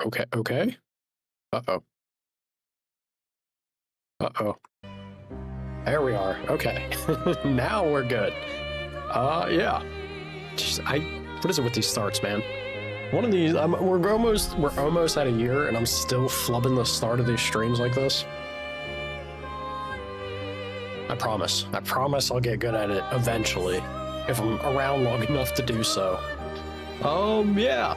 Okay, okay. Uh-oh. Uh-oh. There we are. Okay. Now we're good. Yeah. Just, what is it with these starts, man? One of these, we're almost at a year, and I'm still flubbing the start of these streams like this. I promise I'll get good at it eventually, if I'm around long enough to do so. Yeah.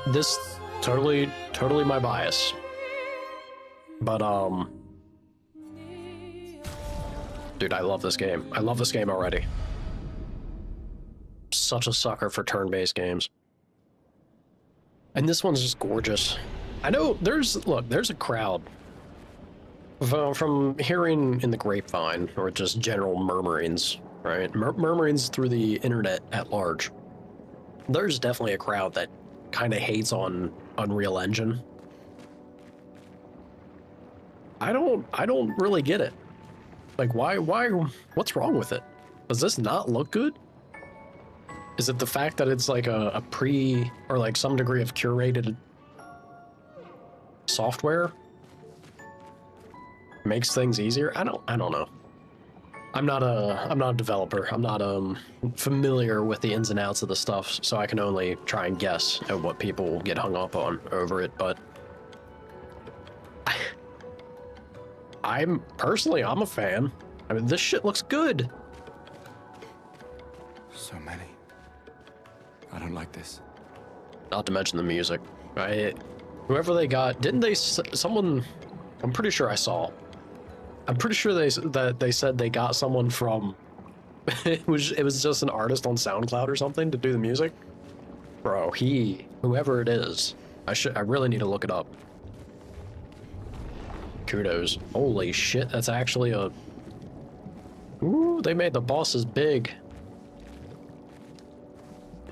This, totally my bias. But, dude, I love this game. I love this game already. Such a sucker for turn-based games. And this one's just gorgeous. I know there's a crowd. From hearing in the grapevine, or just general murmurings, right? Murmurings through the internet at large. There's definitely a crowd that kind of hates on Unreal Engine. I don't really get it. Like, why, what's wrong with it? Does this not look good? Is it the fact that it's like a pre, or like some degree of curated software? Makes things easier? I don't know. I'm not a developer. I'm not familiar with the ins and outs of the stuff, so I can only try and guess at what people get hung up on over it, but I'm a fan. I mean, this shit looks good. So many. I don't like this. Not to mention the music. Whoever they got, didn't they, someone, I'm pretty sure I saw. I'm pretty sure they said they got someone from, it was just an artist on SoundCloud or something to do the music. Bro, whoever it is, I really need to look it up. Kudos. Holy shit, that's actually a... Ooh, they made the bosses big.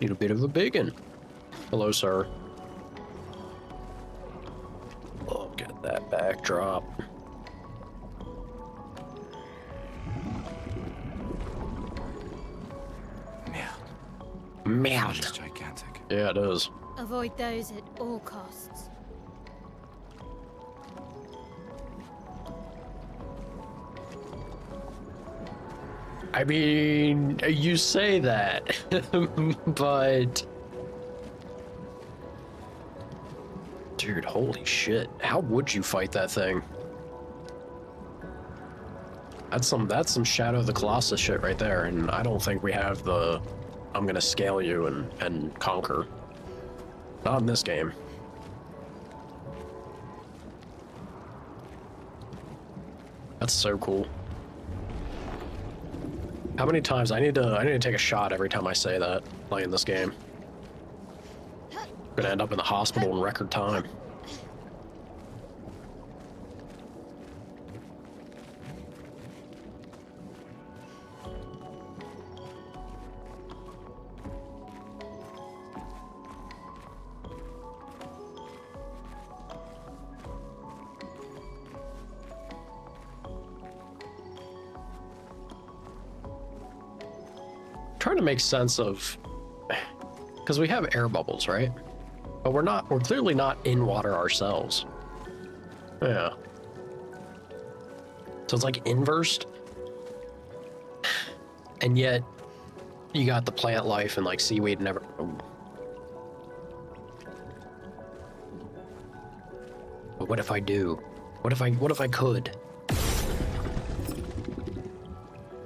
Need a bit of a biggin. Hello, sir. Look at that backdrop. Merde. It's gigantic. Yeah, it is. Avoid those at all costs. I mean, you say that, but... Dude, holy shit. How would you fight that thing? That's some Shadow of the Colossus shit right there, and I don't think we have the... I'm gonna scale you and conquer. Not in this game. That's so cool. How many times I need to take a shot every time I say that playing this game. I'm gonna end up in the hospital in record time. Trying to make sense of, because we have air bubbles, right? But we're clearly not in water ourselves. Yeah. So it's like inversed. And yet you got the plant life and like seaweed and everything. But what if I do? What if I could?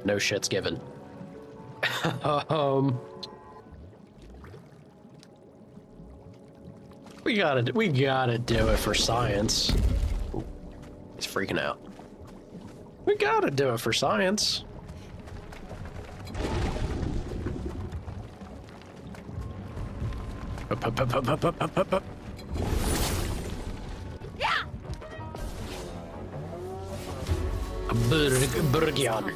No shit's given. We gotta do it for science. Ooh, he's freaking out. We gotta do it for science. Burgian.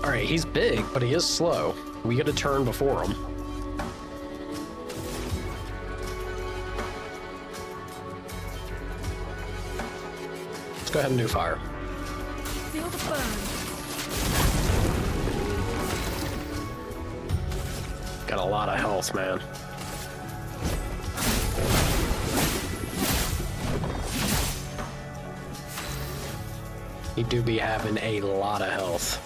Alright, he's big, but he is slow. We get a turn before him. Let's go ahead and do fire. Feel the burn. Got a lot of health, man. He do be having a lot of health.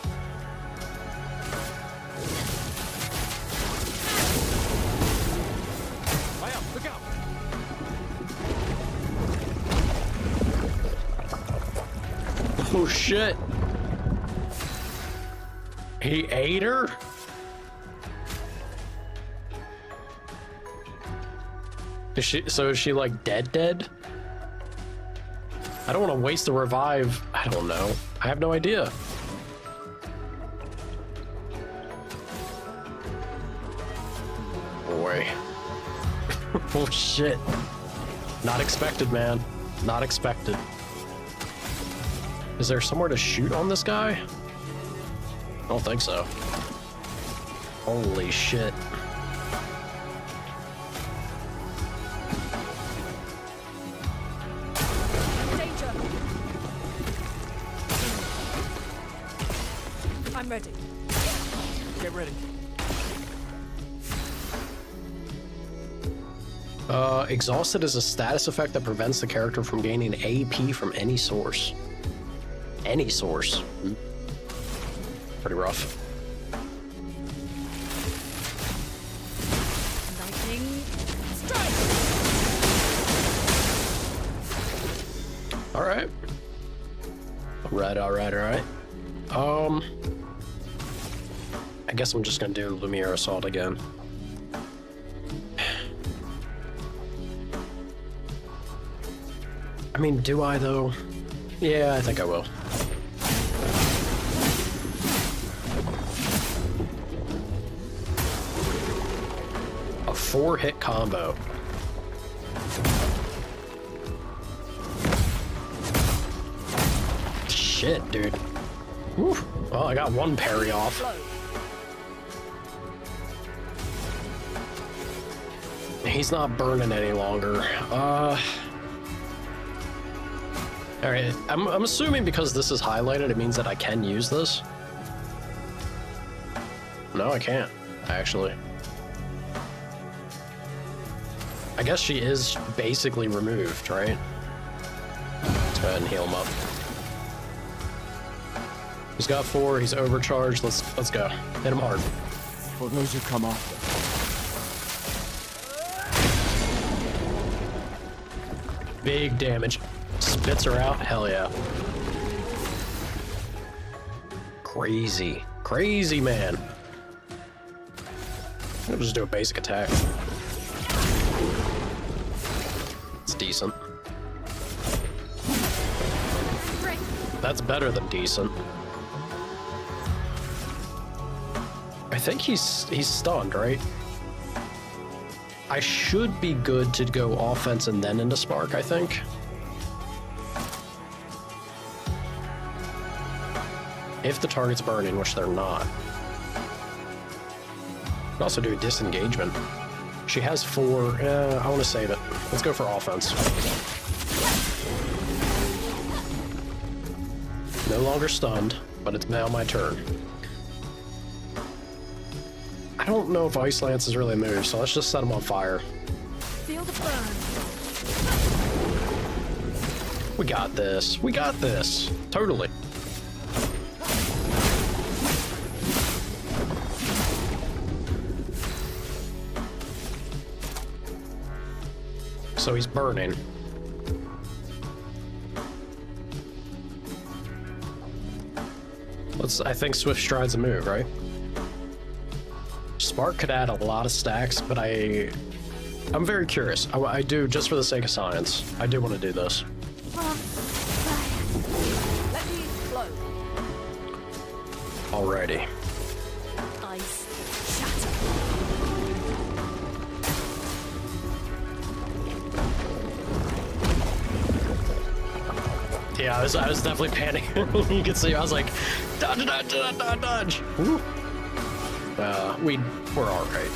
Way up, look out! Oh shit! He ate her? Is she like dead? I don't want to waste the revive. I don't know. I have no idea. Boy. Oh shit. Not expected, man. Not expected. Is there somewhere to shoot on this guy? I don't think so. Holy shit. Danger. I'm ready. Get ready. Exhausted is a status effect that prevents the character from gaining AP from any source. Any source. Pretty rough. Lightning strike. Alright. Alright. I guess I'm just gonna do Lumiere Assault again. I mean, do I though? Yeah, I think I will. A 4-hit combo. Shit, dude. Whew. Well, I got one parry off. Flow. He's not burning any longer. Alright, I'm assuming because this is highlighted, it means that I can use this. No, I can't, actually. I guess she is basically removed, right? Let's go ahead and heal him up. He's got 4, he's overcharged, let's go. Hit him hard. For those who come after. Big damage. Spits her out, hell yeah. Crazy. Crazy, man. I'll just do a basic attack. It's decent. That's better than decent. I think he's stunned, right? I should be good to go offense and then into Spark, I think. If the target's burning, which they're not. Can also do a disengagement. She has 4. I want to save it. Let's go for offense. No longer stunned, but it's now my turn. I don't know if Ice Lance is really a move, so let's just set him on fire. Feel the burn. We got this. We got this. Totally. So he's burning. I think Swift Stride's a move, right? Spark could add a lot of stacks, but I'm very curious. I do, just for the sake of science, I do want to do this. Let me flow. Alrighty. Ice shatter. Yeah, I was definitely panicking. You can see, I was like, dodge, dodge, dodge, dodge, dodge. Woo. We're all right.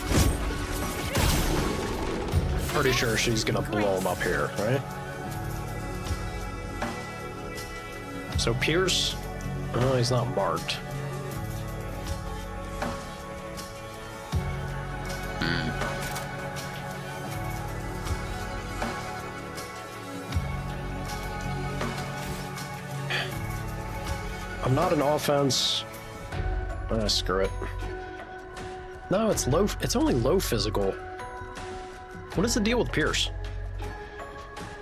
Pretty sure she's gonna blow him up here, right? So Pierce, oh, he's not marked. I'm not an offense. Screw it. No, it's low. It's only low physical. What is the deal with Pierce?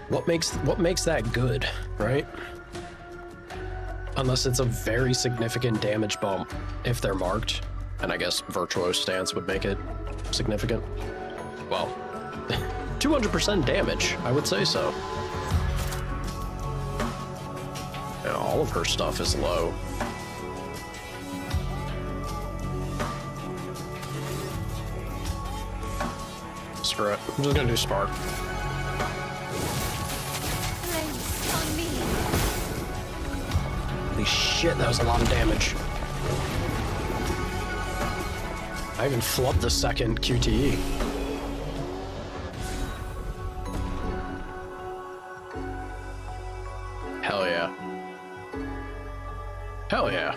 What makes that good, right? Unless it's a very significant damage bump if they're marked, and I guess Virtuoso Stance would make it significant. Well, 200% damage, I would say so. And all of her stuff is low. Screw it. I'm just gonna do Spark. Place on me. Holy shit, that was a lot of damage. I even flubbed the second QTE. Hell yeah. Hell yeah.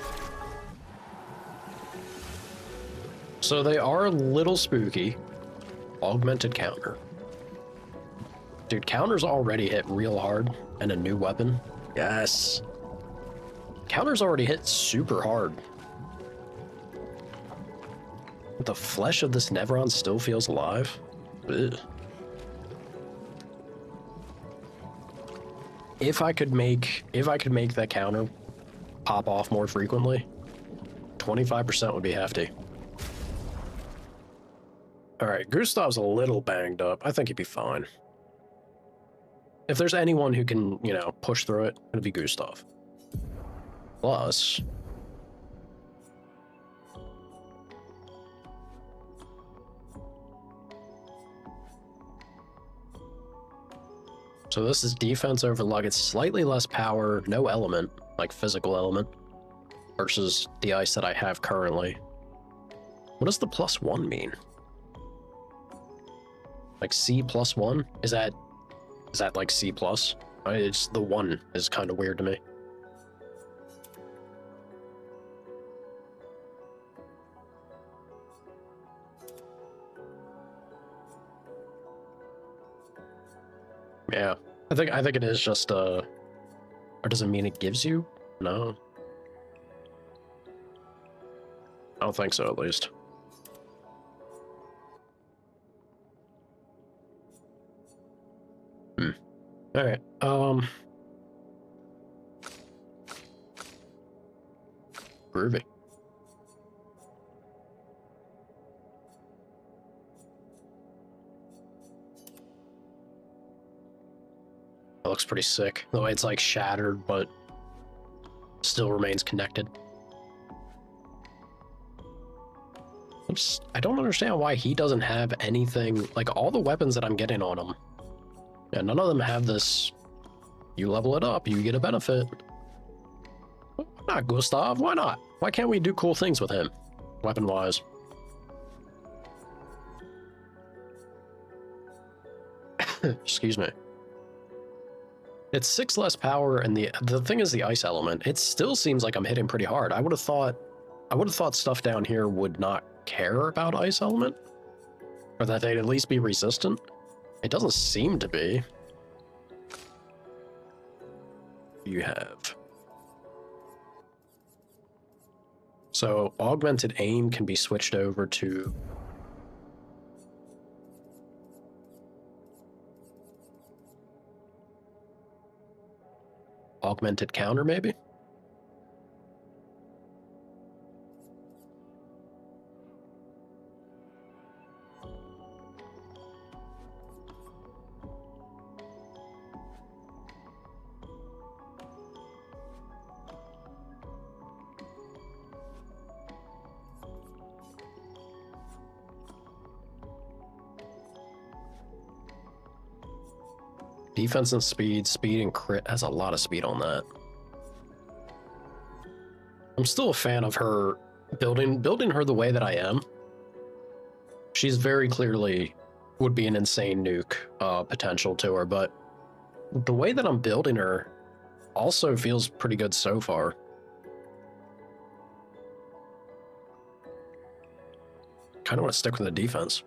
So they are a little spooky. Augmented counter. Dude, counters already hit real hard, and a new weapon. Yes. Counters already hit super hard. The flesh of this Nevron still feels alive. Ugh. If I could make that counter pop off more frequently, 25% would be hefty. All right, Gustav's a little banged up. I think he'd be fine. If there's anyone who can, you know, push through it, it'd be Gustav. Plus, so this is defense over luck. It's slightly less power, no element, like physical element, versus the ice that I have currently. What does the +1 mean? Like C +1? Is that like C+? It's the 1 is kind of weird to me. Yeah, I think it is just or does it mean it gives you? No. I don't think so, at least. All right. Groovy. That looks pretty sick. The way it's like shattered, but still remains connected. I don't understand why he doesn't have anything, like all the weapons that I'm getting on him. Yeah, none of them have this, you level it up, you get a benefit. Why not, Gustav? Why not? Why can't we do cool things with him, weapon-wise? Excuse me. It's 6 less power, and the thing is the ice element. It still seems like I'm hitting pretty hard. I would have thought stuff down here would not care about ice element, or that they'd at least be resistant. It doesn't seem to be. You have. So augmented aim can be switched over to augmented counter, maybe? Defense and speed and crit has a lot of speed on that. I'm still a fan of her building her the way that I am. She's very clearly would be an insane nuke potential to her, but the way that I'm building her also feels pretty good so far. Kind of want to stick with the defense.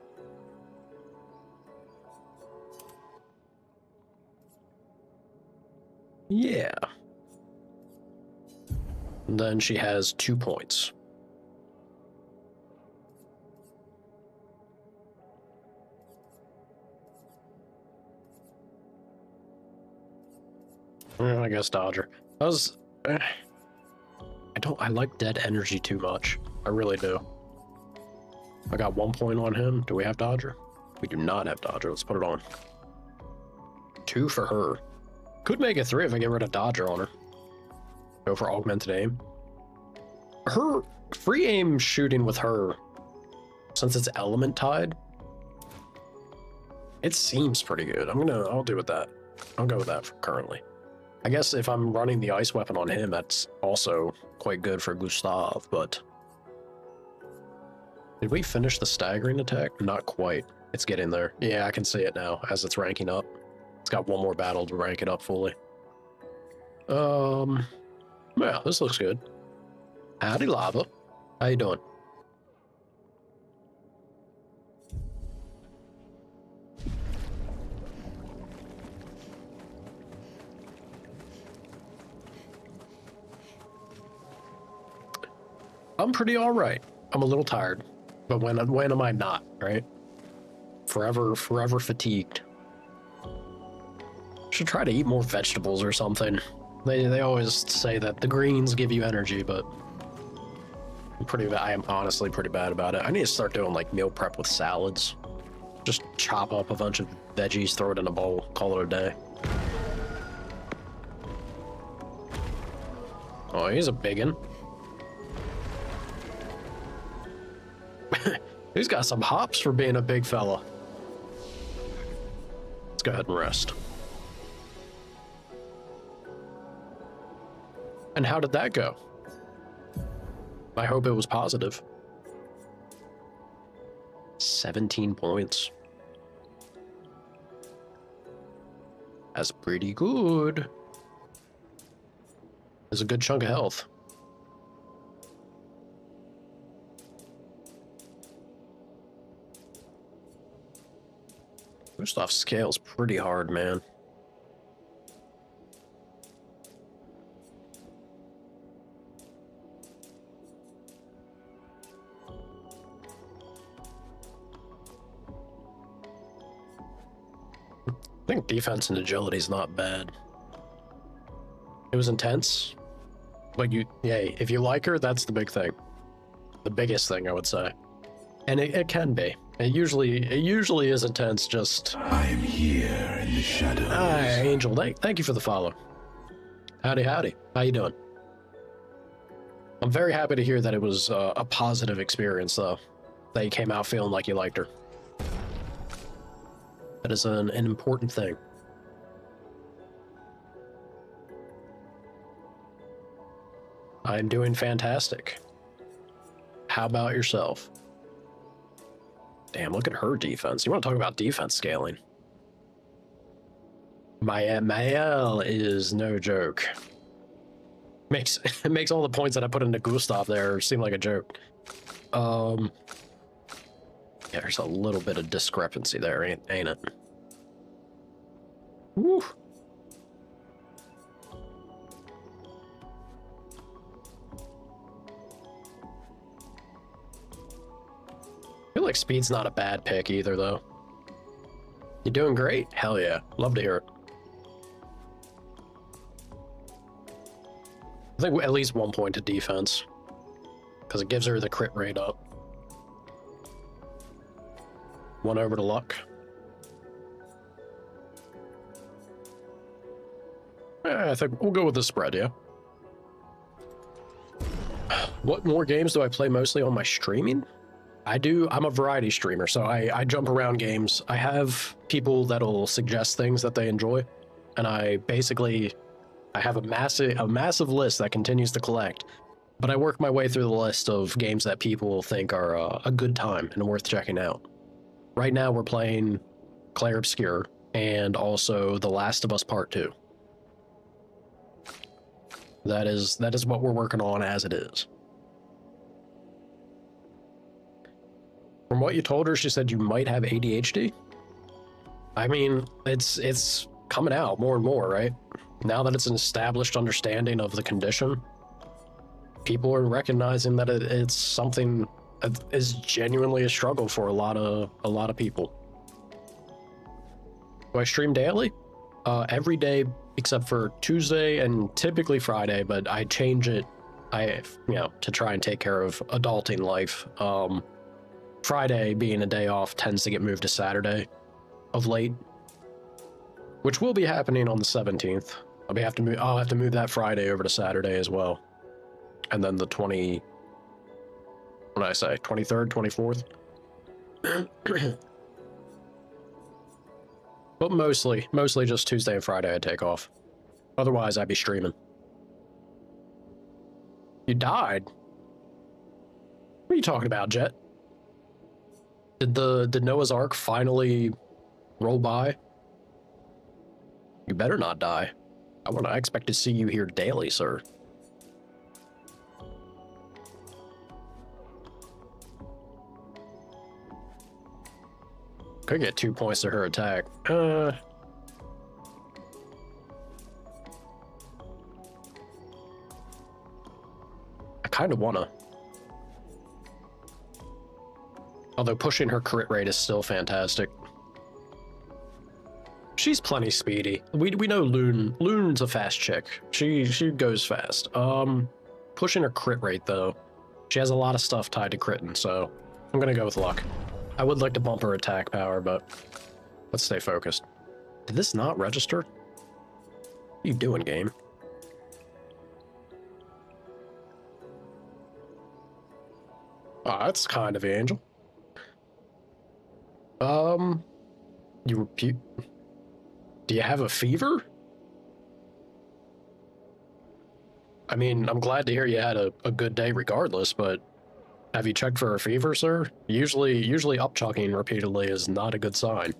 Yeah. And then she has 2 points. I guess Dodger. I like dead energy too much. I really do. I got 1 point on him. Do we have Dodger? We do not have Dodger. Let's put it on. 2 for her. Could make it 3 if I get rid of Dodger on her. Go for augmented aim. Her free aim shooting with her, since it's element tied, it seems pretty good. I'll do with that. I'll go with that currently. I guess if I'm running the ice weapon on him, that's also quite good for Gustav, but... Did we finish the staggering attack? Not quite. It's getting there. Yeah, I can see it now as it's ranking up. It's got 1 more battle to rank it up fully. Yeah, this looks good. Howdy, Lava. How you doing? I'm pretty all right. I'm a little tired, but when am I not, right? Forever fatigued. Should try to eat more vegetables or something. They always say that the greens give you energy, but I am honestly pretty bad about it. I need to start doing like meal prep with salads. Just chop up a bunch of veggies, throw it in a bowl, call it a day. Oh, he's a biggin. He's got some hops for being a big fella. Let's go ahead and rest. And how did that go? I hope it was positive. 17 points. That's pretty good. There's a good chunk of health. Gustav scales pretty hard, man. I think defense and agility is not bad. It was intense, but if you like her, that's the big thing. The biggest thing, I would say. And it can be. It usually is intense, just... I am here in the shadows. Hi, Angel. Thank you for the follow. Howdy, howdy. How you doing? I'm very happy to hear that it was a positive experience, though. That you came out feeling like you liked her. That is an important thing. I'm doing fantastic. How about yourself? Damn, look at her defense. You want to talk about defense scaling? Mael is no joke. It makes all the points that I put into Gustav there seem like a joke. Yeah, there's a little bit of discrepancy there, ain't it? Woo. I feel like speed's not a bad pick either, though. You're doing great. Hell yeah. Love to hear it. I think at least 1 point to defense, because it gives her the crit rate up. 1 over to luck. I think we'll go with the spread, yeah. What more games do I play mostly on my streaming? I'm a variety streamer, so I jump around games. I have people that'll suggest things that they enjoy, and I have a massive list that continues to collect, but I work my way through the list of games that people think are a good time and worth checking out. Right now we're playing Clair Obscur and also The Last of Us Part 2. That is what we're working on as it is. From what you told her, she said you might have ADHD. I mean, it's coming out more and more, right? Now that it's an established understanding of the condition, people are recognizing that it's something that is genuinely a struggle for a lot of people. Do I stream daily? Every day except for Tuesday and typically Friday, but I change it, to try and take care of adulting life. Friday being a day off tends to get moved to Saturday of late, which will be happening on the 17th. I'll have to move that Friday over to Saturday as well. And then the 23rd, 24th. But mostly just Tuesday and Friday I take off. Otherwise, I'd be streaming. You died? What are you talking about, Jet? Did Noah's Ark finally roll by? You better not die. I expect to see you here daily, sir. Could get 2 points to her attack. I kind of wanna. Although pushing her crit rate is still fantastic. She's plenty speedy. We know Loon's a fast chick. She goes fast. Pushing her crit rate though, she has a lot of stuff tied to critting, so I'm gonna go with luck. I would like to bump her attack power, but let's stay focused. Did this not register? What are you doing, game? Oh, that's kind of Angel. Do you have a fever? I mean, I'm glad to hear you had a good day regardless, but have you checked for a fever, sir? Usually up-chucking repeatedly is not a good sign.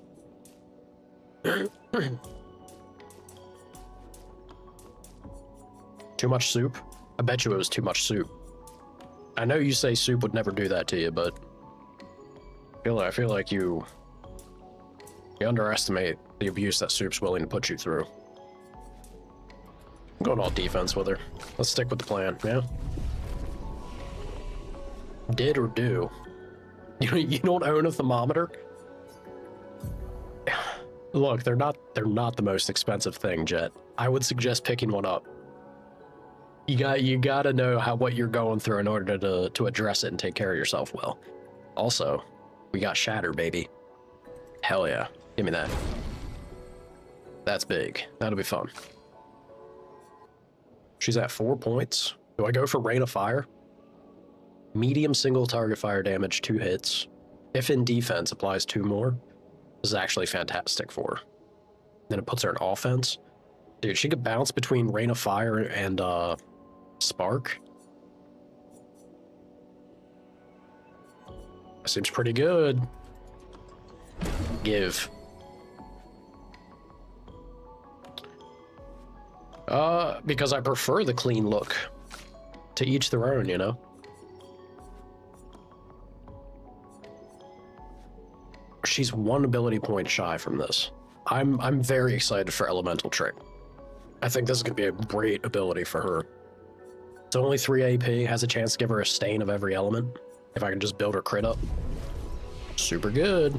Too much soup? I bet you it was too much soup. I know you say soup would never do that to you, but I feel like you underestimate the abuse that soup's willing to put you through. I'm going all defense with her. Let's stick with the plan, yeah? Did or do? You don't own a thermometer? Look, they're not the most expensive thing, Jet. I would suggest picking one up. You gotta know what you're going through in order to address it and take care of yourself well. Also, we got Shatter, baby. Hell yeah. Give me that. That's big. That'll be fun. She's at 4 points. Do I go for Rain of Fire? Medium single target fire damage, 2 hits. If in defense, applies 2 more. This is actually fantastic for her. Then it puts her in offense. Dude, she could bounce between Rain of Fire and Spark. That seems pretty good. Give. Because I prefer the clean look. To each their own, you know? She's 1 ability point shy from this. I'm very excited for Elemental Trick. I think this is gonna be a great ability for her. It's only 3 AP, has a chance to give her a stain of every element. If I can just build her crit up. Super good.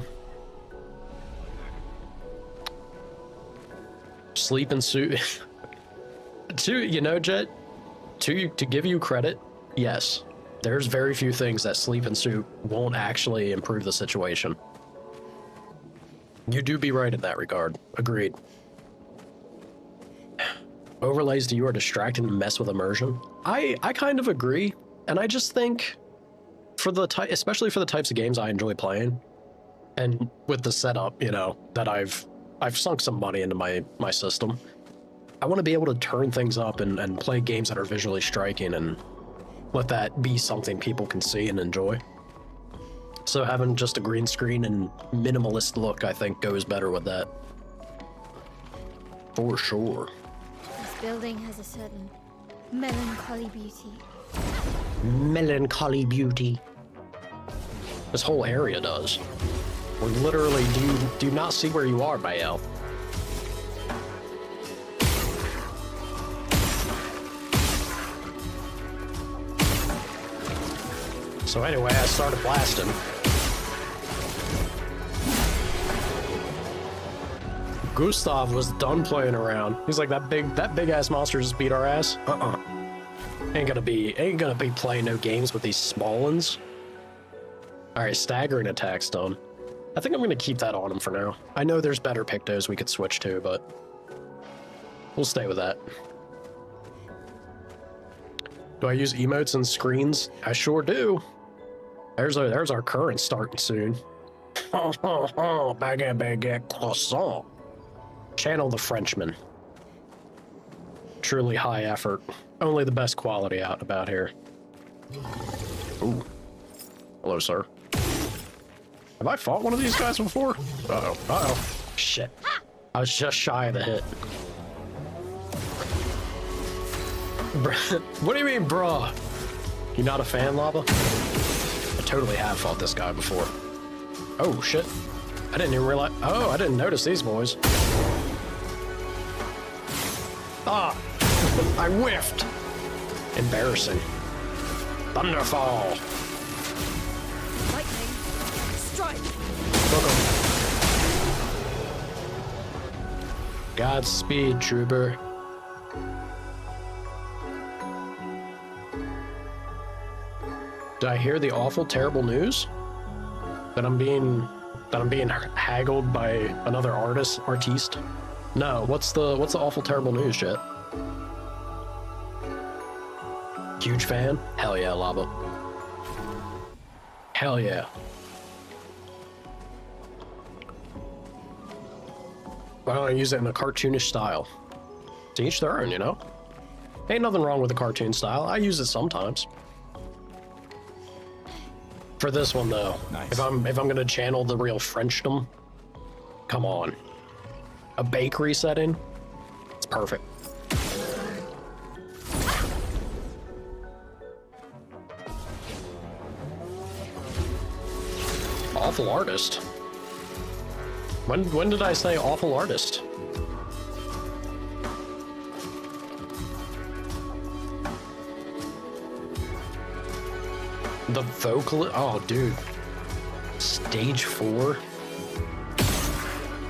Sleep and suit. Jet, to give you credit, yes, there's very few things that sleep and suit won't actually improve the situation. You do be right in that regard. Agreed. Overlays to you are distracting and mess with immersion. I kind of agree, and I just think especially for the types of games I enjoy playing, and with the setup, that I've sunk some money into my system. I want to be able to turn things up and play games that are visually striking and let that be something people can see and enjoy. So having just a green screen and minimalist look, I think, goes better with that. For sure. This building has a certain melancholy beauty. Melancholy beauty. This whole area does. We're literally, do you not see where you are, Bael? So anyway, I started blasting. Gustav was done playing around. He's like, that big ass monster just beat our ass. Ain't gonna be playing no games with these small ones. All right, staggering attacks done. I think I'm gonna keep that on him for now. I know there's better pictos we could switch to, but we'll stay with that. Do I use emotes and screens? I sure do. There's our current starting soon. Baguette croissant. Channel the Frenchman. Truly high effort. Only the best quality out about here. Ooh. Hello, sir. Have I fought one of these guys before? Uh-oh. Uh-oh. Shit. I was just shy of the hit. What do you mean, bruh? You not a fan, Lava? I totally have fought this guy before. Oh, shit. I didn't even realize... Oh, I didn't notice these boys. Ah! I whiffed! Embarrassing. Thunderfall! Lightning. Strike. Godspeed, trooper. Did I hear the awful, terrible news? That I'm being haggled by another artiste? No, what's the awful, terrible news, Jet? Huge fan? Hell yeah, Lava. Hell yeah. Why don't I use it in a cartoonish style? To each their own, you know? Ain't nothing wrong with the cartoon style. I use it sometimes. For this one though, nice. if I'm gonna channel the real Frenchdom, come on. A bakery setting? It's perfect. Awful artist. When did I say awful artist? The vocal, oh dude. Stage 4?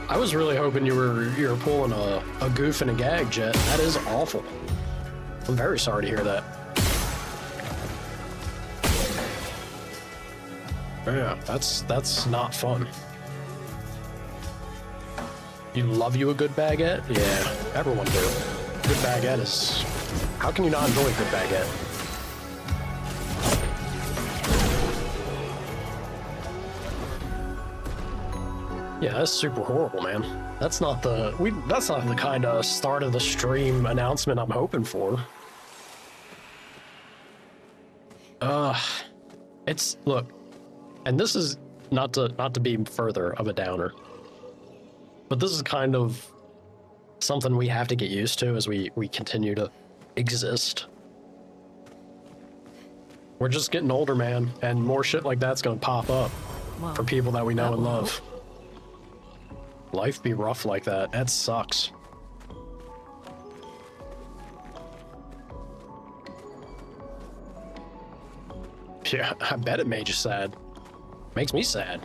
I was really hoping you were pulling a goof and a gag, Jet. That is awful. I'm very sorry to hear that. Yeah, that's not fun. You love you a good baguette? Yeah, everyone do. Good baguette is... How can you not enjoy a good baguette? Yeah, that's super horrible, man. That's not the kind of start of the stream announcement I'm hoping for. It's look, and this is not to be further of a downer, but this is kind of something we have to get used to as we continue to exist. We're just getting older, man, and more shit like that's gonna pop up for people that we know and love. Life be rough like that. That sucks. Yeah, I bet it made you sad. Makes me sad.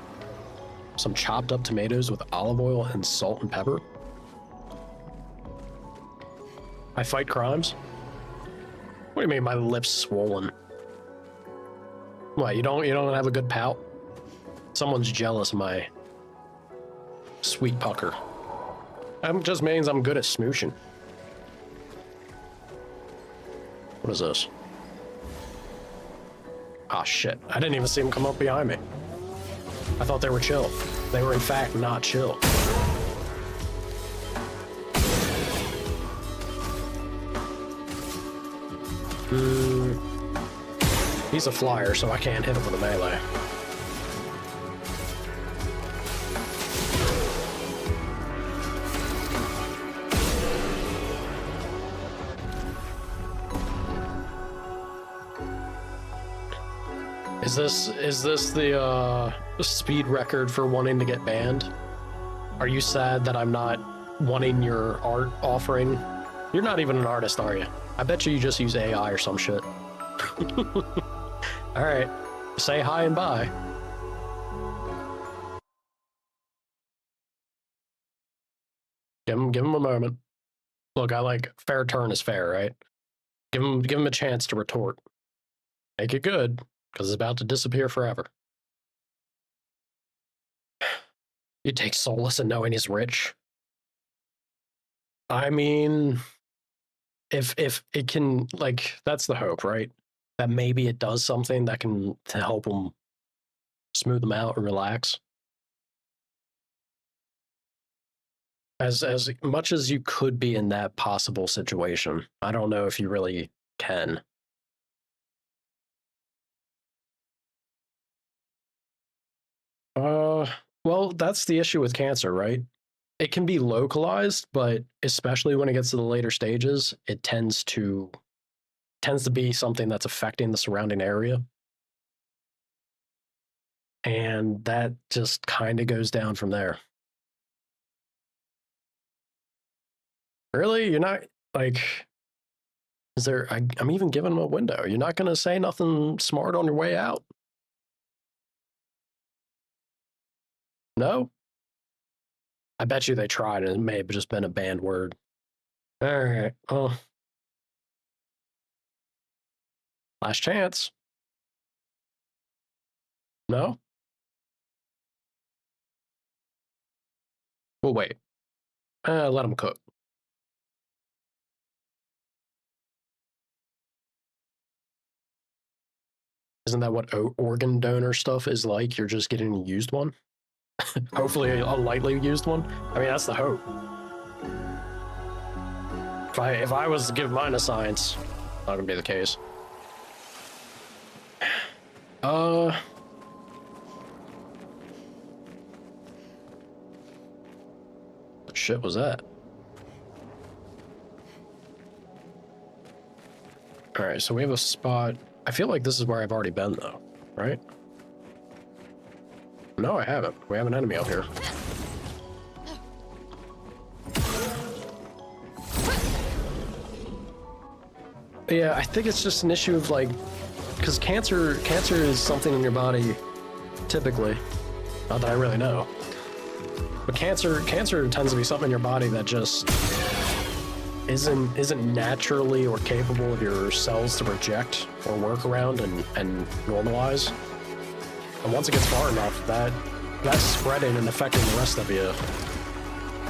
Some chopped up tomatoes with olive oil and salt and pepper. I fight crimes? What do you mean my lips swollen? What, you don't have a good pout? Someone's jealous of my sweet pucker. That just means I'm good at smooshing. What is this? Ah, shit. I didn't even see them come up behind me. I thought they were chill. They were, in fact, not chill. He's a flyer, so I can't hit him with a melee. Is this the speed record for wanting to get banned? Are you sad that I'm not wanting your art offering? You're not even an artist, are you? I bet you just use AI or some shit. All right. Say hi and bye. Give him a moment. Look, I like fair turn is fair, right? Give him a chance to retort. Make it good, because it's about to disappear forever. You take solace in knowing he's rich. I mean, if it can, like, that's the hope, right? That maybe it does something that can to help him smooth him out and relax. As much as you could be in that possible situation, I don't know if you really can. Well, that's the issue with cancer, right? It can be localized, but especially when it gets to the later stages, it tends to be something that's affecting the surrounding area. And that just kind of goes down from there. Really? You're not, like, is there, I'm even giving him a window. You're not going to say nothing smart on your way out? No? I bet you they tried and it may have just been a banned word. All right. Oh. Last chance. No? We'll wait. Let him cook. Isn't that what organ donor stuff is like? You're just getting a used one? Hopefully a lightly used one. I mean, that's the hope. If I was to give mine a science, not gonna be the case. What shit was that? All right, so we have a spot. I feel like this is where I've already been, though, right? No, I haven't. We have an enemy out here. Yeah, I think it's just an issue of, like, because cancer is something in your body, typically. Not that I really know. But cancer tends to be something in your body that just isn't naturally or capable of your cells to reject or work around and normalize. And once it gets far enough, that's spreading and affecting the rest of you.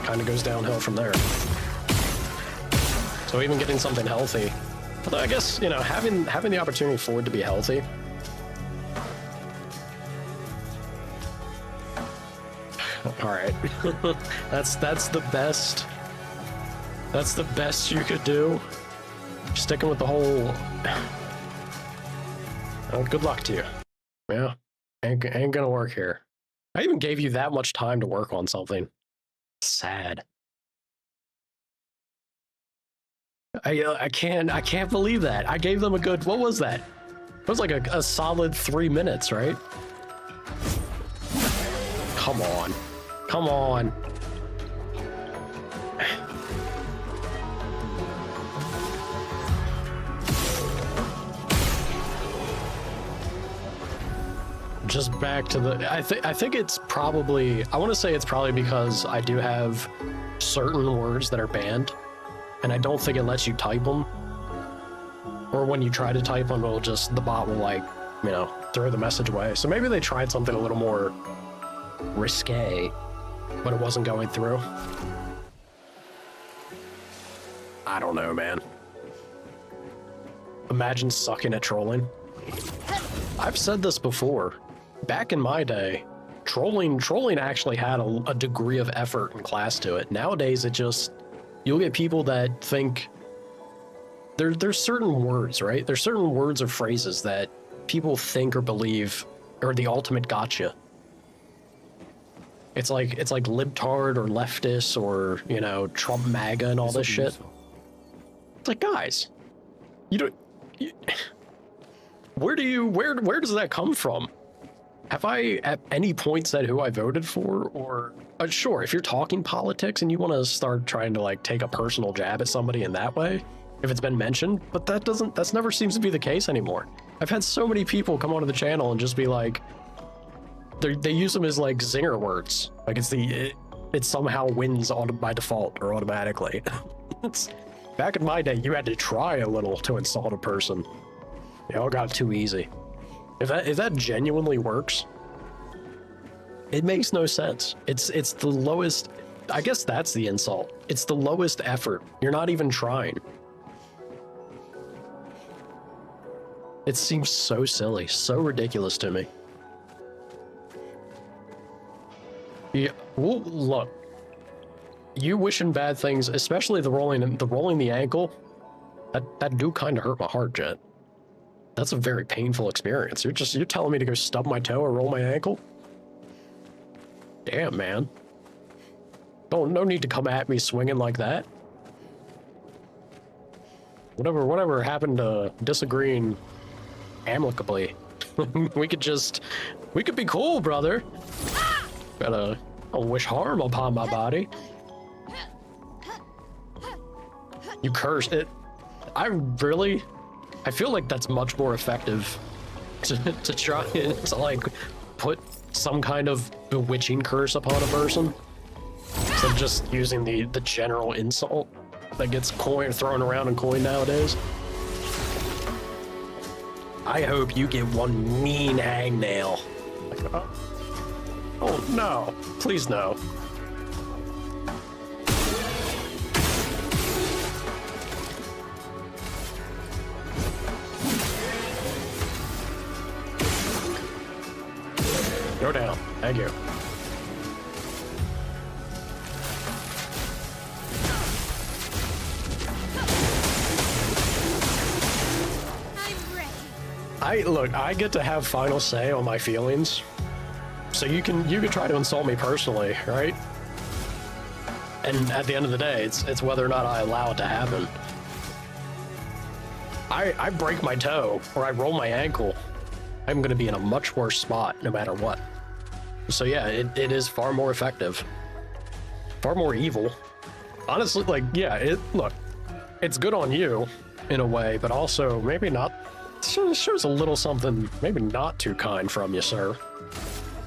Kind of goes downhill from there. So even getting something healthy, although I guess, you know, having the opportunity for it to be healthy. All right, that's the best. That's the best you could do. Sticking with the whole. Well, good luck to you. Yeah, ain't gonna work here. I even gave you that much time to work on something. Sad. I can't believe that. I gave them a good. What was that? It was like a solid 3 minutes, right? Come on. Come on. Just back to the, I think it's probably, I want to say it's probably because I do have certain words that are banned, and I don't think it lets you type them. Or when you try to type them, it'll just, the bot will, like, you know, throw the message away. So maybe they tried something a little more risque, but it wasn't going through. I don't know, man. Imagine sucking at trolling. I've said this before. Back in my day, trolling actually had a degree of effort and class to it. Nowadays, it just, you'll get people that think there's certain words, right? There's certain words or phrases that people think or believe are the ultimate gotcha. It's like libtard or leftist or, you know, Trump MAGA and all this shit. It's like, guys, you don't. Where does that come from? Have I at any point said who I voted for? Or sure, if you're talking politics and you want to start trying to, like, take a personal jab at somebody in that way, if it's been mentioned, but that's never seems to be the case anymore. I've had so many people come onto the channel and just be like, they use them as like zinger words. Like it somehow wins by default or automatically. Back in my day, you had to try a little to insult a person. They all got too easy. If that genuinely works, it makes no sense. It's the lowest. I guess that's the insult. It's the lowest effort. You're not even trying. It seems so silly, so ridiculous to me. Yeah, well, look. You wishing bad things, especially the rolling the ankle, that do kind of hurt my heart, Jet. That's a very painful experience. You're telling me to go stub my toe or roll my ankle? Damn, man. No need to come at me swinging like that. Whatever happened to disagreeing amicably? we could be cool, brother. Don't wish harm upon my body. You cursed it. I feel like that's much more effective to try to like put some kind of bewitching curse upon a person instead of just using the general insult that gets thrown around in coin nowadays. I hope you get one mean hangnail. Like, oh no, please no. Go down. Thank you. I'm ready. I get to have final say on my feelings. So you can try to insult me personally, right? And at the end of the day, it's whether or not I allow it to happen. I break my toe or I roll my ankle, I'm gonna be in a much worse spot no matter what. So yeah, it is far more effective. Far more evil. Honestly, like, yeah, look, it's good on you in a way, but also maybe not. It shows a little something maybe not too kind from you, sir.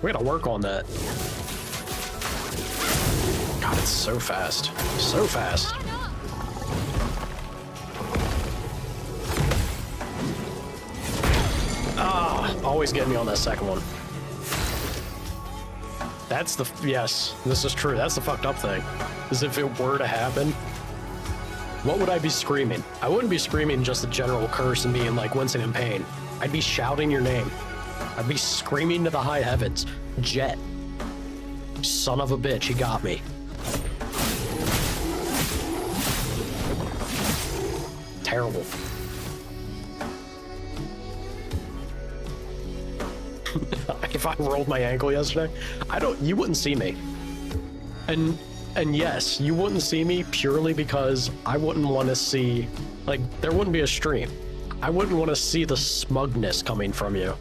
We gotta work on that. God, it's so fast. So fast. Ah, always getting me on that second one. That's yes, this is true. That's the fucked up thing. Is if it were to happen, what would I be screaming? I wouldn't be screaming just a general curse and being like wincing in pain. I'd be shouting your name. I'd be screaming to the high heavens. Jet. Son of a bitch, he got me. Terrible. If I rolled my ankle yesterday, you wouldn't see me. And yes, you wouldn't see me purely because I wouldn't want to see, like, there wouldn't be a stream. I wouldn't want to see the smugness coming from you.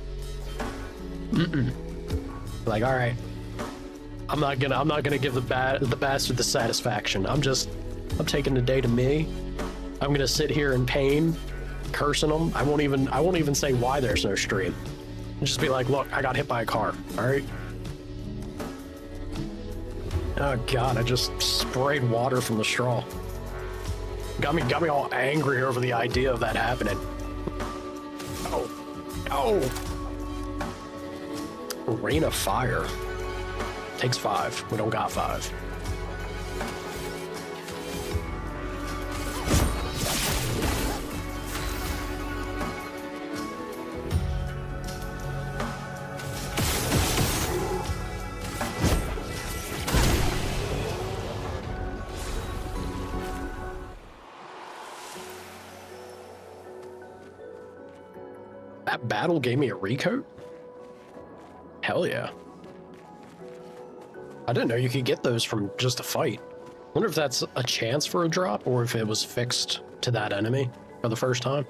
Like, all right, I'm not gonna give the bastard the satisfaction. I'm taking the day to me. I'm gonna sit here in pain, cursing them. I won't even say why there's no stream. And just be like, look, I got hit by a car. All right. Oh God, I just sprayed water from the straw. Got me all angry over the idea of that happening. Oh. Rain of fire. Takes 5. We don't got 5. That battle gave me a recoat? Hell yeah. I didn't know you could get those from just a fight. Wonder if that's a chance for a drop or if it was fixed to that enemy for the first time.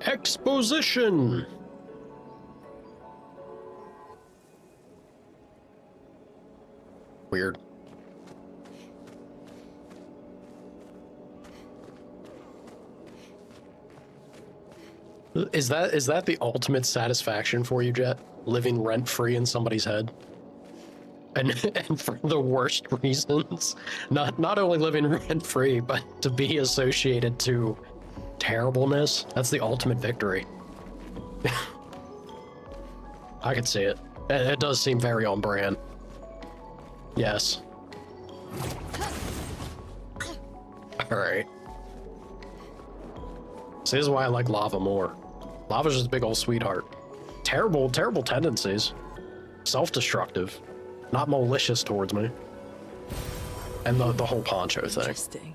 Exposition! Weird. Is that the ultimate satisfaction for you, Jet? Living rent-free in somebody's head? And for the worst reasons? Not only living rent-free, but to be associated to terribleness? That's the ultimate victory. I can see it. It does seem very on brand. Yes. Alright. See, this is why I like Lava more. Lava's just a big old sweetheart. Terrible tendencies. Self-destructive. Not malicious towards me. And the whole poncho thing. Interesting.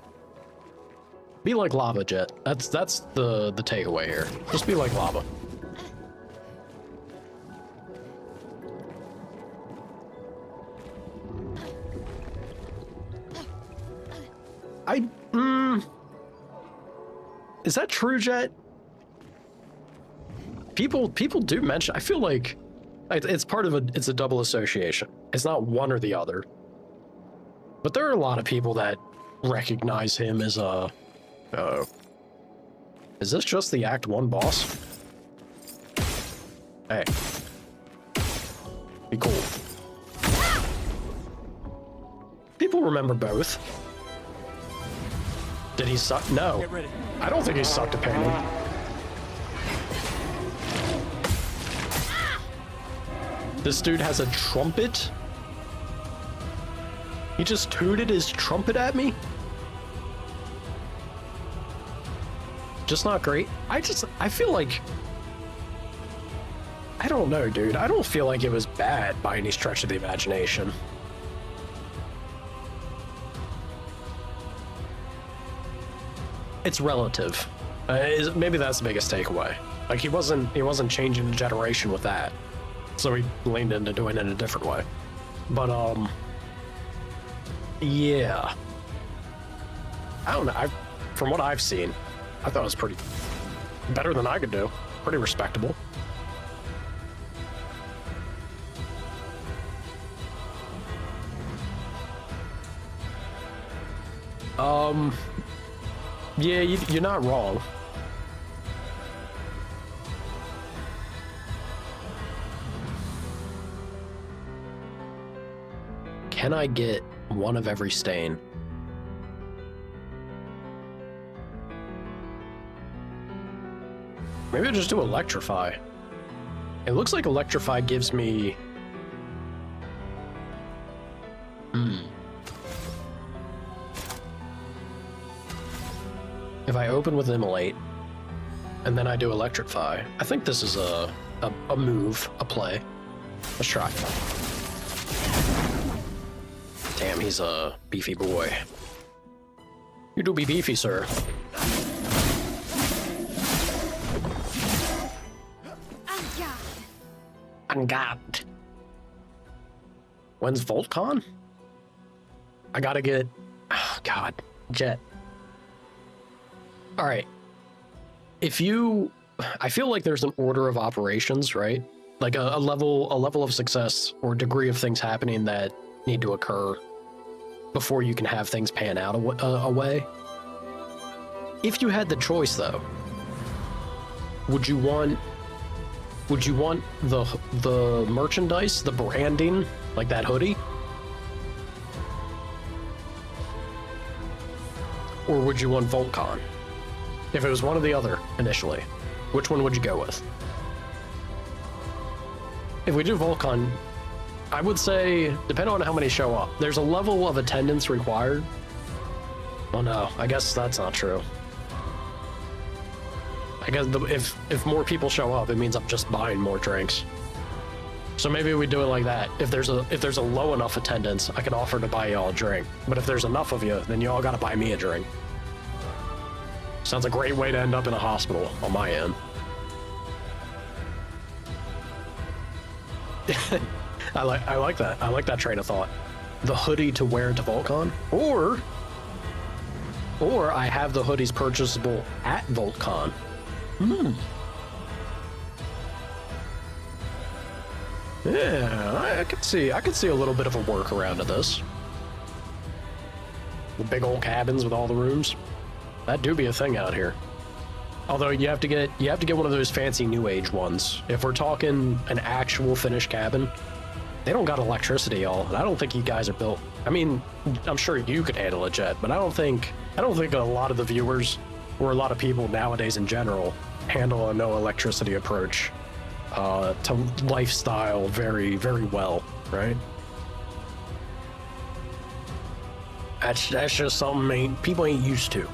Be like Lava, Jet. That's the takeaway here. Just be like Lava. Is that true, Jet? People do mention. I feel like it's part of it's a double association. It's not one or the other. But there are a lot of people that recognize him as a. Is this just the Act 1 boss? Hey, be cool. People remember both. Did he suck? No. I don't think he sucked at painting. This dude has a trumpet? He just tooted his trumpet at me? Just not great. I feel like... I don't know, dude. I don't feel like it was bad by any stretch of the imagination. It's relative. Maybe that's the biggest takeaway. Like he wasn't changing the generation with that, so he leaned into doing it a different way. But yeah, I don't know. From what I've seen, I thought it was pretty better than I could do. Pretty respectable. Yeah, you're not wrong. Can I get one of every stain? Maybe I'll just do Electrify. It looks like Electrify gives me... If I open with Immolate, and then I do Electrify, I think this is a move, a play. Let's try. Damn, he's a beefy boy. You do be beefy, sir. Ungapped. When's VoltCon? I gotta get... Oh, God. Jet. All right. If you... I feel like there's an order of operations, right? Like a level of success or degree of things happening that need to occur before you can have things pan out away. If you had the choice, though, would you want the merchandise, the branding, like that hoodie? Or would you want VoltCon? If it was one or the other initially, which one would you go with? If we do VoltCon, I would say, depending on how many show up, there's a level of attendance required. Oh no, I guess that's not true. I guess if more people show up, it means I'm just buying more drinks. So maybe we do it like that. If there's a low enough attendance, I can offer to buy y'all a drink. But if there's enough of you, then y'all gotta buy me a drink. Sounds a great way to end up in a hospital on my end. I like that. I like that train of thought. The hoodie to wear to VoltCon, or I have the hoodies purchasable at VoltCon. Yeah, I could see a little bit of a workaround to this. The big old cabins with all the rooms. That do be a thing out here. Although you have to get one of those fancy new age ones. If we're talking an actual finished cabin, they don't got electricity, y'all. And I don't think you guys are built. I mean, I'm sure you could handle it, Jet, but I don't think a lot of the viewers or a lot of people nowadays in general handle a no electricity approach to lifestyle very, very well, right? That's just something people ain't used to.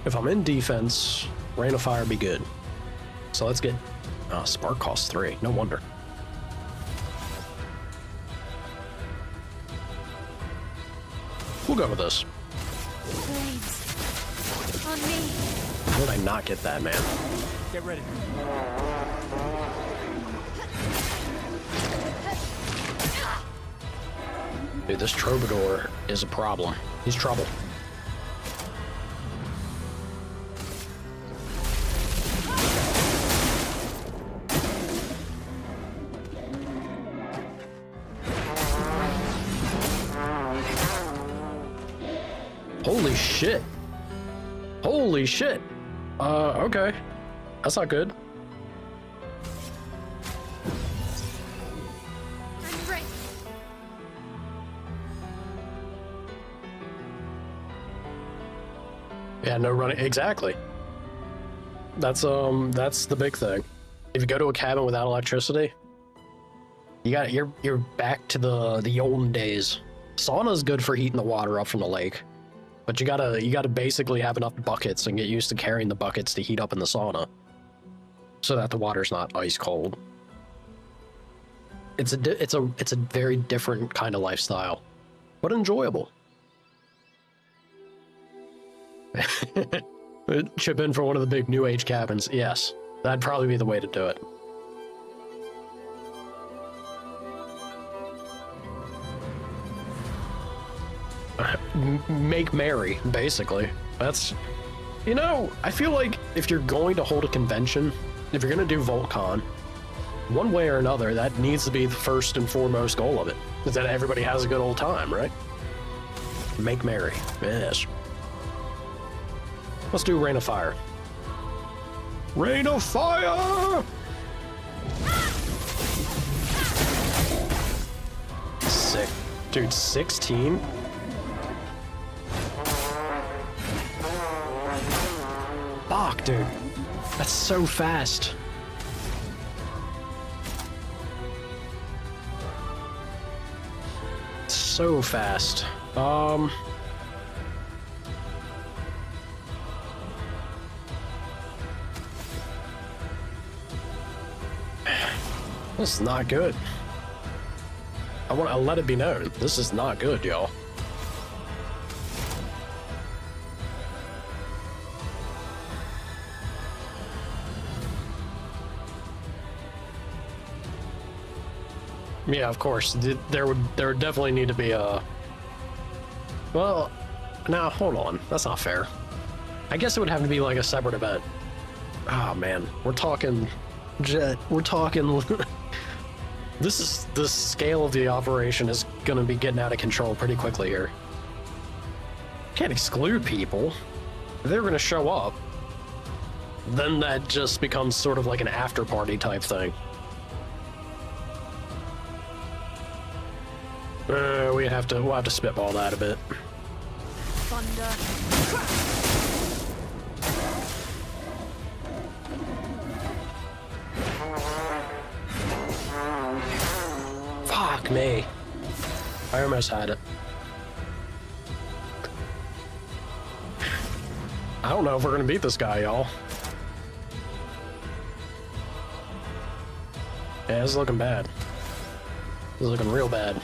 If I'm in defense, Rain of Fire be good. So let's get... Spark costs 3. No wonder. We'll go with this. Flames. On me. How did I not get that, man? Get ready. Dude, this Troubadour is a problem. He's trouble. Holy shit. Holy shit. Okay. That's not good. I'm ready. Yeah, no running. Exactly. That's the big thing. If you go to a cabin without electricity, you're back to the olden days. Sauna's good for heating the water up from the lake. But you gotta basically have enough buckets and get used to carrying the buckets to heat up in the sauna, so that the water's not ice cold. It's a very different kind of lifestyle, but enjoyable. Chip in for one of the big new age cabins. Yes, that'd probably be the way to do it. Make merry, basically. That's, you know, I feel like if you're going to hold a convention, if you're going to do VoltCon, one way or another, that needs to be the first and foremost goal of it, is that everybody has a good old time, right? Make merry. Yes. Let's do Rain of Fire. Rain of Fire! Sick. Dude, 16? Fuck, dude. That's so fast. So fast. This is not good. I'll let it be known. This is not good, y'all. Yeah, of course. There would definitely need to be a... Well, now hold on. That's not fair. I guess it would have to be like a separate event. Oh man, we're talking Jet. We're talking. The scale of the operation is gonna be getting out of control pretty quickly here. Can't exclude people. If they're gonna show up, then that just becomes sort of like an after party type thing. We'll have to spitball that a bit. Thunder. Fuck me. I almost had it. I don't know if we're gonna beat this guy, y'all. Yeah, this is looking bad. This is looking real bad.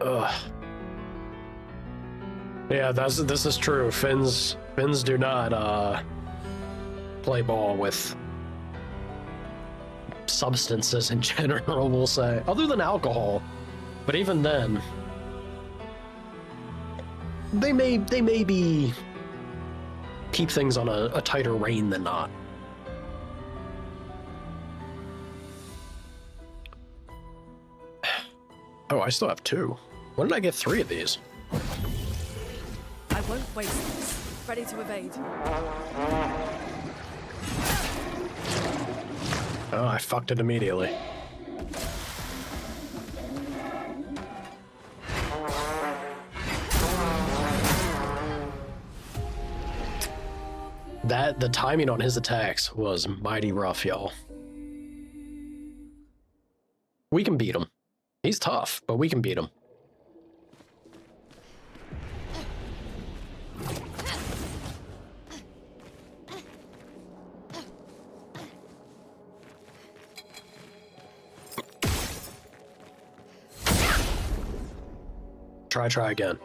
Ugh. Yeah, this is true. Finns do not play ball with substances in general, we'll say, other than alcohol. But even then, they maybe keep things on a tighter rein than not. Oh, I still have 2. When did I get 3 of these? I won't waste this. Ready to evade. Oh, I fucked it immediately. The timing on his attacks was mighty rough, y'all. We can beat him. He's tough, but we can beat him. Try again.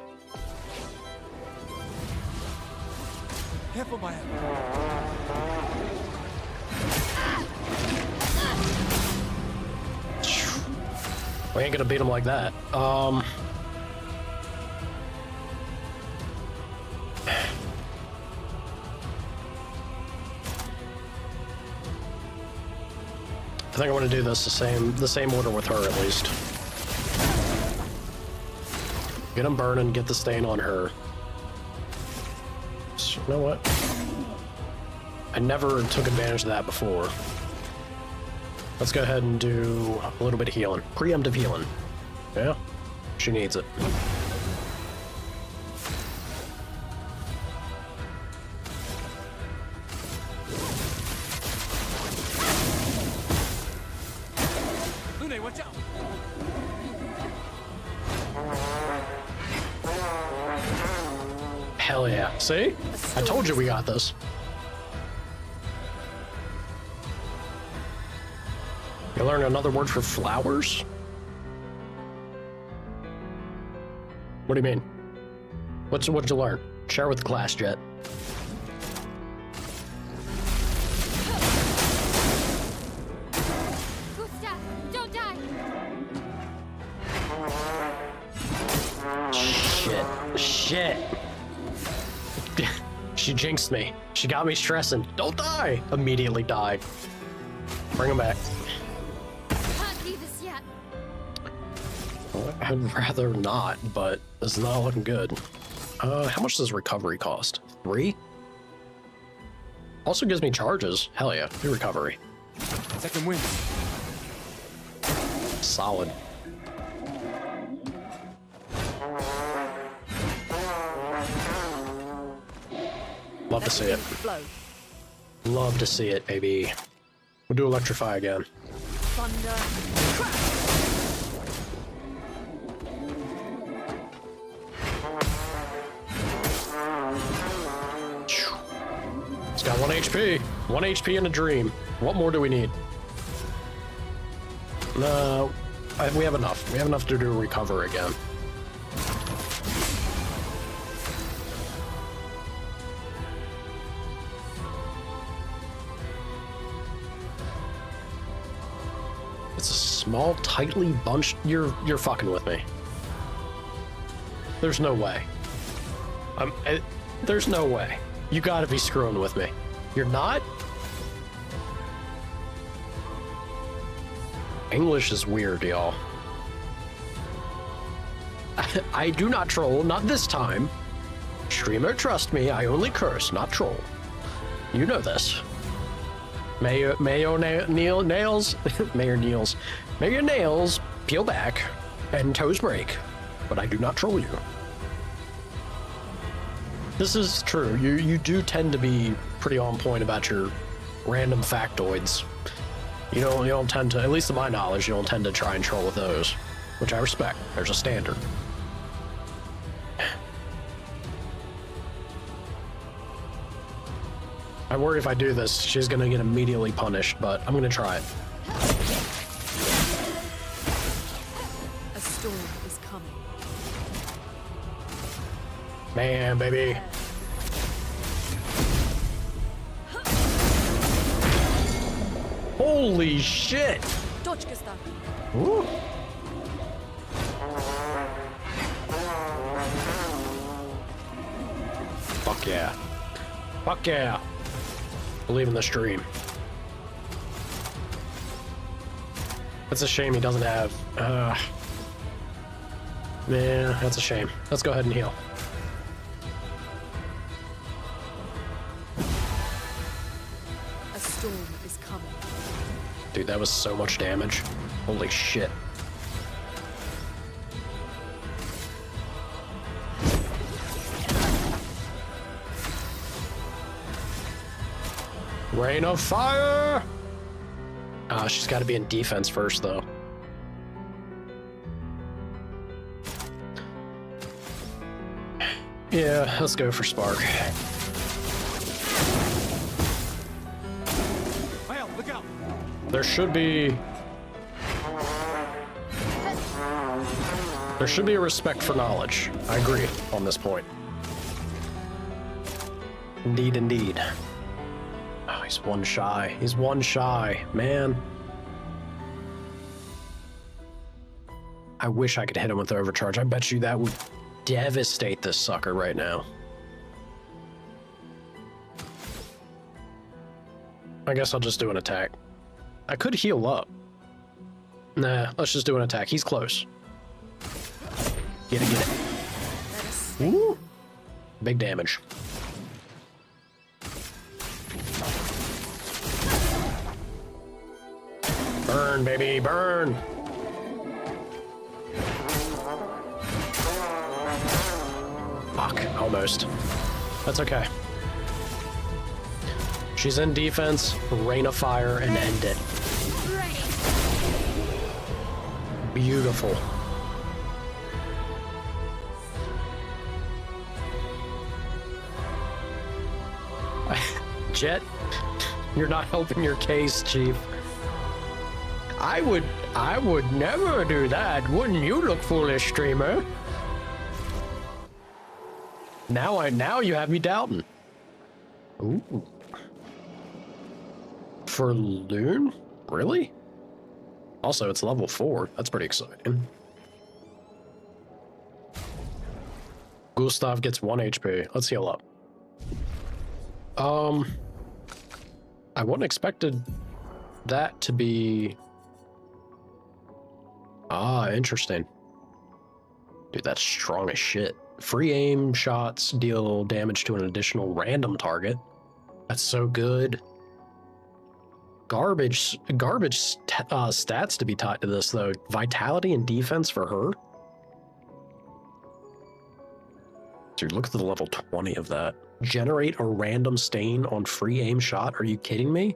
Careful, Maya. We ain't gonna beat him like that. I think I want to do this the same order with her at least. Get him burning, get the stain on her. So, you know what? I never took advantage of that before. Let's go ahead and do a little bit of healing. Preemptive healing. Yeah, she needs it. Lune, watch out! Hell yeah. See? I told you we got this. You learn another word for flowers? What do you mean? What'd you learn? Share with the class, Jet. Gustav, don't die. Shit. She jinxed me. She got me stressing. Don't die! Immediately died. Bring him back. Can't leave us yet. I'd rather not, but it's not looking good. How much does recovery cost? 3? Also gives me charges. Hell yeah, do recovery. Second wind. Solid. Love to see it. Blow. Love to see it, baby. We'll do electrify again. Thunder. Crash. It's got 1 HP. 1 HP in a dream. What more do we need? No, we have enough. We have enough to do recover again. It's a small, tightly bunched. You're fucking with me. There's no way. There's no way. You gotta be screwing with me. You're not? English is weird, y'all. I do not troll, not this time. Streamer, trust me, I only curse, not troll. You know this. May your nails peel back and toes break, but I do not troll you. This is true. You do tend to be pretty on point about your random factoids. You don't tend to, at least to my knowledge, you don't tend to try and troll with those, which I respect. There's a standard. I worry if I do this, she's gonna get immediately punished, but I'm gonna try it. A storm is coming. Man, baby. Holy shit! Dodge, Gustav. Woo. Fuck yeah. Fuck yeah. Believe in the stream. It's a shame he doesn't have Yeah, that's a shame. Let's go ahead and heal. A storm is coming. Dude, that was so much damage. Holy shit. Rain of fire! Ah, she's got to be in defense first, though. Yeah, let's go for Spark. Well, look out! There should be a respect for knowledge. I agree on this point. Indeed, indeed. Oh, he's one shy. He's one shy, man. I wish I could hit him with overcharge. I bet you that would devastate this sucker right now. I guess I'll just do an attack. I could heal up. Nah, let's just do an attack. He's close. Get it, get it. Woo! Big damage. Burn, baby, burn! Fuck, almost. That's okay. She's in defense, rain of fire, and end it. Beautiful. Jet, you're not helping your case, Chief. I would never do that. Wouldn't you look foolish, streamer? Now you have me doubting. Ooh. For Loon? Really? Also, it's level 4. That's pretty exciting. Gustav gets 1 HP. Let's heal up. I wouldn't expected that to be... Ah, interesting. Dude, that's strong as shit. Free aim shots deal damage to an additional random target. That's so good. Garbage stats to be tied to this, though. Vitality and defense for her. Dude, look at the level 20 of that. Generate a random stain on free aim shot? Are you kidding me?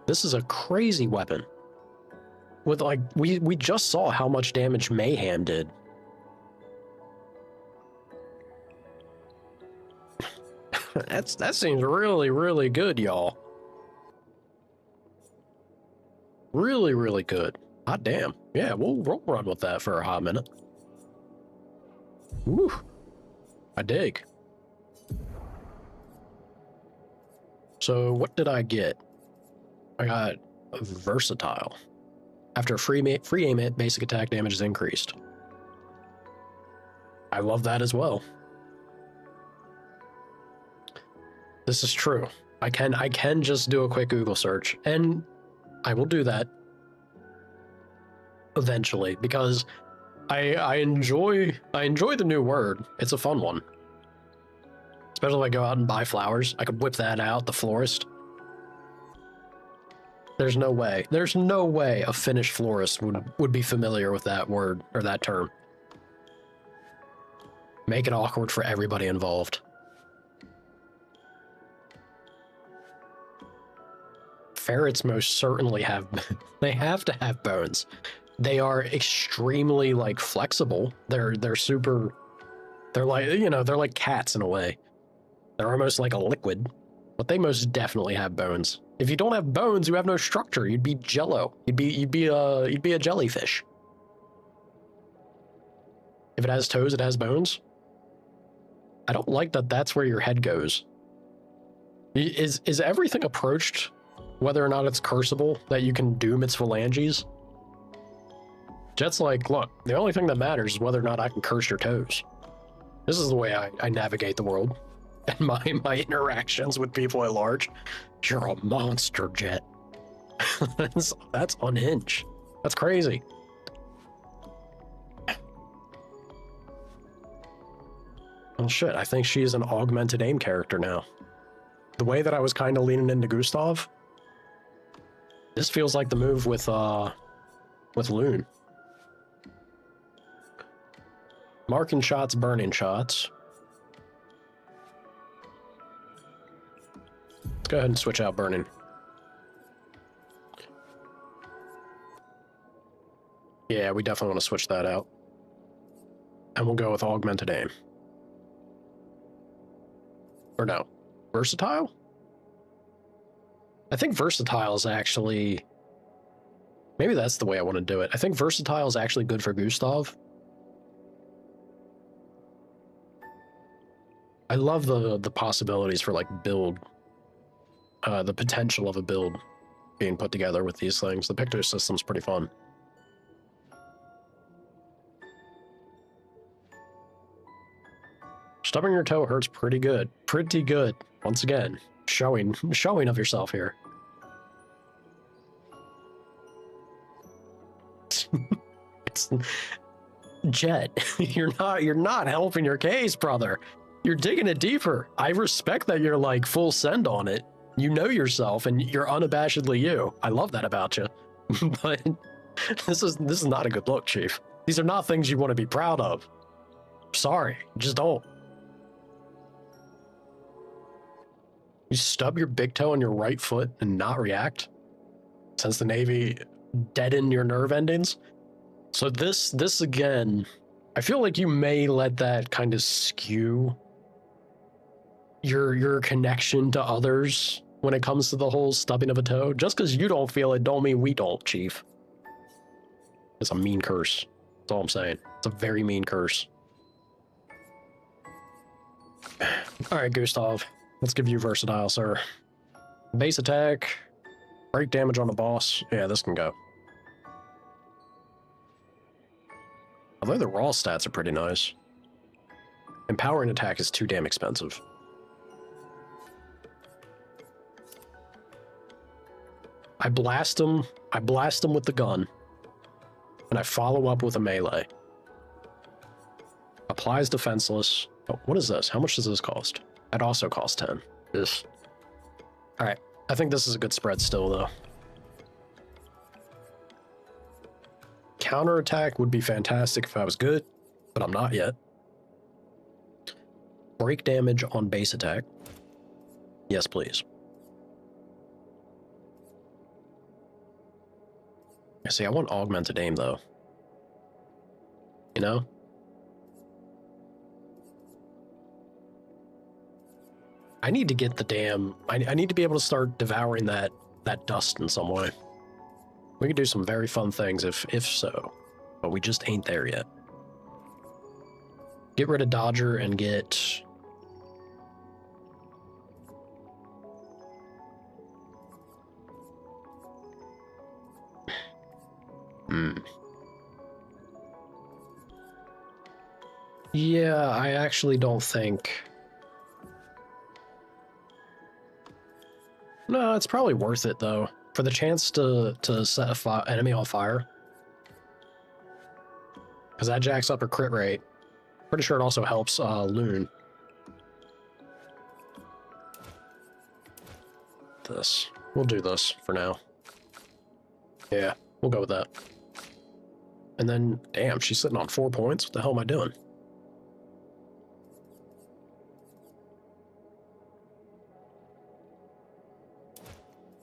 This is a crazy weapon. With like, we just saw how much damage Mayhem did. That seems really, really good, y'all. Really, really good. Hot damn. Yeah, we'll run with that for a hot minute. Woo. I dig. So what did I get? I got versatile. After free aim hit, basic attack damage is increased. I love that as well. This is true. I can just do a quick Google search, and I will do that eventually because I enjoy the new word. It's a fun one. Especially if I go out and buy flowers. I could whip that out, the florist. There's no way a Finnish florist would be familiar with that word or that term. Make it awkward for everybody involved. Ferrets most certainly have, they have to have bones. They are extremely like flexible. They're like, you know, they're like cats in a way. They're almost like a liquid, but they most definitely have bones. If you don't have bones, you have no structure. You'd be jello. You'd be a jellyfish. If it has toes, it has bones. I don't like that that's where your head goes. Is everything approached whether or not it's curseable that you can doom its phalanges? Jet's like, look, the only thing that matters is whether or not I can curse your toes. This is the way I navigate the world and my interactions with people at large. You're a monster, Jet. That's unhinged. That's crazy. Well, shit, I think she's an augmented aim character now. The way that I was kind of leaning into Gustav, this feels like the move with Loon. Marking shots, burning shots. Let's go ahead and switch out burning. Yeah, we definitely want to switch that out. And we'll go with augmented aim. Or no, versatile? I think versatile is actually... Maybe that's the way I want to do it. I think versatile is actually good for Gustav. I love the possibilities for, like, build. The potential of a build being put together with these things. The Picto system's pretty fun. Stubbing your toe hurts pretty good. Pretty good. Once again, showing of yourself here. It's Jet. You're not helping your case, brother. You're digging it deeper. I respect that you're like full send on it. You know yourself and you're unabashedly you. I love that about you. But this is not a good look, Chief. These are not things you want to be proud of. Sorry, just don't. You stub your big toe on your right foot and not react? Since the Navy deadened your nerve endings? So this again, I feel like you may let that kind of skew your connection to others when it comes to the whole stubbing of a toe. Just because you don't feel it don't mean we don't, Chief. It's a mean curse. That's all I'm saying. It's a very mean curse. All right, Gustav. Let's give you versatile, sir. Base attack. Break damage on the boss. Yeah, this can go. Although the raw stats are pretty nice. Empowering attack is too damn expensive. I blast him with the gun. And I follow up with a melee. Applies defenseless. Oh, what is this? How much does this cost? That also costs 10. This. Alright. I think this is a good spread still, though. Counterattack would be fantastic if I was good, but I'm not yet. Break damage on base attack. Yes, please. See, I want augmented aim, though. You know? I need to get the damn... I need to be able to start devouring that dust in some way. We could do some very fun things if so, but we just ain't there yet. Get rid of Dodger and get... Yeah, I actually don't think... No, it's probably worth it, though. For the chance to set an enemy on fire. Because that jacks up her crit rate. Pretty sure it also helps Loon. This. We'll do this for now. Yeah, we'll go with that. And then, damn, she's sitting on 4 points. What the hell am I doing?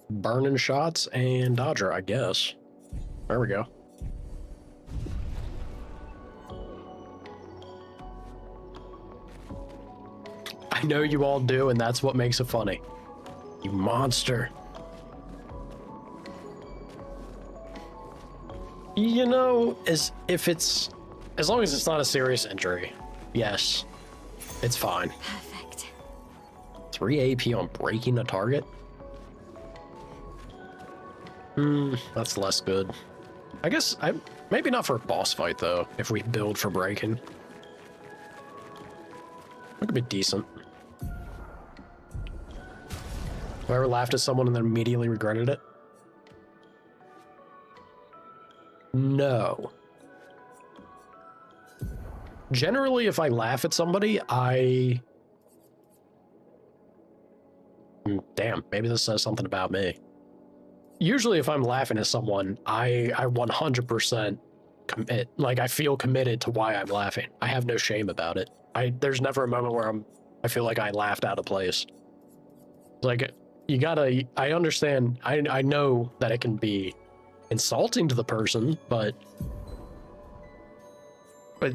Burning shots and Dodger, I guess. There we go. I know you all do, and that's what makes it funny. You monster. You know, as long as it's not a serious injury, yes, it's fine. Perfect. 3 AP on breaking a target? That's less good. I guess maybe not for a boss fight though, if we build for breaking. That could be decent. Have I ever laughed at someone and then immediately regretted it? know. Generally, if I laugh at somebody, damn, maybe this says something about me. Usually, if I'm laughing at someone, I 100% commit. Like, I feel committed to why I'm laughing. I have no shame about it. There's never a moment where I feel like I laughed out of place. Like, I understand, I know that it can be insulting to the person, but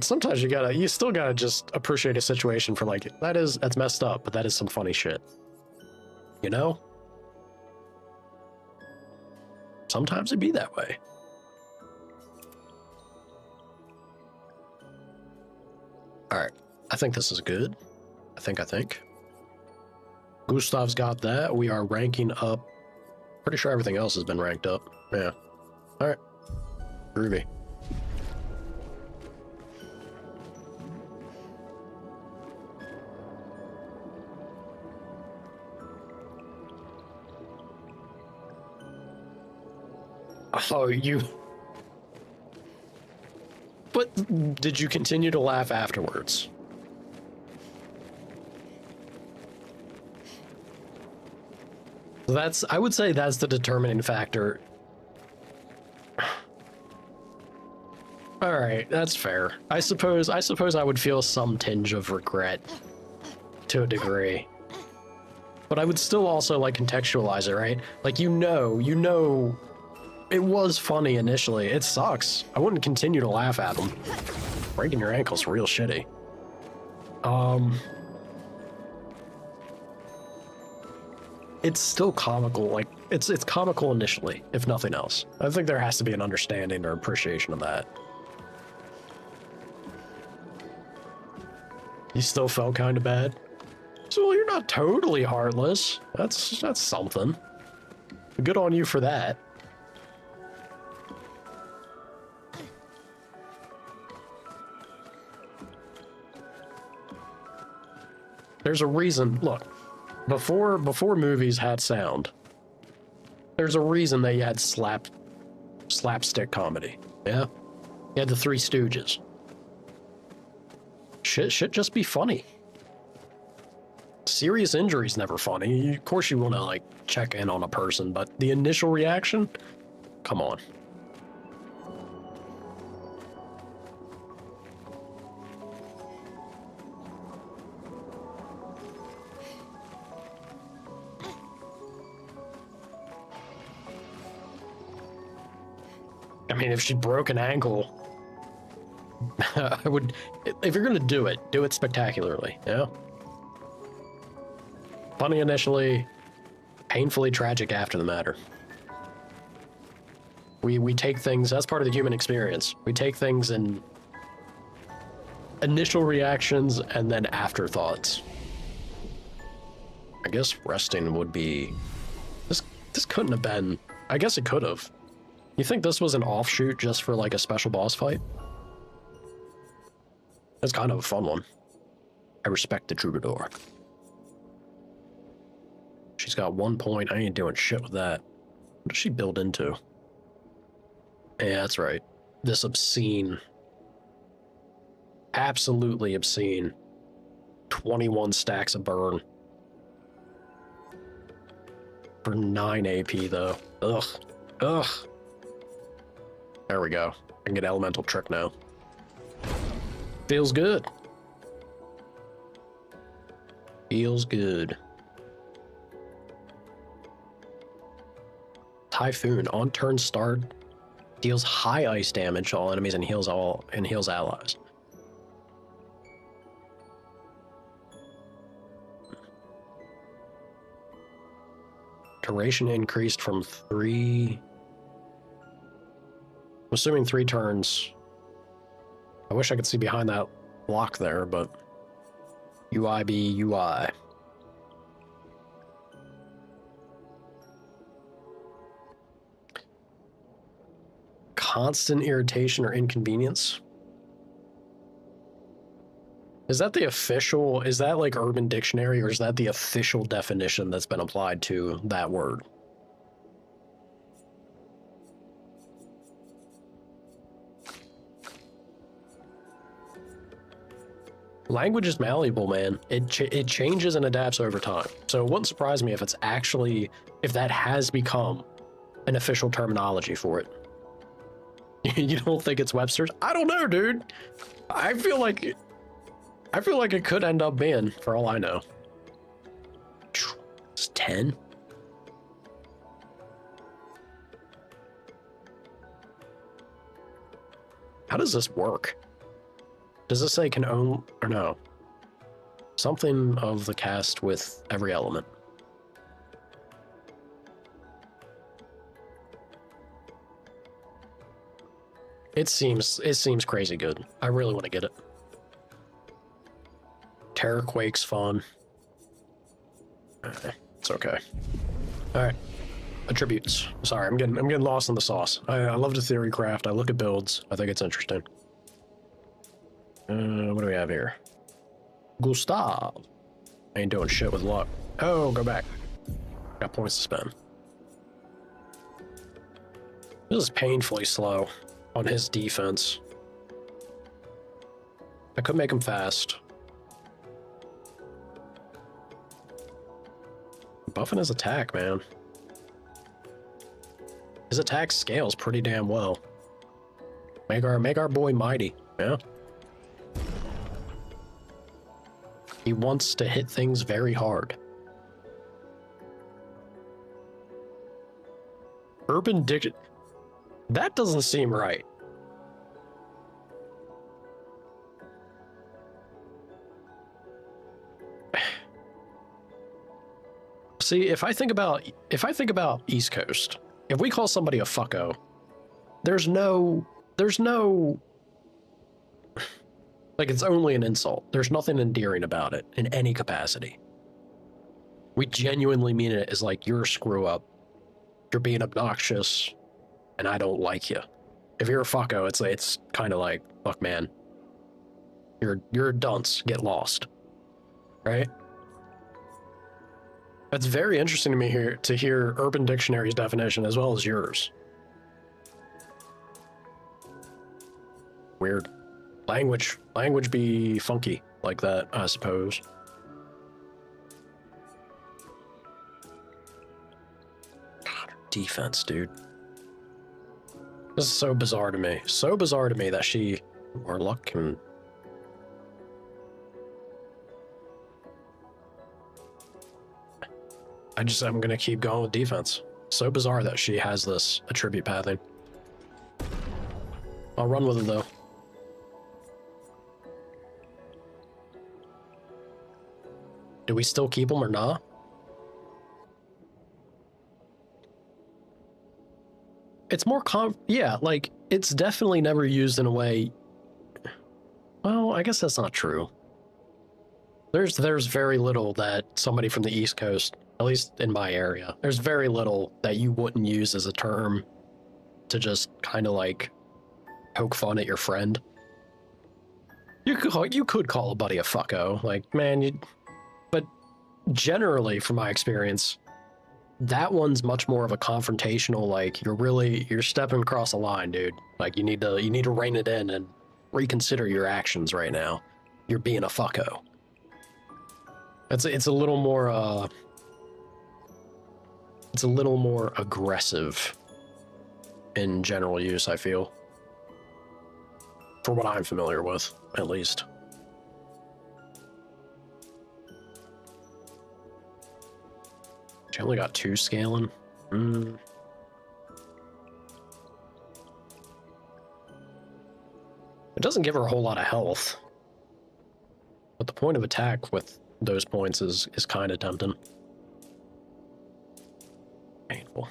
sometimes you still gotta just appreciate a situation for like, that's messed up, but that is some funny shit. You know? Sometimes it be that way. Alright, I think this is good. I think. Gustav's got that. We are ranking up. Pretty sure everything else has been ranked up. Yeah. Alright. Groovy. Oh, But did you continue to laugh afterwards? I would say that's the determining factor. All right, that's fair. I suppose I would feel some tinge of regret to a degree. But I would still also like contextualize it, right? Like, you know it was funny initially. It sucks. I wouldn't continue to laugh at them. Breaking your ankle's real shitty. It's still comical. Like, it's comical initially, if nothing else. I think there has to be an understanding or appreciation of that. You still felt kind of bad? So you're not totally heartless. That's something. Good on you for that. There's a reason. Look, before movies had sound, there's a reason they had slapstick comedy. Yeah, you had the Three Stooges. Shit just be funny. Serious injury's never funny. Of course you want to like check in on a person, but the initial reaction, come on. I mean, if she broke an ankle, I would, if you're gonna do it spectacularly, yeah? Funny initially, painfully tragic after the matter. We take things, that's part of the human experience. We take things in initial reactions and then afterthoughts. I guess resting would be, this couldn't have been, I guess it could have. You think this was an offshoot just for like a special boss fight? That's kind of a fun one. I respect the troubadour. She's got 1 point. I ain't doing shit with that. What does she build into? Yeah, that's right. This obscene, absolutely obscene 21 stacks of burn. For 9 AP though. Ugh. There we go. I can get elemental trick now. Feels good. Feels good. Typhoon on turn start deals high ice damage to all enemies and heals allies. Duration increased from 3. I'm assuming 3 turns. I wish I could see behind that block there, but UI be UI. Constant irritation or inconvenience. Is that the official, is that like Urban Dictionary, or is that the official definition that's been applied to that word? Language is malleable, man. It changes and adapts over time. So it wouldn't surprise me if it's actually, if that has become an official terminology for it. You don't think it's Webster's? I don't know, dude. I feel like it could end up being, for all I know. It's 10. How does this work? Does this say can own or no? Something of the cast with every element. It seems crazy good. I really want to get it. Terrorquake's fun. It's okay. All right. Attributes. Sorry, I'm getting lost in the sauce. I love the theory craft. I look at builds. I think it's interesting. What do we have here? Gustav. I ain't doing shit with luck. Oh, go back. Got points to spend. This is painfully slow on his defense. I could make him fast. Buffing his attack, man. His attack scales pretty damn well. Make our boy mighty, yeah. He wants to hit things very hard. Urban Diction. That doesn't seem right. See, if I think about East Coast, if we call somebody a fucko, there's no like, it's only an insult. There's nothing endearing about it in any capacity. We genuinely mean it as like, you're a screw up, you're being obnoxious, and I don't like you. If you're a fucko, it's kind of like, look, man, you're a dunce, get lost, right? That's very interesting to me here to hear Urban Dictionary's definition as well as yours. Weird. Language be funky like that, I suppose. God, defense, dude. This is so bizarre to me. So bizarre to me that she, or luck can. I'm gonna keep going with defense. So bizarre that she has this attribute pathing. I'll run with it though. Do we still keep them or not? It's more yeah, like, it's definitely never used in a way. Well, I guess that's not true. There's very little that somebody from the East Coast, at least in my area, there's very little that you wouldn't use as a term to just kind of like poke fun at your friend. You could call a buddy a fucko, like, man, but generally, from my experience, that one's much more of a confrontational, like, you're stepping across a line, dude. Like, you need to rein it in and reconsider your actions right now. You're being a fucko. It's a little more aggressive in general use, I feel. For what I'm familiar with, at least. She only got 2 scaling. It doesn't give her a whole lot of health. But the point of attack with those points is kind of tempting. Painful.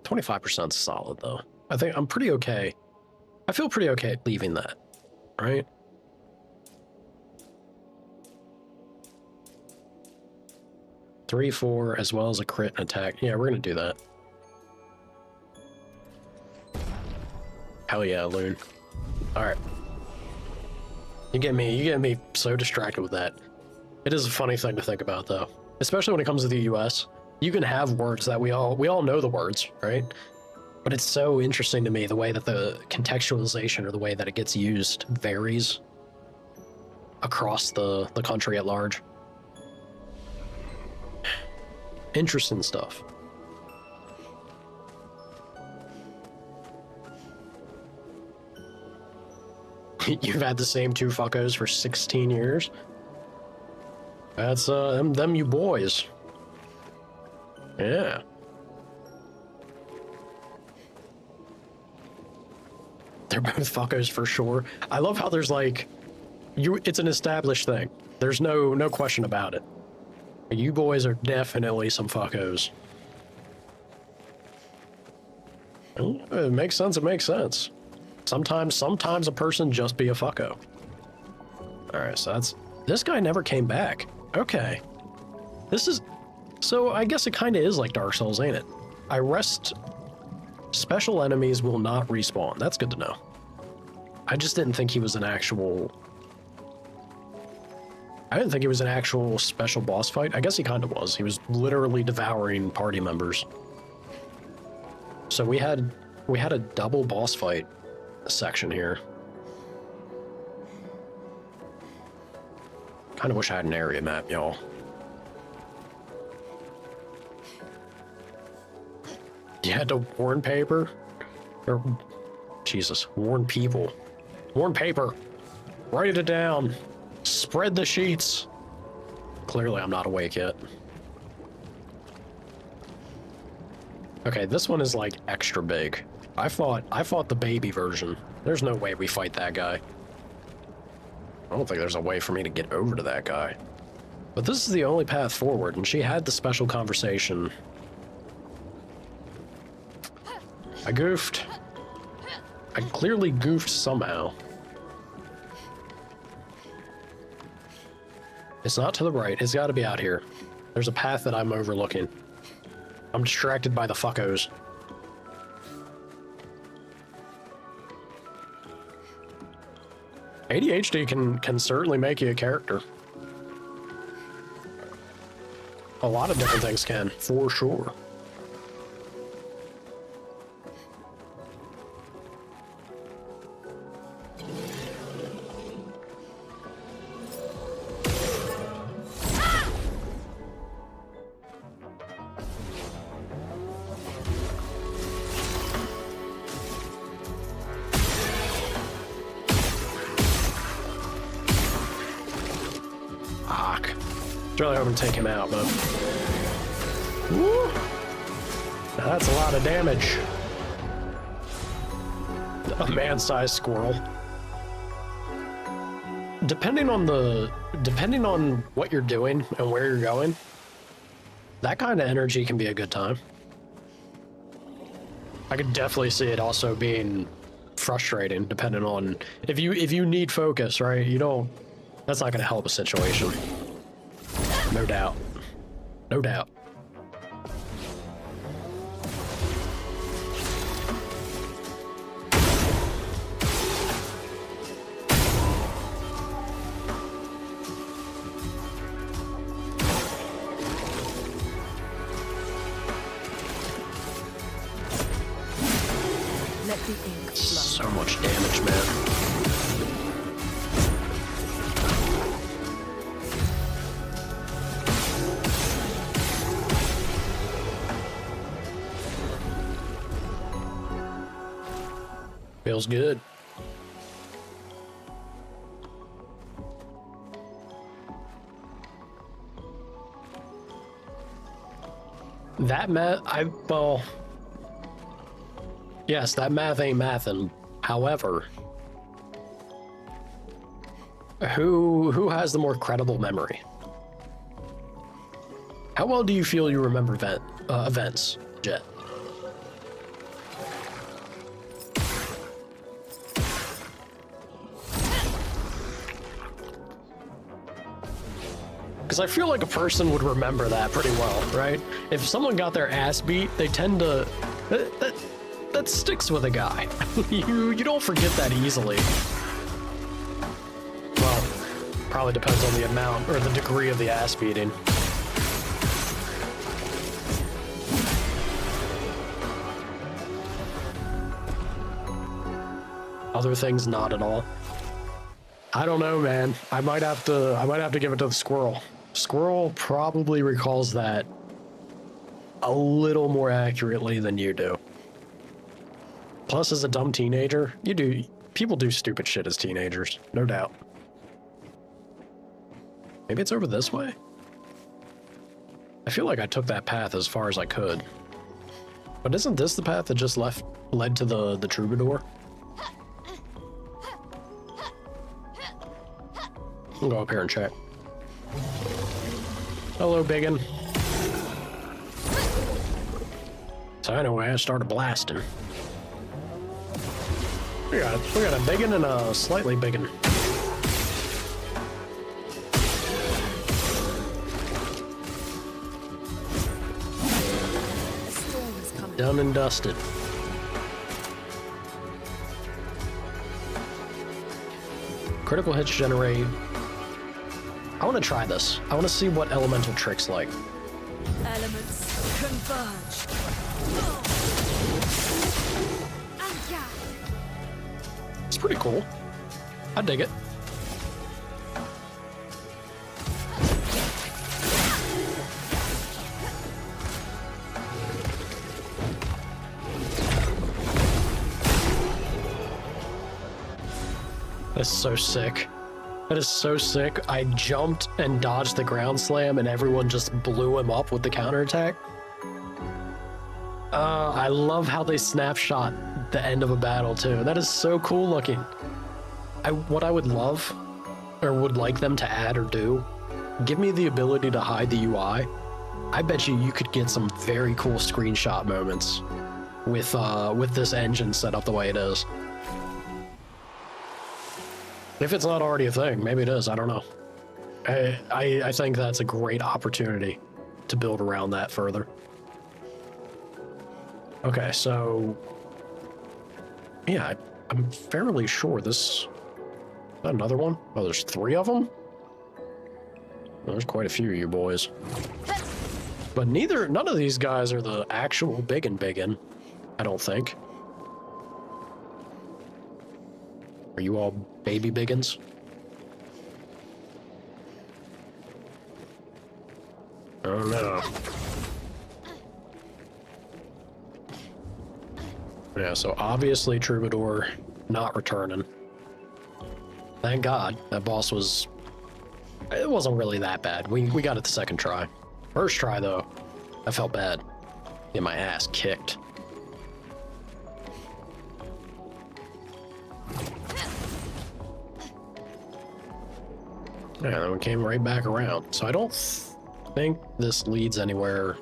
25% is solid, though. I think I'm pretty okay. I feel pretty okay leaving that, right? Three, 4, as well as a crit and attack. Yeah, we're gonna do that. Hell yeah, Loon. Alright. You get me so distracted with that. It is a funny thing to think about, though. Especially when it comes to the US. You can have words that we all know the words, right? But it's so interesting to me the way that the contextualization or the way that it gets used varies. across the country at large. Interesting stuff. You've had the same two fuckos for 16 years? That's, them you boys. Yeah. They're both fuckos for sure. I love how there's like, it's an established thing. There's no question about it. You boys are definitely some fuckos. It makes sense, it makes sense. Sometimes a person just be a fucko. Alright, so this guy never came back. Okay. So I guess it kind of is like Dark Souls, ain't it? Special enemies will not respawn. That's good to know. I just didn't think he was an actual... I didn't think he was an actual special boss fight. I guess he kind of was. He was literally devouring party members. So we had a double boss fight section here. Kind of wish I had an area map, y'all. You had to warn paper? Or, Jesus, warn people. Warn paper. Write it down. Spread the sheets. Clearly I'm not awake yet. Okay, this one is like extra big. I fought the baby version. There's no way we fight that guy. I don't think there's a way for me to get over to that guy. But this is the only path forward, and she had the special conversation. I goofed. I clearly goofed somehow. It's not to the right. It's got to be out here. There's a path that I'm overlooking. I'm distracted by the fuckos. ADHD can certainly make you a character. A lot of different things can, for sure. Really hoping to take him out, but... Woo! Now that's a lot of damage. A man-sized squirrel. Depending on what you're doing and where you're going, that kind of energy can be a good time. I could definitely see it also being frustrating, depending on if you need focus, right? That's not going to help a situation. No doubt. No doubt. Let the ink flow. So much damage, man. Feels good. That math, well, yes, that math ain't mathin'. However, who has the more credible memory? How well do you feel you remember events, Jet? Because I feel like a person would remember that pretty well, right? If someone got their ass beat, they tend to... That sticks with a guy. You don't forget that easily. Well, probably depends on the amount or the degree of the ass beating. Other things, not at all. I don't know, man. I might have to give it to the squirrel. Squirrel probably recalls that a little more accurately than you do. Plus, as a dumb teenager, people do stupid shit as teenagers, no doubt. Maybe it's over this way? I feel like I took that path as far as I could. But isn't this the path that just led to the troubadour? I'll go up here and check. Hello, biggin. So anyway, I started blasting. We got a biggin and a slightly biggin. Done and dusted. Critical hits generate. I want to try this. I want to see what elemental tricks like. Elements converge. It's pretty cool. I dig it. That's so sick. That is so sick. I jumped and dodged the ground slam and everyone just blew him up with the counterattack. I love how they snapshot the end of a battle too. That is so cool looking. What I would love, or would like them to add or do, give me the ability to hide the UI. I bet you could get some very cool screenshot moments with this engine set up the way it is. If it's not already a thing, maybe it is, I don't know. I think that's a great opportunity to build around that further. Okay, so... yeah, I'm fairly sure this... another one? Oh, there's 3 of them? Well, there's quite a few of you boys. But none of these guys are the actual biggin, I don't think. Are you all baby biggins? Oh no. Yeah, so obviously Troubadour not returning. Thank God. That boss was... it wasn't really that bad. We got it the second try. First try though, I felt bad. Get my ass kicked. Yeah, then we came right back around. So I don't think this leads anywhere.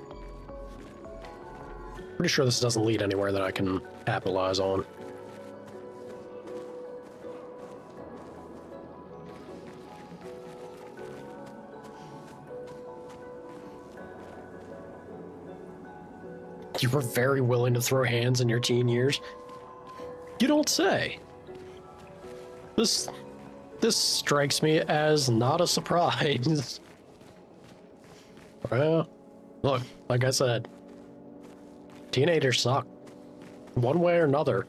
Pretty sure this doesn't lead anywhere that I can capitalize on. You were very willing to throw hands in your teen years? You don't say. This strikes me as not a surprise. Well, look, like I said, teenagers suck. One way or another.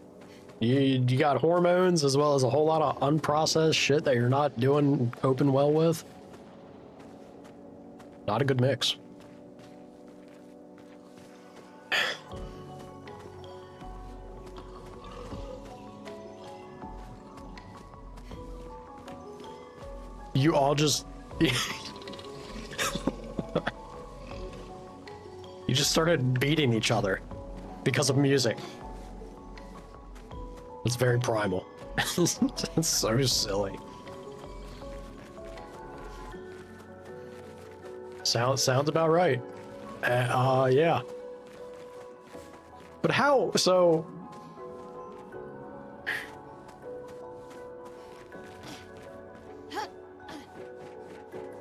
You got hormones as well as a whole lot of unprocessed shit that you're not doing coping well with. Not a good mix. You all just... you just started beating each other because of music. It's very primal. It's so silly. Sounds about right. Yeah. But how... so...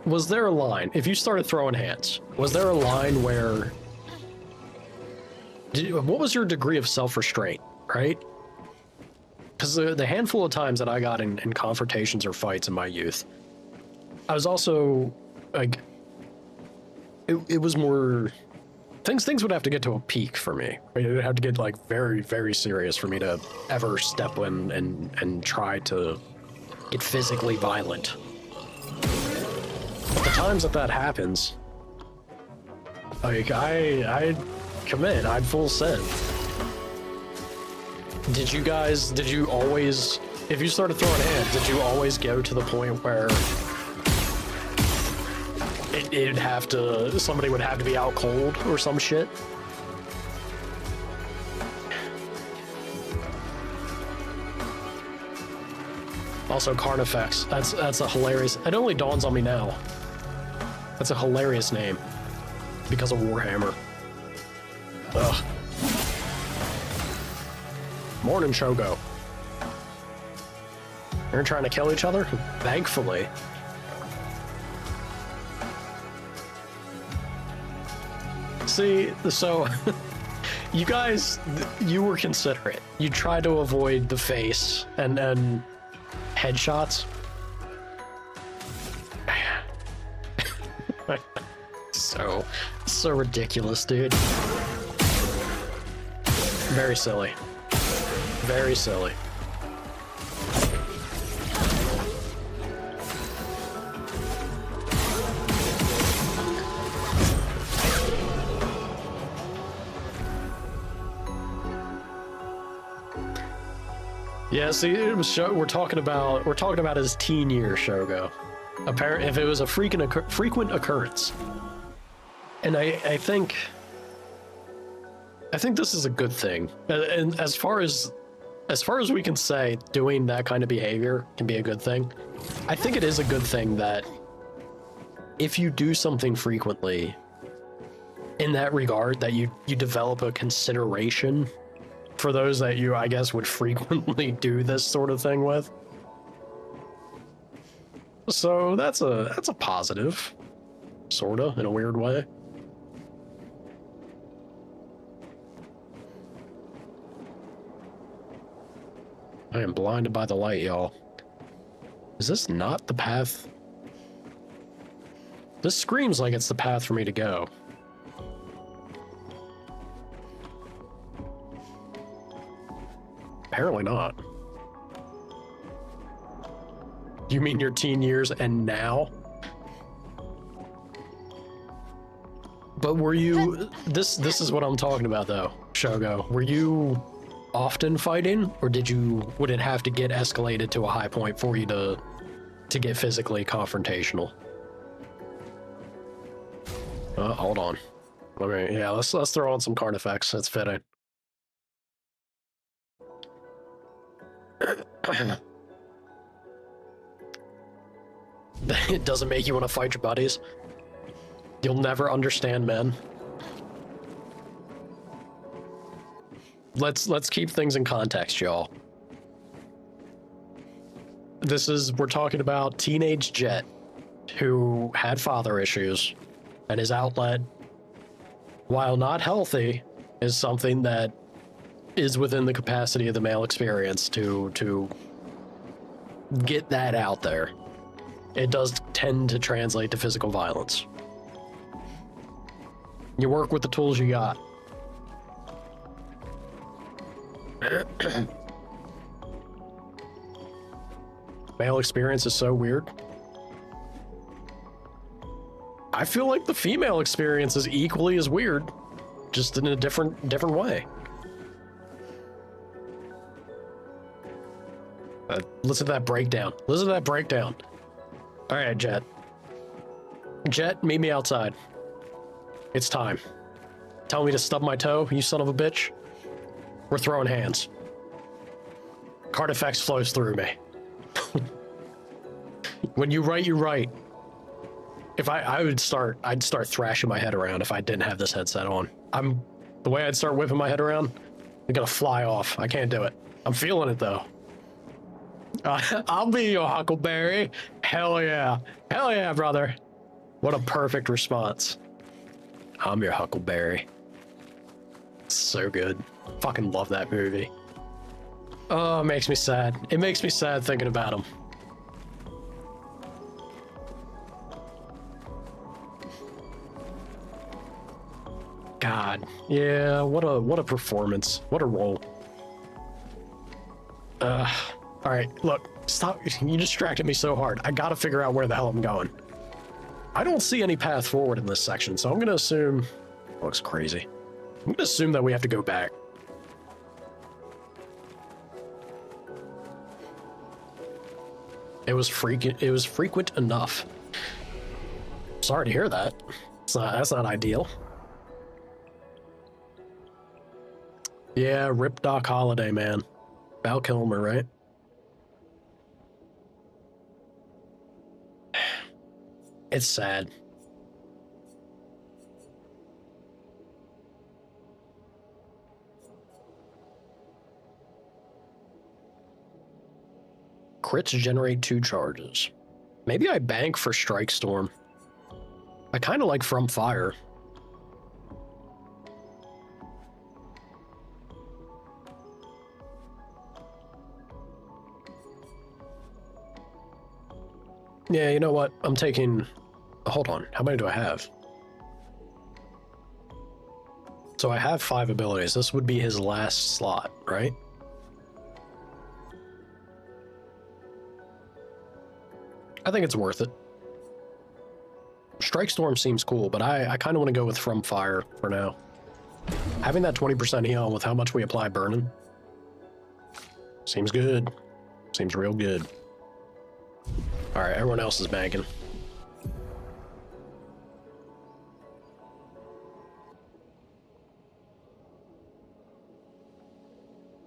was there a line, if you started throwing hands, was there a line where... what was your degree of self-restraint, right? Because the handful of times that I got in confrontations or fights in my youth, I was also, like... It was more... Things would have to get to a peak for me. Right? It would have to get, like, very, very serious for me to ever step in and try to get physically violent. But the times that happens, like, I commit, I'd full send. Did you always, if you started throwing hands, did you always go to the point where somebody would have to be out cold or some shit? Also, Carnifex. That's a hilarious. It only dawns on me now. That's a hilarious name because of Warhammer. Ugh. Morning, Shogo. You're trying to kill each other? Thankfully. See, so you guys, you were considerate. You tried to avoid the face and headshots. So ridiculous, dude. Very silly. Very silly. Yeah, see, we're talking about his teen years, Shogo. If it was a frequent occurrence, and I think this is a good thing. And as far as we can say, doing that kind of behavior can be a good thing. I think it is a good thing that if you do something frequently, in that regard, that you develop a consideration for those that you, I guess, would frequently do this sort of thing with. So that's a positive, sorta, in a weird way. I am blinded by the light, y'all. Is this not the path? This screams like it's the path for me to go. Apparently not. You mean your teen years and now? But were you... This is what I'm talking about, though, Shogo. Were you often fighting, or would it have to get escalated to a high point for you to get physically confrontational? Hold on. Okay, yeah, let's throw on some Carnifex. That's fitting. It doesn't make you want to fight your buddies. You'll never understand men. Let's keep things in context, y'all. We're talking about teenage Jet, who had father issues, and his outlet, while not healthy, is something that is within the capacity of the male experience to get that out there. It does tend to translate to physical violence. You work with the tools you got. Male experience is so weird. I feel like the female experience is equally as weird, just in a different way. Listen to that breakdown. Listen to that breakdown. All right, Jet. Jet, meet me outside. It's time. Tell me to stub my toe, you son of a bitch. We're throwing hands. Carnifex flows through me. When you write, you write. If I'd start thrashing my head around if I didn't have this headset on. The way I'd start whipping my head around, I'm gonna fly off. I can't do it. I'm feeling it though. I'll be your Huckleberry. Hell yeah. Hell yeah, brother. What a perfect response. I'm your Huckleberry. So good. Fucking love that movie. Oh, it makes me sad. It makes me sad thinking about him. God. Yeah, what a performance. What a role. All right, look, Stop. You distracted me so hard. I gotta figure out where the hell I'm going. I don't see any path forward in this section, so I'm gonna assume... Looks crazy. I'm gonna assume that we have to go back. It was frequent enough. Sorry to hear that. That's not ideal. Yeah, rip Doc Holliday, man. Val Kilmer, right? It's sad. Crits generate 2 charges. Maybe I bank for Strike Storm. I kind of like From Fire. Yeah, you know what? I'm taking... Hold on. How many do I have? So I have 5 abilities. This would be his last slot, right? I think it's worth it. Strike Storm seems cool, but I kind of want to go with From Fire for now. Having that 20% heal with how much we apply burning seems good. Seems real good. Alright, everyone else is banking.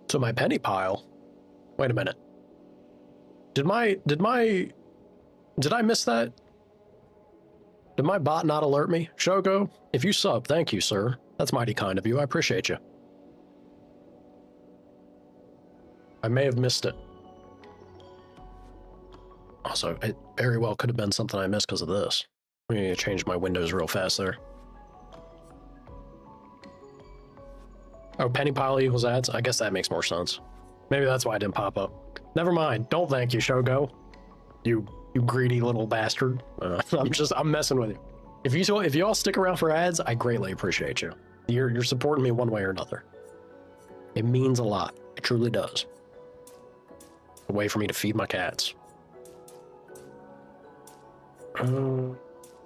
So my penny pile... Wait a minute. Did I miss that? Did my bot not alert me? Shogo, if you sub, thank you, sir. That's mighty kind of you. I appreciate you. I may have missed it. Also, it very well could have been something I missed because of this. I'm going to change my windows real fast there. Oh, penny pile equals ads? I guess that makes more sense. Maybe that's why I didn't pop up. Never mind. Don't thank you, Shogo. You greedy little bastard. I'm messing with you. If you all stick around for ads, I greatly appreciate you. You're supporting me one way or another. It means a lot. It truly does. A way for me to feed my cats.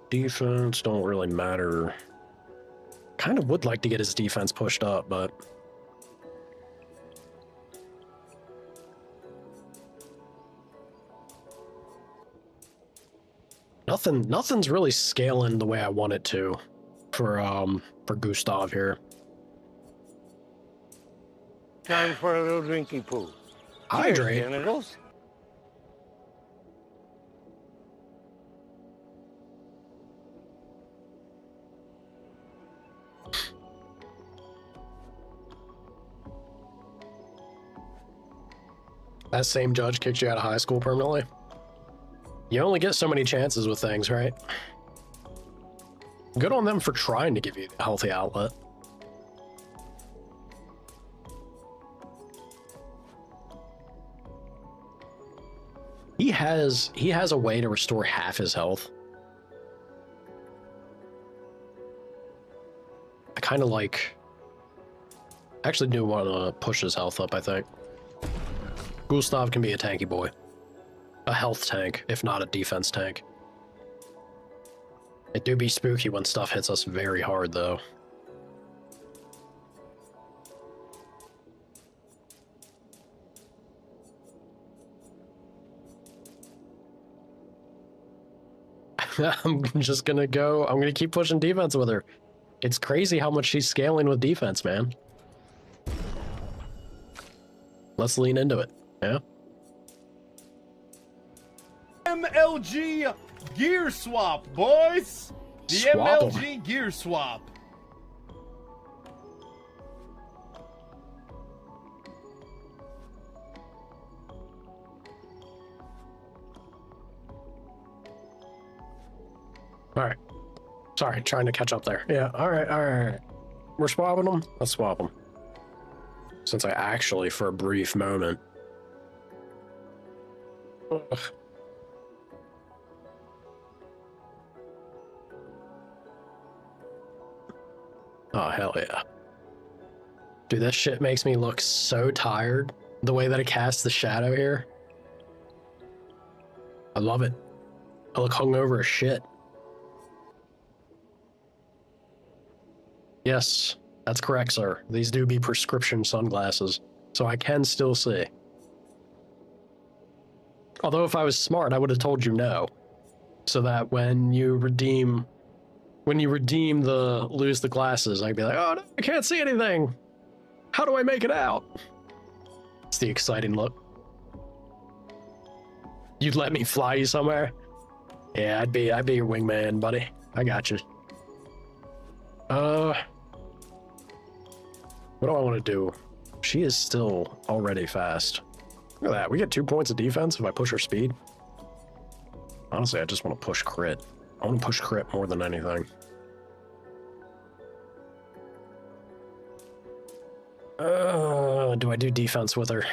Defense don't really matter. Kind of would like to get his defense pushed up, but nothing's really scaling the way I want it to for Gustav here. Time for a little drinking pool. Hydrate. Cheers, genitals. That same judge kicked you out of high school permanently? You only get so many chances with things, right? Good on them for trying to give you a healthy outlet. He has a way to restore half his health. I kind of like... actually do want to push his health up, I think. Gustav can be a tanky boy. A health tank, if not a defense tank. It do be spooky when stuff hits us very hard, though. I'm gonna keep pushing defense with her. It's crazy how much she's scaling with defense, man. Let's lean into it, yeah? MLG gear swap, boys! The Swap 'em. MLG gear swap. Alright. Sorry, trying to catch up there. Yeah, alright. We're swapping them? Let's swap them. Since I actually, for a brief moment... Ugh. Oh, hell yeah. Dude, that shit makes me look so tired. The way that it casts the shadow here. I love it. I look hungover as shit. Yes, that's correct, sir. These do be prescription sunglasses, so I can still see. Although if I was smart, I would have told you no. So that when you redeem the lose the glasses, I'd be like, oh no, I can't see anything. How do I make it out? It's the exciting look. You'd let me fly you somewhere? Yeah, I'd be your wingman, buddy. I got you. What do I want to do? She is still already fast. Look at that. We get 2 points of defense if I push her speed. Honestly, I just want to push crit. I want to push crit more than anything. Do I do defense with her?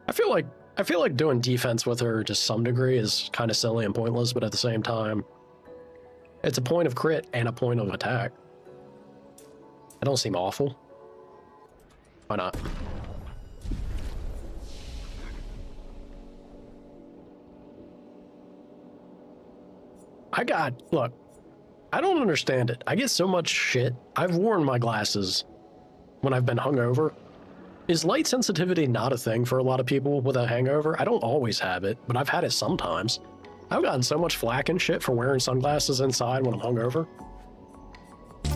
I feel like doing defense with her to some degree is kind of silly and pointless, but at the same time, it's a point of crit and a point of attack. It don't seem awful. Why not? Look, I don't understand it. I get so much shit. I've worn my glasses when I've been hungover. Is light sensitivity not a thing for a lot of people with a hangover? I don't always have it, but I've had it sometimes. I've gotten so much flack and shit for wearing sunglasses inside when I'm hungover.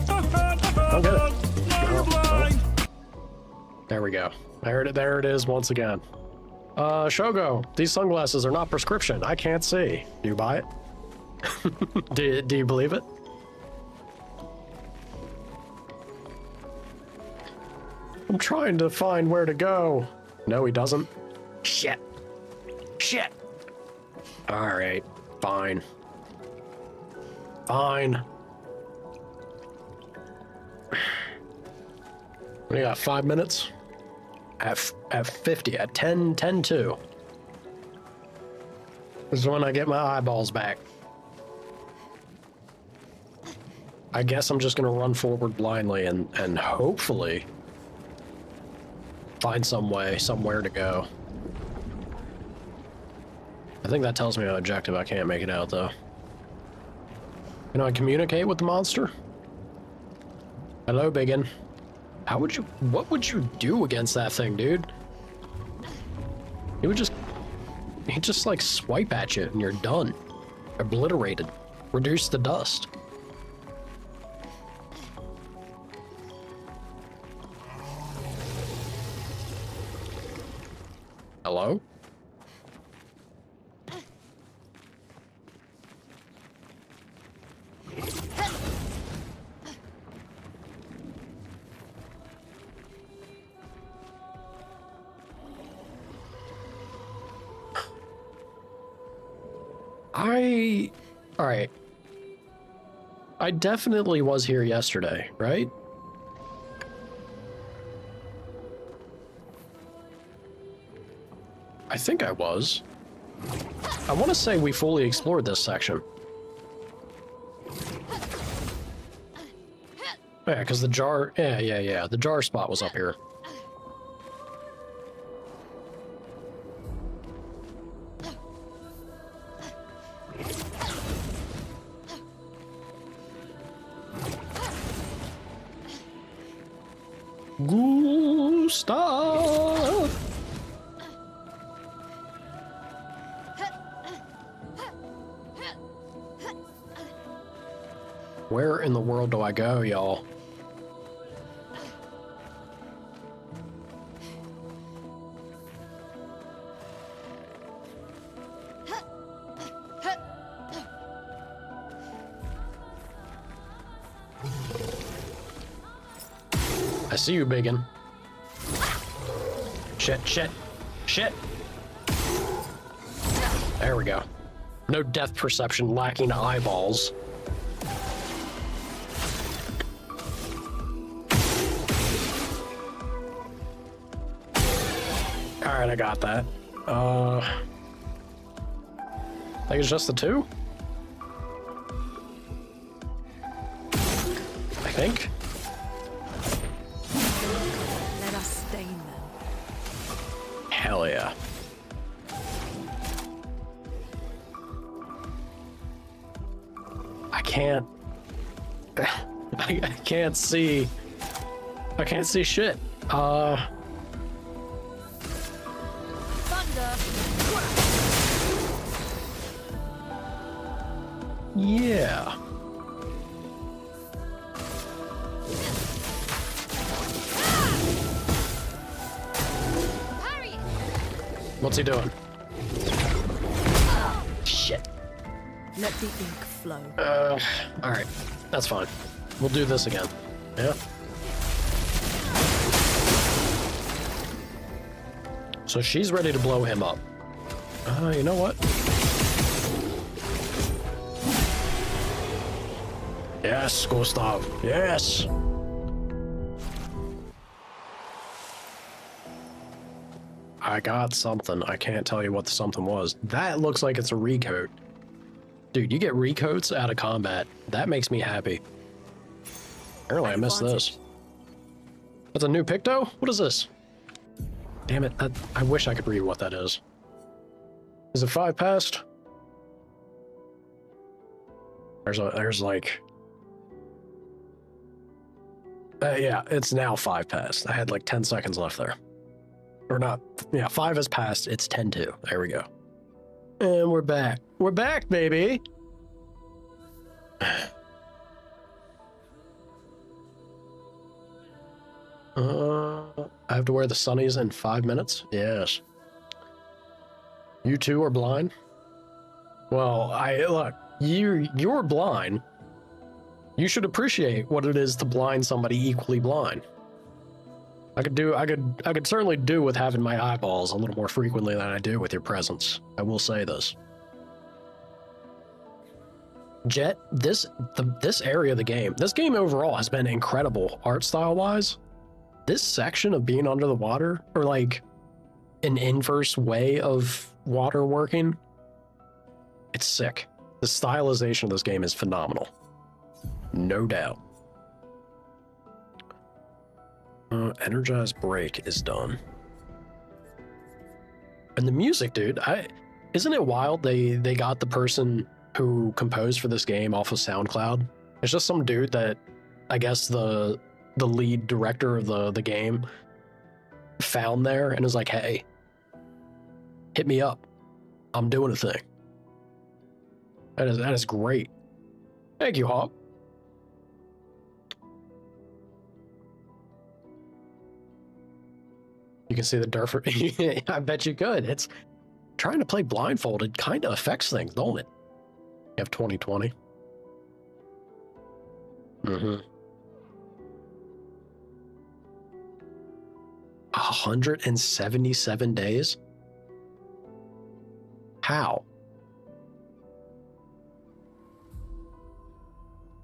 I'll get it. Oh. There we go. There it is once again. Shogo, these sunglasses are not prescription. I can't see. Do you buy it? Do you believe it? I'm trying to find where to go. No, he doesn't. Shit. Shit. All right. Fine. Fine. We got 5 minutes. At 50, at 10:02. This is when I get my eyeballs back. I guess I'm just gonna run forward blindly and hopefully find somewhere to go. I think that tells me my objective. I can't make it out though. Can I communicate with the monster? Hello, biggin. What would you do against that thing, dude? He'd just like swipe at you and you're done. Obliterated. Reduced to dust. Hello? All right. I definitely was here yesterday, right? I think I was. I want to say we fully explored this section. Yeah, because the jar... Yeah. The jar spot was up here. Gustav! Where in the world do I go, y'all? I see you, biggin. Shit. There we go. No depth perception, lacking eyeballs. Alright, I got that. I think it's just the two? I think. Let us stain them. I can't. I can't see. I can't see shit. Thunder. Yeah. Parry. What's he doing? Shit. Let the ink flow. All right. That's fine. We'll do this again. Yeah. So she's ready to blow him up. You know what? Yes, Gustav. Yes. I got something. I can't tell you what the something was. That looks like it's a recoat. Dude, you get recoats out of combat. That makes me happy. Apparently I missed this. That's a new Picto? What is this? Damn it, I wish I could read what that is. Is it 5 past? There's like... yeah, it's now 5 past. I had like 10 seconds left there. Or not. Yeah, 5 has passed. It's 10-2. There we go. And we're back. We're back, baby! I have to wear the sunnies in 5 minutes? Yes. You two are blind? Well, look, you're blind. You should appreciate what it is to blind somebody equally blind. I could certainly do with having my eyeballs a little more frequently than I do with your presence. I will say this. Jet, this area of the game, this game overall has been incredible art style wise. This section of being under the water, or like an inverse way of water working, it's sick. The stylization of this game is phenomenal. No doubt. Energized break is done. And the music, dude, isn't it wild they got the person who composed for this game off of SoundCloud? It's just some dude that I guess the lead director of the game found there and was like, hey, hit me up. I'm doing a thing. That is great. Thank you, Hawk. You can see the Durfer. I bet you could. It's trying to play blindfolded kind of affects things, don't it? You have 2020. 177 days? How?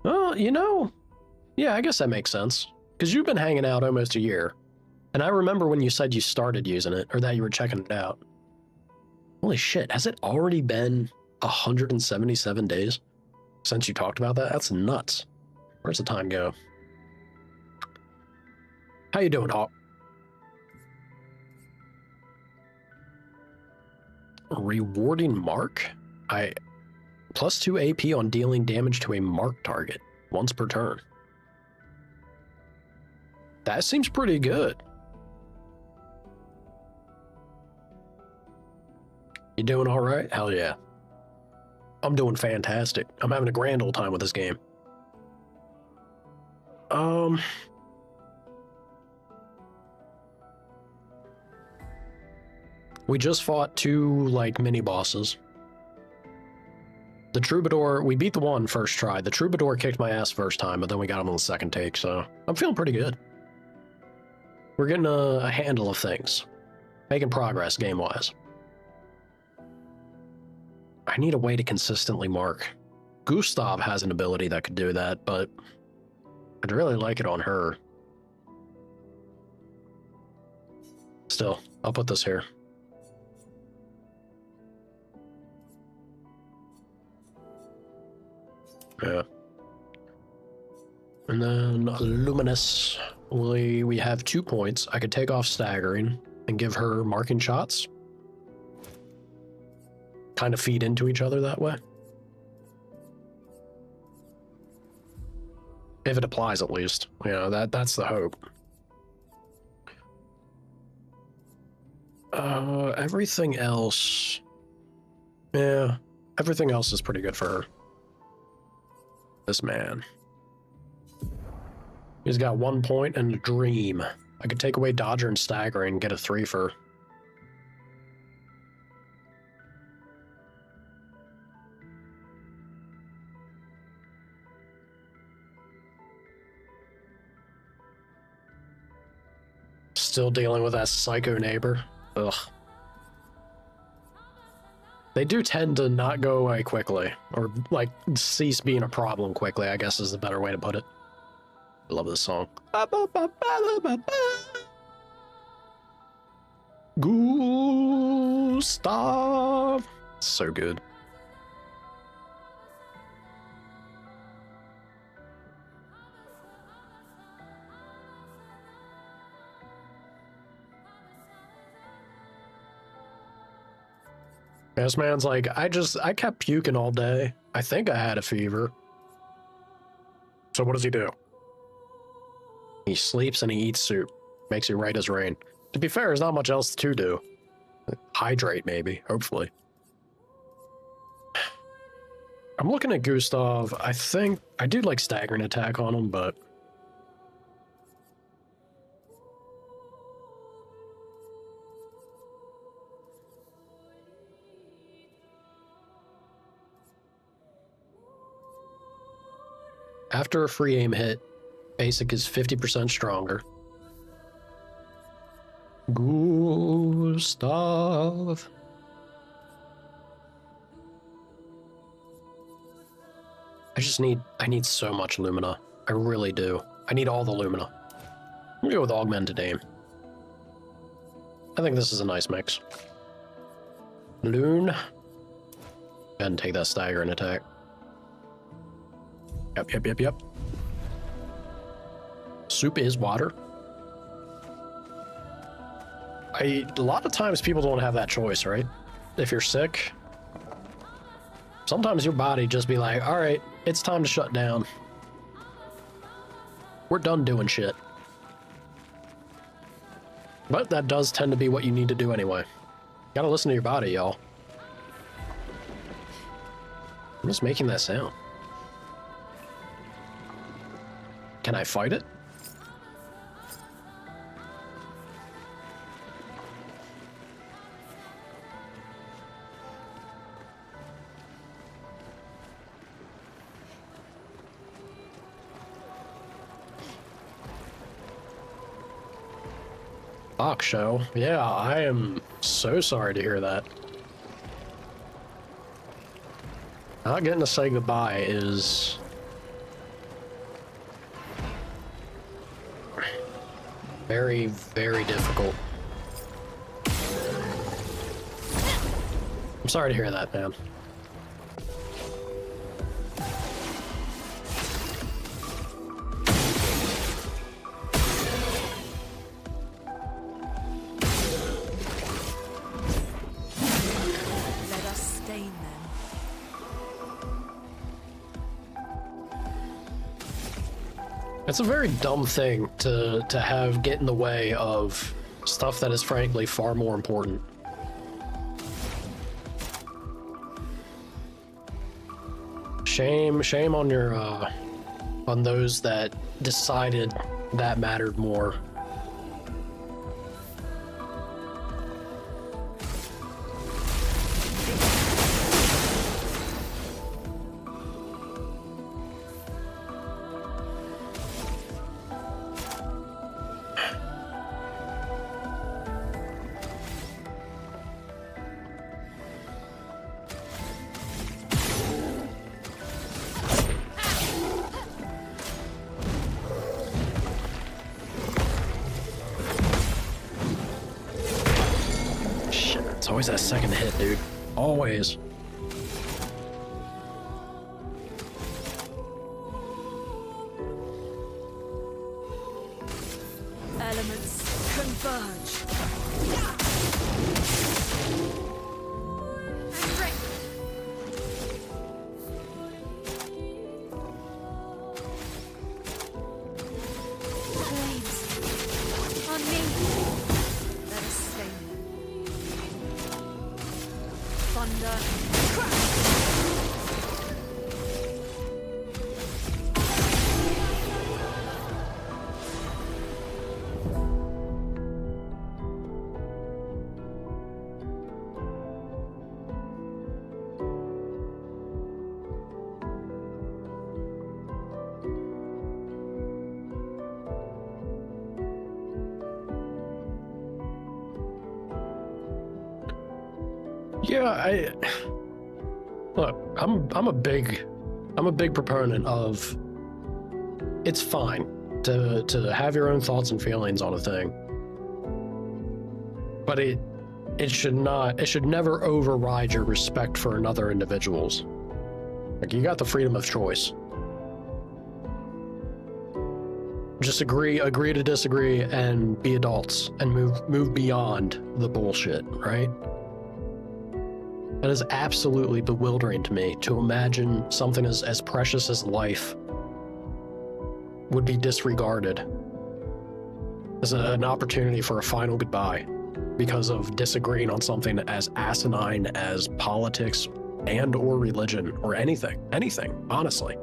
Well, yeah, I guess that makes sense. Because you've been hanging out almost a year. And I remember when you said you started using it, or that you were checking it out. Holy shit, has it already been 177 days since you talked about that? That's nuts. Where's the time go? How you doing, Hawk? Rewarding mark? +2 AP on dealing damage to a mark target once per turn. That seems pretty good. You doing all right? Hell yeah. I'm doing fantastic. I'm having a grand old time with this game. We just fought 2, like, mini-bosses. The Troubadour, we beat the one first try. The Troubadour kicked my ass first time, but then we got him on the second take, so I'm feeling pretty good. We're getting a handle of things. Making progress, game-wise. I need a way to consistently mark. Gustav has an ability that could do that, but I'd really like it on her. Still, I'll put this here. Yeah. And then Luminous, we have 2 points. I could take off staggering and give her marking shots. Kind of feed into each other that way. If it applies, at least. You know, that's the hope. Everything else... Yeah, everything else is pretty good for her. This man. He's got 1 point and a dream. I could take away Dodger and Stagger and get a 3 for... Still dealing with that psycho neighbor. Ugh. They do tend to not go away quickly, or like cease being a problem quickly, I guess is the better way to put it. I love this song. Gustav. So good. This man's like, I kept puking all day. I think I had a fever. So what does he do? He sleeps and he eats soup. Makes you right as rain. To be fair, there's not much else to do. Hydrate, maybe. Hopefully. I'm looking at Gustav. I think I do like staggering attack on him, but... After a free aim hit, basic is 50% stronger. Gustav. I need so much Lumina. I really do. I need all the Lumina. I'm gonna go with Augmented Aim. I think this is a nice mix. Loon. Go ahead and take that stagger and attack. Yep. Soup is water. A lot of times people don't have that choice, right? If you're sick, sometimes your body just be like, all right, it's time to shut down. We're done doing shit. But that does tend to be what you need to do anyway. Gotta listen to your body, y'all. I'm just making that sound. Can I fight it? Fuck, show. Yeah, I am so sorry to hear that. Not getting to say goodbye is... very, very difficult. I'm sorry to hear that, man. Let us stain them. It's a very dumb thing to have get in the way of stuff that is frankly far more important. Shame on your on those that decided that mattered more. It's always that second hit, dude. Always. Elements converge. Yeah, look, I'm a big proponent of it's fine to have your own thoughts and feelings on a thing, but it should never override your respect for another individuals. Like, you got the freedom of choice. Just agree to disagree and be adults and move beyond the bullshit, right? That is absolutely bewildering to me, to imagine something as precious as life would be disregarded as an opportunity for a final goodbye because of disagreeing on something as asinine as politics and or religion or anything, honestly.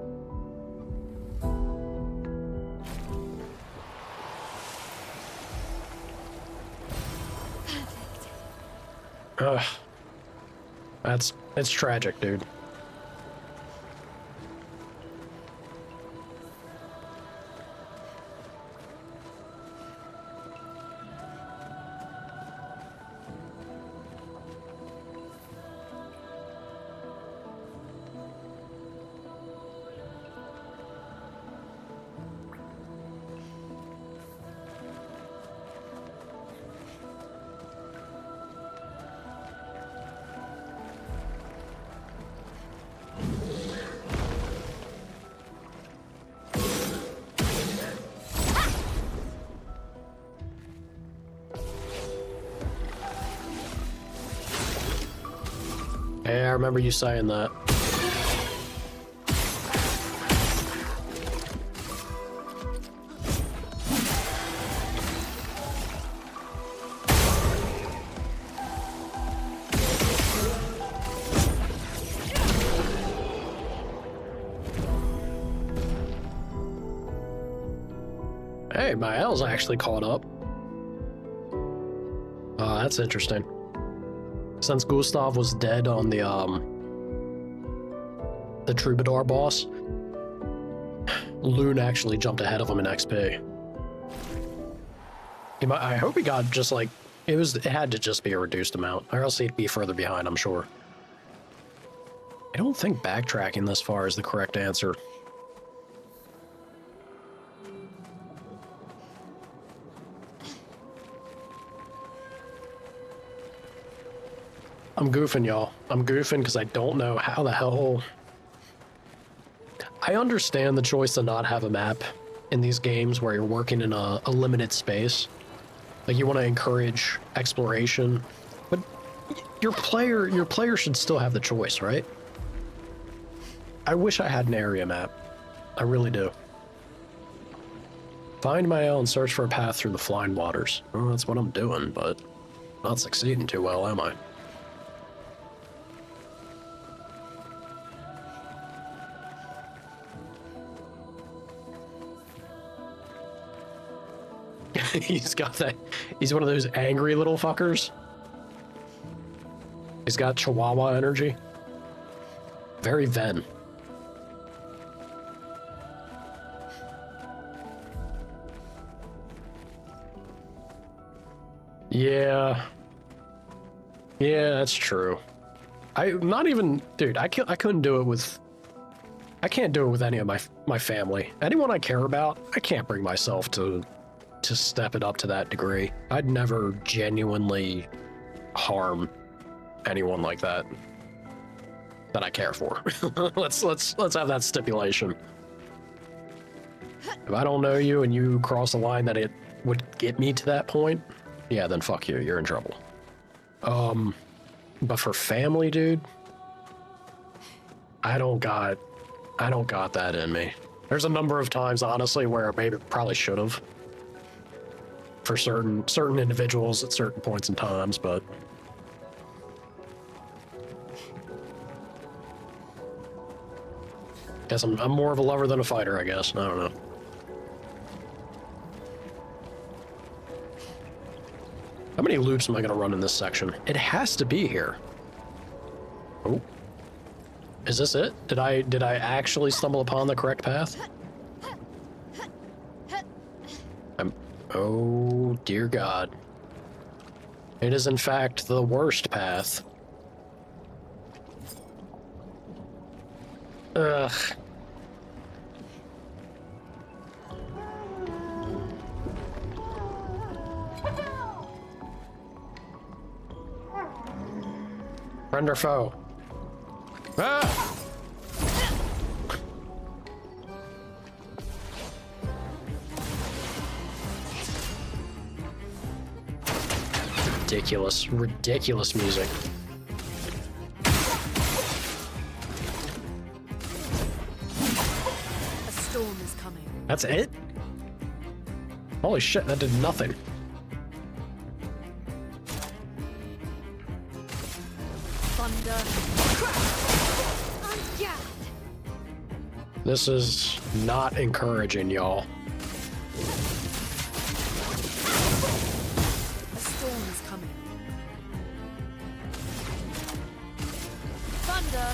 It's tragic, dude. Hey, I remember you saying that. Hey, my L's actually caught up. That's interesting. Since Gustav was dead on the Troubadour boss, Loon actually jumped ahead of him in XP. I hope he got just like, it had to just be a reduced amount, or else he'd be further behind, I'm sure. I don't think backtracking this far is the correct answer. I'm goofing, y'all. I'm goofing because I don't know how the hell... I understand the choice to not have a map in these games where you're working in a limited space. Like, you want to encourage exploration, but your player should still have the choice, right? I wish I had an area map. I really do. Find my L and search for a path through the flying waters. Well, that's what I'm doing, but not succeeding too well, am I? He's got that. He's one of those angry little fuckers. He's got Chihuahua energy. Very Ven. Yeah. Yeah, that's true. Not even, dude, I couldn't do it with, I can't do it with any of my family. Anyone I care about, I can't bring myself to step it up to that degree. I'd never genuinely harm anyone like that I care for. let's have that stipulation. If I don't know you and you cross a line that it would get me to that point, yeah, then fuck you, you're in trouble. But for family, dude, I don't got that in me. There's a number of times, honestly, where I maybe probably should have. For certain individuals at certain points in times, but Guess I'm more of a lover than a fighter, I guess. I don't know. How many loops am I gonna run in this section? It has to be here. Oh. Is this it? Did I actually stumble upon the correct path? Oh, dear God. It is, in fact, the worst path. Ugh. Friend or foe? Ah! Ridiculous, ridiculous music. A storm is coming. That's it? Holy shit, that did nothing. Thunder. This is not encouraging, y'all. A storm is coming. Thunder.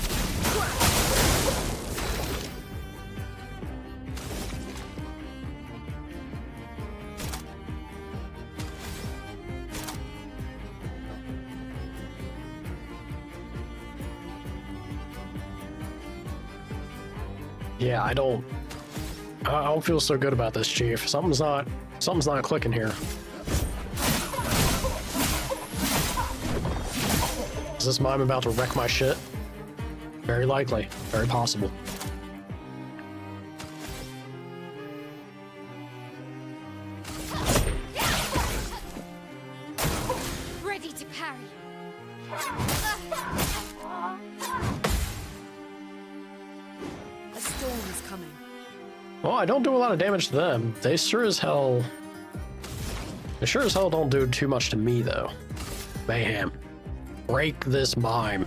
Yeah, I don't feel so good about this, Chief. Something's not clicking here. Is this mime about to wreck my shit? Very likely, very possible. Ready to parry. A storm is coming. Well, I don't do a lot of damage to them. They sure as hell don't do too much to me, though. Mayhem. Break this mime.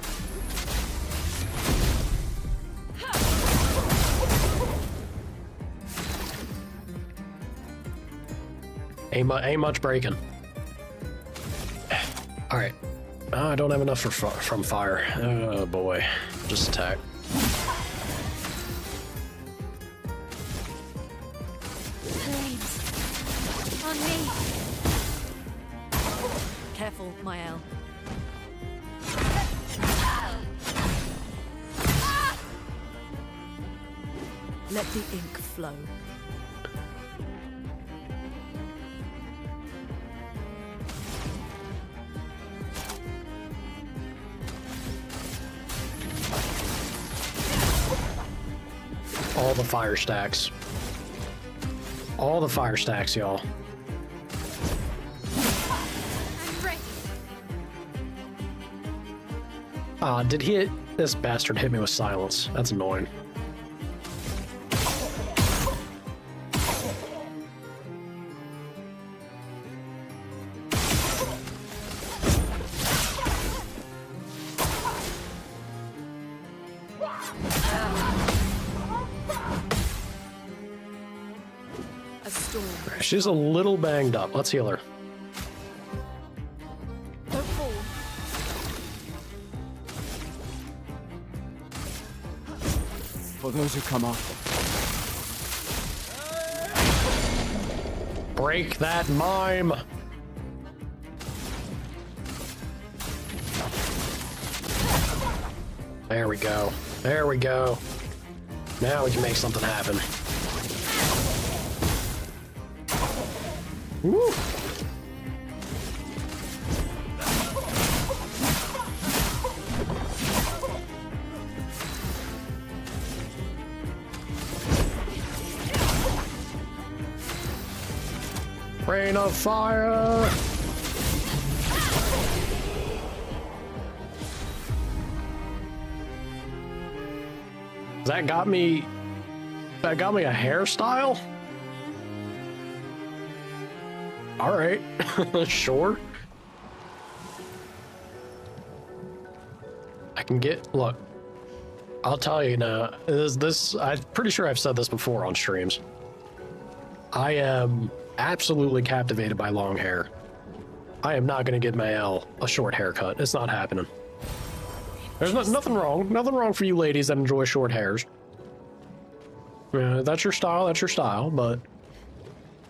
Ain't much breaking. All right. I don't have enough from fire. Oh boy. Just attack. Flames. On me. Careful, Mael. Let the ink flow. All the fire stacks. All the fire stacks, y'all. I'm ready. Did this bastard hit me with silence? That's annoying. A storm. She's a little banged up. Let's heal her. Don't fall. For those who come after. Break that mime! There we go. There we go. Now we can make something happen. Woo! Rain of fire! That got me a hairstyle? All right, sure. I can get, look, I'll tell you now, I'm pretty sure I've said this before on streams. I am absolutely captivated by long hair. I am not going to give Mael a short haircut. It's not happening. There's nothing wrong for you ladies that enjoy short hairs. That's your style, but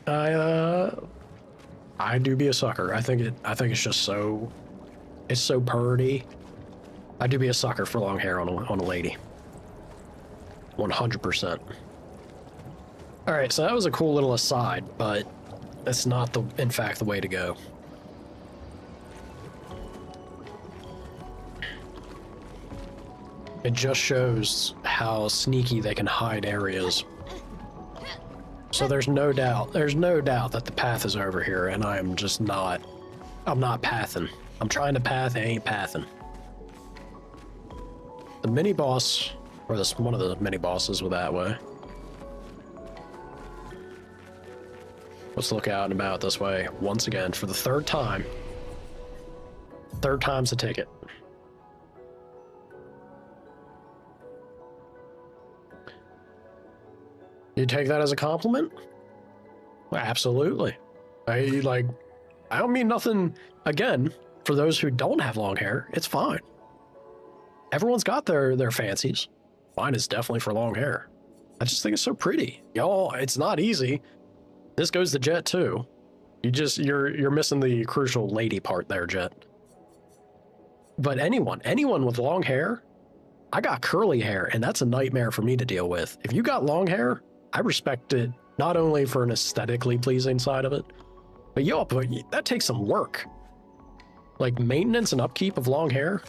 I do be a sucker. I think it's just so, it's so purty. I do be a sucker for long hair on a lady. 100%. All right, so that was a cool little aside, but that's not in fact the way to go. It just shows how sneaky they can hide areas. So there's no doubt that the path is over here, and I'm not pathing. I'm trying to path, I ain't pathing. The mini boss, or one of the mini bosses was that way. Let's look out and about this way once again for the third time. Third time's a ticket. You take that as a compliment? Well, absolutely. I don't mean nothing, again, for those who don't have long hair, it's fine. Everyone's got their fancies. Mine is definitely for long hair. I just think it's so pretty. Y'all, it's not easy. This goes to Jet too. You're missing the crucial lady part there, Jet. But anyone with long hair, I got curly hair, and that's a nightmare for me to deal with. If you got long hair, I respect it, not only for an aesthetically pleasing side of it, but that takes some work. Like maintenance and upkeep of long hair.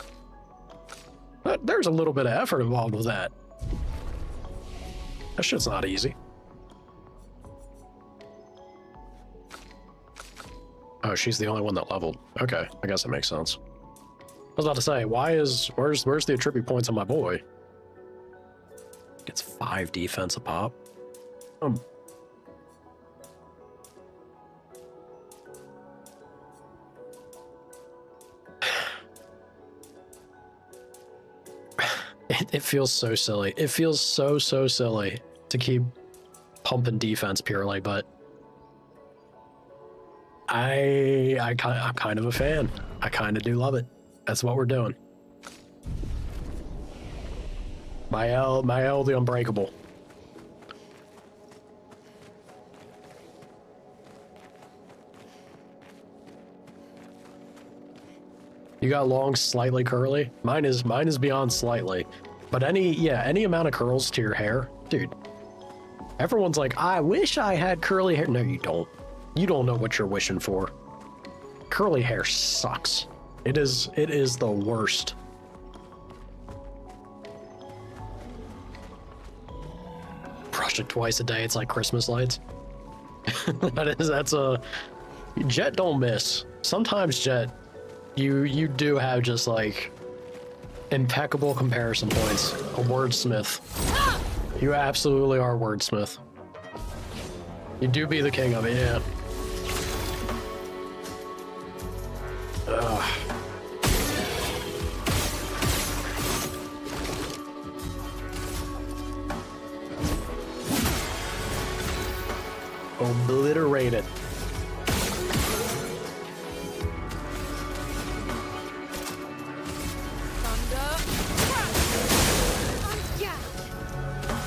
There's a little bit of effort involved with that. That shit's not easy. Oh, she's the only one that leveled. Okay, I guess that makes sense. I was about to say, where's the attribute points on my boy? Gets 5 defense a pop. It feels so silly. It feels so silly to keep pumping defense purely, but I'm kind of a fan. I kind of do love it. That's what we're doing. Mael the Unbreakable. You got long, slightly curly. Mine is beyond slightly. But any amount of curls to your hair, dude. Everyone's like, I wish I had curly hair. No, you don't. You don't know what you're wishing for. Curly hair sucks. It is the worst. Brush it twice a day. It's like Christmas lights. That's a Jet don't miss. Sometimes Jet, you do have just like impeccable comparison points. A wordsmith. You absolutely are a wordsmith. You do be the king of it, yeah. Ugh. Obliterated.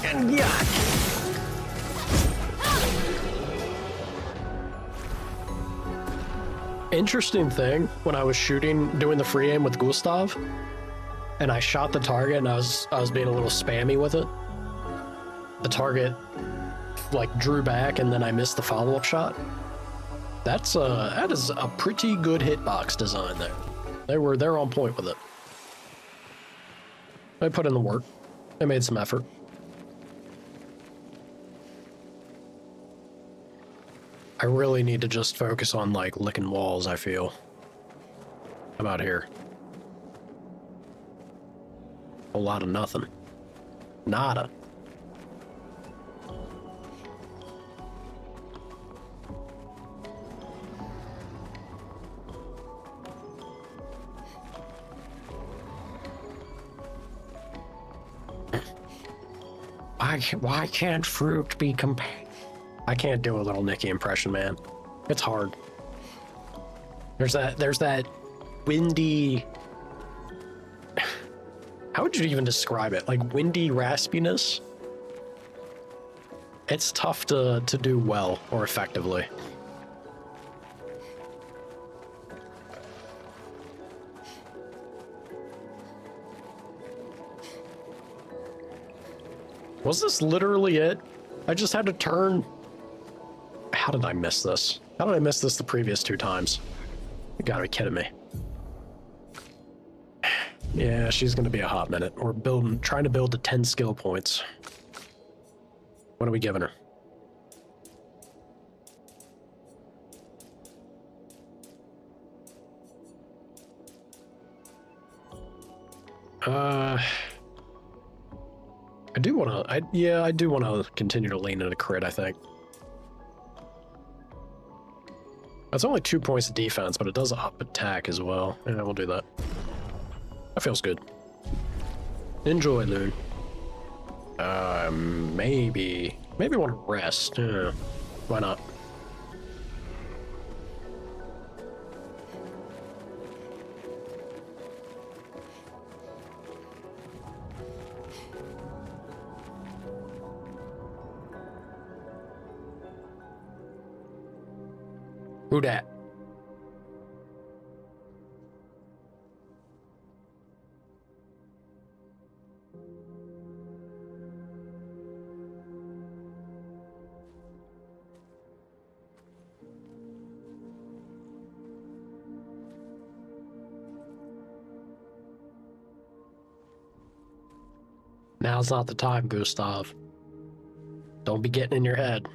And yeah. Interesting thing, when I was doing the free aim with Gustav, and I shot the target and I was being a little spammy with it. The target like drew back and then I missed the follow-up shot. That is a pretty good hitbox design there. They're on point with it. They put in the work. They made some effort. I really need to just focus on like licking walls, I feel. How about here? A lot of nothing. Nada. Why can't fruit be I can't do a little Nicky impression, man. It's hard. There's that windy... How would you even describe it? Like windy raspiness? It's tough to do well or effectively. Was this literally it? I just had to turn... How did I miss this? How did I miss this the previous 2 times? You gotta be kidding me. Yeah, she's gonna be a hot minute. We're trying to build to 10 skill points. What are we giving her? I do want to, I do want to continue to lean into crit, I think. That's only 2 points of defense, but it does up attack as well. Yeah, we'll do that. That feels good. Enjoy, Loon. Maybe want to rest. Yeah, why not? Who dat? Now's not the time, Gustav. Don't be getting in your head.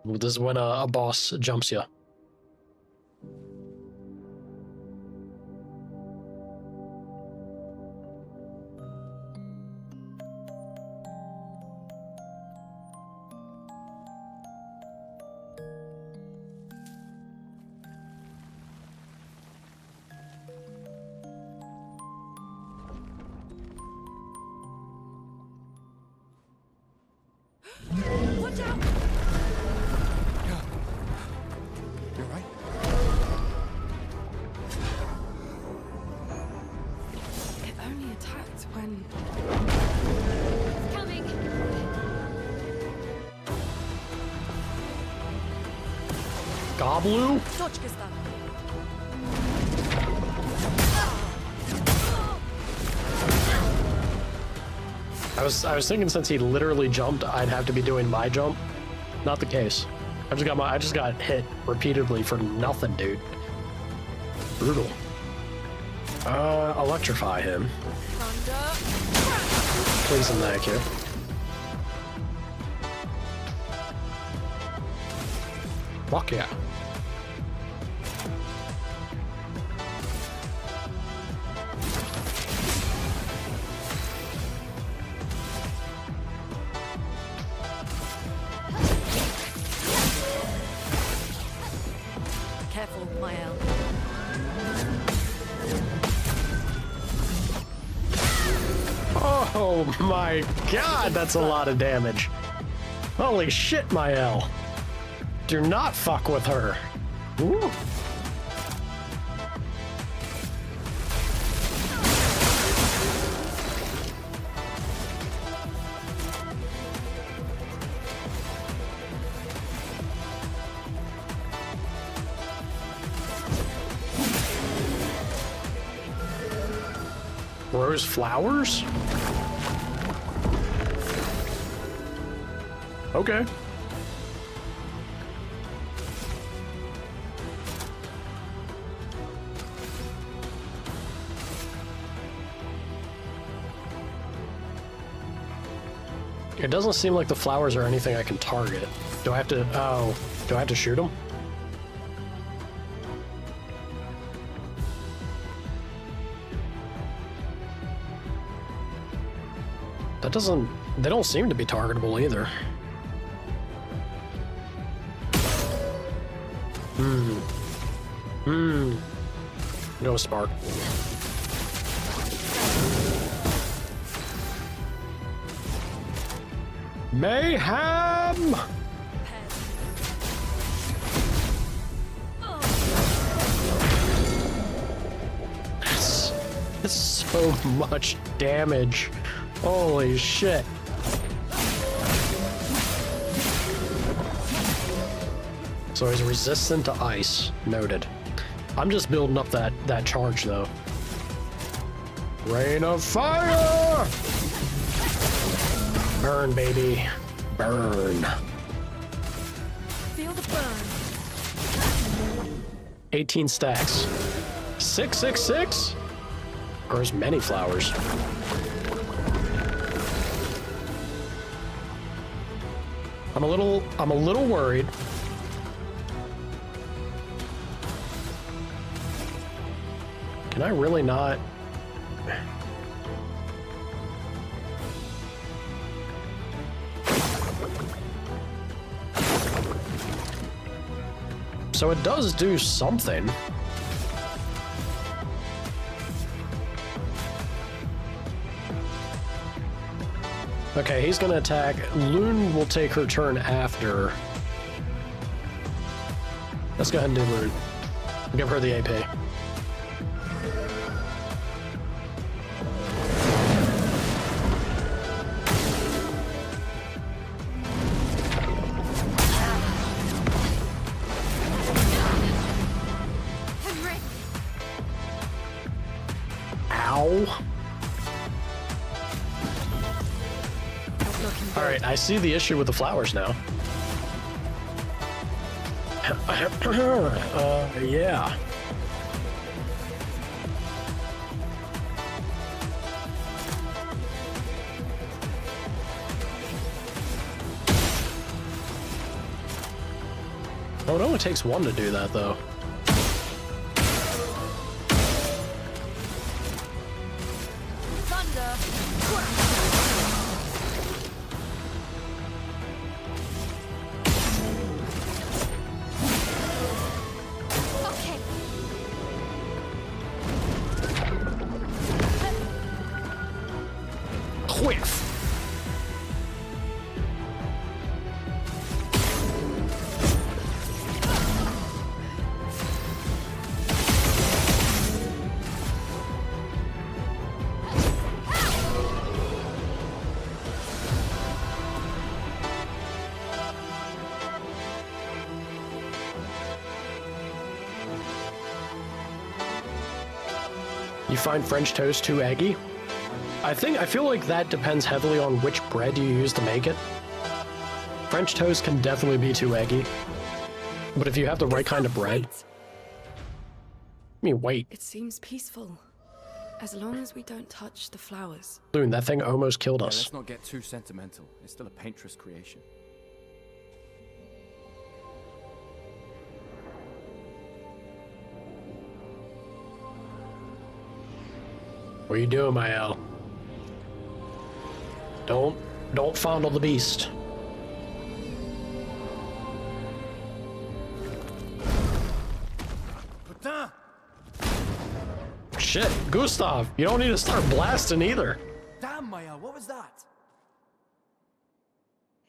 This is when a boss jumps you. Watch out! You're right. It only attacked when... Coming. Goblu? Dodge, Gustav. I was thinking since he literally jumped, I'd have to be doing my jump. Not the case. I just got hit repeatedly for nothing, dude. Brutal. Electrify him. Please and thank you. Fuck yeah. Careful, Mael. Oh my god, that's a lot of damage. Holy shit, Mael. Do not fuck with her. Ooh. Rose flowers? Okay. It doesn't seem like the flowers are anything I can target. Do I have to, do I have to shoot them? They don't seem to be targetable either. Go spark. Mayhem! That's so much damage. Holy shit. So he's resistant to ice. Noted. I'm just building up that charge though. Rain of fire! Burn, baby. Burn. Feel the burn. 18 stacks. 666? Grows many flowers. I'm a little worried. Can I really not? So it does do something. Okay, he's gonna attack. Loon will take her turn after. Let's go ahead and do Loon. Give her the AP. Ow. Alright, I see the issue with the flowers now. Yeah. Oh, it only takes one to do that, though. Whiff. You find French toast too eggy? I feel like that depends heavily on which bread you use to make it. French toast can definitely be too eggy. But if you have the right kind of bread... I mean, wait. It seems peaceful. As long as we don't touch the flowers. Loon, that thing almost killed us. Let's not get too sentimental. It's still a paintress creation. What are you doing, Mael? Don't fondle the beast. Putain! Shit, Gustav, you don't need to start blasting either. Damn, Maya, what was that?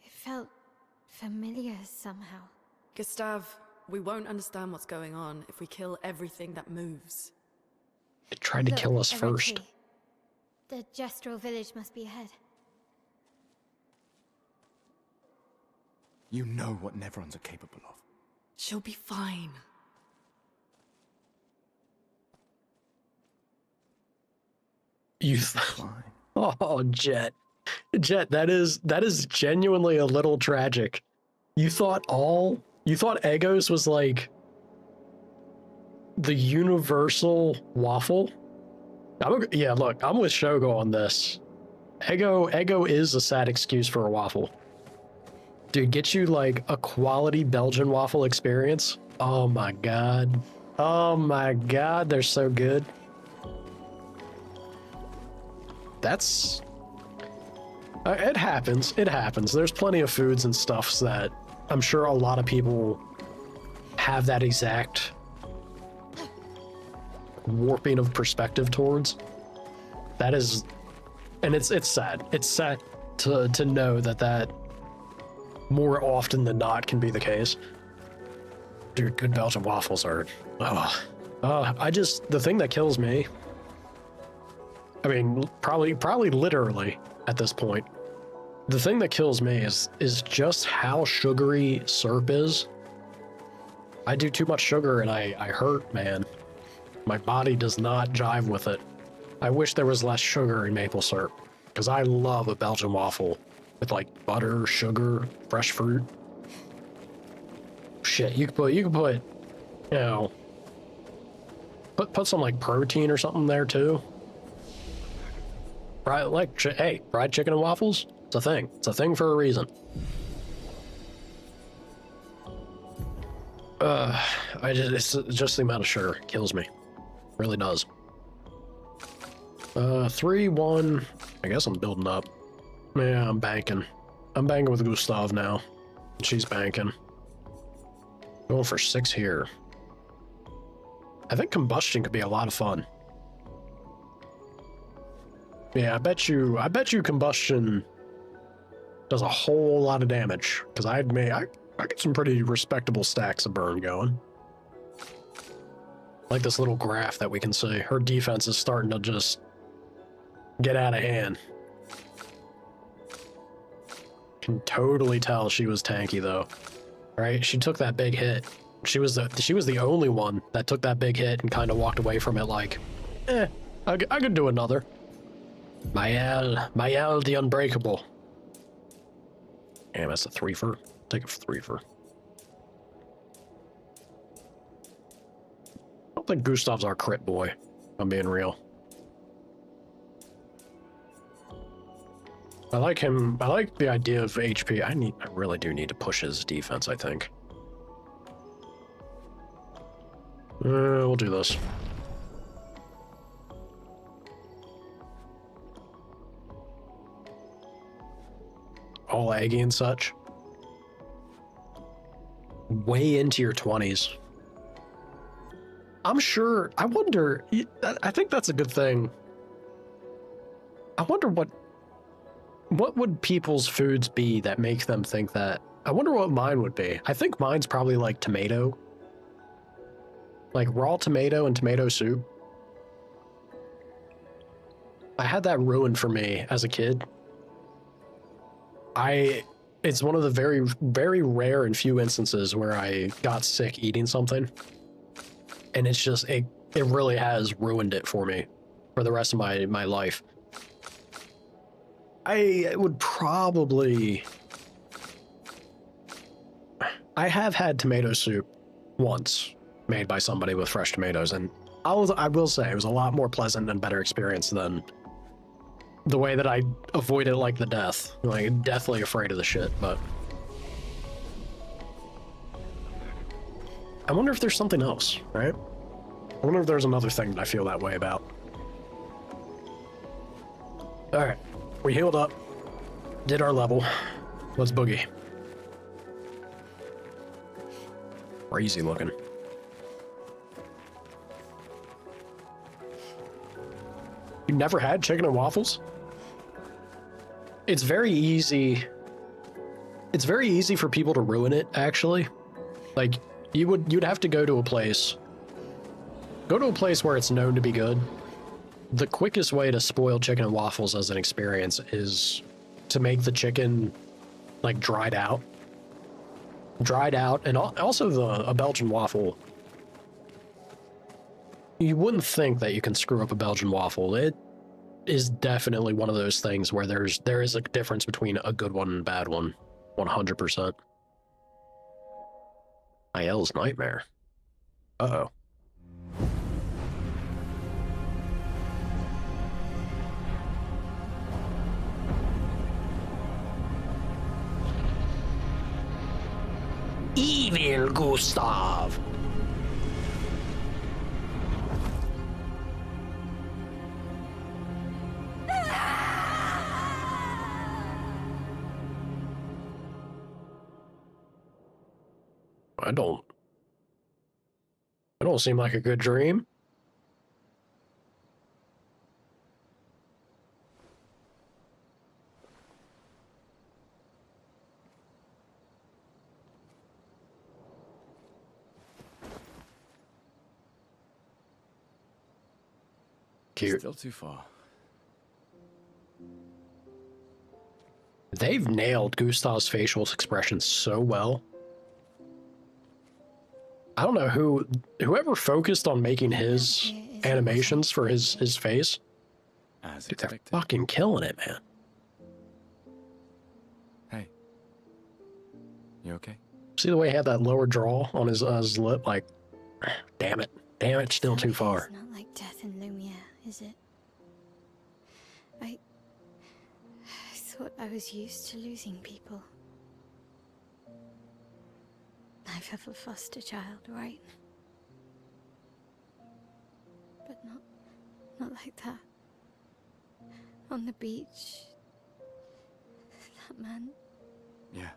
It felt familiar somehow. Gustav, we won't understand what's going on if we kill everything that moves. It tried to kill us first. Eventually, the Gestural village must be ahead. You know what Neverons are capable of. She'll be fine. You Fine. Oh, Jet. Jet, that is genuinely a little tragic. You thought Eggos was like the universal waffle? Yeah, look, I'm with Shogo on this. Eggo is a sad excuse for a waffle. Dude, get you like a quality Belgian waffle experience. Oh my god. Oh my god, they're so good. That's... it happens. It happens. There's plenty of foods and stuffs that I'm sure a lot of people have that exact warping of perspective towards. That is... And it's sad. It's sad to know that more often than not can be the case. Dude, good Belgian waffles are... the thing that kills me... I mean, probably literally at this point. The thing that kills me is just how sugary syrup is. I do too much sugar and I hurt, man. My body does not jive with it. I wish there was less sugar in maple syrup, because I love a Belgian waffle with like butter, sugar, fresh fruit. Shit, you could put, you know, put some like protein or something there too. Hey, fried chicken and waffles, it's a thing. It's a thing for a reason. It's just the amount of sugar kills me. Really does. 3-1. I guess I'm building up. Yeah, I'm banking. I'm banking with Gustav now. She's banking. Going for 6 here. I think combustion could be a lot of fun. Yeah, I bet you combustion does a whole lot of damage, because I get some pretty respectable stacks of burn going. Like this little graph that we can see. Her defense is starting to just get out of hand. Can totally tell she was tanky though. Right? She took that big hit. She was the only one that took that big hit and kind of walked away from it like, I could do another. Mael the Unbreakable. Damn, that's a 3-fer. Take a 3-fer. I don't think Gustav's our crit boy, if I'm being real. I like him. I like the idea of HP. I really do need to push his defense, I think. We'll do this. All eggy and such. Way into your 20s. I'm sure, I wonder, I think that's a good thing. I wonder what would people's foods be that make them think that? I wonder what mine would be. I think mine's probably like tomato. Like raw tomato and tomato soup. I had that ruined for me as a kid. It's one of the very, very rare and few instances where I got sick eating something. And it's just, it really has ruined it for me for the rest of my life. I would probably... I have had tomato soup once made by somebody with fresh tomatoes, and I will say it was a lot more pleasant and better experience than the way that I avoided like the death. Like, deathly afraid of the shit, but... I wonder if there's something else, right? I wonder if there's another thing that I feel that way about. Alright, we healed up, did our level. Let's boogie. Crazy looking. You never had chicken and waffles? It's very easy. It's very easy for people to ruin it, actually. Like, you'd have to go to a place. Go to a place where it's known to be good. The quickest way to spoil chicken and waffles as an experience is to make the chicken, like, dried out. Dried out, and also a Belgian waffle. You wouldn't think that you can screw up a Belgian waffle. It is definitely one of those things where there is a difference between a good one and a bad one. 100%. IL's nightmare. Uh-oh. Evil Gustav. I don't seem like a good dream. Cute. Still too far. They've nailed Gustav's facial expressions so well. I don't know whoever focused on making his animations for his face. As Dude, they're expected. fucking killing it, man. Hey. You okay? See the way he had that lower draw on his lip? Like, damn it. Damn it, still too far. It's not like death in Lumiere, is it? I thought I was used to losing people. I've had a foster child, right? But not like that. On the beach, that man. Yeah.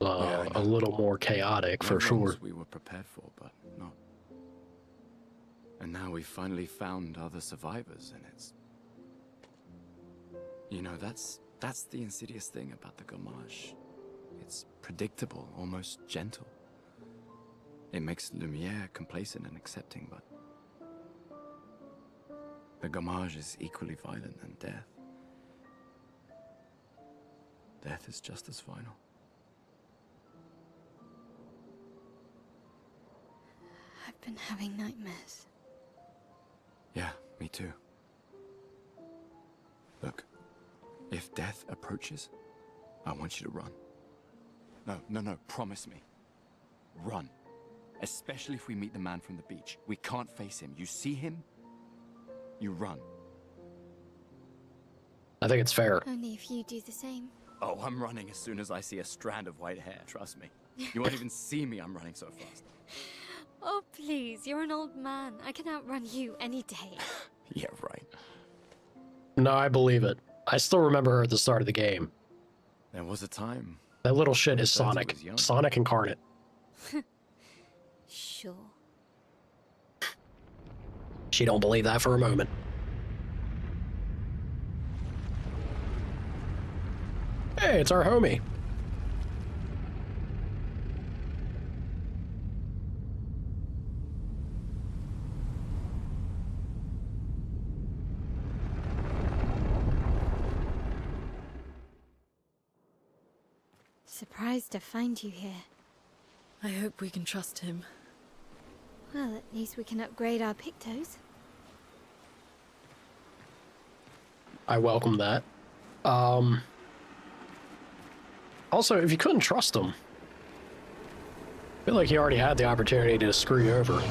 A little more chaotic, for Not sure. wrongs we were prepared for, but not. And now we've finally found other survivors, and it's... You know, that's the insidious thing about the Gomage. It's predictable, almost gentle. It makes Lumiere complacent and accepting, but... The Gomage is equally violent than death. Death is just as final. I've been having nightmares. Yeah, me too. Look, if death approaches, I want you to run. No, promise me. Run. Especially if we meet the man from the beach. We can't face him. You see him, you run. I think it's fair. Only if you do the same. Oh, I'm running as soon as I see a strand of white hair, trust me. You won't even see me, I'm running so fast. Oh, please, you're an old man. I can outrun you any day. Yeah, right. No, I believe it. I still remember her at the start of the game. There was a time. That little shit is Turns Sonic. he was young. Sonic incarnate. Sure. She don't believe that for a moment. Hey, it's our homie. Surprised to find you here. I hope we can trust him. Well, at least we can upgrade our Pictos. I welcome that. Also, if you couldn't trust him, I feel like he already had the opportunity to screw you over.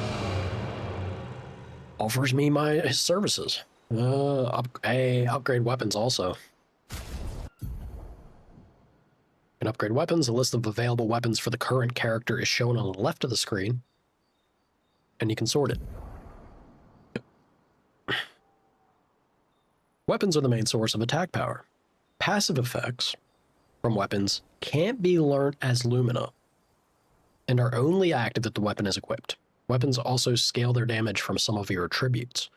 Offers me his services. Upgrade weapons also. In upgrade weapons, a list of available weapons for the current character is shown on the left of the screen, and you can sort it. Weapons are the main source of attack power. Passive effects from weapons can't be learned as Lumina, and are only active if the weapon is equipped. Weapons also scale their damage from some of your attributes.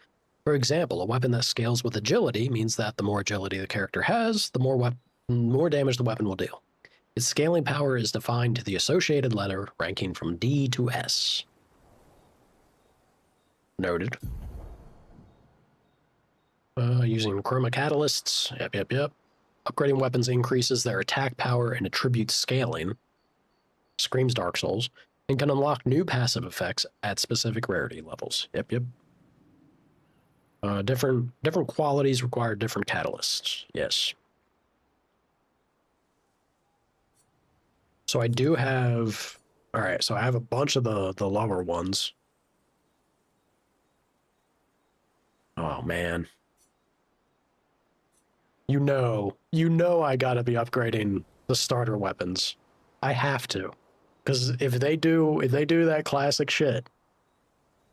For example, a weapon that scales with agility means that the more agility the character has, the more damage the weapon will deal. Its scaling power is defined to the associated letter, ranking from D to S. Noted. Using chroma catalysts. Yep. Upgrading weapons increases their attack power and attribute scaling. Screams Dark Souls. And can unlock new passive effects at specific rarity levels. Yep. Different qualities require different catalysts. Yes. So I do have... Alright, so I have a bunch of the lower ones. Oh, man. You know I gotta be upgrading the starter weapons. I have to. Because if they do that classic shit...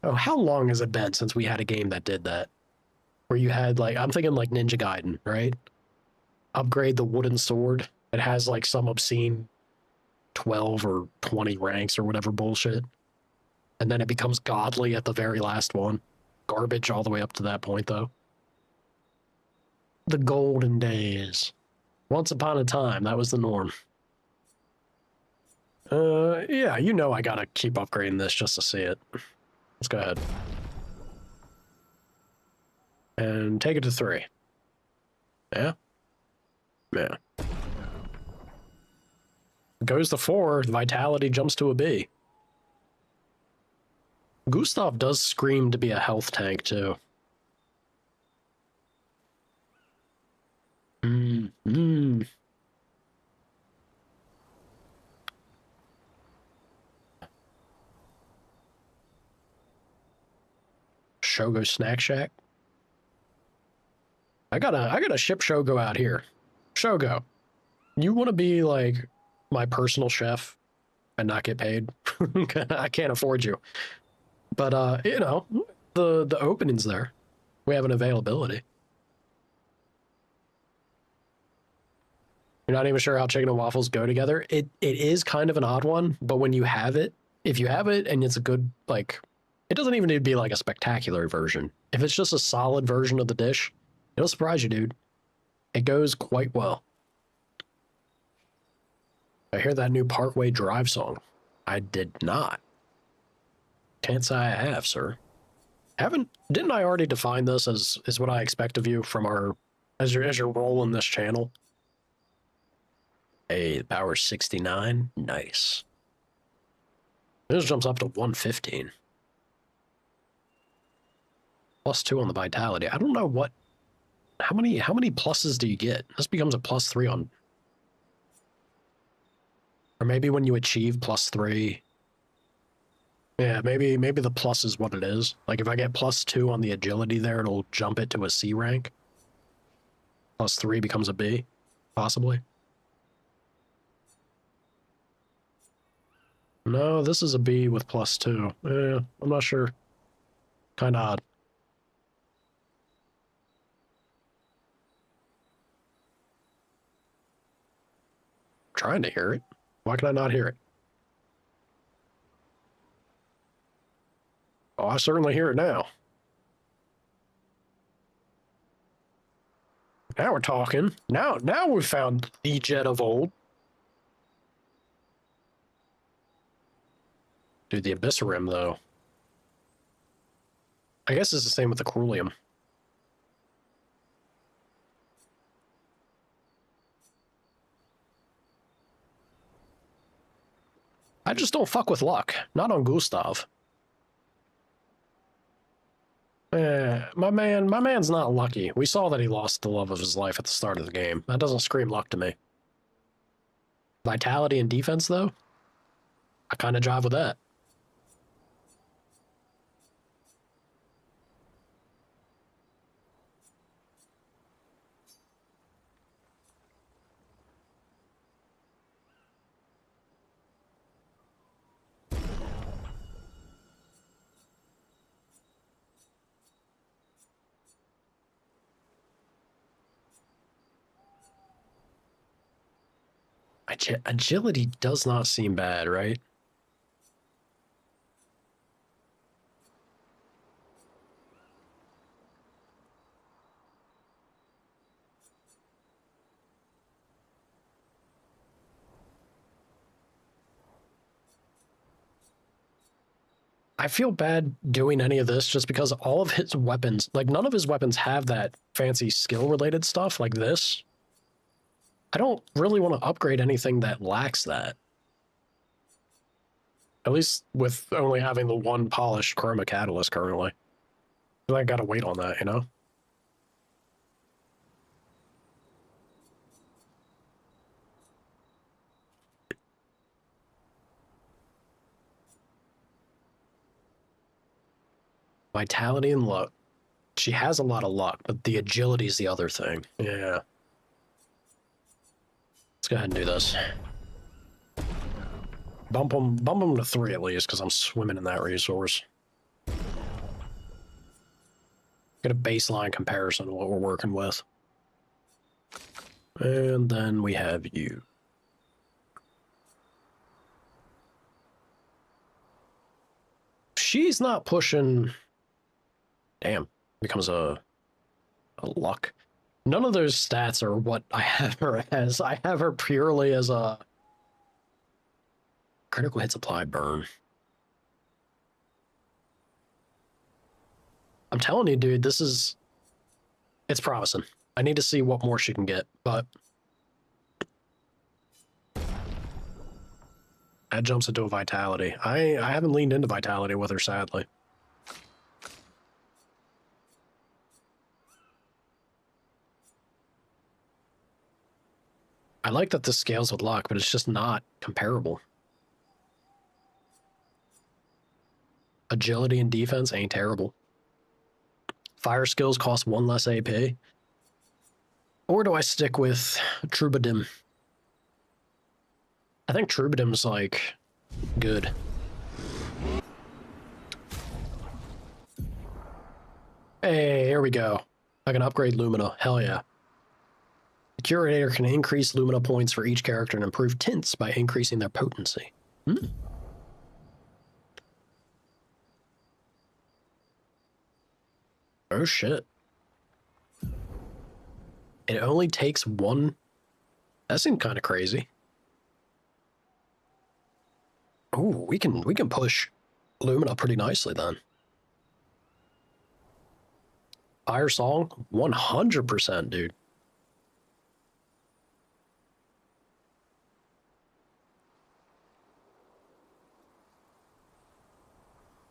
Oh, how long has it been since we had a game that did that? Where you had, like, I'm thinking like Ninja Gaiden, right? Upgrade the wooden sword. It has, like, some obscene 12 or 20 ranks or whatever bullshit. And then it becomes godly at the very last one. Garbage all the way up to that point, though. The golden days. Once upon a time, that was the norm. Yeah, you know I gotta keep upgrading this just to see it. Let's go ahead. and take it to 3. Yeah? Yeah. Goes to 4, vitality jumps to a B. Gustav does scream to be a health tank, too. Shogo Snack Shack. I gotta ship Shogo out here. Shogo, you want to be like my personal chef and not get paid? I can't afford you. But you know, the opening's there. We have an availability. You're not even sure how chicken and waffles go together. It is kind of an odd one, but when you have it, if you have it and it's a good, like, it doesn't even need to be like a spectacular version. If it's just a solid version of the dish, it'll surprise you, dude. It goes quite well. I hear that new Parkway Drive song. I did not. Can't say I have, sir. Didn't I already define this as what I expect of you from our as your role in this channel? Hey, the power's 69. Nice. This jumps up to 115. +2 on the vitality. I don't know what. How many pluses do you get? This becomes a +3 on. Or maybe when you achieve +3. Yeah, maybe the plus is what it is. Like if I get +2 on the agility there, it'll jump it to a C rank. +3 becomes a B, possibly. No, this is a B with +2. I'm not sure. Kind of odd. Trying to hear it. Why can I not hear it? Oh, I certainly hear it now. Now we're talking. Now we've found the jet of old. Dude, the Abyssarium, though. I guess it's the same with the Ceruleum. I just don't fuck with luck. Not on Gustav. My man's not lucky. We saw that he lost the love of his life at the start of the game. That doesn't scream luck to me. Vitality and defense, though? I kind of jive with that. Agility does not seem bad, right? I feel bad doing any of this just because all of his weapons, like none of his weapons have that fancy skill related stuff like this. I don't really want to upgrade anything that lacks that. At least with only having the one polished chroma catalyst currently. So I gotta wait on that, you know? Vitality and luck. She has a lot of luck, but the agility is the other thing. Yeah. Let's go ahead and do this. Bump them to 3 at least, because I'm swimming in that resource. Get a baseline comparison of what we're working with. And then we have you. She's not pushing... Damn, becomes a luck. None of those stats are what I have her as. I have her purely as a critical hits applied burn. I'm telling you, dude, this is It's promising. I need to see what more she can get, but that jumps into a vitality. I haven't leaned into vitality with her, sadly. I like that this scales with luck, but it's just not comparable. Agility and defense ain't terrible. Fire skills cost 1 less AP. Or do I stick with Troubadour? I think Troubadour's like good. Hey, here we go. I can upgrade Lumina. Hell yeah. The Curator can increase Lumina points for each character and improve tints by increasing their potency. Oh shit. It only takes 1. That seemed kind of crazy. Ooh, we can push Lumina pretty nicely then. Fire Song, 100%, dude.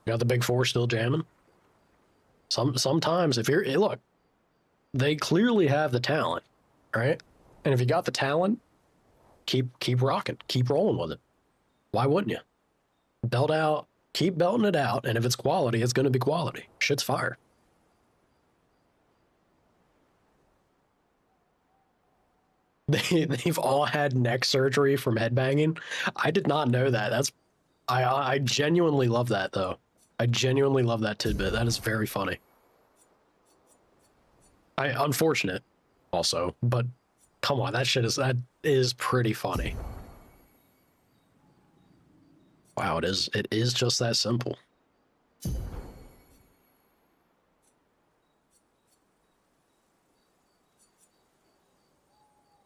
Got the big 4 still jamming. Sometimes if you're look, they clearly have the talent, right? And if you got the talent, keep rocking, keep rolling with it. Why wouldn't you? Belt out, keep belting it out, and if it's quality, it's going to be quality. Shit's fire. They've all had neck surgery from headbanging. I did not know that. I genuinely love that though. I genuinely love that tidbit. That is very funny. Unfortunate also, but come on, that is pretty funny. Wow, it is just that simple.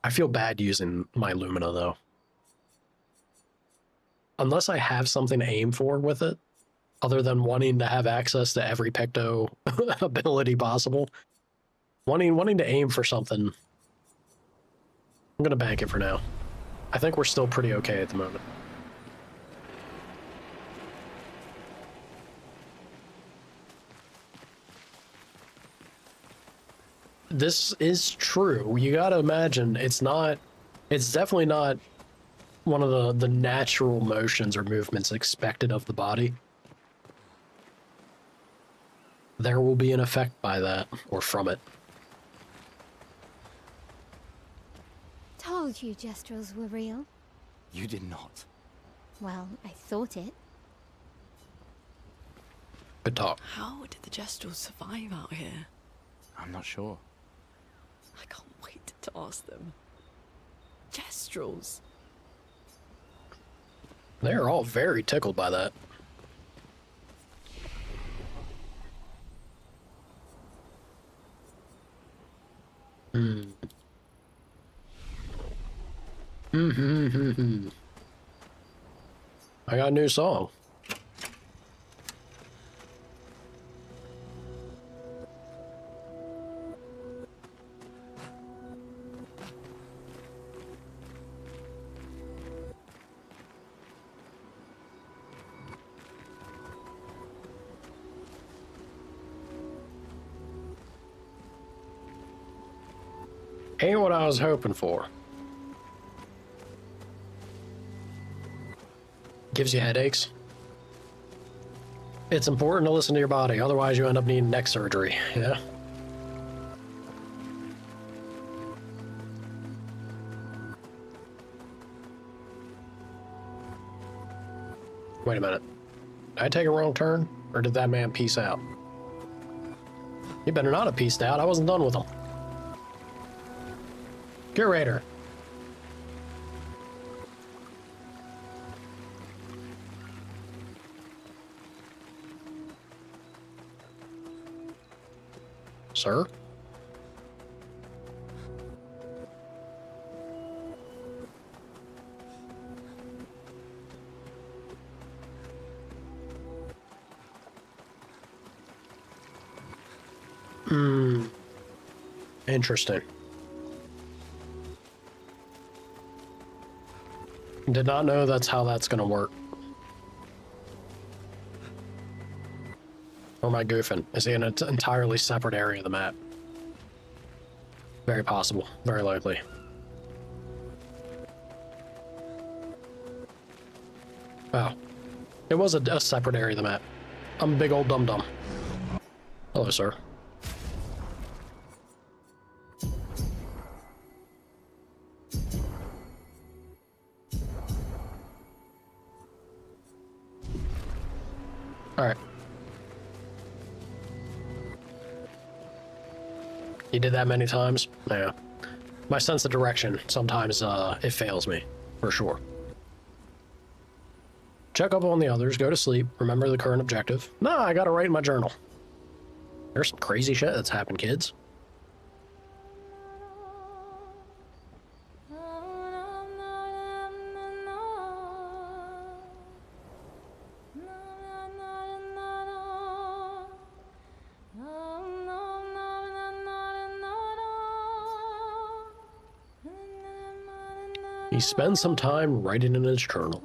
I feel bad using my Lumina though. Unless I have something to aim for with it, other than wanting to have access to every Picto ability possible. Wanting to aim for something. I'm gonna bank it for now. I think we're still pretty okay at the moment. This is true. You gotta imagine it's definitely not one of the natural motions or movements expected of the body. There will be an effect by that, or from it. Told you gestrels were real. You did not. Well, I thought it. Good talk. How did the Gestrels survive out here? I'm not sure. I can't wait to ask them. Gestrels. They're all very tickled by that. I got a new song. Ain't what I was hoping for. Gives you headaches. It's important to listen to your body, otherwise you end up needing neck surgery, yeah? Wait a minute. Did I take a wrong turn? Or did that man peace out? He better not have peaced out. I wasn't done with him. Curator. Sir? Interesting. Did not know that's how that's gonna work. Or am I goofing? Is he in an entirely separate area of the map? Very possible. Very likely. Oh. It was a separate area of the map. I'm a big old dum-dum. Hello, sir. Alright. You did that many times? Yeah. My sense of direction, sometimes it fails me, for sure. Check up on the others, go to sleep, remember the current objective. No, I gotta write in my journal. There's some crazy shit that's happened, kids. He spends some time writing in his journal.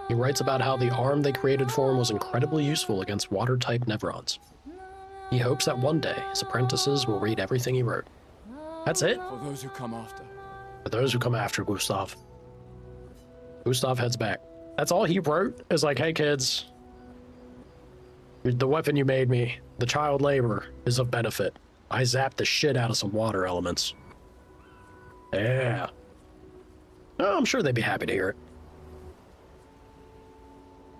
He writes about how the arm they created for him was incredibly useful against water-type nevrons. He hopes that one day his apprentices will read everything he wrote. That's it. For those who come after. For those who come after Gustav. Gustav heads back. That's all he wrote, is like, hey kids, the weapon you made me, the child labor, is of benefit. I zapped the shit out of some water elements. Yeah. Oh, I'm sure they'd be happy to hear it.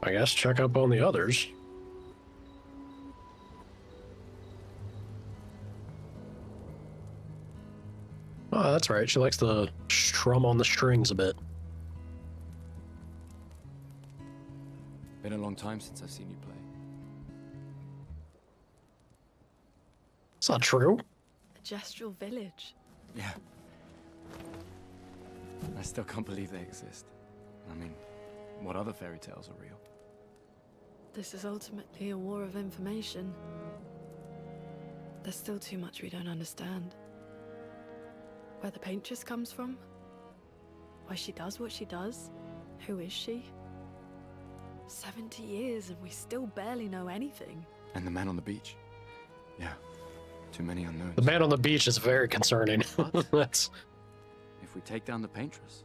I guess check up on the others. Oh, that's right. She likes to strum on the strings a bit. Been a long time since I've seen you play. It's not true. A gestural village. Yeah. I still can't believe they exist. I mean, what other fairy tales are real? This is ultimately a war of information. There's still too much we don't understand. Where the paintress comes from? Why she does what she does? Who is she? 70 years and we still barely know anything. And the man on the beach? Yeah, too many unknowns. The man on the beach is very concerning. That's... If we take down the paintress,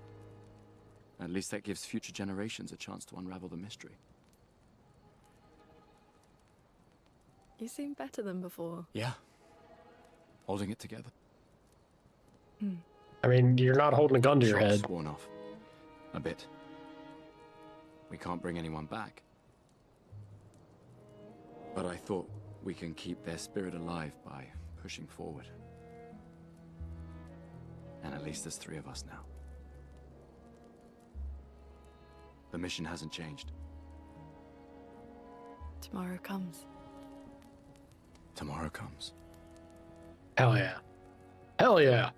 at least that gives future generations a chance to unravel the mystery. You seem better than before. Yeah. Holding it together. I mean, you're not holding a gun to your Shots head. worn off. A bit. We can't bring anyone back. But I thought we can keep their spirit alive by pushing forward. And at least there's 3 of us now. The mission hasn't changed. Tomorrow comes. Tomorrow comes. Hell yeah. Hell yeah.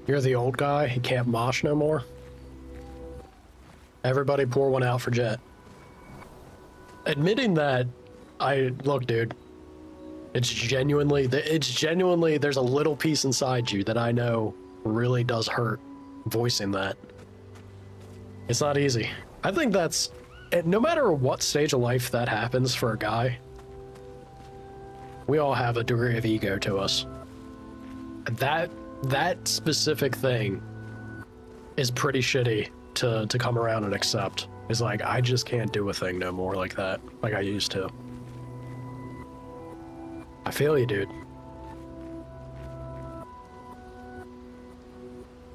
You're the old guy. He can't mosh no more. Everybody pour one out for Jet. Admitting that, look, dude, it's genuinely, there's a little piece inside you that I know really does hurt voicing that. It's not easy. I think that's, no matter what stage of life that happens for a guy, we all have a degree of ego to us. That specific thing is pretty shitty to come around and accept. Is like, I just can't do a thing no more like that, like I used to. I feel you, dude.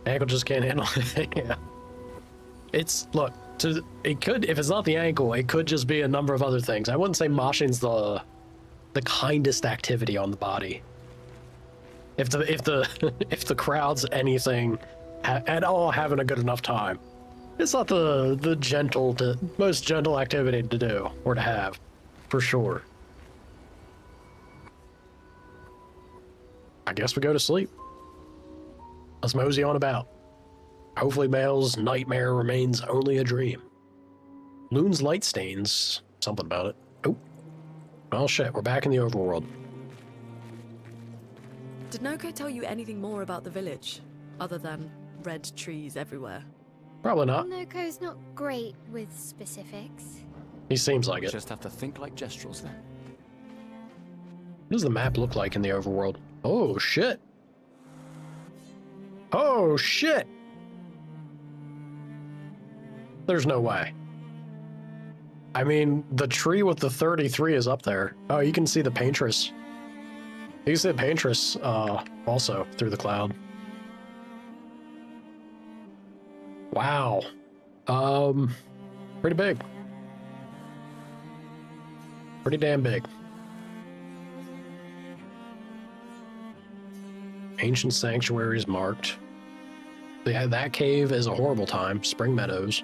Ankle just can't handle it. Yeah. It's, look, it could, if it's not the ankle, it could just be a number of other things. I wouldn't say moshing's the kindest activity on the body. If the crowd's anything at all having a good enough time, it's not the most gentle activity to do or to have, for sure. I guess we go to sleep. Let's mosey on about. Hopefully Male's nightmare remains only a dream. Loon's light stains. Something about it. Oh. Well, shit. We're back in the overworld. Did Noko tell you anything more about the village, other than red trees everywhere? Probably not. Noko's not great with specifics. He seems like it. Just have to think like gestrels then. What does the map look like in the overworld? Oh, shit. Oh, shit. There's no way. I mean, the tree with the 33 is up there. Oh, you can see the paintress. You can see the paintress also through the cloud. Wow. Pretty big. Pretty damn big. Ancient sanctuaries marked. Yeah, that cave is a horrible time. Spring Meadows.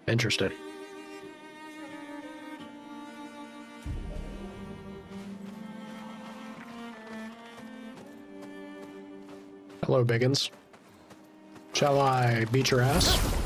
Interesting. Hello, Biggins. Shall I beat your ass?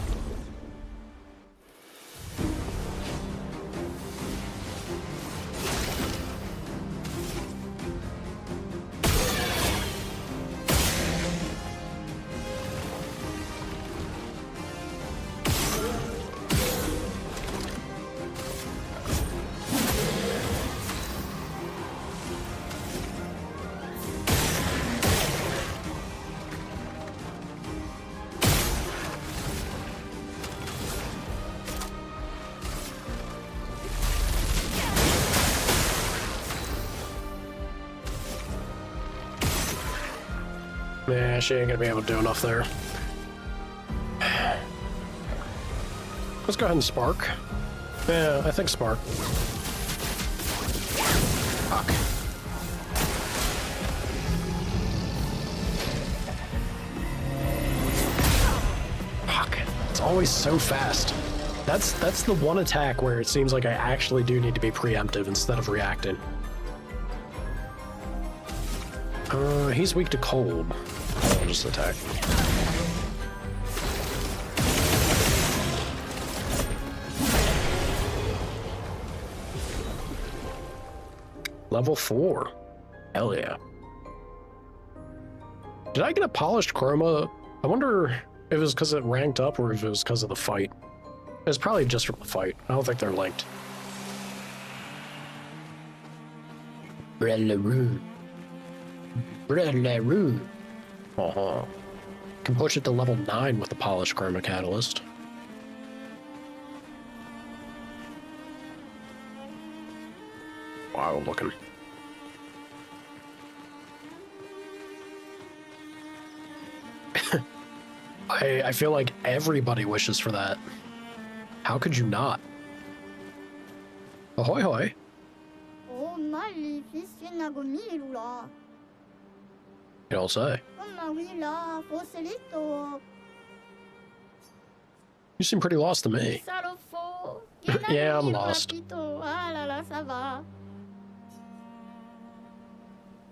Yeah, she ain't gonna be able to do enough there. Let's go ahead and spark. Yeah, I think spark. Fuck. Fuck. It's always so fast. That's the one attack where it seems like I actually do need to be preemptive instead of reacting. He's weak to cold. I'll just attack. Level 4. Hell yeah. Did I get a polished chroma? I wonder if it was because it ranked up or if it was because of the fight. It's probably just from the fight. I don't think they're linked. Brelaroo. Uh-huh. Can push it to level 9 with the polished chroma catalyst. Wild looking. I feel like everybody wishes for that. How could you not? Ahoy hoy. Oh, magnificent gomilula. You don't say. Marila, Foselito, You seem pretty lost to me. Sarofo. Yeah, I'm lost. Ah là là, ça va.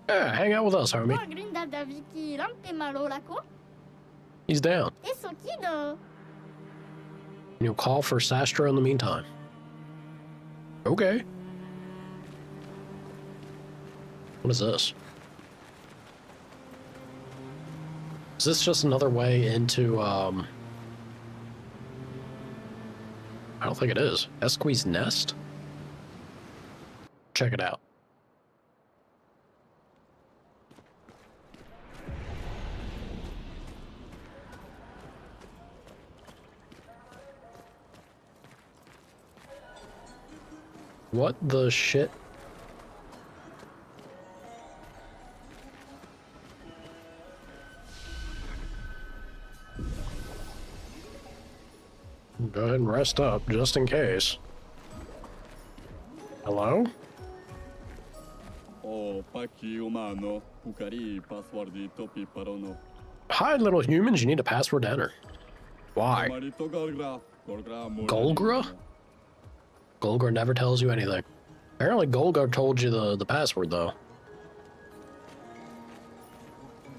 Yeah, hang out with us, homie. Grinda da Vicky, lampe malo lako. He's down. Eso kido. You'll call for Sastro in the meantime. Okay. What is this? Is this just another way into, I don't think it is. Esqui's Nest? Check it out. What the shit? Go ahead and rest up, just in case. Hello? Hi, little humans, you need a password to enter. Why? Golgra? Golgar never tells you anything. Apparently Golgar told you the password, though.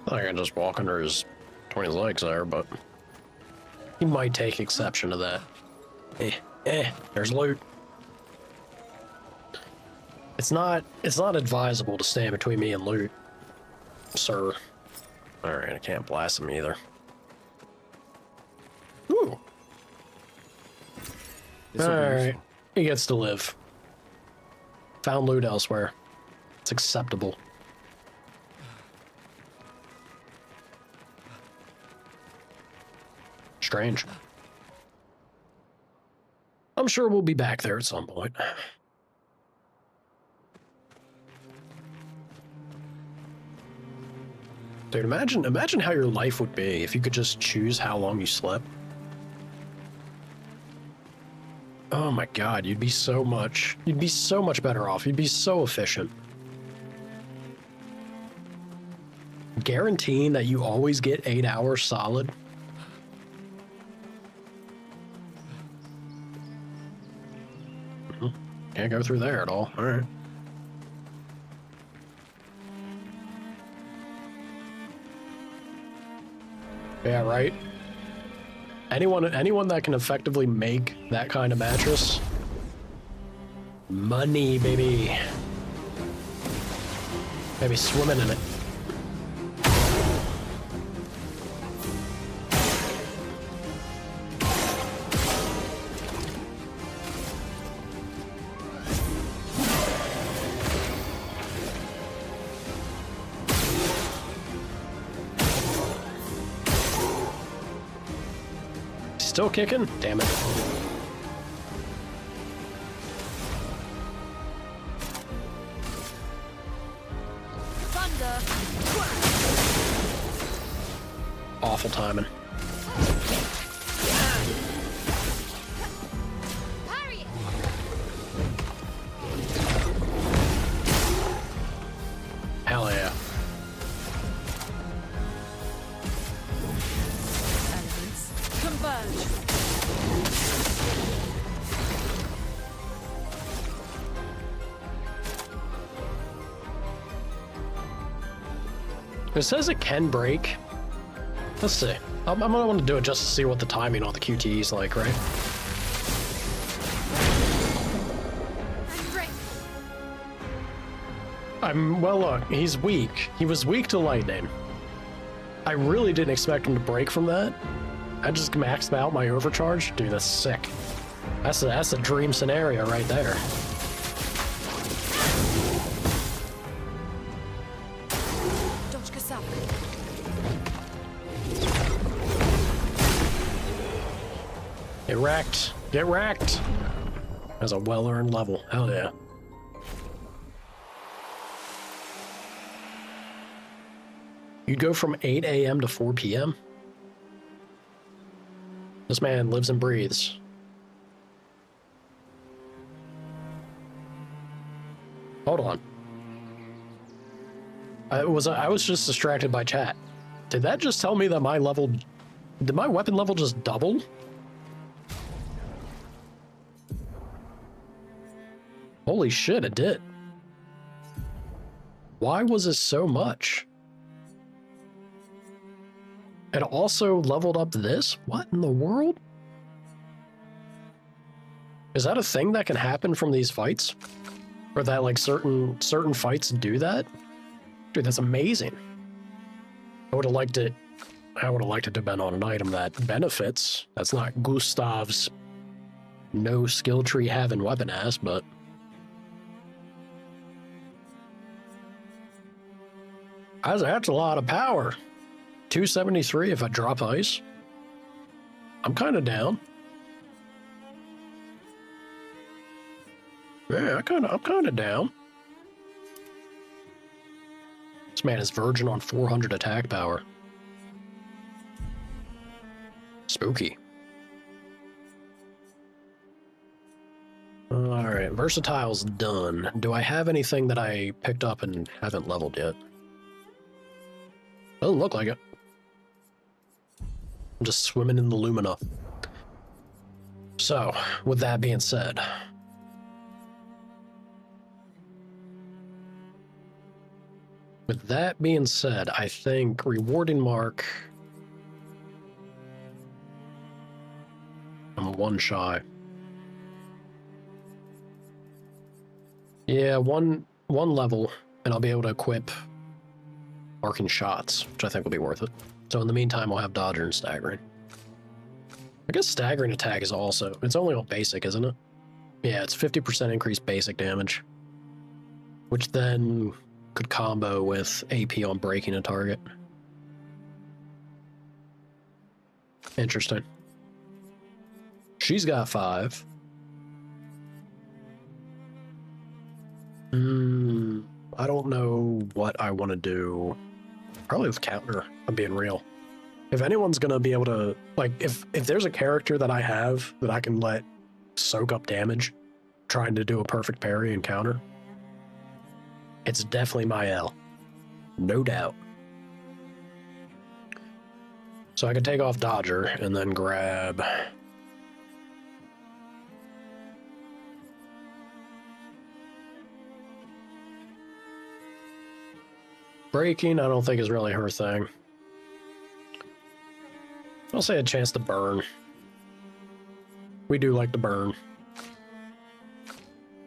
I can just walk under his 20 legs there, but he might take exception to that. There's loot. It's not advisable to stand between me and loot, sir. Alright, I can't blast him either. Ooh. Alright, he gets to live. Found loot elsewhere. It's acceptable. Strange. I'm sure we'll be back there at some point. Dude, imagine how your life would be if you could just choose how long you slept. Oh my god, you'd be so much better off. You'd be so efficient. Guaranteeing that you always get 8 hours solid. Can't go through there at all. All right. Yeah, right. Anyone that can effectively make that kind of mattress, money, baby. Maybe swimming in it. Still kicking? Damn it. Thunder. Awful timing. Parry it. Hell yeah. Elements converge. It says it can break. Let's see. I'm gonna want to do it just to see what the timing on the QTE is like, right? And break. Well, look, he's weak. He was weak to lightning. I really didn't expect him to break from that. I just maxed out my overcharge. Dude, that's sick. That's a dream scenario right there. Get wrecked. Get wrecked. That's a well-earned level. Hell yeah. You'd go from 8 a.m. to 4 p.m.? This man lives and breathes. Hold on. I was just distracted by chat. Did that just tell me that my level... Did my weapon level just double? Holy shit, it did. Why was it so much? It also leveled up this? What in the world? Is that a thing that can happen from these fights? Or that like certain fights do that? Dude, that's amazing. I would have liked it to have been on an item that benefits. That's not Gustav's no skill tree having weapon ass, but that's a lot of power. 273 if I drop ice. I'm kind of down. Yeah, I'm kind of down. This man is virgin on 400 attack power. Spooky. All right, versatile's done. Do I have anything that I picked up and haven't leveled yet? Doesn't look like it. I'm just swimming in the Lumina. So, with that being said, With that being said, I think rewarding mark. I'm one shy. Yeah, one level, and I'll be able to equip marking shots, which I think will be worth it. So in the meantime, we'll have dodger and staggering. I guess staggering attack is also, it's only on basic, isn't it? Yeah, it's 50% increased basic damage, which then could combo with AP on breaking a target. Interesting. She's got 5. I don't know what I want to do. Probably with counter, I'm being real. If anyone's gonna be able to, like, if there's a character that I have that I can let soak up damage trying to do a perfect parry and counter, it's definitely my L. No doubt. So I could take off dodger and then grab... breaking, I don't think is really her thing. I'll say a chance to burn. We do like to burn.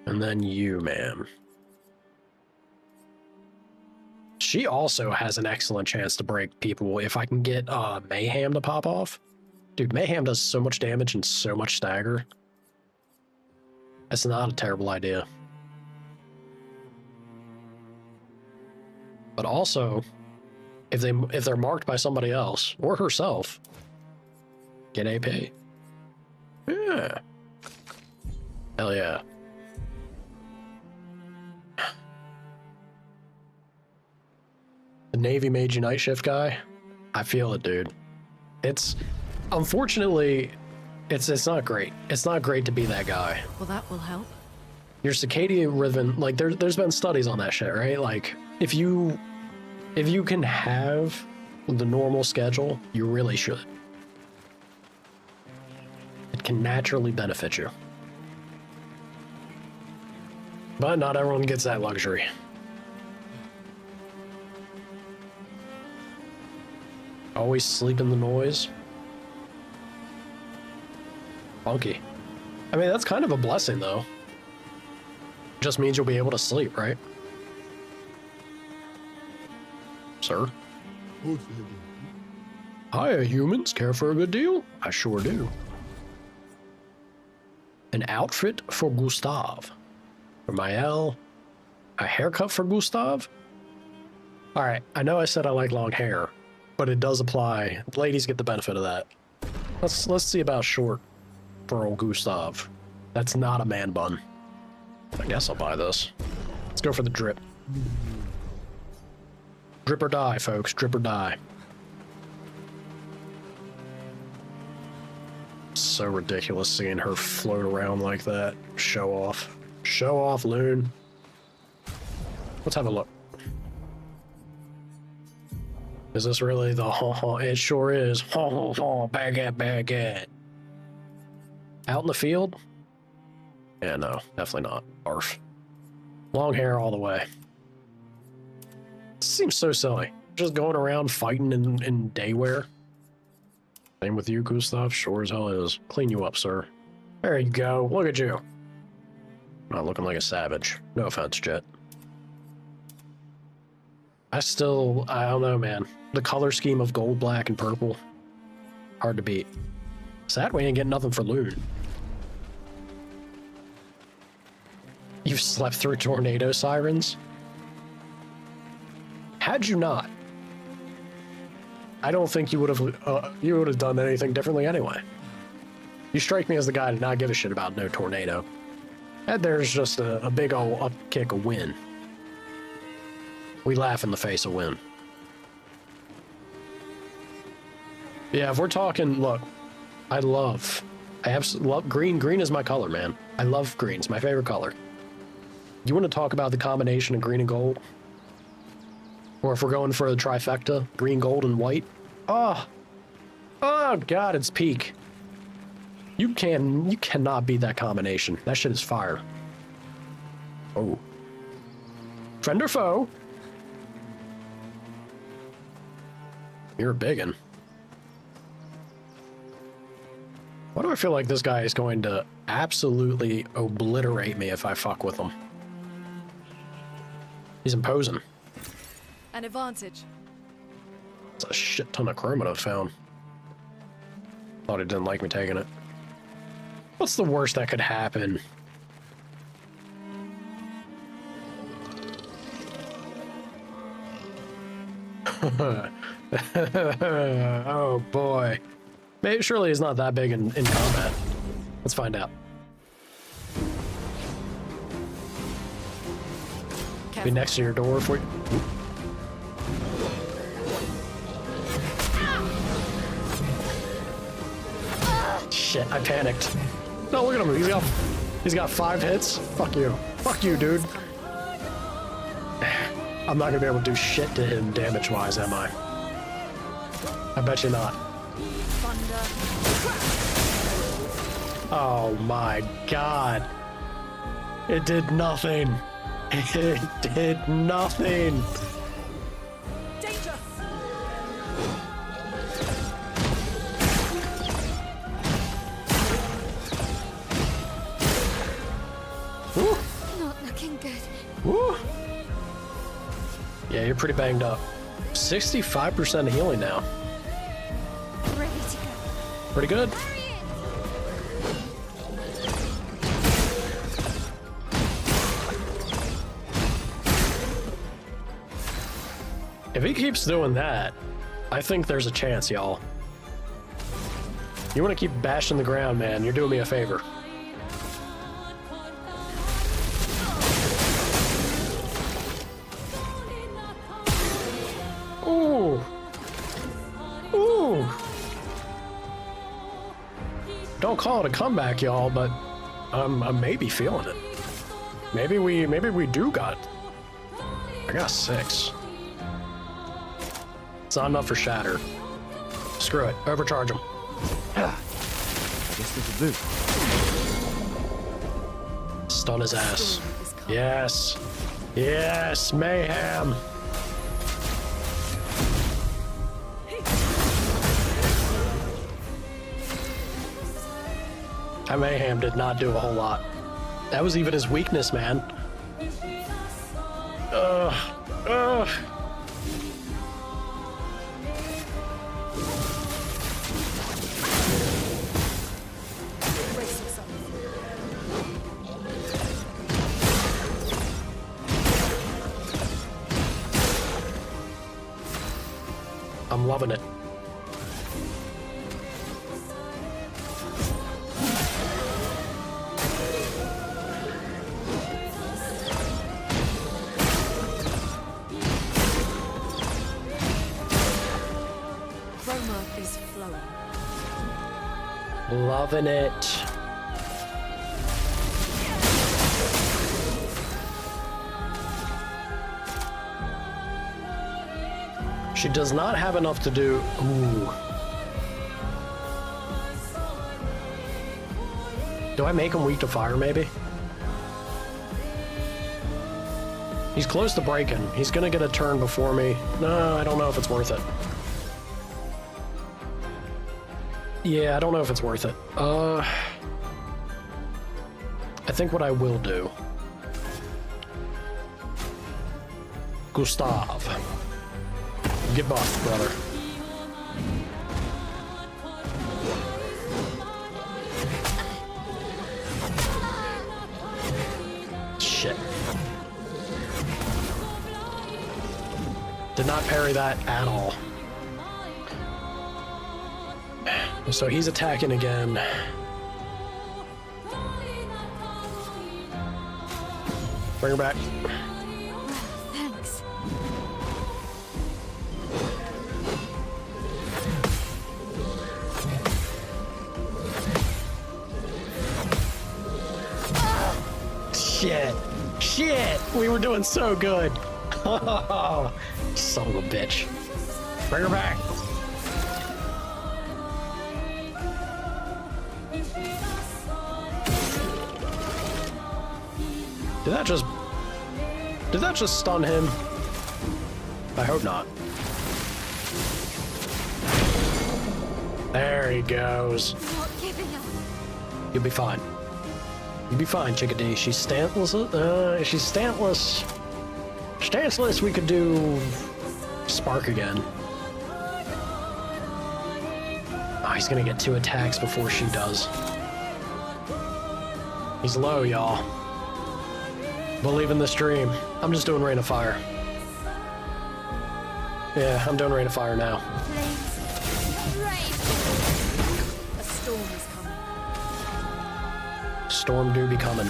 And then you, man. She also has an excellent chance to break people if I can get Mayhem to pop off. Dude, Mayhem does so much damage and so much stagger. That's not a terrible idea. But also, if they're marked by somebody else or herself, get AP. Yeah. Hell yeah. The Navy Mage Night Shift guy, I feel it, dude. It's unfortunately, it's not great. It's not great to be that guy. Well, that will help. Your circadian rhythm, like there's been studies on that shit, right? Like if you can have the normal schedule, you really should. It can naturally benefit you. But not everyone gets that luxury. Always sleep in the noise. Funky. I mean, that's kind of a blessing, though. Just means you'll be able to sleep, right? Sir? Hiya, humans. Care for a good deal? I sure do. An outfit for Gustav. For Mael. A haircut for Gustav? Alright, I know I said I like long hair, but it does apply. Ladies get the benefit of that. Let's see about short for old Gustav. That's not a man bun. I guess I'll buy this. Let's go for the drip. Drip or die, folks. Drip or die. So ridiculous seeing her float around like that. Show off. Show off, loon. Let's have a look. Is this really the ha-ha? It sure is. Ha-ha-ha, baguette, baguette. Out in the field? Yeah, no, definitely not. Barf. Long hair all the way. Seems so silly. Just going around fighting in day wear. Same with you, Gustav. Sure as hell is. Clean you up, sir. There you go. Look at you. Not looking like a savage. No offense, Jet. I don't know, man. The color scheme of gold, black, and purple. Hard to beat. Sad we ain't getting nothing for loot. You've slept through tornado sirens? Had you not, I don't think you would have done anything differently anyway. You strike me as the guy to not give a shit about no tornado. And there's just a big ol' up kick, a win. We laugh in the face of win. Yeah, if we're talking, look, I absolutely love green. Green is my color, man. I love green. It's my favorite color. You want to talk about the combination of green and gold? Or if we're going for the trifecta, green, gold, and white? Oh God, it's peak. You cannot beat that combination. That shit is fire. Oh. Friend or foe? You're a biggin. Why do I feel like this guy is going to absolutely obliterate me if I fuck with him? He's imposing. An advantage. It's a shit ton of chroma I found. Thought he didn't like me taking it. What's the worst that could happen? Oh boy. Maybe surely he's not that big in combat. Let's find out. Be next to your door for you. Shit, I panicked. No, look at him. He's got 5 hits. Fuck you. Fuck you, dude. I'm not gonna be able to do shit to him damage-wise, am I? I bet you not. Oh my god. It did nothing. It did nothing. Danger. Woo. Not looking good. Woo. Yeah, you're pretty banged up. 65% healing now. Ready to go. Pretty good. If he keeps doing that, I think there's a chance, y'all. You want to keep bashing the ground, man. You're doing me a favor. Ooh. Ooh. Don't call it a comeback, y'all, but I'm maybe feeling it. Maybe we do got. I got 6. It's not enough for shatter. Screw it. Overcharge him. Guess this'll do. Stun his ass. Yes. Yes, mayhem. That mayhem did not do a whole lot. That was even his weakness, man. Ugh. I'm loving it. Chroma is flowing. Loving it. She does not have enough to do. Ooh. Do I make him weak to fire, maybe? He's close to breaking. He's gonna get a turn before me. No, I don't know if it's worth it. Yeah, I don't know if it's worth it. I think what I will do. Gustav. Get buffed, brother. Shit. Did not parry that at all. So he's attacking again. Bring her back. Thanks. Shit. Shit. We were doing so good. Son of a bitch. Bring her back. Did that just stun him? I hope not. There he goes. Not giving up. You'll be fine. You'll be fine, Chickadee. She's stantless. She's stantless. Stantless, we could do Spark again. Oh, he's gonna get 2 attacks before she does. He's low, y'all. Believe in this dream. I'm just doing Rain of Fire. Yeah, I'm doing Rain of Fire now. A storm is coming. Storm do be coming.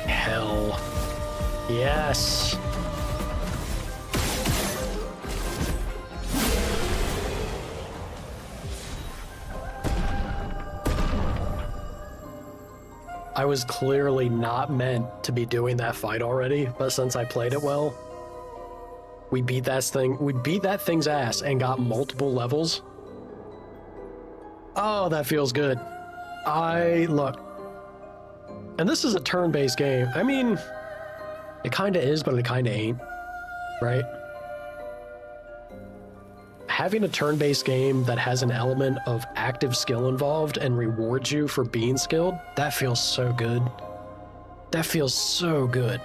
Hell. Yes. I was clearly not meant to be doing that fight already, but since I played it well, we beat that thing's ass and got multiple levels. Oh, that feels good. Look. And this is a turn-based game. I mean, it kinda is, but it kinda ain't, right? Having a turn-based game that has an element of active skill involved and rewards you for being skilled, that feels so good. That feels so good.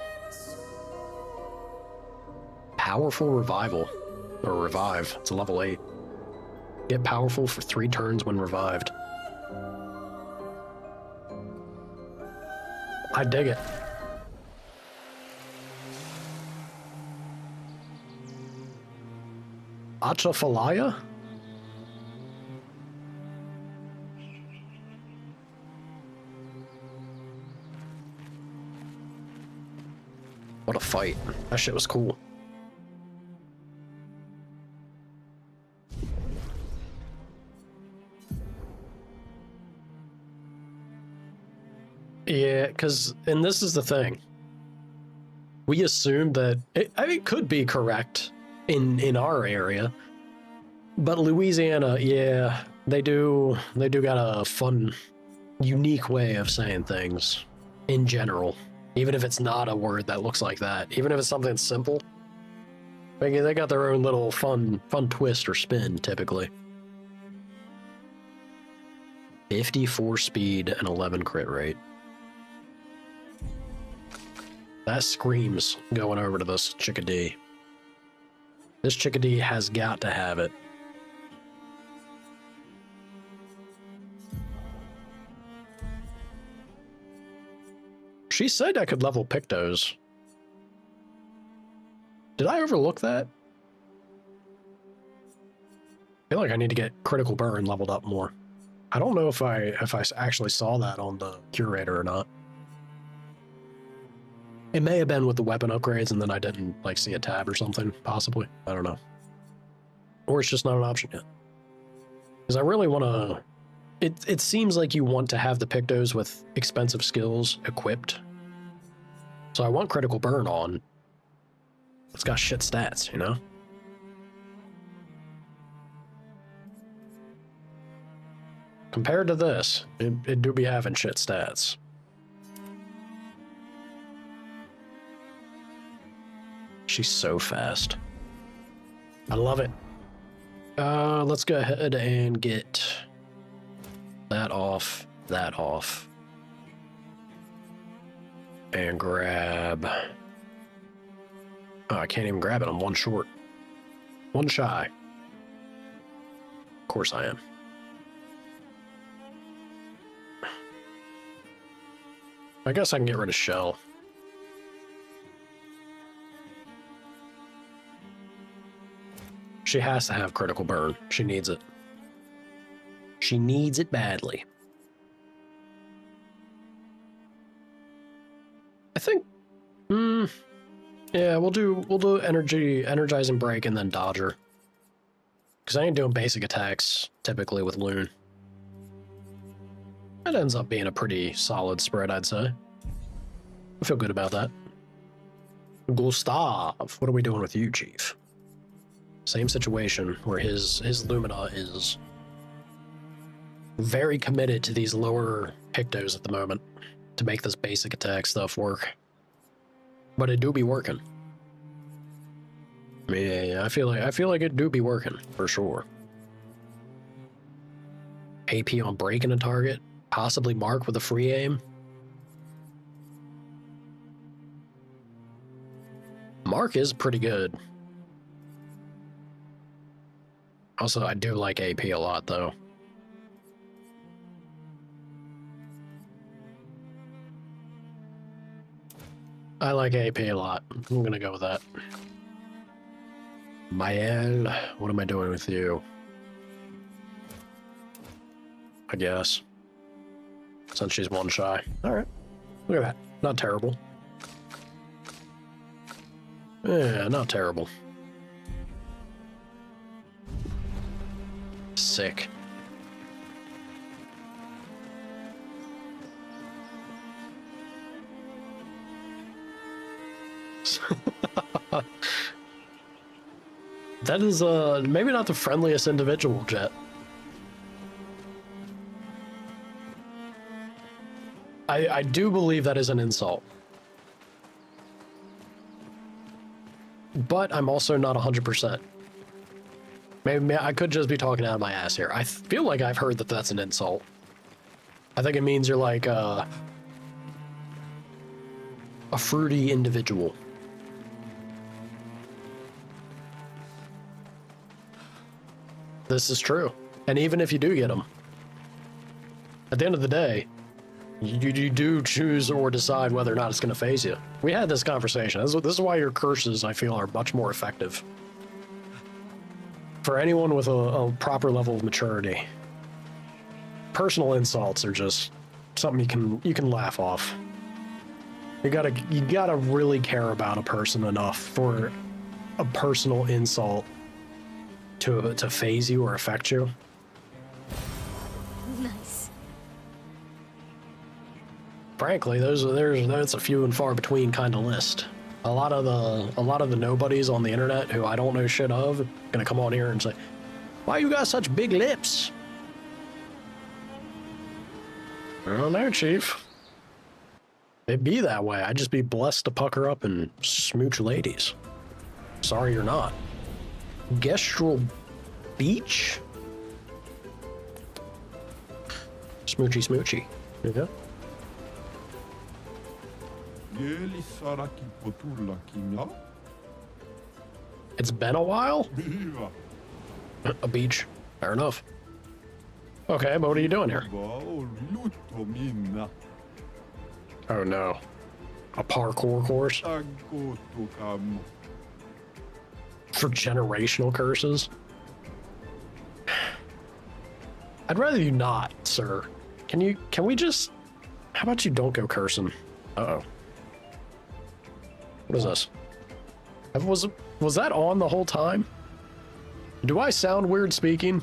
Powerful Revival. Or Revive. It's a level 8. Get powerful for 3 turns when revived. I dig it. Atchafalaya? What a fight. That shit was cool. Yeah, because, and this is the thing. We assumed that, it could be correct in our area, but Louisiana, yeah, they do got a fun, unique way of saying things in general. Even if it's not a word that looks like that, even if it's something simple, they got their own little fun twist or spin typically. 54 speed and 11 crit rate. That screams going over to this Chickadee. This Chickadee has got to have it. She said I could level Pictos. Did I overlook that? I feel like I need to get Critical Burn leveled up more. I don't know if I actually saw that on the curator or not. It may have been with the weapon upgrades and then I didn't like see a tab or something, possibly. I don't know. Or it's just not an option yet. Because I really want to... It seems like you want to have the Pictos with expensive skills equipped. So I want Critical Burn on. It's got shit stats, you know? Compared to this, it do be having shit stats. She's so fast. I love it. Let's go ahead and get that off, and grab... Oh, I can't even grab it. I'm one short. One shy. Of course I am. I guess I can get rid of Shell. She has to have Critical Burn. She needs it. She needs it badly. I think... yeah, we'll do Energizing Break and then Dodger. Because I ain't doing basic attacks, typically, with Loon. It ends up being a pretty solid spread, I'd say. I feel good about that. Gustav, what are we doing with you, Chief? Same situation, where his Lumina is very committed to these lower pictos at the moment to make this basic attack stuff work. But it do be working. I mean, I feel like it do be working for sure. AP on breaking a target, possibly mark with a free aim. Mark is pretty good. Also, I do like AP a lot, though. I like AP a lot. I'm gonna go with that. Mael, what am I doing with you? I guess. Since she's one shy. Alright. Look at that. Not terrible. Yeah, not terrible. Sick. That is maybe not the friendliest individual, Jet. I do believe that is an insult. But I'm also not 100%. Maybe I could just be talking out of my ass here. I feel like I've heard that that's an insult. I think it means you're like a fruity individual. This is true. And even if you do get them, at the end of the day, you do choose or decide whether or not it's going to phase you. We had this conversation. This is why your curses, I feel, are much more effective. For anyone with a proper level of maturity. Personal insults are just something you can laugh off. You gotta really care about a person enough for a personal insult to phase you or affect you. Nice. Frankly, that's a few and far between kind of list. A lot of the nobodies on the internet who I don't know shit of gonna come on here and say, "Why you got such big lips?" I don't know, Chief. It'd be that way. I'd just be blessed to pucker up and smooch ladies. Sorry you're not. Gestural Beach? Smoochy smoochy. There you go. It's been a while? A beach. Fair enough. Okay, but what are you doing here? Oh no. A parkour course? For generational curses? I'd rather you not, sir. Can we just... How about you don't go cursing? Uh-oh. What is this? Was that on the whole time? Do I sound weird speaking?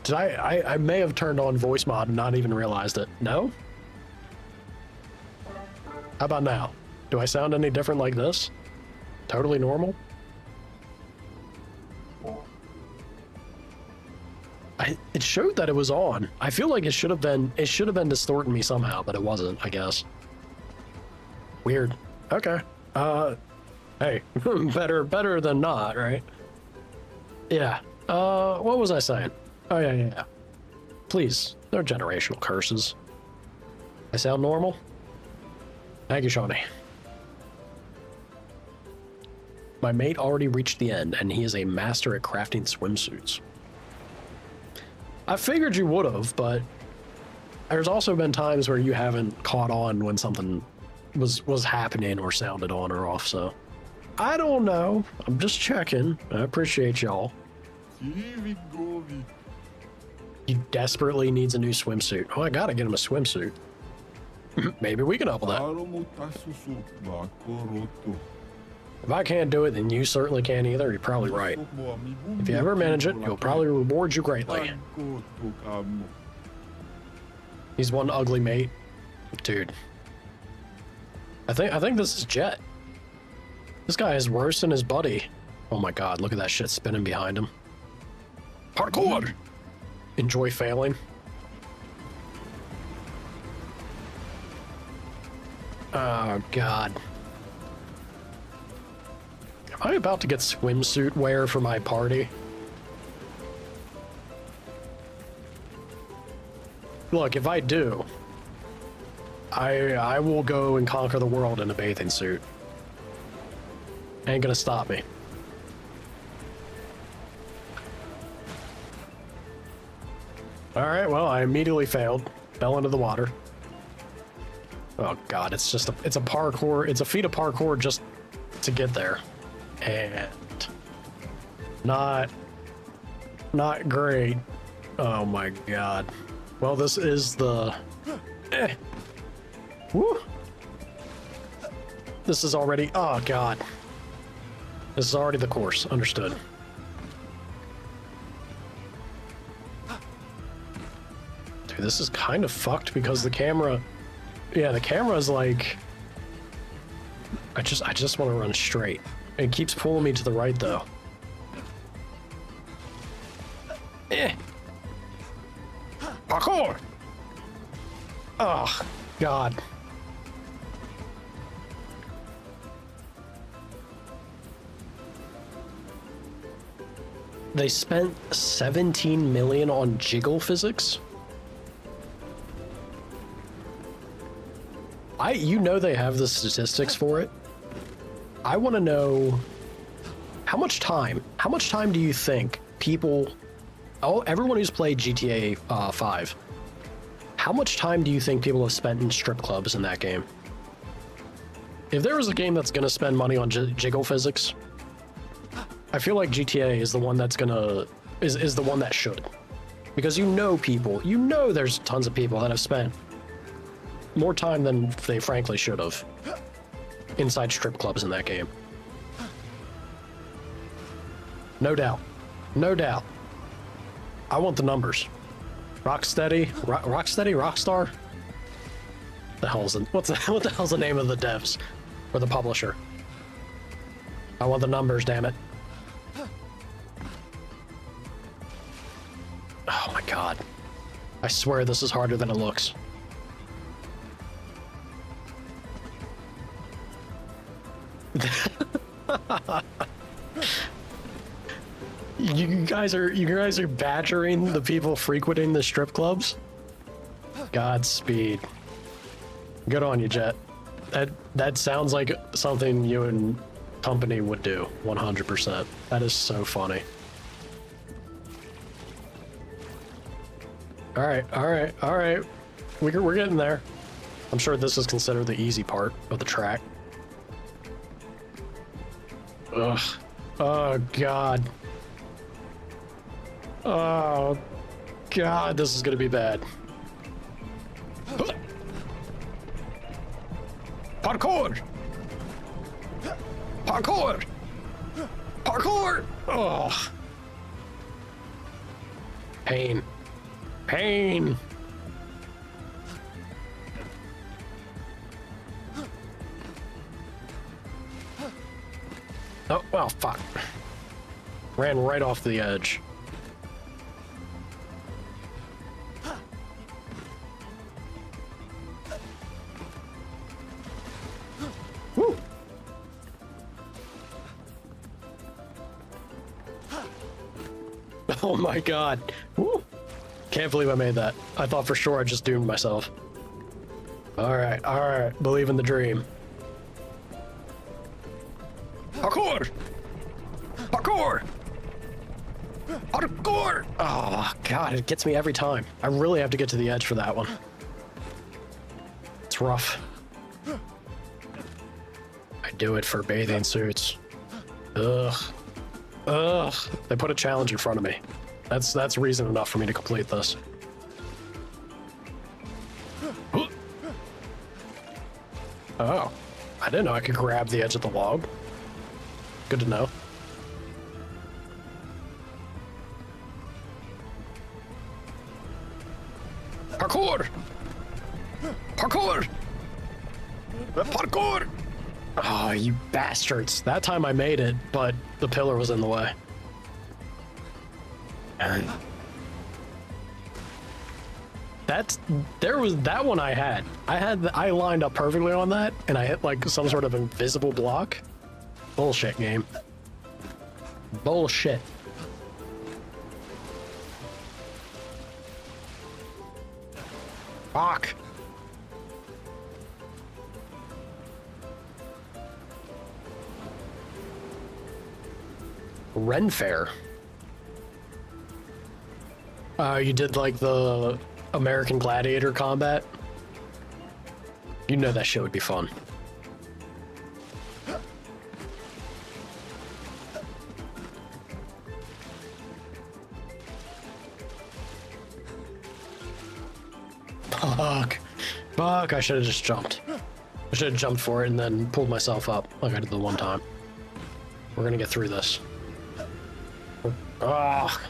Did I may have turned on voice mod and not even realized it. No? How about now? Do I sound any different like this? Totally normal? It showed that it was on. I feel like it should have been distorting me somehow, but it wasn't, I guess. Weird. Okay. Hey, better than not, right? Yeah. What was I saying? Oh, yeah. Please, no generational curses. I sound normal? Thank you, Shawnee. My mate already reached the end, and he is a master at crafting swimsuits. I figured you would have, but there's also been times where you haven't caught on when something was happening or sounded on or off, so I don't know. I'm just checking. I appreciate y'all. He desperately needs a new swimsuit. Oh, I gotta get him a swimsuit. Maybe we can help with that. If I can't do it, then you certainly can't either. You're probably right. If you ever manage it, he'll probably reward you greatly. He's one ugly mate. Dude. I think this is Jet. This guy is roasting his buddy. Oh my god, look at that shit spinning behind him. Parkour! enjoy failing. Oh, God. Am I about to get swimsuit wear for my party? Look, if I do, I will go and conquer the world in a bathing suit. Ain't gonna stop me. Alright, well, I immediately failed. Fell into the water. Oh god, it's just it's a parkour, it's a feat of parkour just to get there. And not great. Oh my god. Well, this is the Woo. This is already, oh god. This is already the course, understood. Dude, this is kind of fucked because the camera, yeah, the camera's like, I just want to run straight. It keeps pulling me to the right though. Parkour! Oh, God. They spent 17 million on jiggle physics? You know they have the statistics for it. I want to know how much time do you think people, everyone who's played GTA 5, how much time do you think people have spent in strip clubs in that game? If there was a game that's going to spend money on jiggle physics, I feel like GTA is the one that's gonna, is the one that should. Because you know people, you know there's tons of people that have spent more time than they frankly should have inside strip clubs in that game. No doubt. No doubt. I want the numbers. Rocksteady? Rockstar? The hell's the, what the hell's the name of the devs? Or the publisher? I want the numbers, damn it. Oh my god. I swear this is harder than it looks. You guys are badgering the people frequenting the strip clubs? Godspeed. Good on you, Jet. That sounds like something you and company would do, 100%. That is so funny. All right. We're getting there. I'm sure this is considered the easy part of the track. Ugh. Oh, God. Oh, God, this is gonna be bad. Parkour! Parkour! Parkour! Oh. Pain. Pain! Oh, well, fuck. Ran right off the edge. Woo! Oh my god. Woo! Can't believe I made that. I thought for sure I just doomed myself. Alright. Believe in the dream. Parkour! Parkour! Parkour! Oh, God, it gets me every time. I really have to get to the edge for that one. It's rough. I do it for bathing suits. Ugh. Ugh. They put a challenge in front of me. That's reason enough for me to complete this. Oh. I didn't know I could grab the edge of the log. Good to know. Parkour! Parkour! Parkour! Oh, you bastards. That time I made it, but the pillar was in the way. There was that one I lined up perfectly on that, and I hit like some sort of invisible block. Bullshit game. Bullshit. Fuck. Ren Fair. You did like the American Gladiator combat? You know that shit would be fun. Fuck. Fuck, I should have just jumped. I should have jumped for it and then pulled myself up like I did the one time. We're gonna get through this. Ah.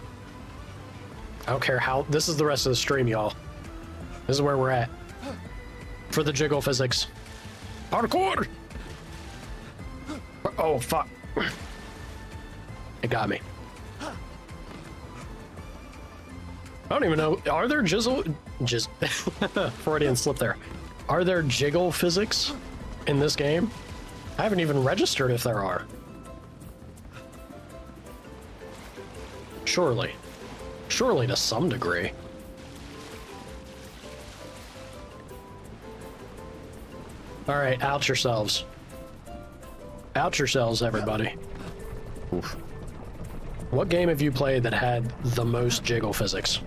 I don't care how. This is the rest of the stream, y'all. This is where we're at. For the jiggle physics. Parkour! Oh, fuck. It got me. I don't even know. Are there Freudian slip there. Are there jiggle physics in this game? I haven't even registered if there are. Surely. Surely to some degree. Alright, out yourselves. Out yourselves, everybody. Oof. What game have you played that had the most jiggle physics?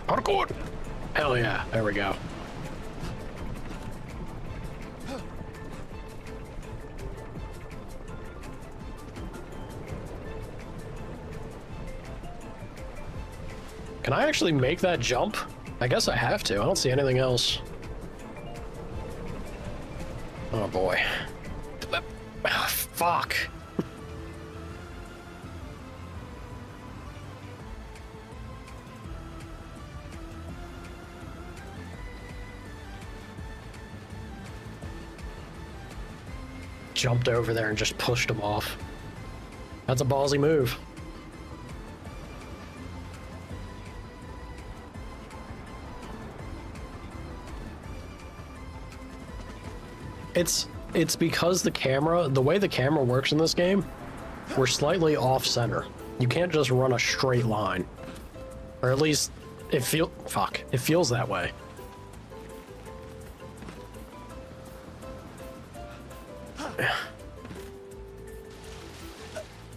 Parkour! Hell yeah, there we go. Can I actually make that jump? I guess I have to. I don't see anything else. Oh boy. Oh, fuck. Jumped over there and just pushed him off. That's a ballsy move. It's because the way the camera works in this game, we're slightly off center. You can't just run a straight line. Or at least it feels that way.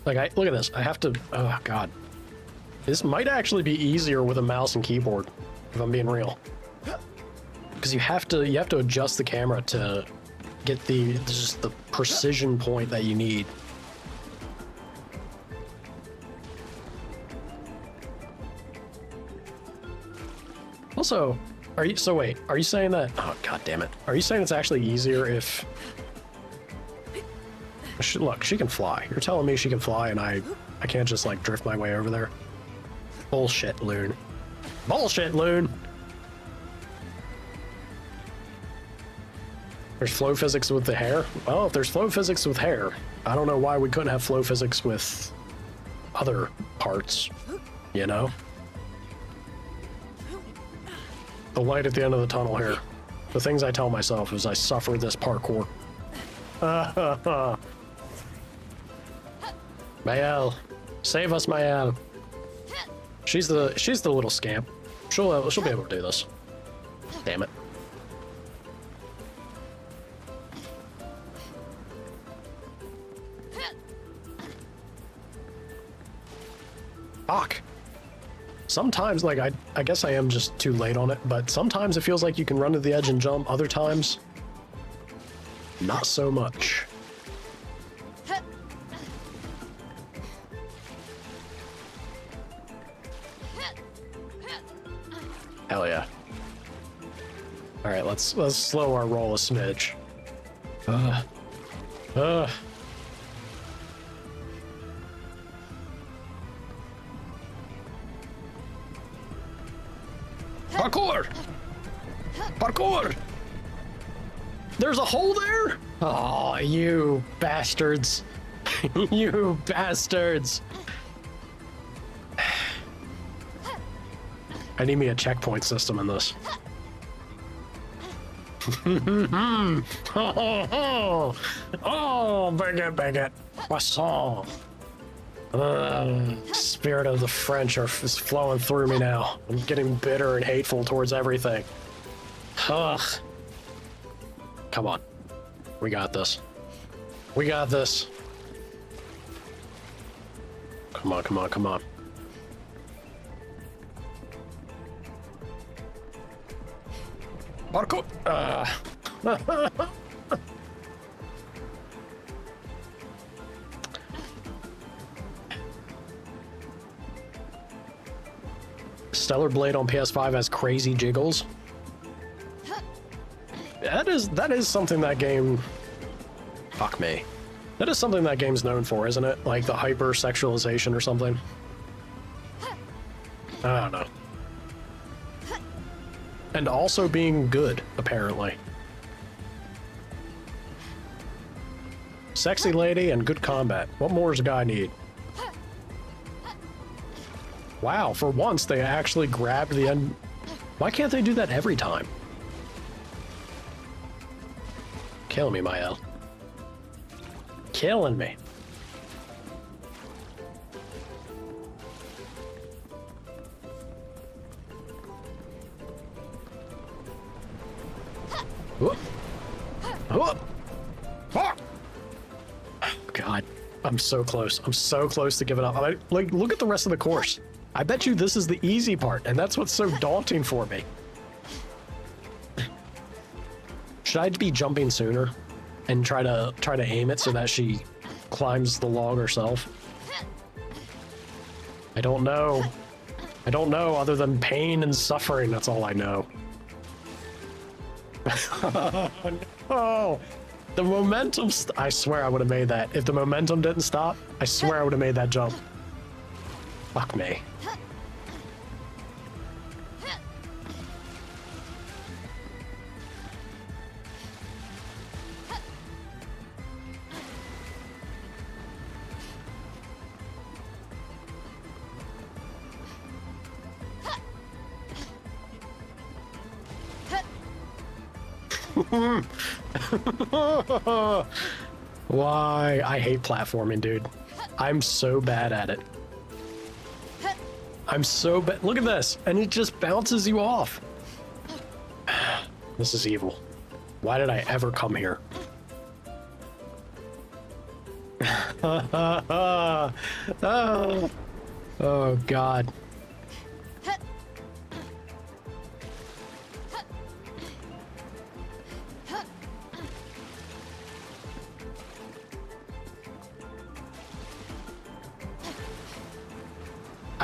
Like look at this. I have to, oh god. This might actually be easier with a mouse and keyboard, if I'm being real. Because you have to adjust the camera to get just the precision point that you need. Also, are you saying that, oh god damn it, are you saying it's actually easier if look, she can fly. You're telling me she can fly and I can't just like drift my way over there? Bullshit, Loon. Bullshit, Loon. There's flow physics with the hair? Well, if there's flow physics with hair, I don't know why we couldn't have flow physics with other parts, you know? The light at the end of the tunnel here. The things I tell myself as I suffer this parkour. Mayel, save us, Mayel. She's the little scamp. She'll be able to do this. Damn it. Fuck. Sometimes, like, I guess I am just too late on it, but sometimes it feels like you can run to the edge and jump. Other times, not so much. Hell yeah. Alright, let's slow our roll a smidge. Parkour! Parkour! There's a hole there? Oh, you bastards. You I need me a checkpoint system in this. Oh, bigot. Poisson. Spirit of the French is flowing through me now. I'm getting bitter and hateful towards everything. Ugh. Come on. We got this. We got this. Come on. Marco! Stellar Blade on PS5 has crazy jiggles. That is something that game... Fuck me. That is something that game's known for, isn't it? Like the hyper-sexualization or something. I don't know. And also being good, apparently. Sexy lady and good combat. What more does a guy need? Wow, for once they actually grabbed the end. Why can't they do that every time? Kill me, Mael. Killing me. Whoop. Whoop. Fuck. God, I'm so close. I'm so close to giving up. Like, look at the rest of the course. I bet you this is the easy part, and that's what's so daunting for me. Should I be jumping sooner and try to aim it so that she climbs the log herself? I don't know. I don't know other than pain and suffering. That's all I know. Oh, the momentum. I swear I would have made that. If the momentum didn't stop, I swear I would have made that jump. Fuck me. Why? I hate platforming, dude. I'm so bad at it. I'm so bad. Look at this. And it just bounces you off. This is evil. Why did I ever come here? Oh, God.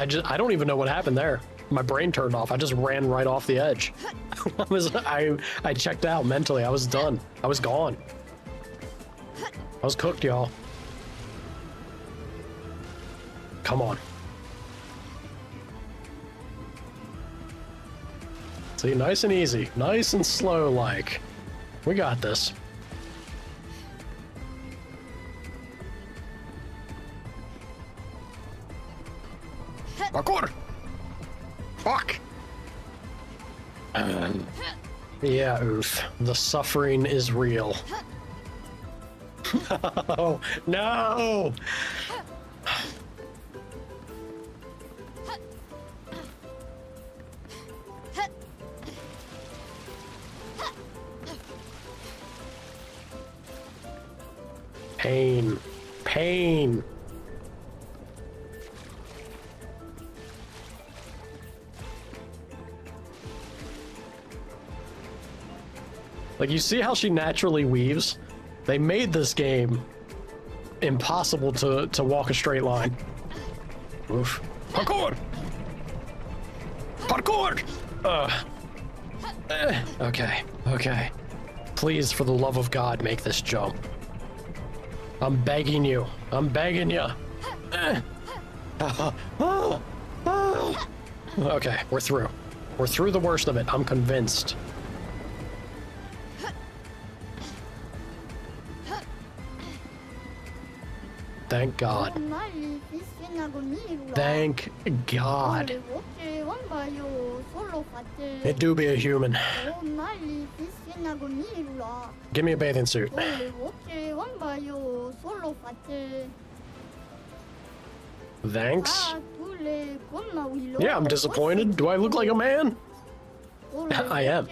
I don't even know what happened there. My brain turned off. I just ran right off the edge. I checked out mentally. I was done. I was gone. I was cooked, y'all. Come on. See, nice and easy. Nice and slow like. We got this. Parkour! Fuck! Yeah, oof. The suffering is real. No! No! Pain. Pain. Like, you see how she naturally weaves? They made this game impossible to walk a straight line. Oof. Parkour! Parkour! Okay, okay. Please, for the love of God, make this jump. I'm begging you. I'm begging you. Okay, we're through. We're through the worst of it. I'm convinced. Thank God. Thank God. It do be a human. Give me a bathing suit. Thanks. Yeah, I'm disappointed. Do I look like a man? I am.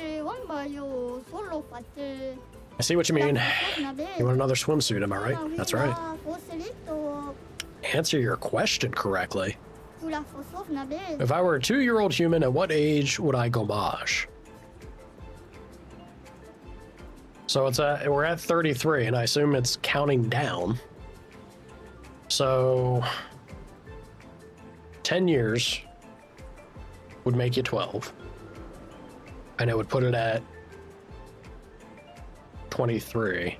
I see what you mean. You want another swimsuit, am I right? That's right. Answer your question correctly. If I were a 2-year-old human, at what age would I gomage? So we're at 33, and I assume it's counting down. So 10 years would make you 12. And it would put it at 23.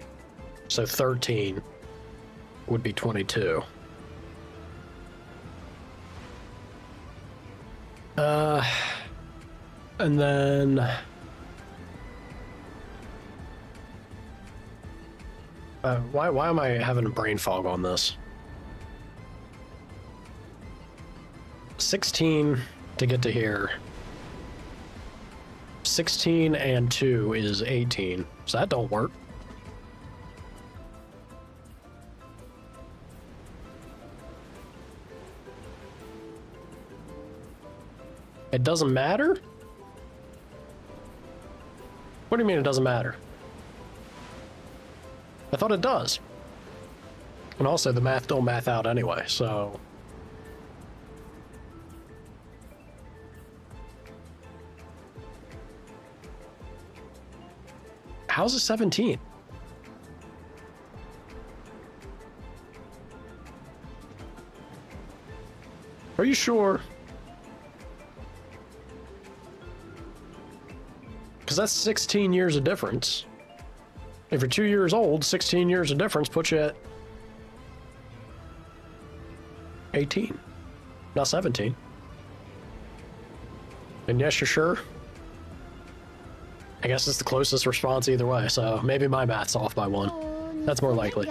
So 13 would be 22. And then why am I having a brain fog on this? 16 to get to here. 16 and 2 is 18, so that don't work. It doesn't matter? What do you mean it doesn't matter? I thought it does. And also the math don't math out anyway, so... How's it 17? Are you sure? Because that's 16 years of difference. If you're 2 years old, 16 years of difference puts you at 18, not 17. And yes, you're sure? I guess it's the closest response either way, so maybe my math's off by 1. That's more likely.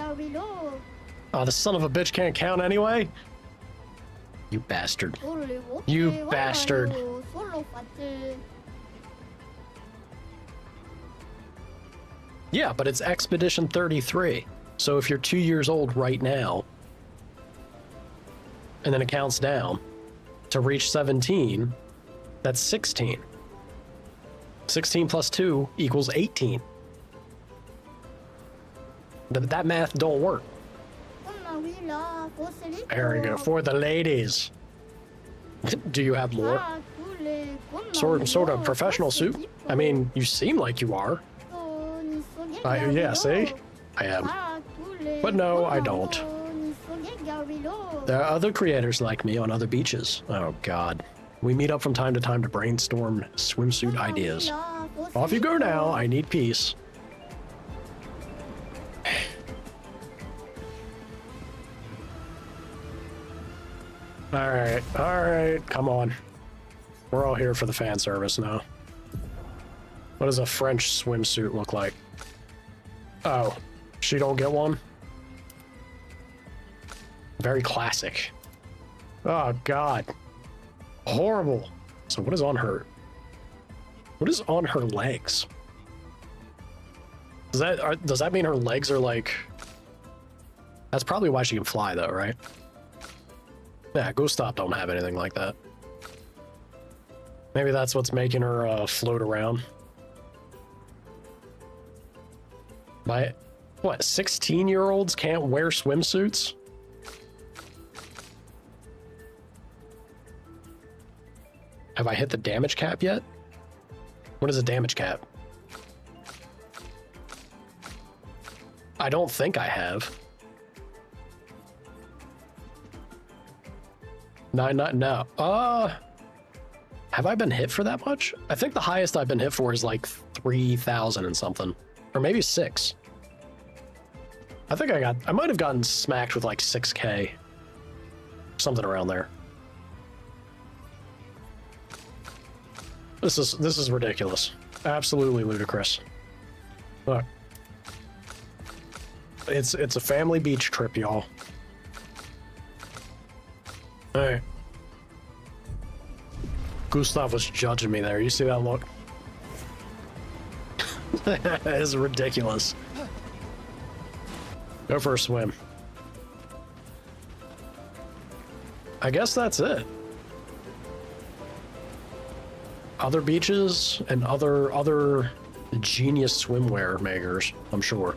Oh, the son of a bitch can't count anyway? You bastard. You bastard. Yeah, but it's Expedition 33. So if you're 2 years old right now, and then it counts down to reach 17, that's 16. 16 plus 2 equals 18. That math don't work. There we go. For the ladies. Do you have more? Sort of professional suit? I mean, you seem like you are. Yeah, see? I am. But no, I don't. There are other creators like me on other beaches. Oh, God. We meet up from time to time to brainstorm swimsuit ideas. Off you go now. I need peace. Alright, come on. We're all here for the fan service now. What does a French swimsuit look like? Oh, she don't get one? Very classic. Oh, God. Horrible. So what is on her? What is on her legs? Does that mean her legs are like... That's probably why she can fly though, right? Yeah, Gustav don't have anything like that. Maybe that's what's making her float around. What, 16-year-olds can't wear swimsuits? Have I hit the damage cap yet? What is a damage cap? I don't think I have. No. Have I been hit for that much? I think the highest I've been hit for is like 3,000 and something. Or maybe 6. I think I might have gotten smacked with like 6K. Something around there. This is ridiculous. Absolutely ludicrous. Look. It's a family beach trip, y'all. Alright. Gustav was judging me there. You see that look? That is ridiculous. Go for a swim. I guess that's it. Other beaches and other genius swimwear makers, I'm sure.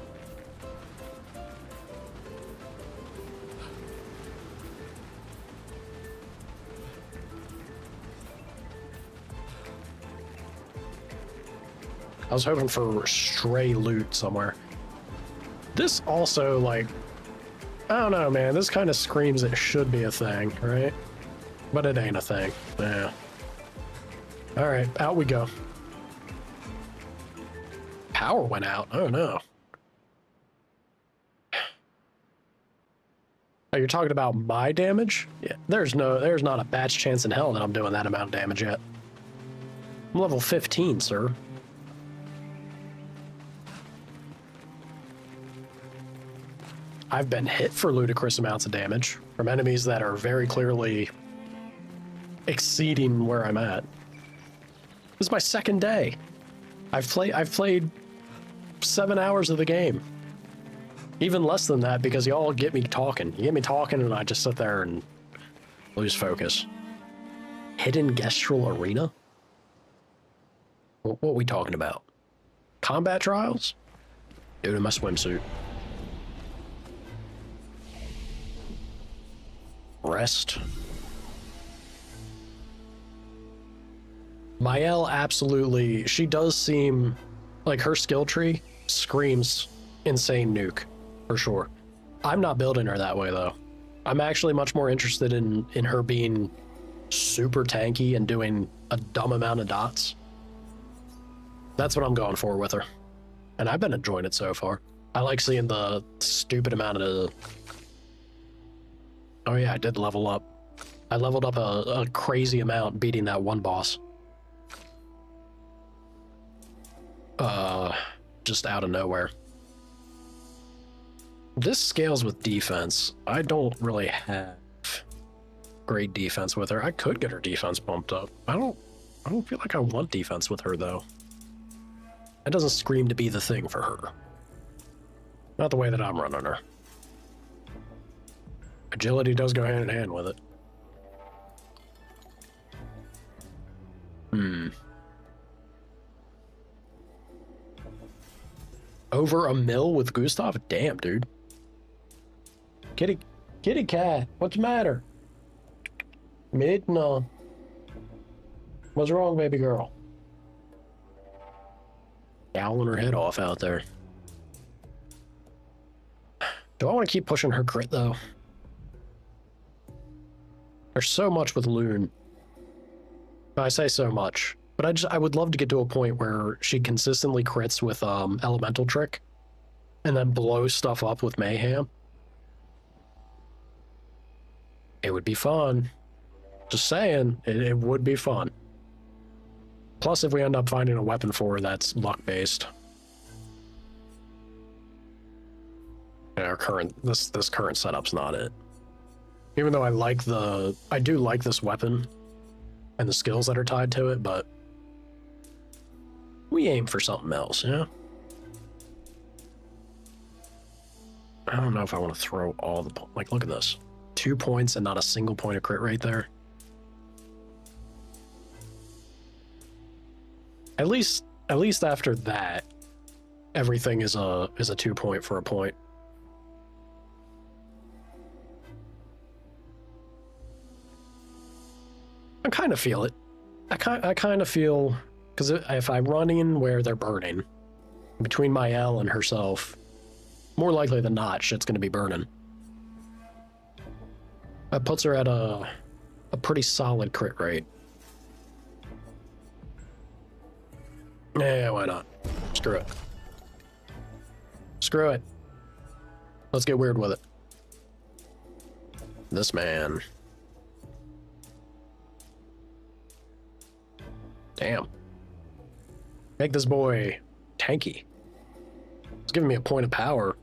I was hoping for stray loot somewhere. This also, like, I don't know, man. This kind of screams it should be a thing, right? But it ain't a thing. Yeah. All right, out we go. Power went out. Oh no. Oh, you're talking about my damage? Yeah. There's not a batch chance in hell that I'm doing that amount of damage yet. I'm level 15, sir. I've been hit for ludicrous amounts of damage from enemies that are very clearly exceeding where I'm at. This is my second day. I've played 7 hours of the game. Even less than that because y'all get me talking. You get me talking and I just sit there and lose focus. Hidden Gestral Arena? What are we talking about? Combat trials? Dude, in my swimsuit. Rest. Mael absolutely, she does seem like her skill tree screams insane nuke, for sure. I'm not building her that way though. I'm actually much more interested in her being super tanky and doing a dumb amount of dots. That's what I'm going for with her. And I've been enjoying it so far. I like seeing the stupid amount of... Oh yeah, I did level up. I leveled up a crazy amount beating that one boss. Just out of nowhere. This scales with defense. I don't really have great defense with her. I could get her defense bumped up. I don't feel like I want defense with her though. That doesn't scream to be the thing for her. Not the way that I'm running her. Agility does go hand in hand with it. Over a mil with Gustav? Damn, dude. Kitty cat, what's the matter? No. What's wrong, baby girl? Gowling her head off out there. Do I want to keep pushing her crit, though? There's so much with Loon. I say so much, but I would love to get to a point where she consistently crits with Elemental Trick and then blows stuff up with Mayhem. It would be fun. Just saying, it would be fun. Plus, if we end up finding a weapon for her that's luck-based. And our current, this current setup's not it. Even though I do like this weapon and the skills that are tied to it, but we aim for something else, yeah? I don't know if I want to throw all the, like, look at this. 2 points and not a single point of crit right there. At least after that, everything is a 2 point for a point. I kind of feel it. I kind of feel, because if I run in where they're burning, between Mael and herself, more likely than not, shit's going to be burning. That puts her at a pretty solid crit rate. Yeah, why not? Screw it. Screw it. Let's get weird with it. This man. Damn. Make this boy tanky. It's giving me a point of power.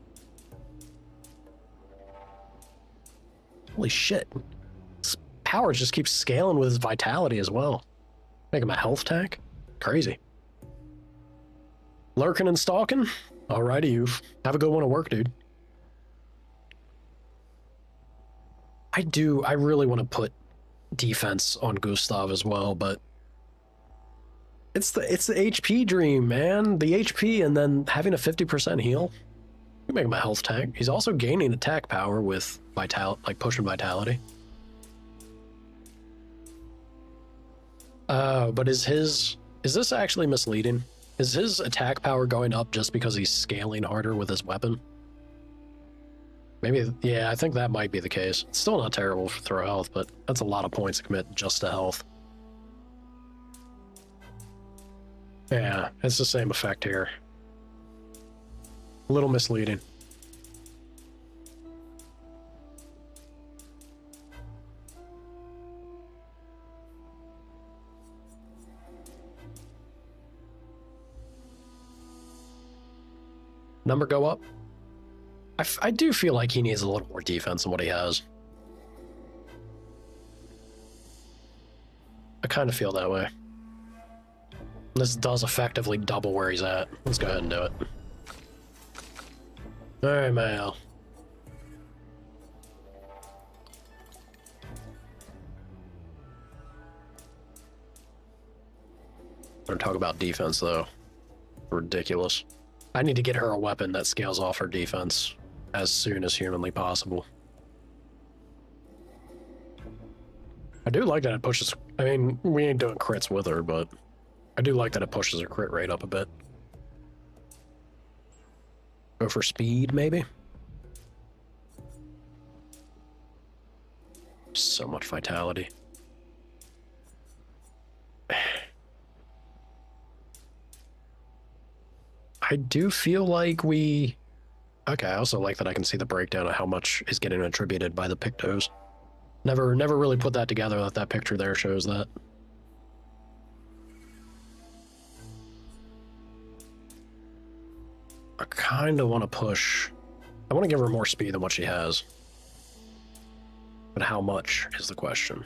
Holy shit. It's power just keeps scaling with his vitality as well. Make him a health tank? Crazy. Lurking and stalking? Alrighty, you. Have a good one at work, dude. I really want to put defense on Gustav as well, but it's the HP dream, man. The HP and then having a 50% heal. You make him a health tank. He's also gaining attack power with push and vitality. But is this actually misleading? Is his attack power going up just because he's scaling harder with his weapon? Maybe, yeah, I think that might be the case. It's still not terrible for throw health, but that's a lot of points to commit just to health. Yeah, it's the same effect here. A little misleading. Number go up? I do feel like he needs a little more defense than what he has. I kind of feel that way. This does effectively double where he's at. Let's go ahead and do it. Alright, Mal. I'm gonna talk about defense, though. Ridiculous. I need to get her a weapon that scales off her defense as soon as humanly possible. I do like that it pushes... I mean, we ain't doing crits with her, but I do like that it pushes her crit rate up a bit. Go for speed, maybe? So much vitality. I do feel like we... Okay, I also like that I can see the breakdown of how much is getting attributed by the Pictos. Never really put that together, that picture there shows that. I kind of want to push... I want to give her more speed than what she has. But how much is the question.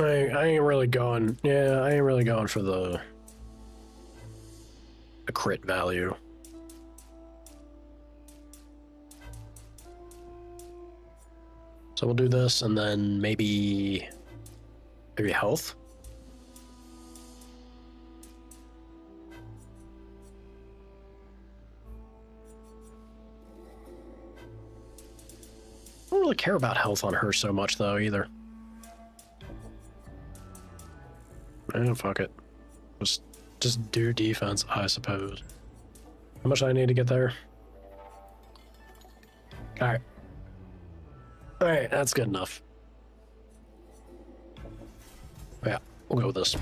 I ain't really going... Yeah, I ain't really going for the crit value. So we'll do this, and then maybe health? I don't really care about health on her so much, though, either. Fuck it. Just do defense, I suppose. How much do I need to get there? Alright. Alright, that's good enough. Yeah, we'll go with this.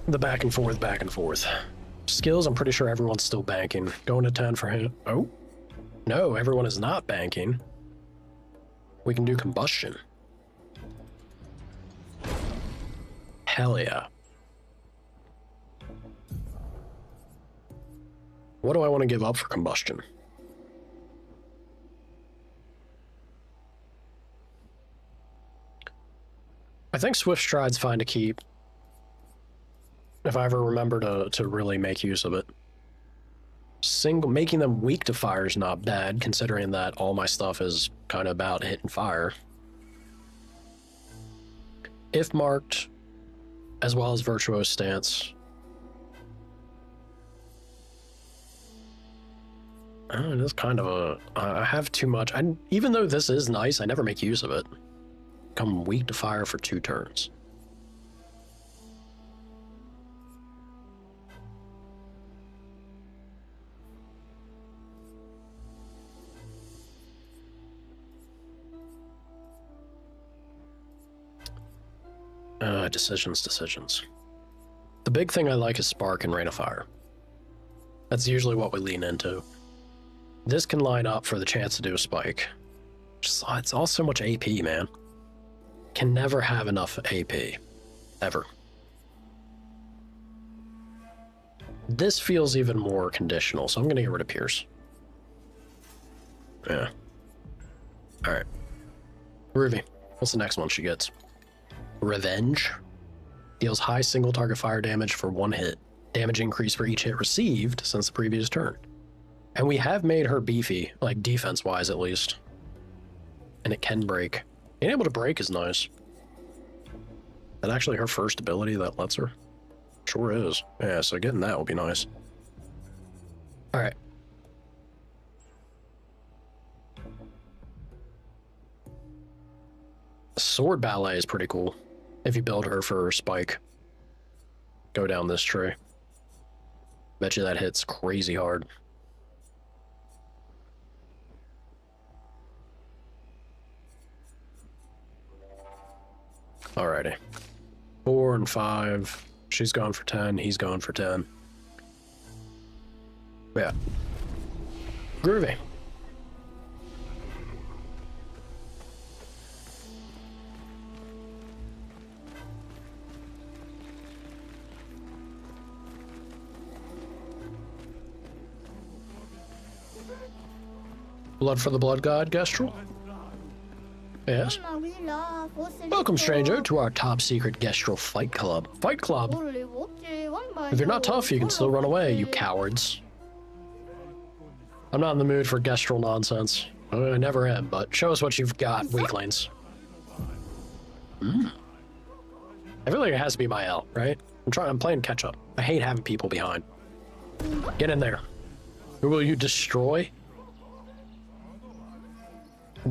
The back and forth. Skills, I'm pretty sure everyone's still banking. Going to 10 for him. Oh. No, everyone is not banking. We can do combustion. Hell yeah. What do I want to give up for combustion? I think Swift Stride's fine to keep. If I ever remember to really make use of it. Making them weak to fire is not bad, considering that all my stuff is kind of about hitting fire. If marked, as well as Virtuoso Stance. It is kind of a... I have too much. Even though this is nice, I never make use of it. Become weak to fire for 2 turns. Decisions. The big thing I like is Spark and Rain of Fire. That's usually what we lean into. This can line up for the chance to do a spike. It's all so much AP, man. Can never have enough AP. Ever. This feels even more conditional, so I'm gonna get rid of Pierce. Yeah. Alright. Ruby. What's the next one she gets? Revenge. Deals high single target fire damage for 1 hit. Damage increase for each hit received since the previous turn. And we have made her beefy, like defense-wise at least. And it can break. Being able to break is nice. That actually her first ability that lets her? Sure is. Yeah, so getting that will be nice. Alright. Sword Ballet is pretty cool. If you build her for Spike. Go down this tree. Bet you that hits crazy hard. Alrighty. 4 and 5. She's gone for 10. He's gone for 10. Yeah. Groovy. Blood for the Blood God, Gestrel? Yes. Welcome, stranger, to our top secret Gestrel Fight Club. Fight Club? If you're not tough, you can still run away, you cowards. I'm not in the mood for Gestrel nonsense. I never am, but show us what you've got, weaklings. I feel like it has to be my L, right? I'm playing catch up. I hate having people behind. Get in there. Who will you destroy?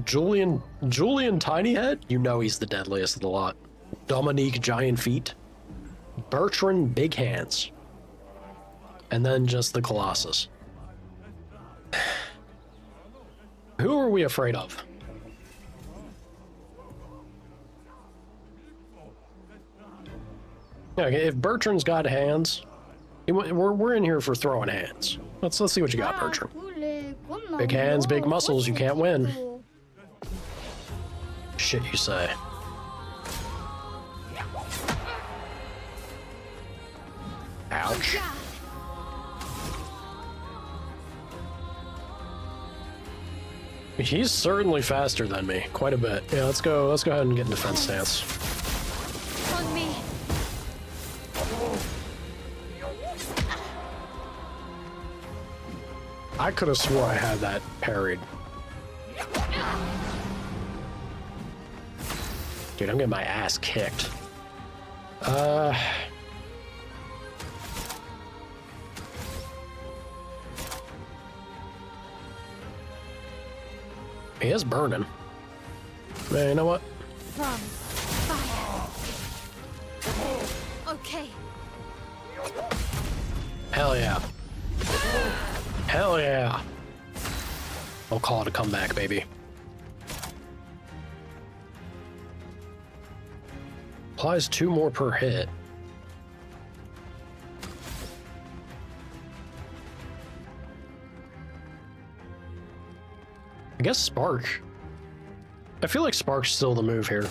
Julian Tinyhead? You know he's the deadliest of the lot. Dominique Giant Feet. Bertrand Big Hands. And then just the Colossus. Who are we afraid of? Yeah, okay, if Bertrand's got hands, we're in here for throwing hands. Let's see what you got, Bertrand. Big hands, big muscles, you can't win. Shit you say. Ouch. He's certainly faster than me, quite a bit. Yeah, let's go ahead and get in defense stance. On me. I could have swore I had that parried. Dude, I'm getting my ass kicked. He is burning. Man, you know what? From fire. Okay. Hell yeah. Hell yeah. I'll call it a comeback, baby. Applies 2 more per hit. I guess Spark. I feel like Spark's still the move here.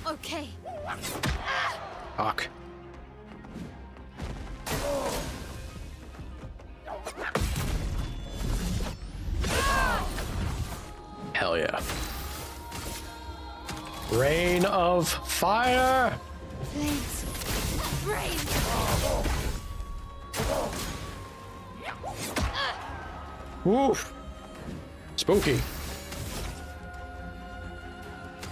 Okay. Fuck. Hell yeah. Rain of fire! Flames. Rain. Woof! Spooky.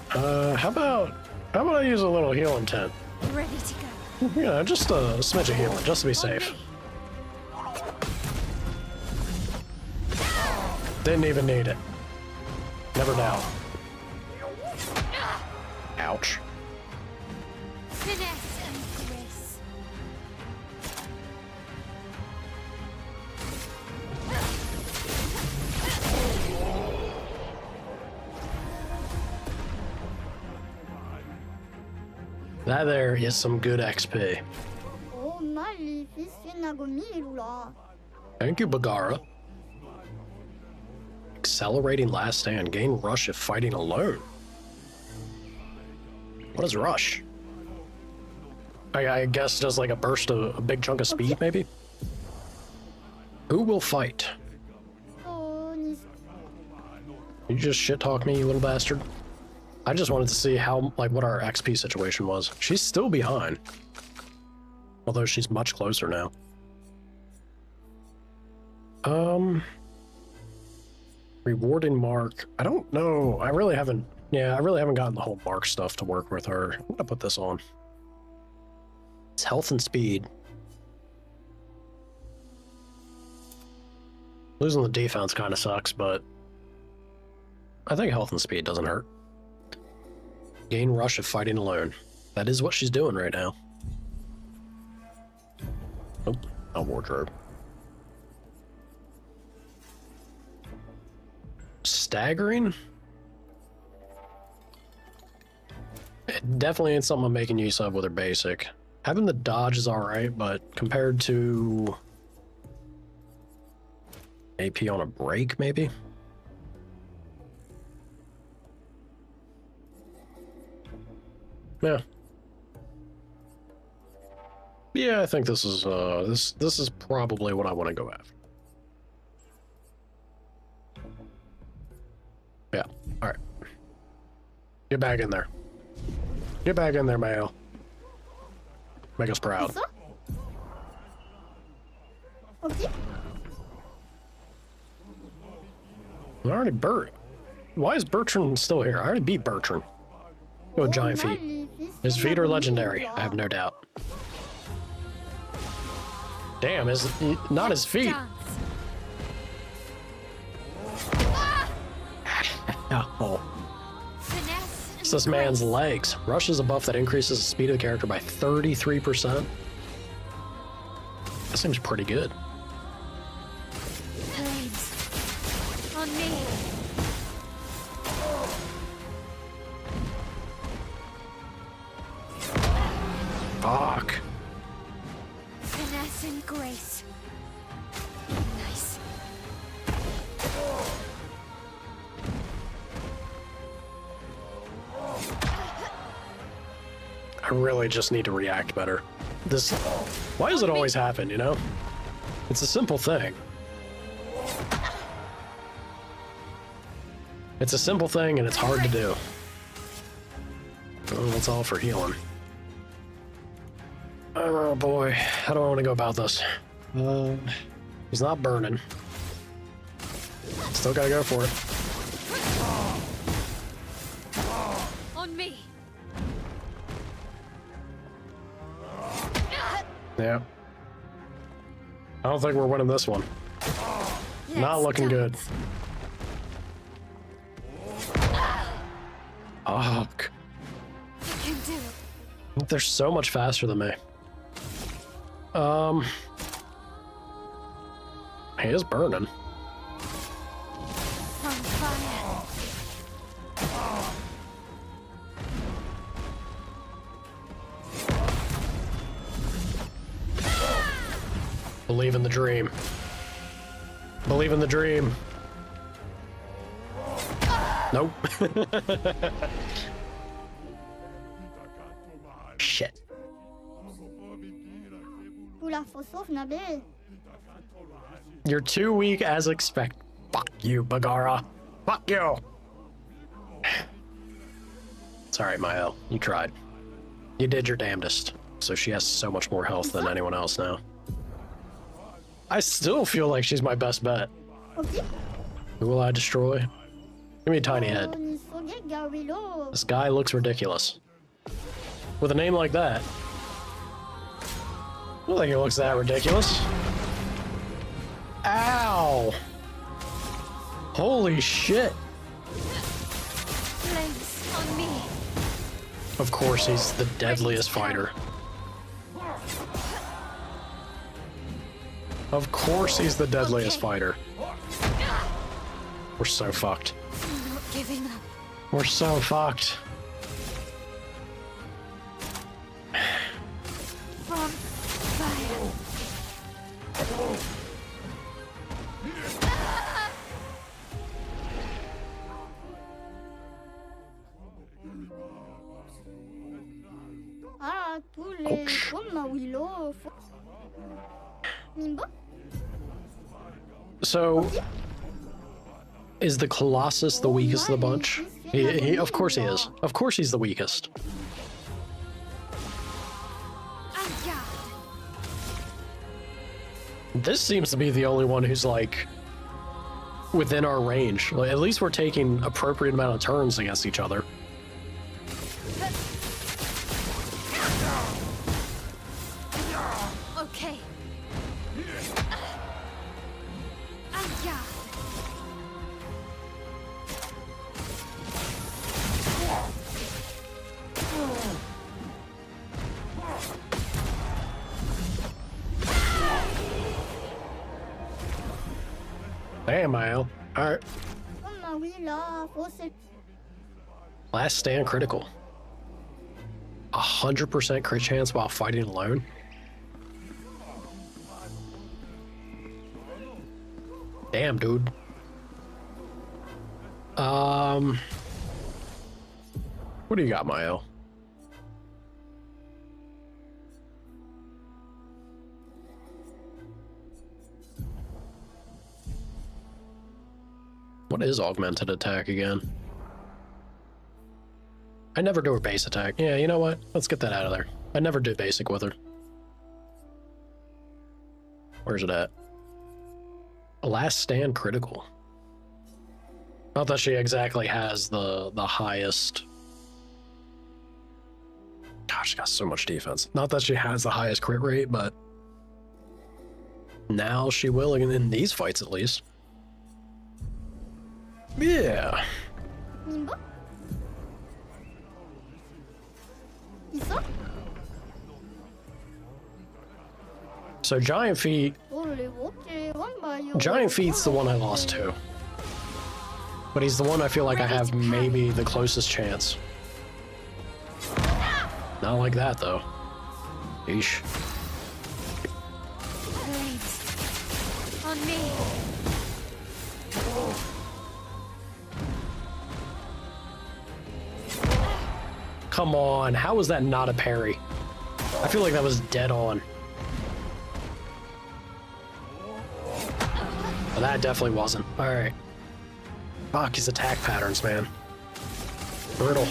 How about I use a little heal intent? Ready to go. Yeah, just a smidge of healing, just to be safe. Didn't even need it. Never doubt. Ouch. Finesse and grace. That there is some good XP. Thank you, Bagara. Accelerating last stand. Gain rush if fighting alone. What is rush? I guess just like a burst of a big chunk of speed, maybe? Who will fight? Oh, ni- You just shit talk me, you little bastard. I just wanted to see how, like, what our XP situation was. She's still behind. Although she's much closer now. Rewarding mark. I don't know. I really haven't gotten the whole mark stuff to work with her. I'm gonna put this on. It's health and speed. Losing the defense kind of sucks, but I think health and speed doesn't hurt. Gain rush of fighting alone. That is what she's doing right now. Oh, a wardrobe. Staggering? It definitely ain't something I'm making use of with her basic. Having the dodge is alright, but compared to AP on a break, maybe? Yeah. Yeah, I think this is this is probably what I want to go after. Yeah. All right. Get back in there. Get back in there, Mayo. Make us proud. ça? Ok. I already Why is Bertrand still here? I already beat Bertrand. Go with giant feet. His feet are legendary, I have no doubt. Damn, not his feet. Dance. Oh. Finesse It's this man's legs. Rush is a buff that increases the speed of the character by 33%. That seems pretty good. flames. On me. Fuck. Finesse and grace. Nice. I really just need to react better. Why does it always happen, you know? It's a simple thing. It's a simple thing and it's hard to do. Oh, that's all for healing. Oh boy, how do I want to go about this? He's not burning. Still gotta go for it. On me. Yeah. I don't think we're winning this one. Not looking good. Fuck. You can do it. They're so much faster than me. He is burning. On fire. Believe in the dream. Believe in the dream. Nope. Shit. Oula, faut sauve, Nabil. You're too weak as expected. Fuck you, Bagara. Fuck you. It's alright, Mael. You tried. You did your damnedest. So she has so much more health than anyone else now. I still feel like she's my best bet. Ok. Who will I destroy? Give me a tiny Oh, head. ni soge gawilo. This guy looks ridiculous. With a name like that. I don't think it looks that ridiculous. Ow! Holy shit! Flames. On me. Of course he's the deadliest fighter. Of course he's the deadliest fighter. We're so fucked. I'm not giving up. We're so fucked. On fire. Ah, tous les pommes Willow. Nimbo? So, is the Colossus the weakest of the bunch? Of course he is. Of course he's the weakest. This seems to be the only one who's like within our range. Like, at least we're taking appropriate amount of turns against each other. Okay. Damn, Al. Alright. Pommes Willow, faut se... Last stand critical. 100% crit chance while fighting alone. Damn, dude. What do you got, Mayo? What is augmented attack again? I never do her base attack. Yeah, you know what? Let's get that out of there. I never do basic with her. Where's it at? Last stand critical. Not that she exactly has the highest. Gosh, she got so much defense. Not that she has the highest crit rate, but now she will in these fights at least. Yeah. Nimbo? Isso? So Giant Feet. Giant Feet's the one I lost to. But he's the one I feel like I have maybe the closest chance. Not like that, though. Yeesh. Blades. On me. Come on, how was that not a parry? I feel like that was dead on. But that definitely wasn't. Alright. Fuck his attack patterns, man. Brutal.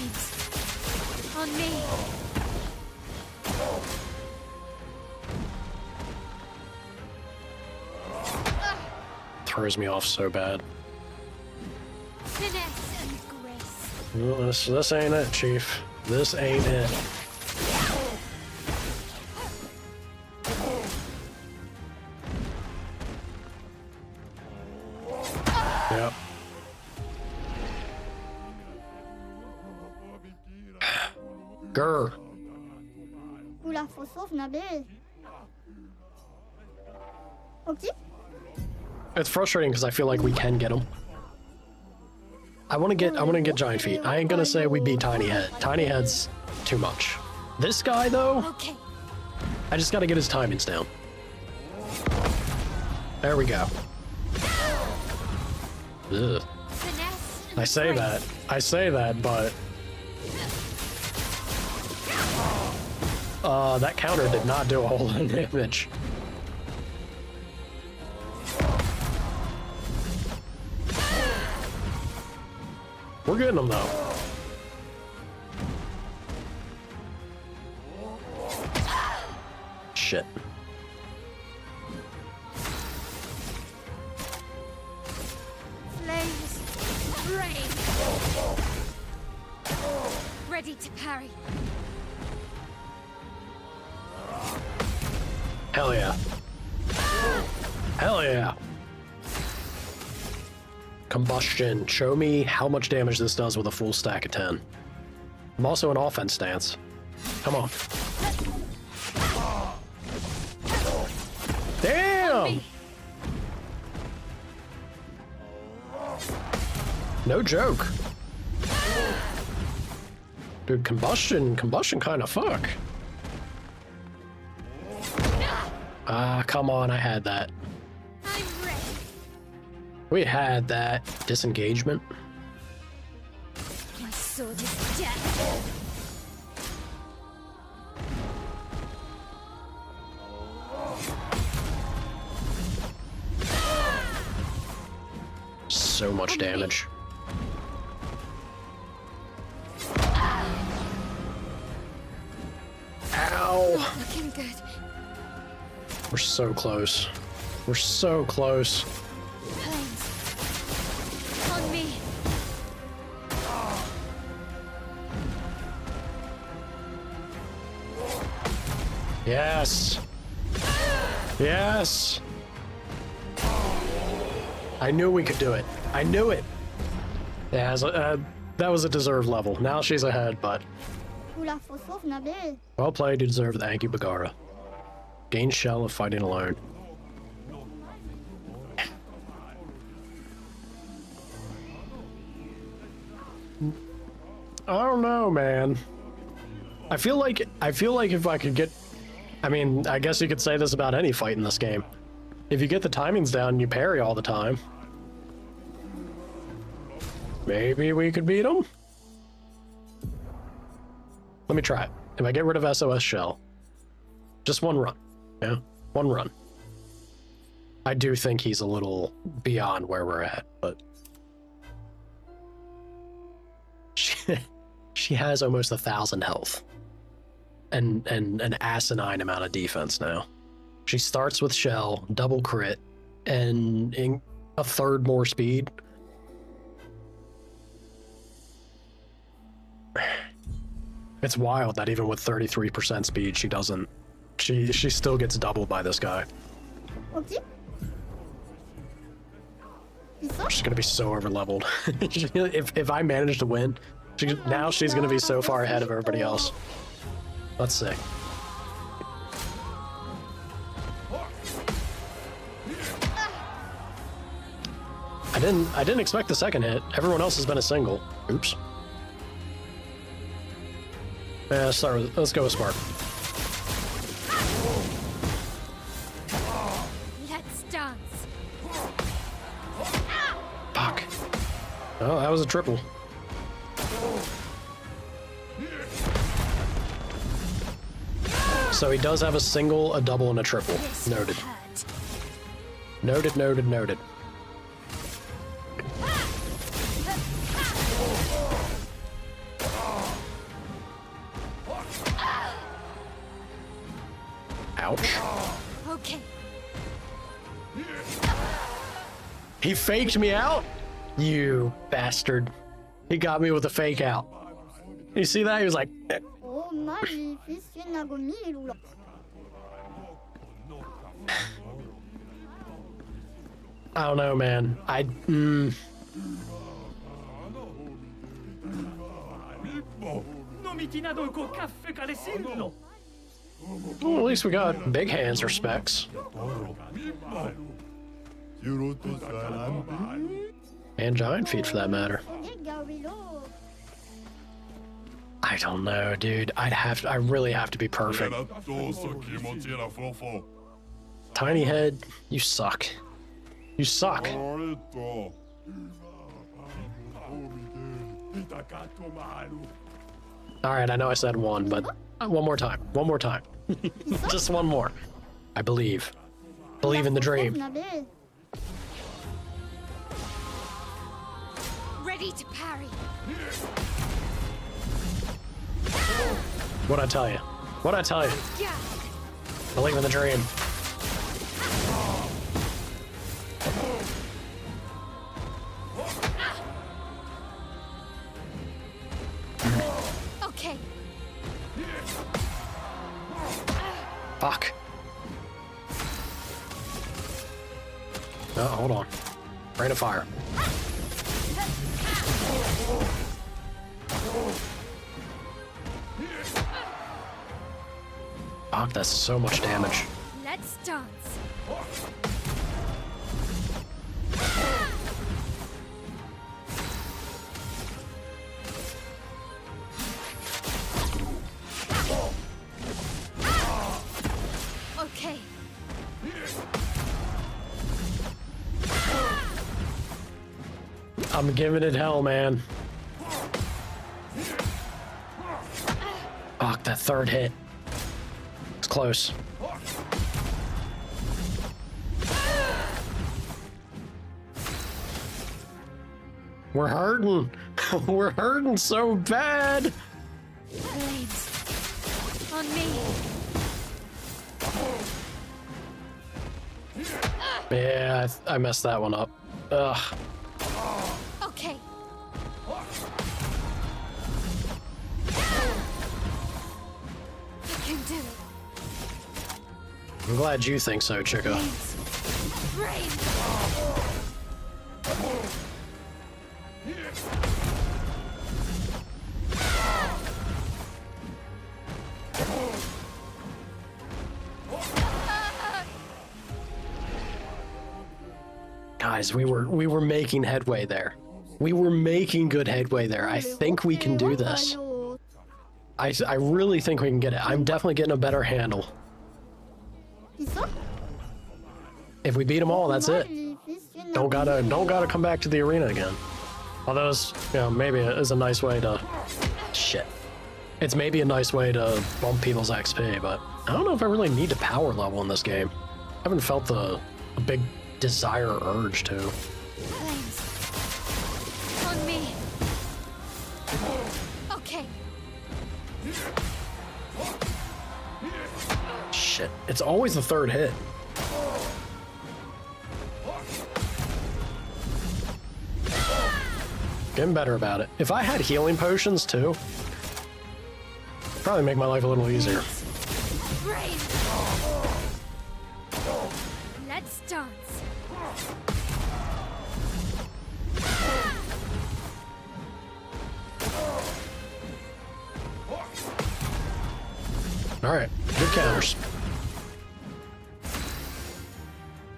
On me. Throws me off so bad. Finesse and grace. Well, this ain't it, Chief. This ain't it. Yep. Grr. Oula, faut sauve, Nabil. Ok? It's frustrating because I feel like we can get him. I want to get Giant Feet. I ain't gonna say we beat Tiny Head. Tiny Head's too much. This guy though, Okay. I just gotta get his timings down. There we go. Ugh. Finesse and I say that, but that counter did not do a whole lot of damage. We're getting them though. Shit. Flames. Rain. Ready to parry. Hell yeah. Hell yeah. Combustion. Show me how much damage this does with a full stack of 10. I'm also in offense stance. Come on. Damn! No joke. Dude, combustion kind of fuck. Ah, come on, I had that. I'm ready. We had that. Disengagement. My sword is death. so much damage. Ow! Not looking good. We're so close. We're so close. Planes. On me. Yes! Yes! I knew we could do it. I knew it! Yeah, that was a deserved level. Now she's ahead, but Oula, faut sauve, Nabil. well played, you deserve the Anki Bagara. Gain shell of fighting alone. I don't know, man. I feel like if I could get, I mean, I guess you could say this about any fight in this game. If you get the timings down and you parry all the time, maybe we could beat him? Let me try it. If I get rid of SOS Shell, just one run, yeah? One run. I do think he's a little beyond where we're at, but she has almost 1,000 health and an asinine amount of defense now. She starts with Shell, double crit, and in a third more speed. It's wild that even with 33% speed, she still gets doubled by this guy. Ok. Puissant. She's gonna be so over leveled. if I manage to win, now she's gonna be so far ahead of everybody else. Let's see. I didn't expect the second hit. Everyone else has been a single. Oops. Let's go with Spark. Let's dance. Fuck. Oh, that was a triple. So he does have a single, a double, and a triple. This Noted. hurt. Noted, noted, noted. Ouch. Okay. He faked me out? You bastard. He got me with a fake out. You see that? He was like, eh. Oh, magnifique, Nagomi, oula. I don't know, man. Well, at least we got big hands or specs. And giant feet for that matter. I don't know, dude. I really have to be perfect. Tiny head, you suck. You suck. Alright, I know I said one, but one more time. One more time. Just one more. I believe. Believe in the dream. Nabil. Ready to parry. What'd I tell you? What'd I tell you? Yeah. Believe in the dream. Okay. Fuck. Oh, hold on. Rain of fire. Fuck, that's so much damage. Let's dance. Okay. I'm giving it hell, man. Fuck, that third hit. It's close. We're hurting. We're hurting so bad. Flames. On me. Yeah, I messed that one up. Ugh. Okay. You can do it. I'm glad you think so, Chica. Rain. Guys, we were making headway there. We were making good headway there. I think we can do this. I really think we can get it. I'm definitely getting a better handle. 있어? If we beat them all, that's it. Magnificent. Don't gotta come back to the arena again. Although it's, you know, maybe it is a nice way to shit. It's maybe a nice way to bump people's XP, but I don't know if I really need a power level in this game. I haven't felt a big desire or urge to. Flames. On me. Okay. Shit. It's always the third hit. Getting better about it. If I had healing potions too, probably make my life a little easier. Rain. Let's dance. Alright, good counters.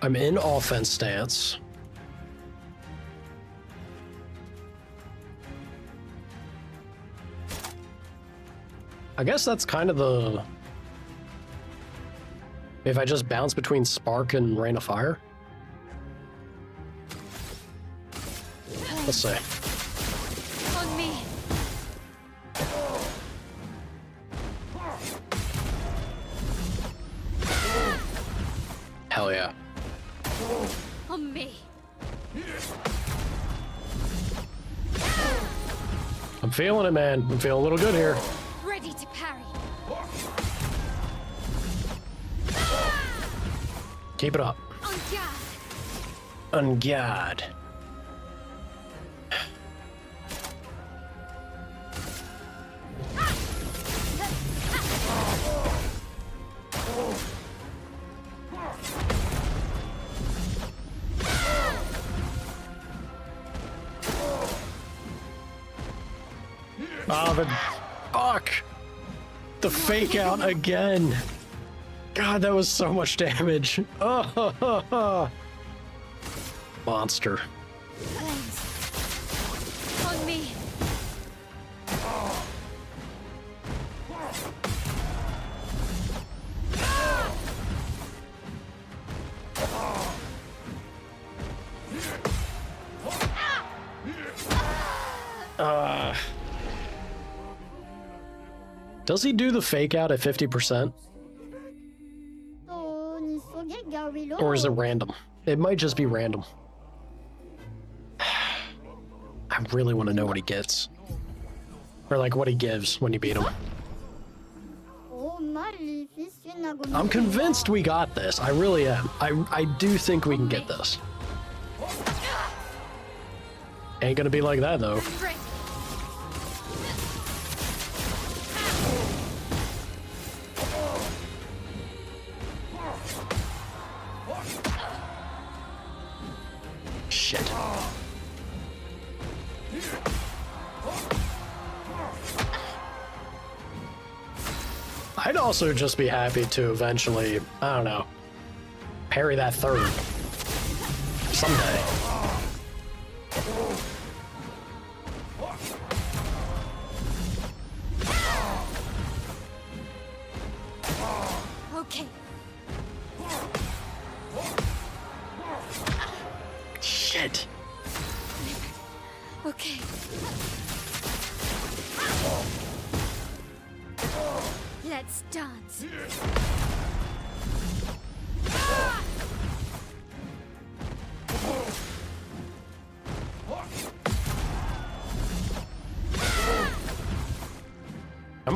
I'm in offense stance. I guess that's kind of the... If I just bounce between Spark and Rain of Fire? Let's see. On me. Hell yeah. On me. I'm feeling it, man. I'm feeling a little good here. Ready to parry. Keep it up. On guard. On guard. Oh, the fuck! The fake out again. God, that was so much damage. Oh, monster. Flames. On me. Does he do the fake out at 50%? 또 니 속에 가위로. Or is it random? It might just be random. I really want to know what he gets. Or like what he gives when you beat him. 오, magnificent. I'm convinced we got this. I really am. I do think we can get this. Ain't gonna be like that though. Break. Shit. I'd also just be happy to eventually, I don't know, parry that third. Someday. Okay. Shit. Okay. Let's dance.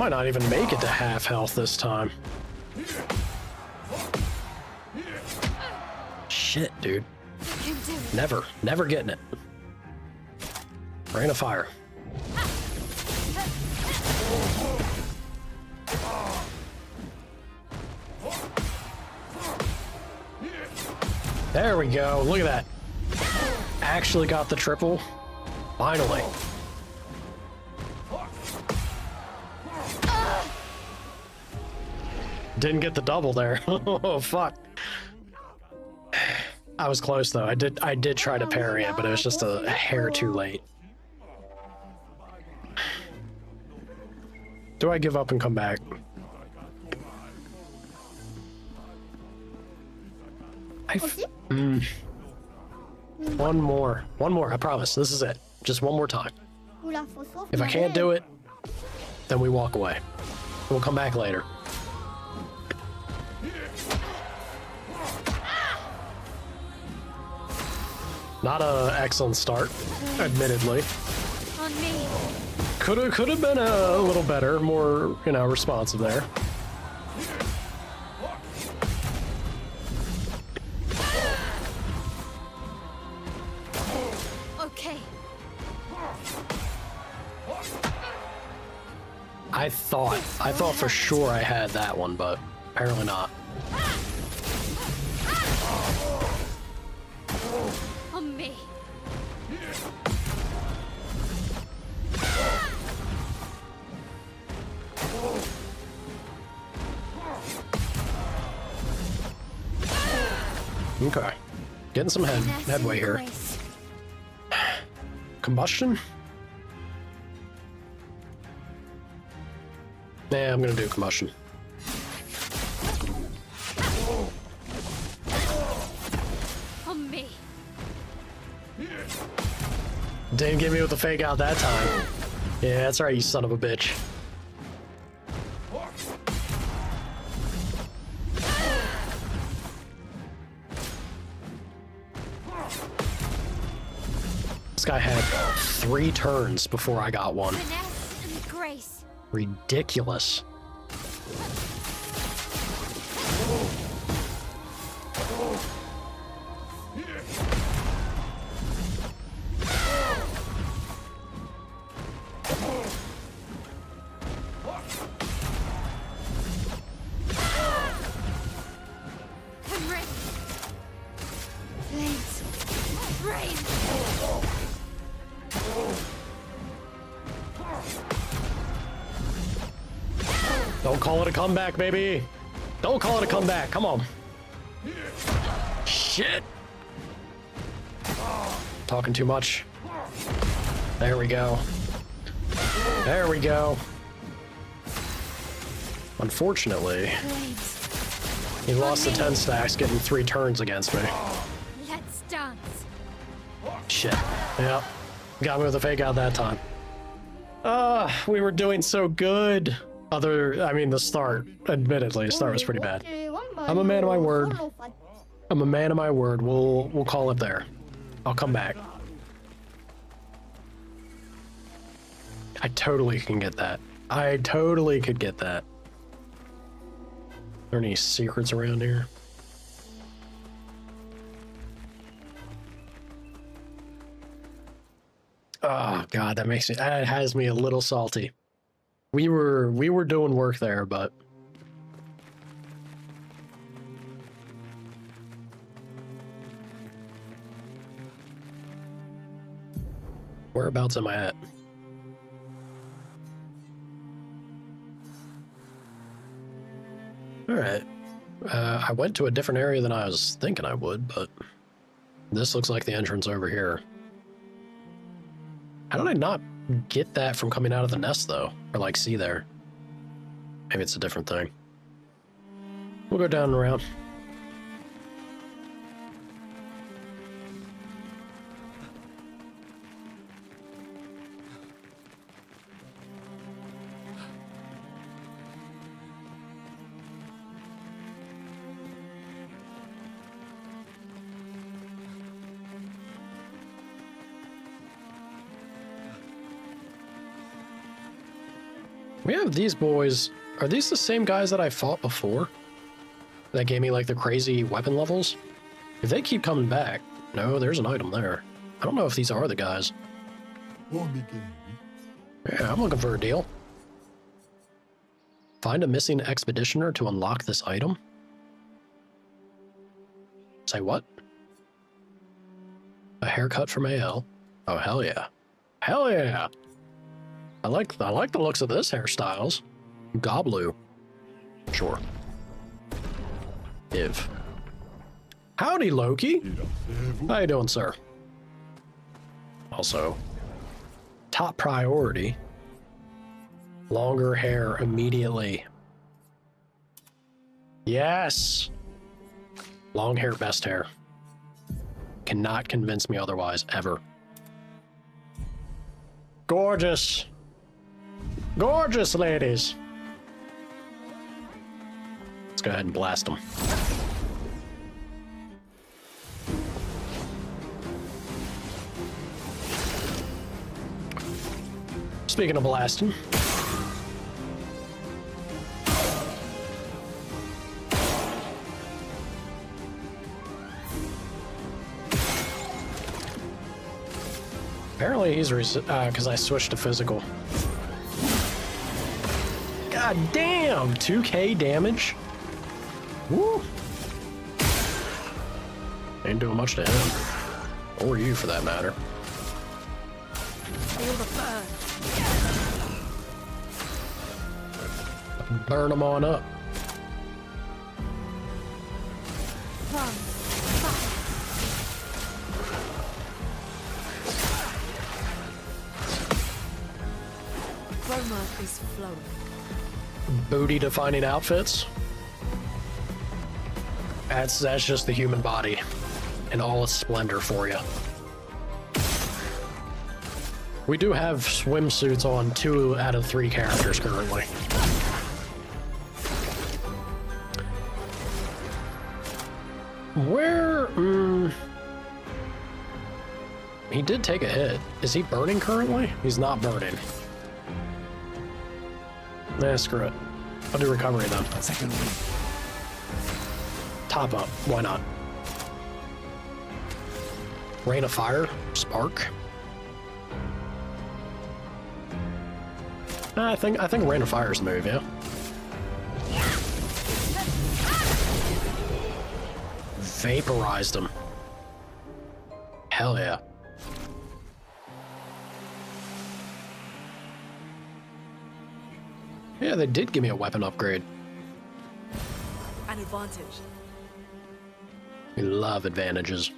might not even make it to half health this time. Shit, dude. You can do it. Never getting it. Rain of fire. There we go. Look at that. Actually got the triple. Finally. Didn't get the double there. Oh, fuck. I was close though. I did try to parry it, but it was just a hair too late. Do I give up and come back? One more, I promise. This is it. Just one more time. If I can't do it, then we walk away. We'll come back later. Not an excellent start, admittedly. On me. Could have been a little better, more, you know, responsive there. Okay. I thought for sure I had that one, but apparently not. On me. Okay. Getting some headway here. Grace. Combustion? Yeah, I'm gonna do combustion. On me. Didn't get me with the fake out that time. Yeah, that's right, you son of a bitch. This guy had 3 turns before I got one. Finesse and grace. Ridiculous. I'm ready. Flames. Rain. Don't call it a comeback, baby. Don't call it a comeback. Come on. Shit. Talking too much. There we go. There we go. Unfortunately, he lost the 10 stacks getting 3 turns against me. Let's dance. Shit. Yep. Got me with a fake out that time. We were doing so good. The start, admittedly, the start was pretty bad. I'm a man of my word. I'm a man of my word. We'll call it there. I'll come back. I totally can get that. I totally could get that. Are there any secrets around here? Oh god, that has me a little salty. We were doing work there, but whereabouts am I at? All right. I went to a different area than I was thinking I would, but this looks like the entrance over here. How did I not get that from coming out of the nest, though? Or, like, see there? Maybe it's a different thing. We'll go down and around. We have these boys. Are these the same guys that I fought before? That gave me like the crazy weapon levels? If they keep coming back, no, there's an item there. I don't know if these are the guys. Yeah, I'm looking for a deal. Find a missing expeditioner to unlock this item. Say what? A haircut from AL. Oh, hell yeah. Hell yeah! I like the looks of this hairstyles. Goblu. Sure. If. Howdy, Loki. How you doing, sir? Also, top priority. Longer hair immediately. Yes! Long hair, best hair. Cannot convince me otherwise, ever. Gorgeous. Gorgeous, ladies. Let's go ahead and blast them. Speaking of blasting. Apparently he's because I switched to physical. God damn! 2k damage? Woo! Ain't doing much to him. Or you, for that matter. Feel the burn. Burn them on up. From fire. Chroma is flowing. Booty defining outfits. That's just the human body in all its splendor for you. We do have swimsuits on 2 out of 3 characters currently. Where? He did take a hit. Is he burning currently? He's not burning. Nah, screw it. I'll do recovery then. Second one. Top up. Why not? Rain of Fire. Spark. I think Rain of Fire's the move, yeah. Vaporized him. Hell yeah. Yeah, they did give me a weapon upgrade. An advantage. We love advantages.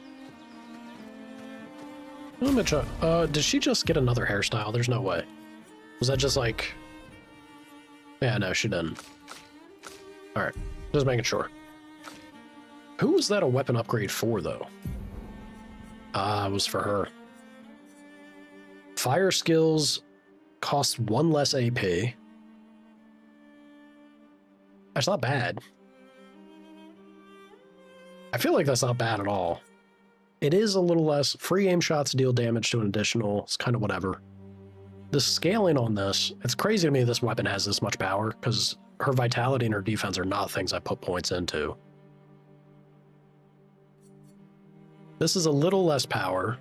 Let me try. Did she just get another hairstyle? There's no way. Was that just like... Yeah, no, she didn't. Alright, just making sure. Who was that a weapon upgrade for, though? It was for her. Fire skills cost 1 less AP. That's not bad. I feel like that's not bad at all. It is a little less. Free aim shots deal damage to an additional. It's kind of whatever. The scaling on this, it's crazy to me this weapon has this much power, because her vitality and her defense are not things I put points into. This is a little less power.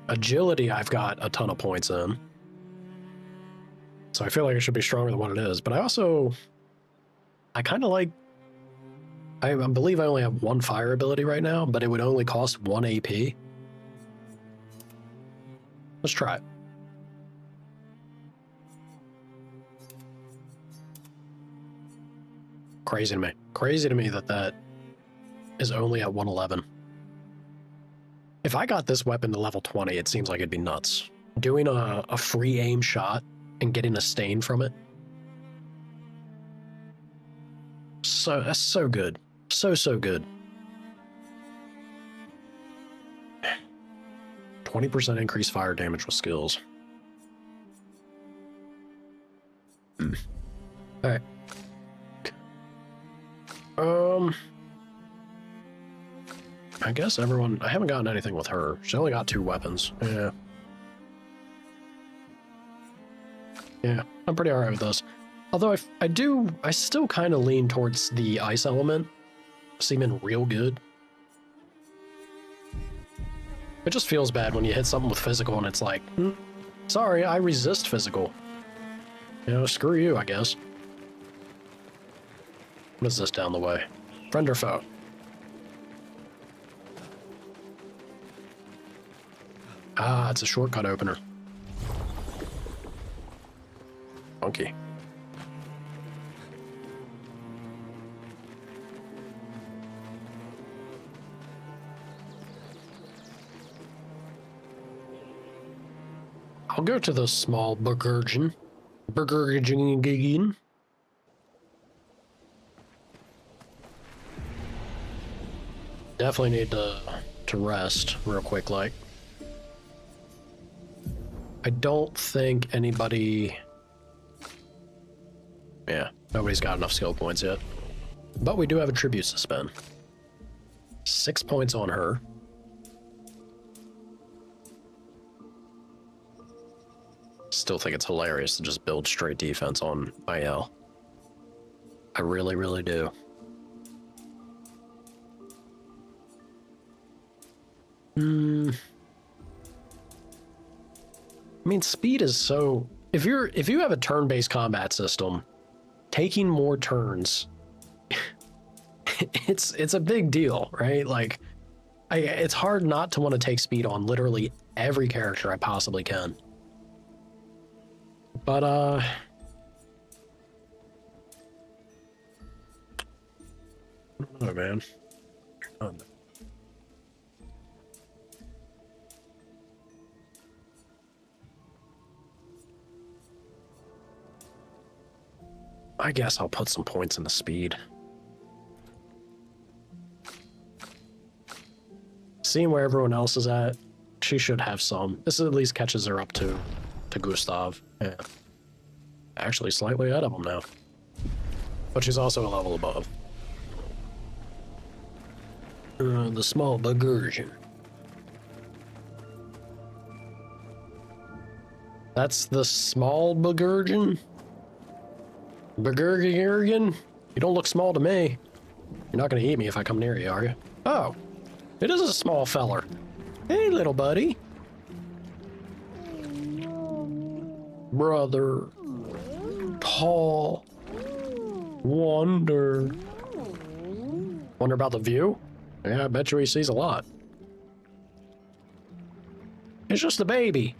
Agility I've got a ton of points in. So I feel like it should be stronger than what it is. But I kind of like... I believe I only have 1 fire ability right now, but it would only cost 1 AP. Let's try it. Crazy to me. Crazy to me that is only at 111. If I got this weapon to level 20, it seems like it'd be nuts. Doing a free aim shot and getting a stain from it. So, that's so good. So good. 20% increased fire damage with skills. Alright. I guess everyone... I haven't gotten anything with her. She only got 2 weapons. Yeah. Yeah, I'm pretty alright with this. Although I still kind of lean towards the ice element, seeming real good. It just feels bad when you hit something with physical and it's like, sorry, I resist physical. You know, screw you, I guess. What is this down the way? Friend or foe? Ah, it's a shortcut opener. Funky. I'll go to the small Burgergen. Burgergen. Definitely need to rest real quick, like. I don't think anybody... Yeah, nobody's got enough skill points yet. But we do have a tribute to spend. 6 points on her. Still think it's hilarious to just build straight defense on IL. I really, really do. I mean, speed is so... If you have a turn-based combat system, taking more turns, it's a big deal, right? Like, it's hard not to want to take speed on literally every character I possibly can. But, I don't know, man. I guess I'll put some points into speed. Seeing where everyone else is at, she should have some. This at least catches her up to Gustav. Yeah. Actually slightly ahead of him now. But she's also a level above. The small Burgergen. That's the small Burgergen? Burgergen? You don't look small to me. You're not gonna eat me if I come near you, are you? Oh, it is a small feller. Hey, little buddy. Brother. Paul. Wonder. Wonder about the view? Yeah, I bet you he sees a lot. It's just a baby.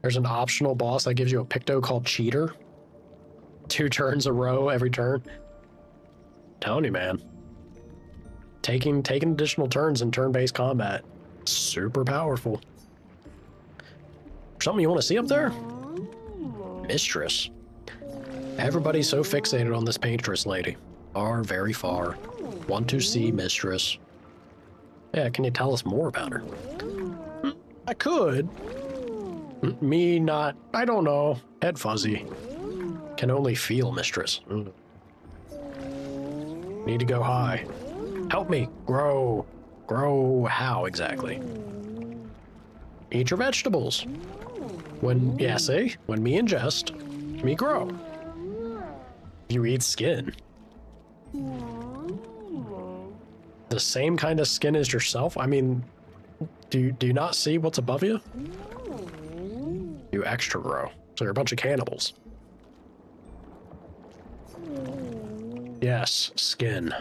There's an optional boss that gives you a picto called Cheater. 2 turns a row every turn. Telling you, man. Taking additional turns in turn-based combat. Super powerful. Something you want to see up there? Mistress. Everybody's so fixated on this paintress lady. Far, very far. Want to see Mistress. Yeah, can you tell us more about her? I could. Me not, I don't know. Head fuzzy. Can only feel Mistress. Need to go high. Help me. Grow. Grow how exactly? Eat your vegetables. When, yeah, see? When me ingest, me grow. You eat skin. The same kind of skin as yourself? I mean, do you not see what's above you? You extra grow. So you're a bunch of cannibals. Yes, skin.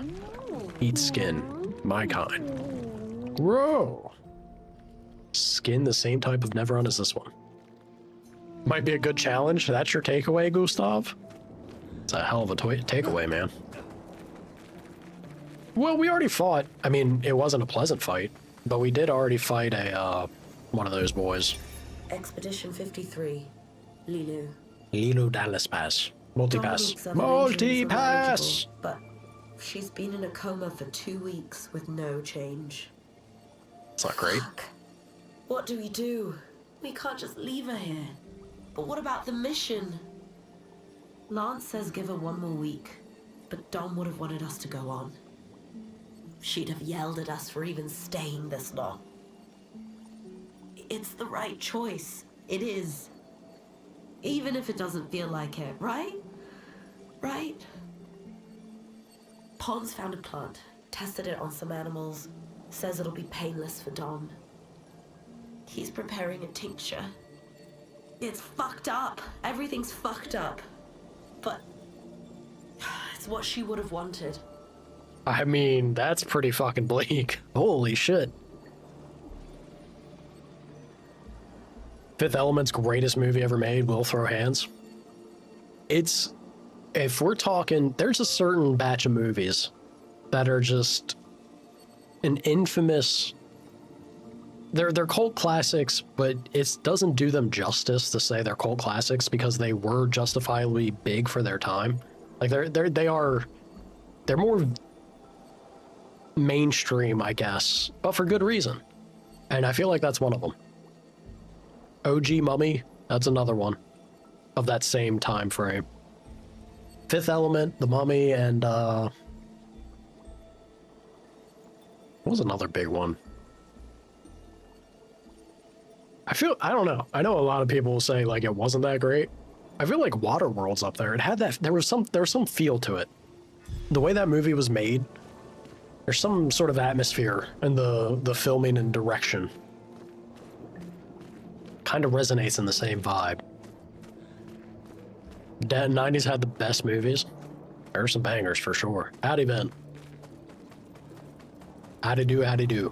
Eat skin. My kind. Grow. Skin the same type of Neverun as this one. Might be a good challenge. That's your takeaway, Gustav? It's a hell of a takeaway, man. Well, we already fought. I mean, it wasn't a pleasant fight, but we did already fight a, one of those boys. Expedition 53, Lilu. Lilu Dallas Pass. Multipass. Multipass! But she's been in a coma for 2 weeks with no change. It's not great. Fuck. What do we do? We can't just leave her here. But what about the mission? Lance says give her 1 more week, but Dom would have wanted us to go on. She'd have yelled at us for even staying this long. It's the right choice. It is. Even if it doesn't feel like it, right? Right? Pons found a plant, tested it on some animals, says it'll be painless for Dom. He's preparing a tincture. It's fucked up. Everything's fucked up. But it's what she would have wanted. I mean, that's pretty fucking bleak. Holy shit. Fifth Element's greatest movie ever made, Will Throw Hands. It's, if we're talking, there's a certain batch of movies that are just an infamous, they're cult classics, but it doesn't do them justice to say they're cult classics because they were justifiably big for their time. Like they're more mainstream, I guess, but for good reason. And I feel like that's one of them. OG Mummy, that's another one of that same time frame. Fifth Element, The Mummy, and what was another big one? I don't know. I know a lot of people will say like it wasn't that great. I feel like Waterworld's up there. It had that, there was some feel to it. The way that movie was made, there's some sort of atmosphere in the filming and direction. Kind of resonates in the same vibe. 90s had the best movies. There are some bangers for sure. Howdy, Ben. Howdy do, howdy do.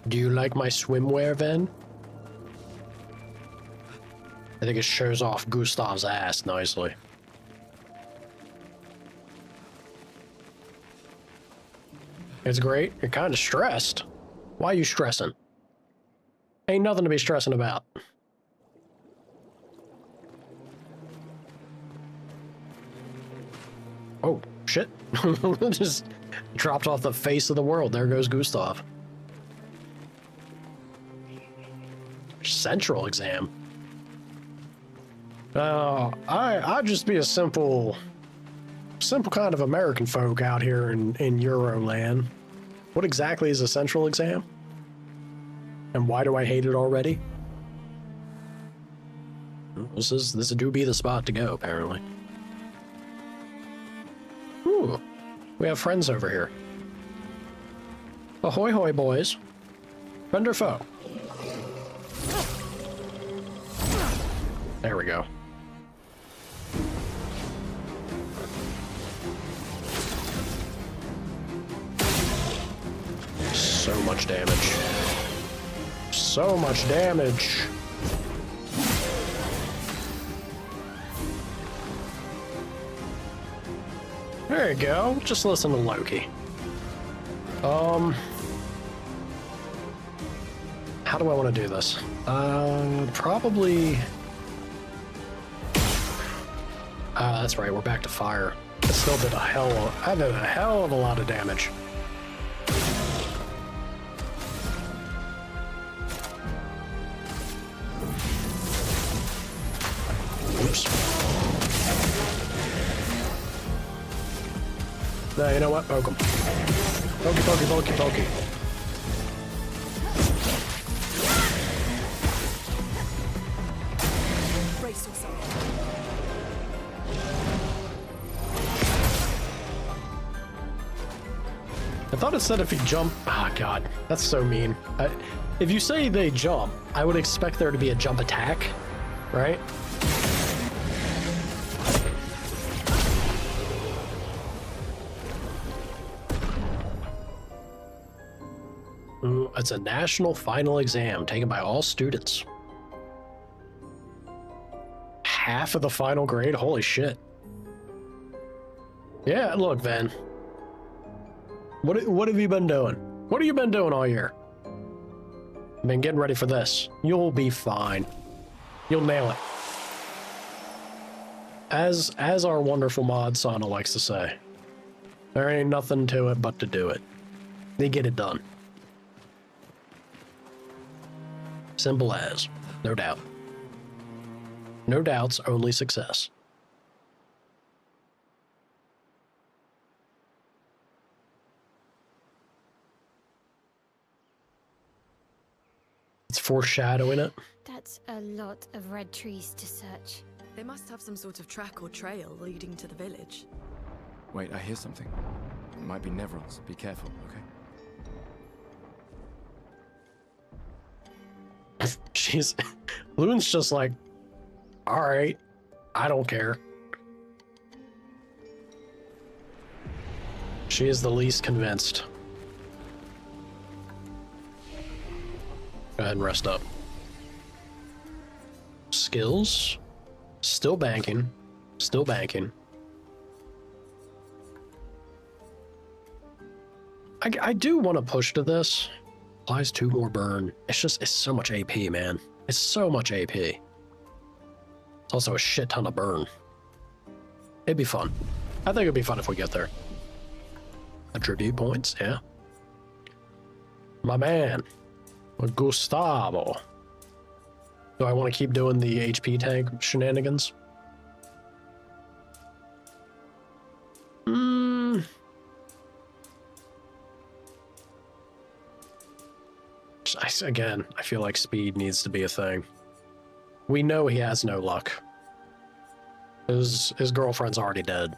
Do you like my swimwear, Ven? I think it shows off Gustav's ass nicely. It's great. You're kind of stressed. Why are you stressing? Ain't nothing to be stressing about. Oh, shit. Just dropped off the face of the world. There goes Gustav. Central exam. I'd just be a simple kind of American folk out here in Euroland. What exactly is a central exam? And why do I hate it already? This do be the spot to go, apparently. Ooh, we have friends over here. Ahoy hoy, boys. Friend or foe? There we go. So much damage. So much damage. There you go. Just listen to Loki. How do I want to do this? Probably... that's right, we're back to fire. I still did I did a hell of a lot of damage. Oops. No, you know what? Poke him. Pokey, pokey, pokey, pokey. Brace yourself. I thought it said if you jump... Ah, God. That's so mean. If you say they jump, I would expect there to be a jump attack, right? Ooh, it's a national final exam taken by all students. Half of the final grade? Holy shit. Yeah, look, Van. What have you been doing? What have you been doing all year? I've been getting ready for this. You'll be fine. You'll nail it. As our wonderful mod Sana likes to say, there ain't nothing to it but to do it. They get it done. Simple as. No doubt. No doubts, only success. foreshadowing it. That's a lot of red trees to search. They must have some sort of track or trail leading to the village. Wait, I hear something. It might be Nevrons. Be careful, okay? She's... Loon's just like, alright, I don't care. She is the least convinced. Go ahead and rest up. Skills? Still banking. Still banking. I do want to push to this. Applies 2 more burn. It's so much AP, man. It's so much AP. It's also a shit ton of burn. It'd be fun. I think it'd be fun if we get there. Attribute points, yeah. My man. Gustavo. Do I want to keep doing the HP tank shenanigans? Again, I feel like speed needs to be a thing. We know he has no luck. His girlfriend's already dead.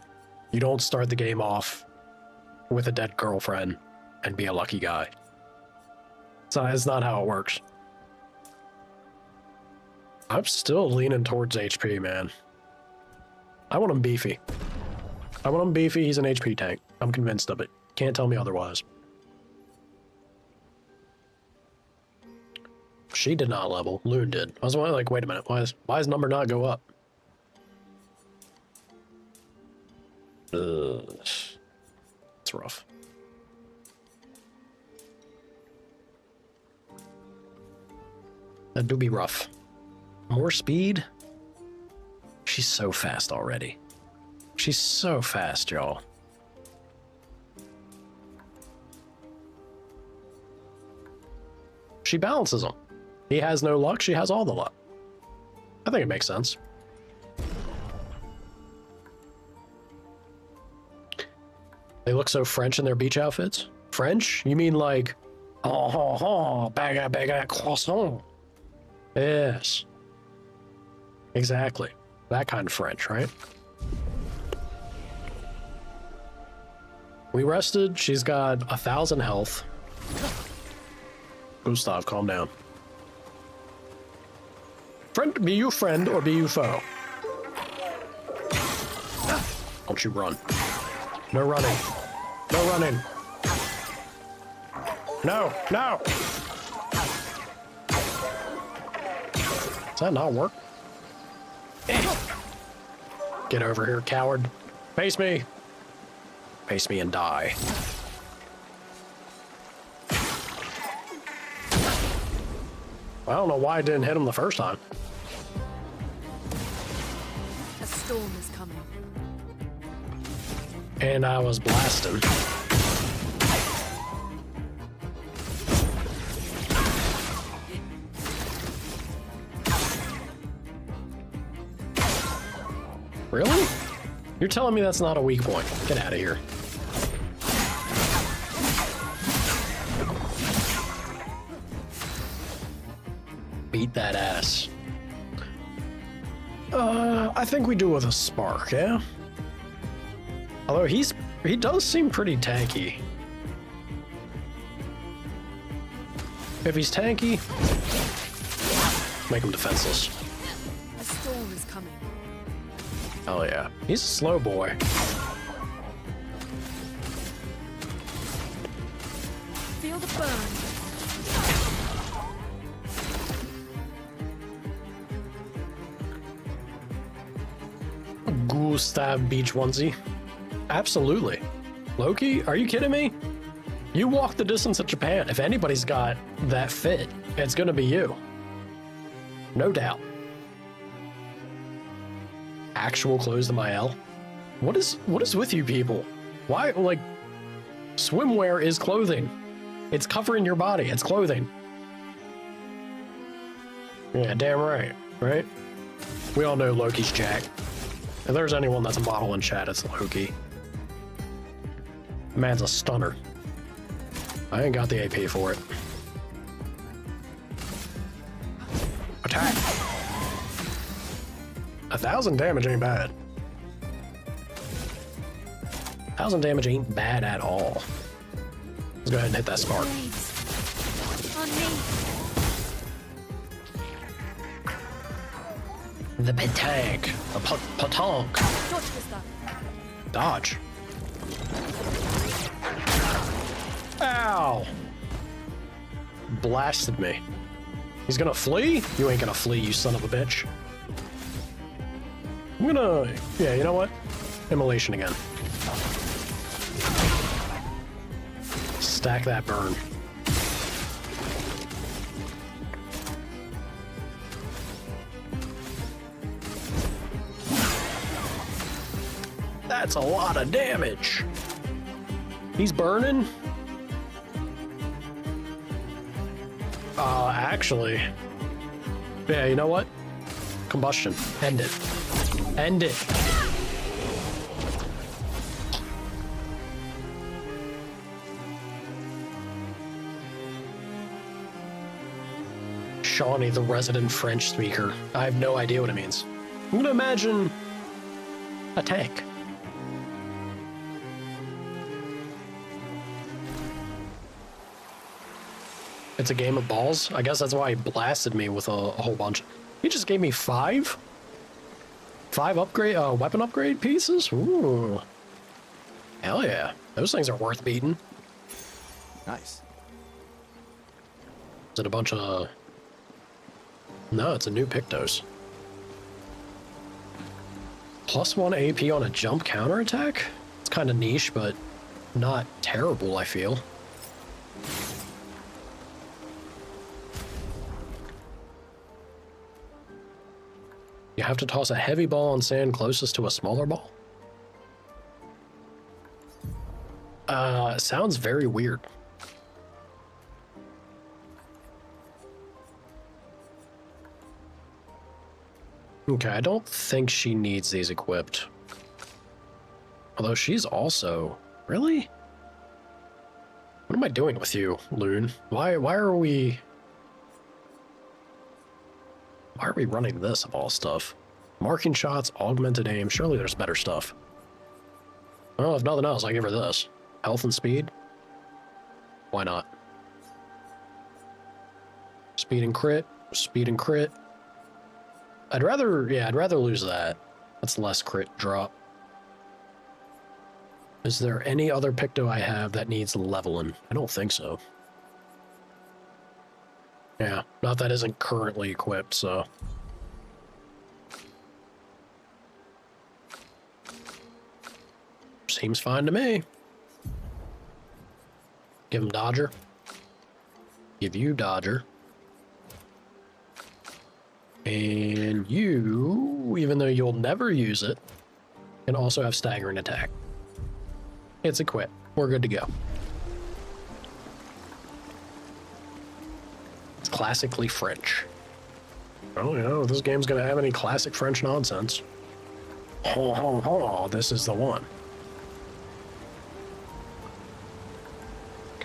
You don't start the game off with a dead girlfriend and be a lucky guy. So it's not how it works. I'm still leaning towards HP, man. I want him beefy. I want him beefy. He's an HP tank. I'm convinced of it. Can't tell me otherwise. She did not level. Loon did. I was like, wait a minute. Why does number not go up? It's rough. That do be rough. More speed? She's so fast already. She's so fast, y'all. She balances them. He has no luck, she has all the luck. I think it makes sense. They look so French in their beach outfits. French? You mean like, baguette croissant? Yes. Exactly. That kind of French, right? We rested. She's got 1,000 health. Gustav, calm down. Friend, be you friend or be you foe? Don't you run. No running. No running. No, no! Does that not work? Get over here, coward. Face me. Face me and die. I don't know why I didn't hit him the first time. A storm is coming. And I was blasting. Really? You're telling me that's not a weak point? Get out of here. Beat that ass. I think we do with a spark, yeah? Although he does seem pretty tanky. If he's tanky, make him defenseless. A storm is coming. Oh yeah, he's a slow boy. Feel the burn. Gustav Beach onesie. Absolutely. Loki, are you kidding me? You walk the distance at Japan. If anybody's got that fit, it's gonna be you. No doubt. Actual clothes to my L? What is with you people? Why, like, swimwear is clothing. It's covering your body. It's clothing. Yeah, damn right, right? We all know Loki's Jack. If there's anyone that's a model in chat, it's Loki. The man's a stunner. I ain't got the AP for it. Attack! 1,000 damage ain't bad. 1,000 damage ain't bad at all. Let's go ahead and hit that spark. Blades. On me. The petank. A patonk. Dodge this stuff. Dodge. Ow! Blasted me. He's gonna flee? You ain't gonna flee, you son of a bitch. I'm gonna... Yeah, you know what? Immolation again. Stack that burn. That's a lot of damage. He's burning? Actually... Yeah, you know what? Combustion. End it. End it. Shawnee, the resident French speaker. I have no idea what it means. I'm gonna imagine a tank. It's a game of balls. I guess that's why he blasted me with a whole bunch. He just gave me 5 upgrade, weapon upgrade pieces. Ooh, hell yeah! Those things are worth beating. Nice. Is it a bunch of? No, it's a new Pictos. +1 AP on a jump counterattack? It's kind of niche, but not terrible, I feel. You have to toss a heavy ball on sand closest to a smaller ball? Sounds very weird. Okay, I don't think she needs these equipped. Although she's also... Really? What am I doing with you, Loon? Why are we running this of all stuff? Marking shots, augmented aim. Surely there's better stuff. Oh, if nothing else, I give her this. Health and speed? Why not? Speed and crit. Speed and crit. I'd rather lose that. That's less crit drop. Is there any other Picto I have that needs leveling? I don't think so. Yeah, not that isn't currently equipped, so. Seems fine to me. Give him Dodger. Give you Dodger. And you, even though you'll never use it, can also have staggering attack. It's equipped. We're good to go. It's classically French. Oh, yeah, if this game's gonna have any classic French nonsense. Oh, this is the one.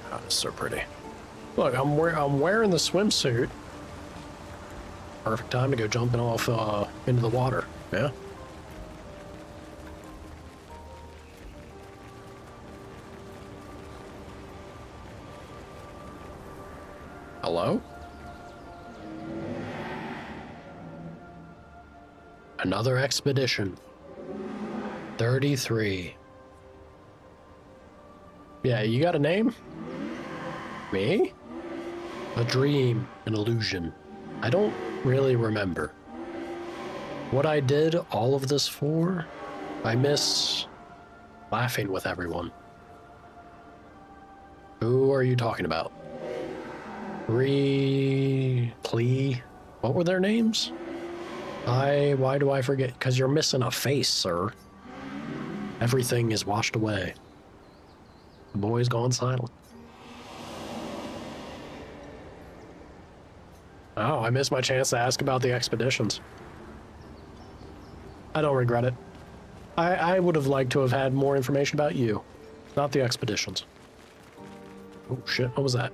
God, it's so pretty. Look, I'm wearing the swimsuit. Perfect time to go jumping off into the water. Yeah. Hello? Another expedition. 33. Yeah, you got a name? Me? A dream, an illusion. I don't really remember. What I did all of this for? I miss laughing with everyone. Who are you talking about? Plea? What were their names? Why do I forget? Because you're missing a face, sir. Everything is washed away. The boy's gone silent. Oh, I missed my chance to ask about the expeditions. I don't regret it. I would have liked to have had more information about you, not the expeditions. Oh shit, what was that?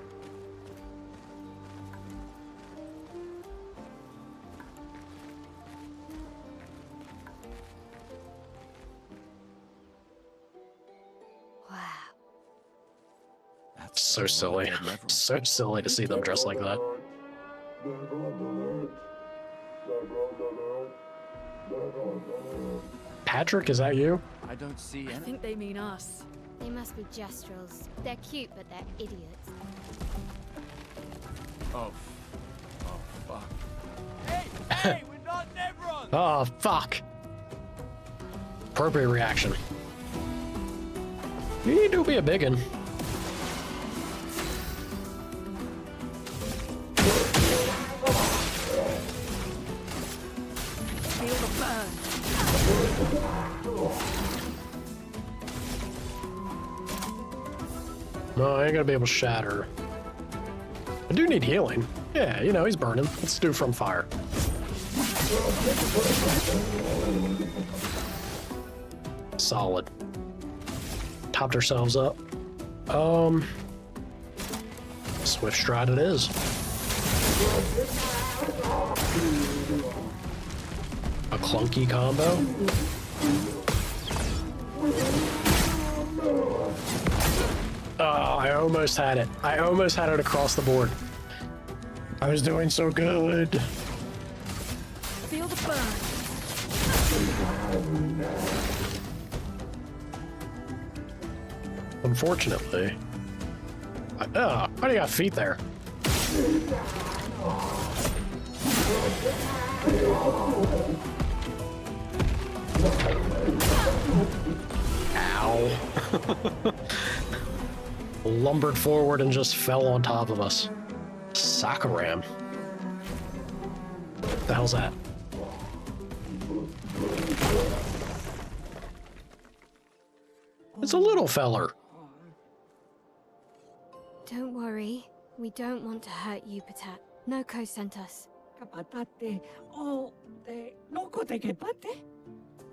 So silly. So silly to see them dressed like that. Patrick, is that you? I don't see I any. think they mean us. They must be Gestrels. They're cute, but they're idiots. Oh. Oh, fuck. Hey, we're not Nevrons! Oh, fuck. Appropriate reaction. You do be a biggin. Feel the burn. No, I ain't gonna be able to shatter. I do need healing. Yeah, you know, he's burning. Let's do from fire. Solid. Topped ourselves up. Swift stride it is. A clunky combo. Oh, I almost had it. I almost had it across the board. I was doing so good. Feel the burn. Unfortunately. Why do you got feet there? Ow. Lumbered forward and just fell on top of us. Sakaram. What the hell's that? It's a little feller. Don't worry. We don't want to hurt you, Patat. Noko sent us. Kapatate, oh, de no kote ke pate.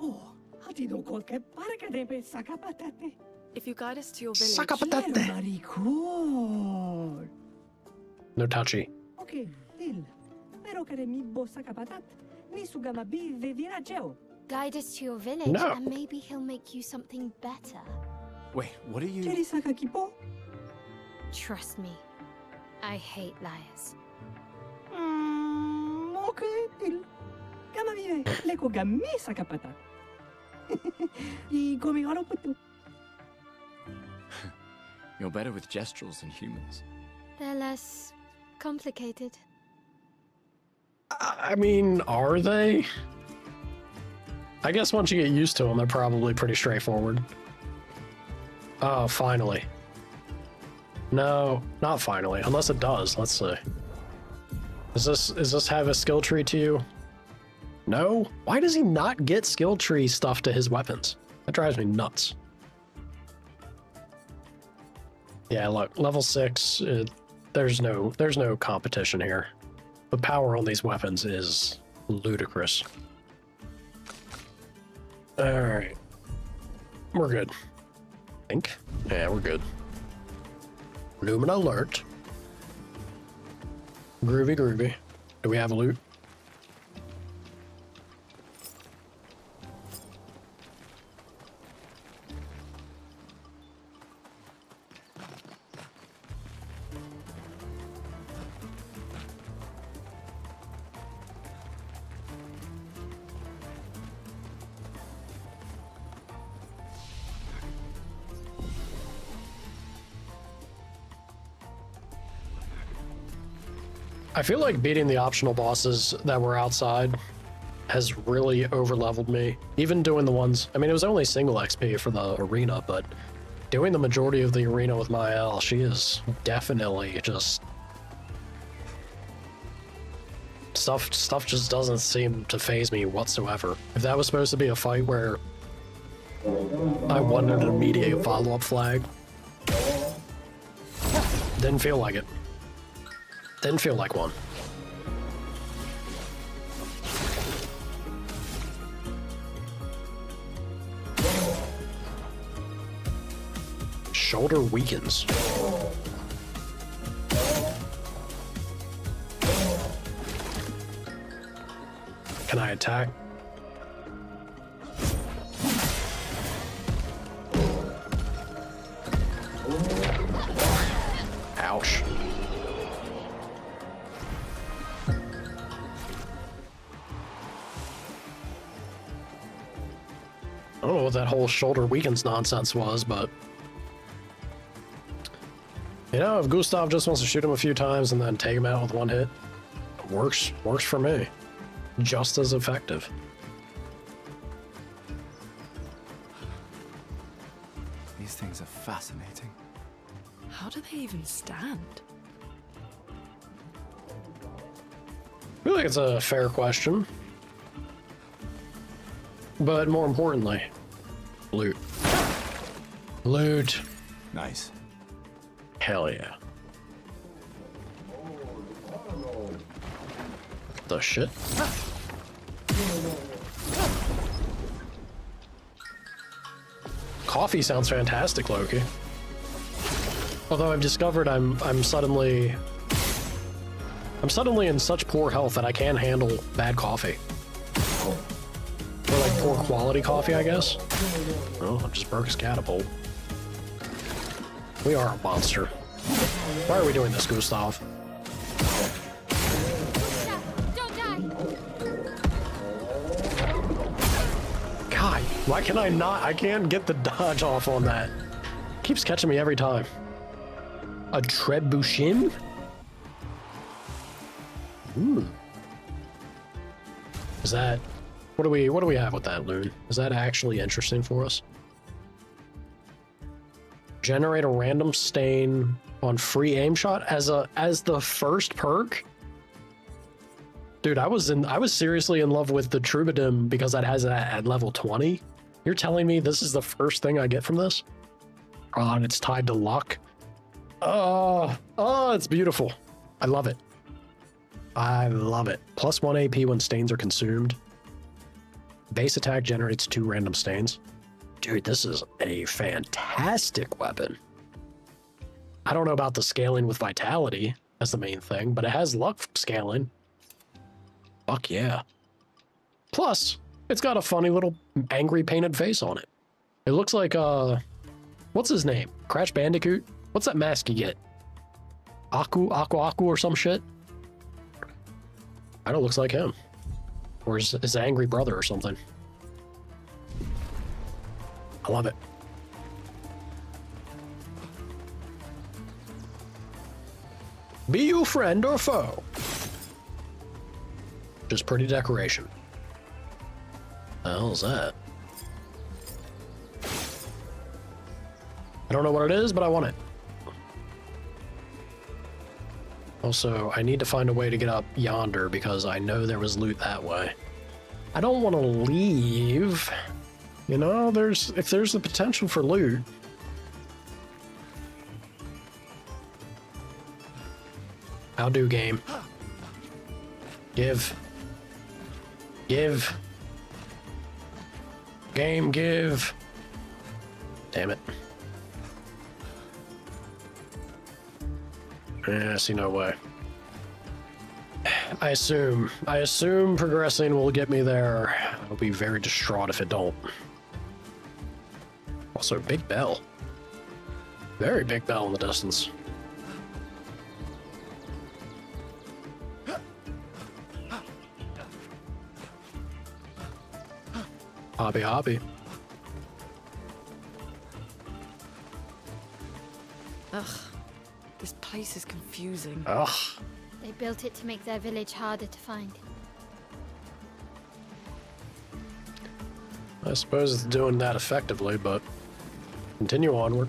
Oh, hati no kote ke parka debe sakapatate. If you guide us to your village, Sakapatate. Very cool. No touchy. Okay, Lil. Pero kare mi bo sakapatat. Ni sugama bi vivira geo. Guide us to your village, No. and maybe he'll make you something better. Wait, what are you? Jeri sakakipo? Trust me. I hate liars. Okay, Lil. Kama vive, leko gami sakapatat. I gomi haro putu. You're better with gestrels than humans. They're less complicated. I mean, are they? I guess once you get used to them, they're probably pretty straightforward. Oh, finally. No, not finally. Unless it does. Let's see. Is this have a skill tree to you? No? Why does he not get skill tree stuff to his weapons? That drives me nuts. Yeah, look, level 6, there's no competition here. The power on these weapons is ludicrous. Alright. We're good. Think? Yeah, we're good. Lumen alert. Groovy, groovy. Do we have a loot? I feel like beating the optional bosses that were outside has really over-leveled me. Even doing the ones, I mean, it was only single XP for the arena, but doing the majority of the arena with Mael, she is definitely just... Stuff just doesn't seem to faze me whatsoever. If that was supposed to be a fight where I wanted an immediate follow-up flag, didn't feel like it. Didn't feel like one. Shoulder weakens. Can I attack? what that whole shoulder weakens nonsense was, but you know, if Gustav just wants to shoot him a few times and then take him out with one hit, works for me. Just as effective. These things are fascinating. How do they even stand? I feel like it's a fair question. But more importantly, loot. Loot. Nice. Hell yeah. The shit? Coffee sounds fantastic, Loki. Although I've discovered I'm suddenly in such poor health that I can't handle bad coffee. Or like poor quality coffee, I guess. Oh, I just broke his catapult. We are a monster. Why are we doing this, Gustav? Don't die! God, why can I not? I can't get the dodge off on that. Keeps catching me every time. A trebuchet? Ooh. Is that... What do we have with that, Loon? Is that actually interesting for us? Generate a random stain on free aim shot as the first perk? Dude, I was seriously in love with the Troubadour because that has that at level 20. You're telling me this is the first thing I get from this? Oh, and it's tied to luck. Oh, it's beautiful. I love it. I love it. Plus 1 AP when stains are consumed. Base attack generates 2 random stains. Dude, this is a fantastic weapon. I don't know about the scaling with vitality as the main thing, but it has luck scaling. Fuck yeah. Plus, it's got a funny little angry painted face on it. It looks like, what's his name? Crash Bandicoot? What's that mask you get? Aku or some shit? Kinda looks like him. Or his angry brother or something. I love it. Be you friend or foe? Just pretty decoration. The hell is that? I don't know what it is, but I want it. Also, I need to find a way to get up yonder because I know there was loot that way. I don't want to leave. You know, if there's the potential for loot. I'll do game. Give. Game, give. Damn it. I see no way. I assume progressing will get me there. I'll be very distraught if it don't. Also, big bell. Very big bell in the distance. Hobby. Ugh, this place is confusing. Ugh. They built it to make their village harder to find. I suppose it's doing that effectively, but continue onward.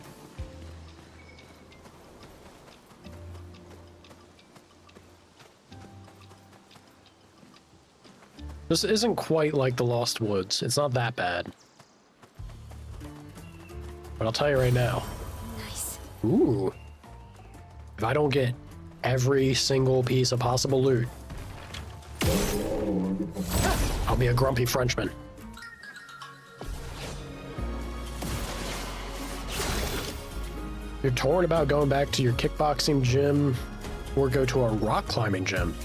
This isn't quite like the Lost Woods. It's not that bad. But I'll tell you right now. Nice. Ooh. If I don't get every single piece of possible loot, I'll be a grumpy Frenchman. You're torn about going back to your kickboxing gym or go to a rock climbing gym.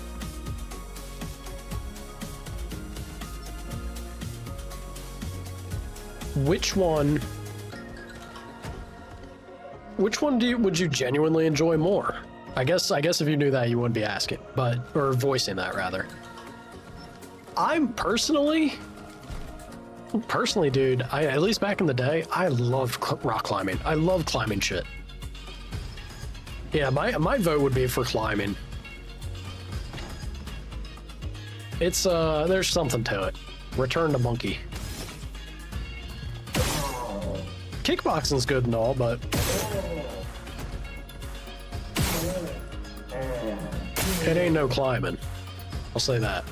Which one would you genuinely enjoy more? I guess if you knew that, you wouldn't be asking, or voicing that rather. I'm personally Personally, dude, at least back in the day, I loved rock climbing. I love climbing shit. Yeah, my vote would be for climbing. It's, there's something to it. Return to monkey. Kickboxing's good and all, but... it ain't no climbing. I'll say that.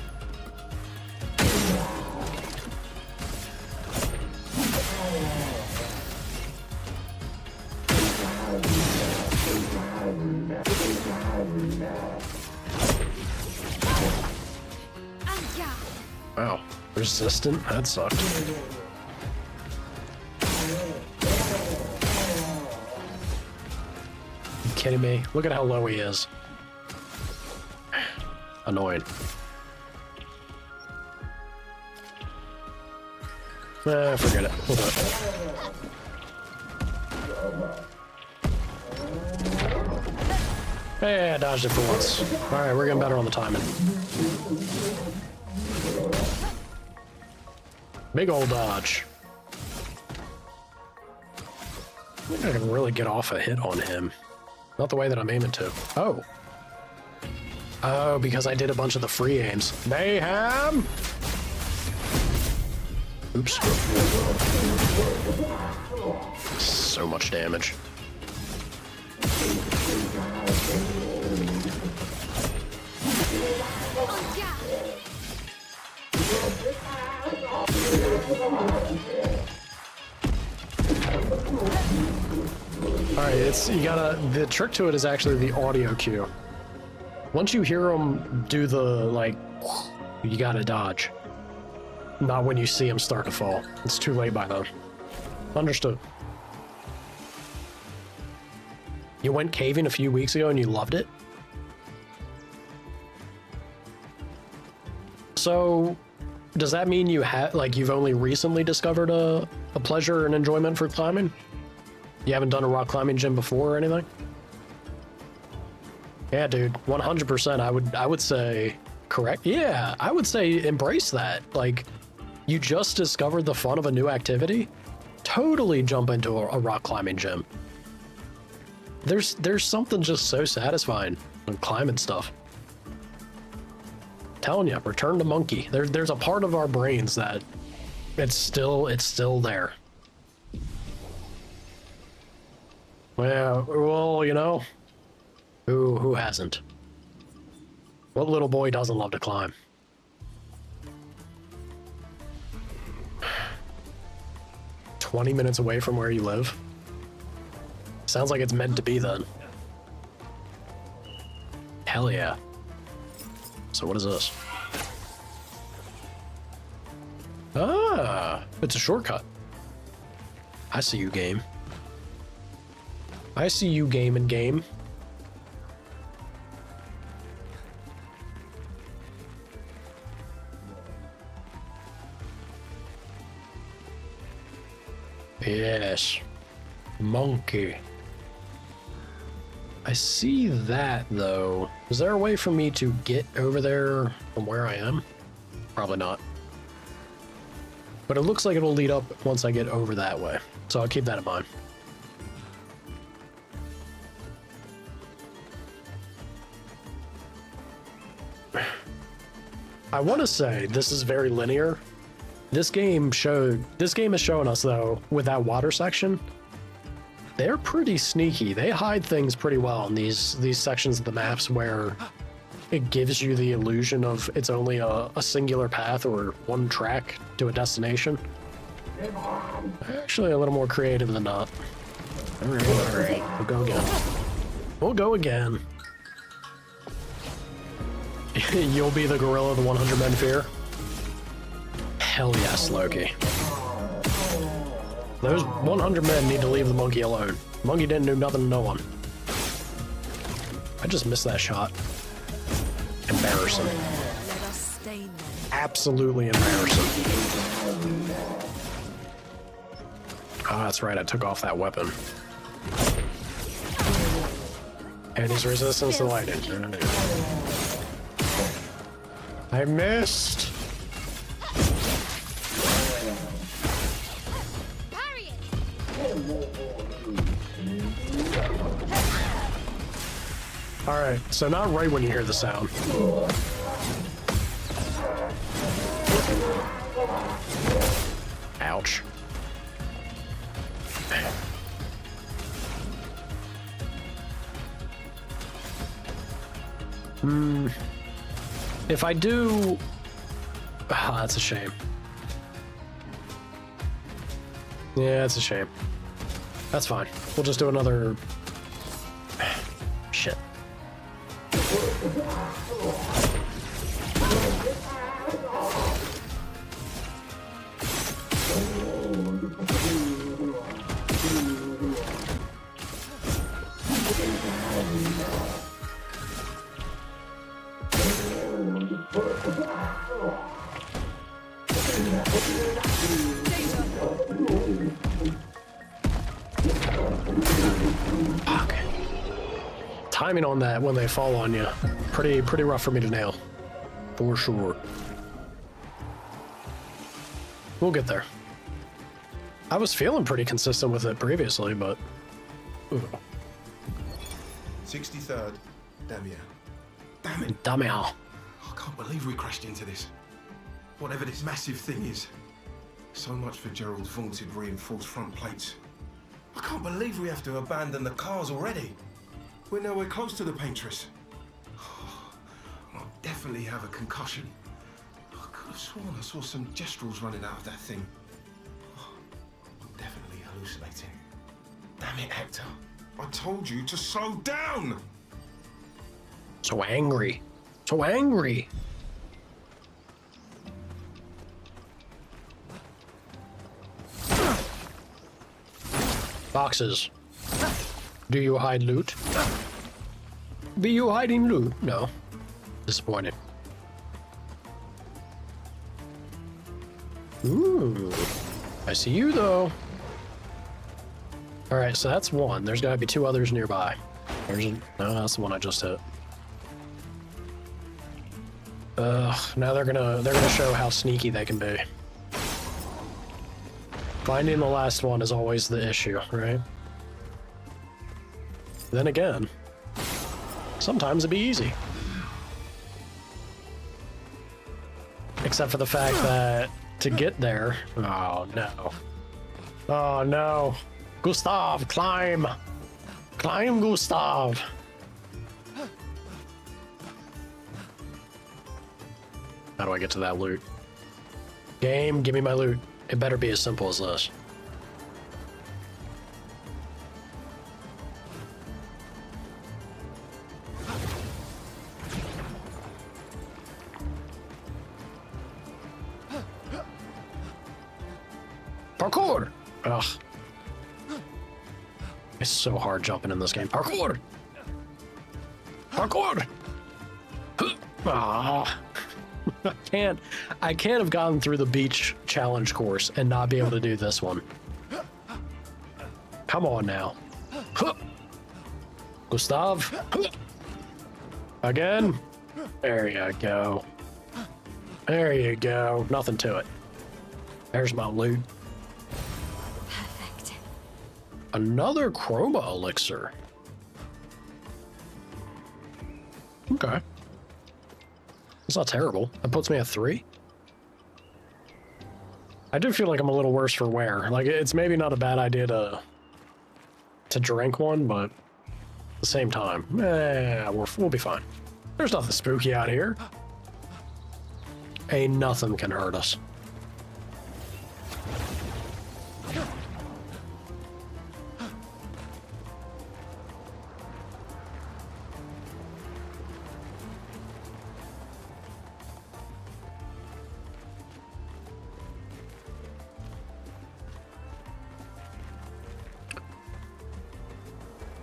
Wow, resistant? That sucked. You kidding me? Look at how low he is. Annoying. Forget it. We'll do it. Hey, I dodged it for once. Alright, we're getting better on the timing. Big old dodge. I think I can really get off a hit on him. Not the way that I'm aiming to. Oh. Oh, because I did a bunch of the free aims. Mayhem! Oops. So much damage. Alright, you gotta, the trick to it is actually the audio cue. Once you hear him do the, like, you gotta dodge. Not when you see him start to fall. It's too late by then. Understood. You went caving a few weeks ago and you loved it? So, does that mean you have, like, you've only recently discovered a pleasure and enjoyment for climbing? You haven't done a rock climbing gym before or anything? Yeah, dude, 100%. I would say correct. Yeah, I would say embrace that. Like, you just discovered the fun of a new activity. Totally jump into a rock climbing gym. There's something just so satisfying in climbing stuff. Telling you, return to monkey. There's a part of our brains that it's still there. Well, you know, who hasn't? What little boy doesn't love to climb? "20 minutes away from where you live? Sounds like it's meant to be then. Hell yeah. So what is this? Ah, it's a shortcut. I see you, game. I see you, game and game. Yes. Monkey. I see that, though. Is there a way for me to get over there from where I am? Probably not. But it looks like it'll lead up once I get over that way. So I'll keep that in mind. I want to say this is very linear. This game is showing us, though, with that water section, they're pretty sneaky. They hide things pretty well in these sections of the maps where it gives you the illusion of it's only a singular path or one track to a destination. Actually, a little more creative than not. All right. We'll go again. We'll go again. You'll be the gorilla the 100 men fear? Hell yes, Loki. Those 100 men need to leave the monkey alone. The monkey didn't do nothing to no one. I just missed that shot. Embarrassing. Let us stain them. Absolutely embarrassing. Oh, that's right, I took off that weapon. And he's resistance to lightning. I missed! Alright, so not right when you hear the sound. Ouch. If I do... Ah, that's a shame. Yeah, it's a shame. That's fine. We'll just do another... Shit. Fuck. Timing on that when they fall on you, pretty rough for me to nail, for sure. We'll get there. I was feeling pretty consistent with it previously, but... Ooh. 63rd, Damien. Damn it. Damien. I can't believe we crashed into this. Whatever this massive thing is. So much for Gerald's vaunted reinforced front plates. I can't believe we have to abandon the cars already. We're nowhere close to the paintress. I'll definitely have a concussion. I could have sworn I saw some gestrels running out of that thing. I'm definitely hallucinating. Damn it, Hector. I told you to slow down! So angry. So angry. Boxes. Do you hide loot? Be you hiding loot? No. Disappointed. Ooh. I see you though. Alright, so that's one. There's gotta be two others nearby. No, that's the one I just hit. Now they're gonna show how sneaky they can be. Finding the last one is always the issue, right? Then again, sometimes it'd be easy. Except for the fact that to get there, oh no. Oh no. Gustav, climb! Climb, Gustav! How do I get to that loot? Game, give me my loot. It better be as simple as this. Parkour! Ugh. It's so hard jumping in this game. Parkour! Parkour! Ah. I can't have gotten through the beach challenge course and not be able to do this one. Come on now. Gustav. Again. There you go. There you go. Nothing to it. There's my loot. Perfect. Another chroma elixir. Okay. It's not terrible. That puts me at 3. I do feel like I'm a little worse for wear. Like, it's maybe not a bad idea to drink one, but at the same time, we'll be fine. There's nothing spooky out here. Ain't nothing can hurt us.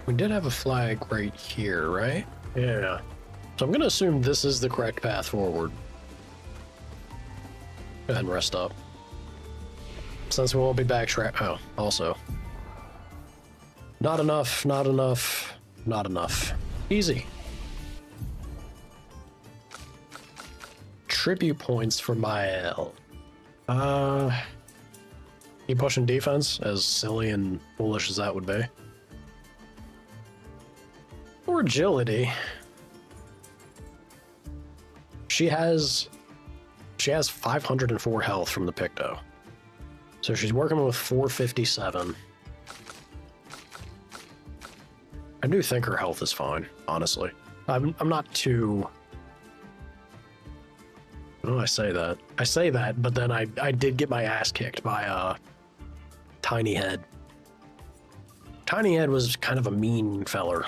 We did have a flag right here, right? Yeah. So I'm gonna assume this is the correct path forward. Go ahead and rest up. Since we won't be backtrack. Oh, also. Not enough, not enough, not enough. Easy. Tribute points for Mael. You pushing defense, as silly and foolish as that would be. Or agility. She has 504 health from the Picto. So she's working with 457. I do think her health is fine, honestly. I'm not too... Oh, I say that, but then I did get my ass kicked by Tiny Head. Tiny Head was kind of a mean feller.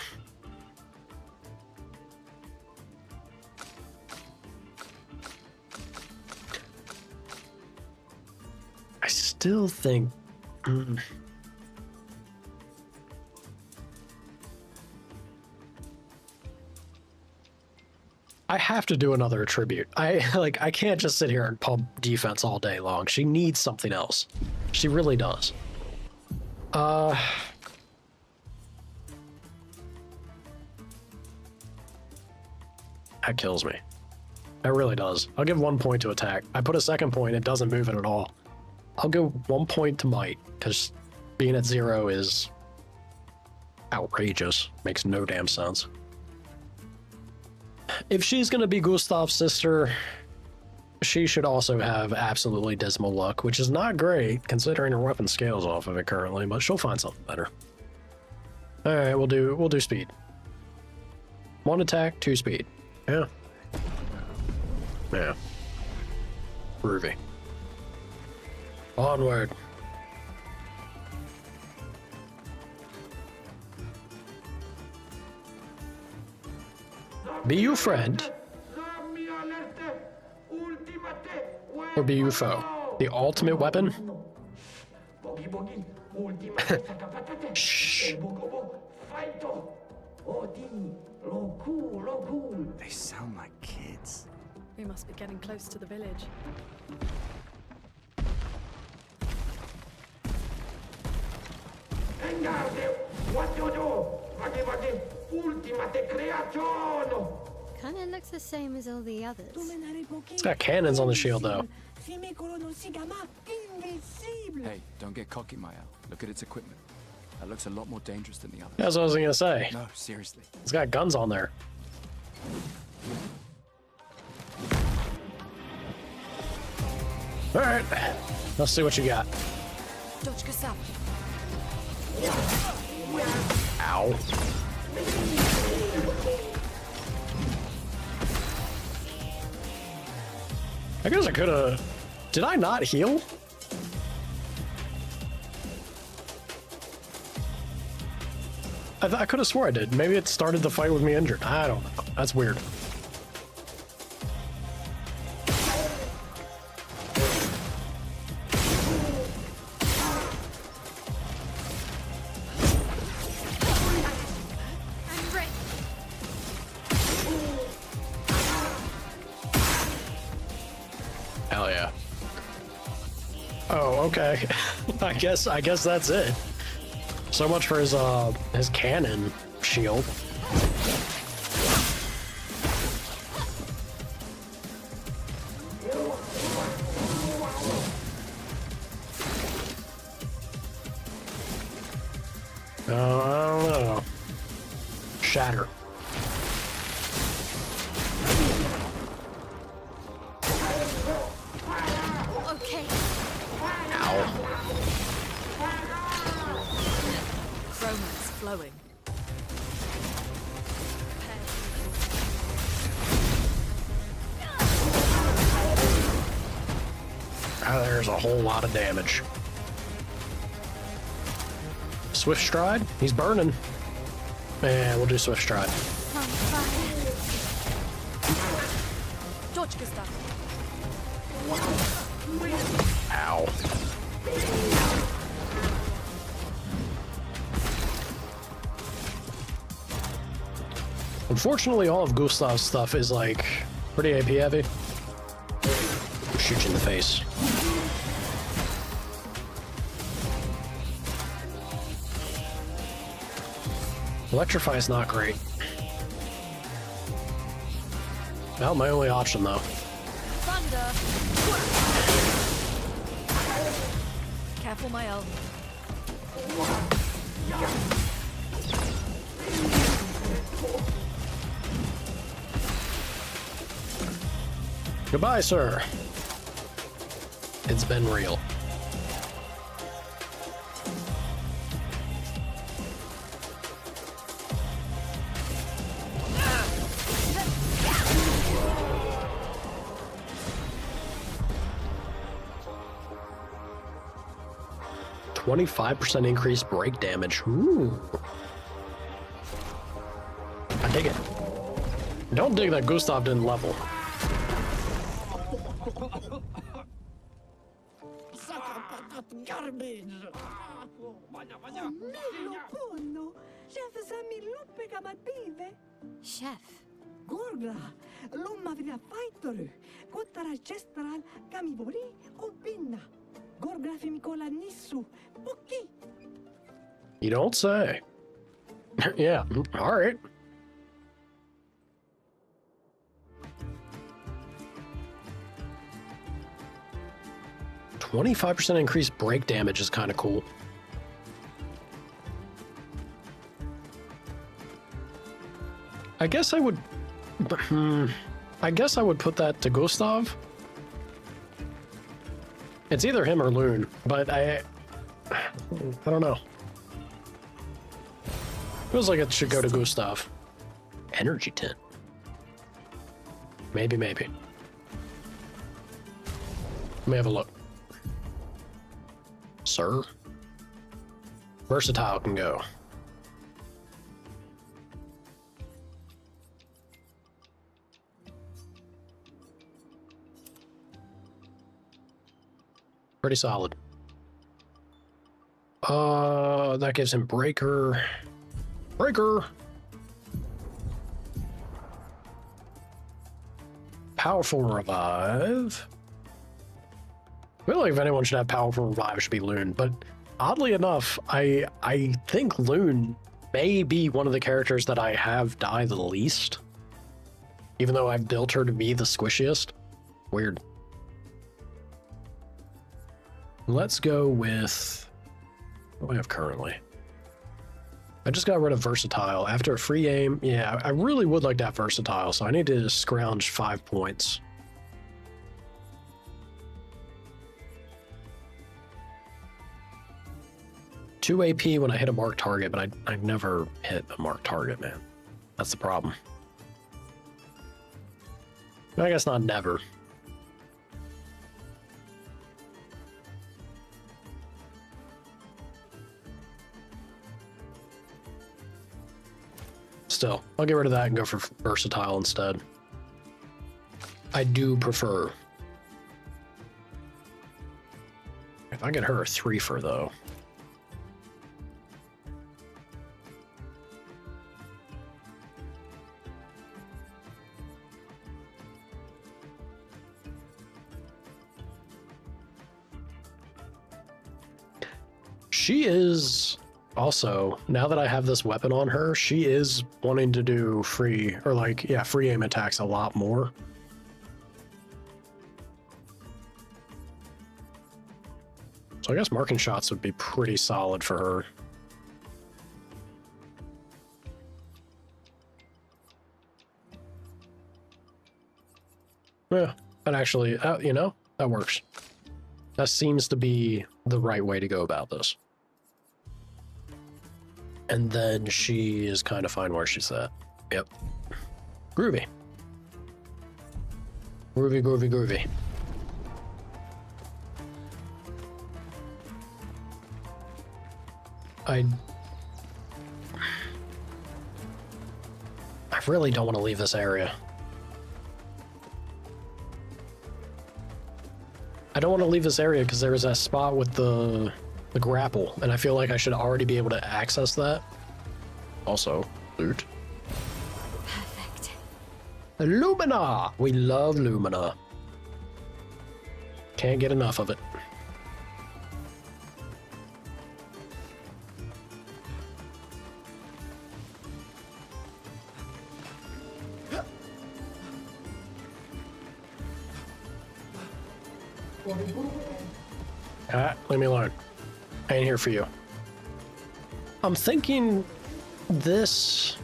I still think... I have to do another tribute. I can't just sit here and pump defense all day long. She needs something else. She really does. That kills me. That really does. I'll give 1 point to attack. I put a second point, it doesn't move it at all. I'll go 1 point to might, because being at 0 is outrageous. Makes no damn sense. If she's gonna be Gustav's sister, she should also have absolutely dismal luck, which is not great considering her weapon scales off of it currently, but she'll find something better. Alright, we'll do speed. 1 attack, 2 speed. Yeah. Yeah. Groovy. Onward. Be you friend, or be you foe? The ultimate weapon? Shh. They sound like kids. We must be getting close to the village. Kinda looks the same as all the others. It's got cannons on the shield, though. Hey, don't get cocky, Maya. Look at its equipment. That looks a lot more dangerous than the others. That's what I was gonna say. No, seriously. It's got guns on there. Alright. Let's see what you got. Ow. I guess I could've... Did I not heal? I could have swore I did. Maybe it started the fight with me injured. I don't know. That's weird. Hell yeah. Oh, okay. I guess that's it. So much for his cannon shield. I don't know. Shatter. Okay. Ow. Romance flowing. There's a whole lot of damage. Swift Stride? He's burning. Yeah, we'll do Swift Stride. Ow. Unfortunately, all of Gustav's stuff is like pretty AP heavy. Shoot you in the face. Electrify is not great. Well, my only option though. Thunder. Careful, my elf. Goodbye, sir. It's been real. %25 increased break damage. Ooh. I dig it. Don't dig that Gustav didn't level. Garbage. Chef. Gorgla, lumma vina faitoru, kottara chestral, kamibori, opinna. Gorgla femikola nissu, poki. You don't say. Yeah, all right. %25 increased break damage is kind of cool. I guess I would put that to Gustav. It's either him or Loon, but I don't know. Feels like it should go to Gustav. Energy tint. Maybe. Let me have a look. Sir. Versatile can go. Pretty solid. That gives him Breaker. Powerful Revive. I feel like if anyone should have Powerful Revive, it should be Loon. But oddly enough, I think Loon may be one of the characters that I have die the least. Even though I've built her to be the squishiest. Weird. Let's go with... what do I have currently? I just got rid of Versatile. After a free aim, yeah, I really would like to have Versatile, so I need to scrounge 5 points. Two AP when I hit a marked target, but I never hit a marked target, man. That's the problem. I guess not never. Still, I'll get rid of that and go for Versatile instead. I do prefer. If I get her a 3-fer though. She is also, now that I have this weapon on her, she is wanting to do free aim attacks a lot more. So I guess marking shots would be pretty solid for her. Yeah, that actually, you know, that works. That seems to be the right way to go about this. And then she is kind of fine where she's at. Yep. Groovy. Groovy. I really don't want to leave this area. I don't want to leave this area because there is that spot with the grapple, and I feel like I should already be able to access that. Also, loot. Perfect. Lumina! We love Lumina. Can't get enough of it. Leave me alone. I ain't here for you. I'm thinking this...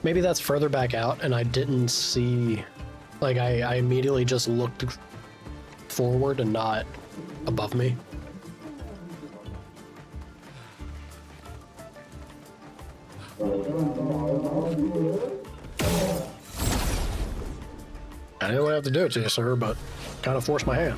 maybe that's further back out and I didn't see, like I immediately just looked forward and not above me. I didn't have to do it to you, sir, but kind of forced my hand.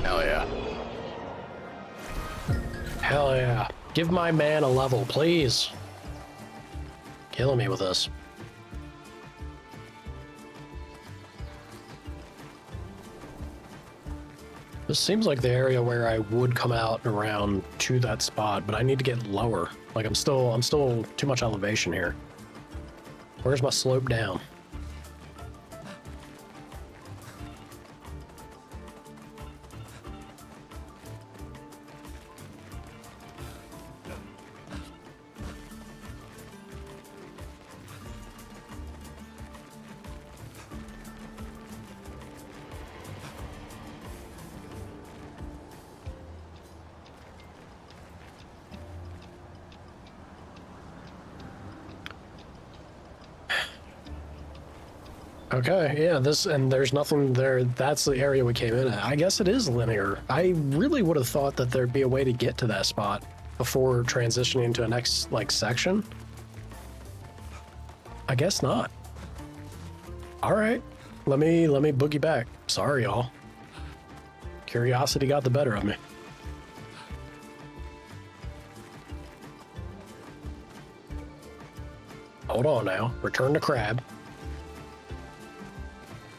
Hell yeah. Hell yeah. Give my man a level, please. Killing me with this. This seems like the area where I would come out and around to that spot, but I need to get lower. Like I'm still too much elevation here. Where's my slope down? Okay, yeah, there's nothing there. That's the area we came in at. I guess it is linear. I really would have thought that there'd be a way to get to that spot before transitioning to a next, like, section. I guess not. All right, let me boogie back. Sorry, y'all. Curiosity got the better of me. Hold on now. Return to Crab.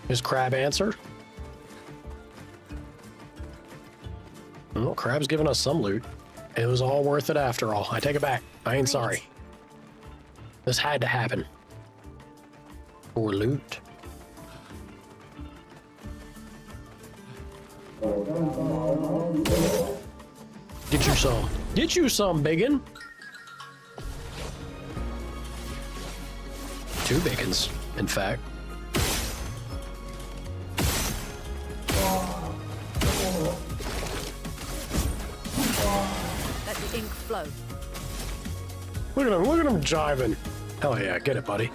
Is Crab answer? Well, Crab's giving us some loot. It was all worth it after all. I take it back. I ain't sorry. This had to happen. For loot. Get you some. Get you some, biggin. 2 biggins, in fact. Let the ink flow. Look at him jiving. Hell yeah, get it, buddy.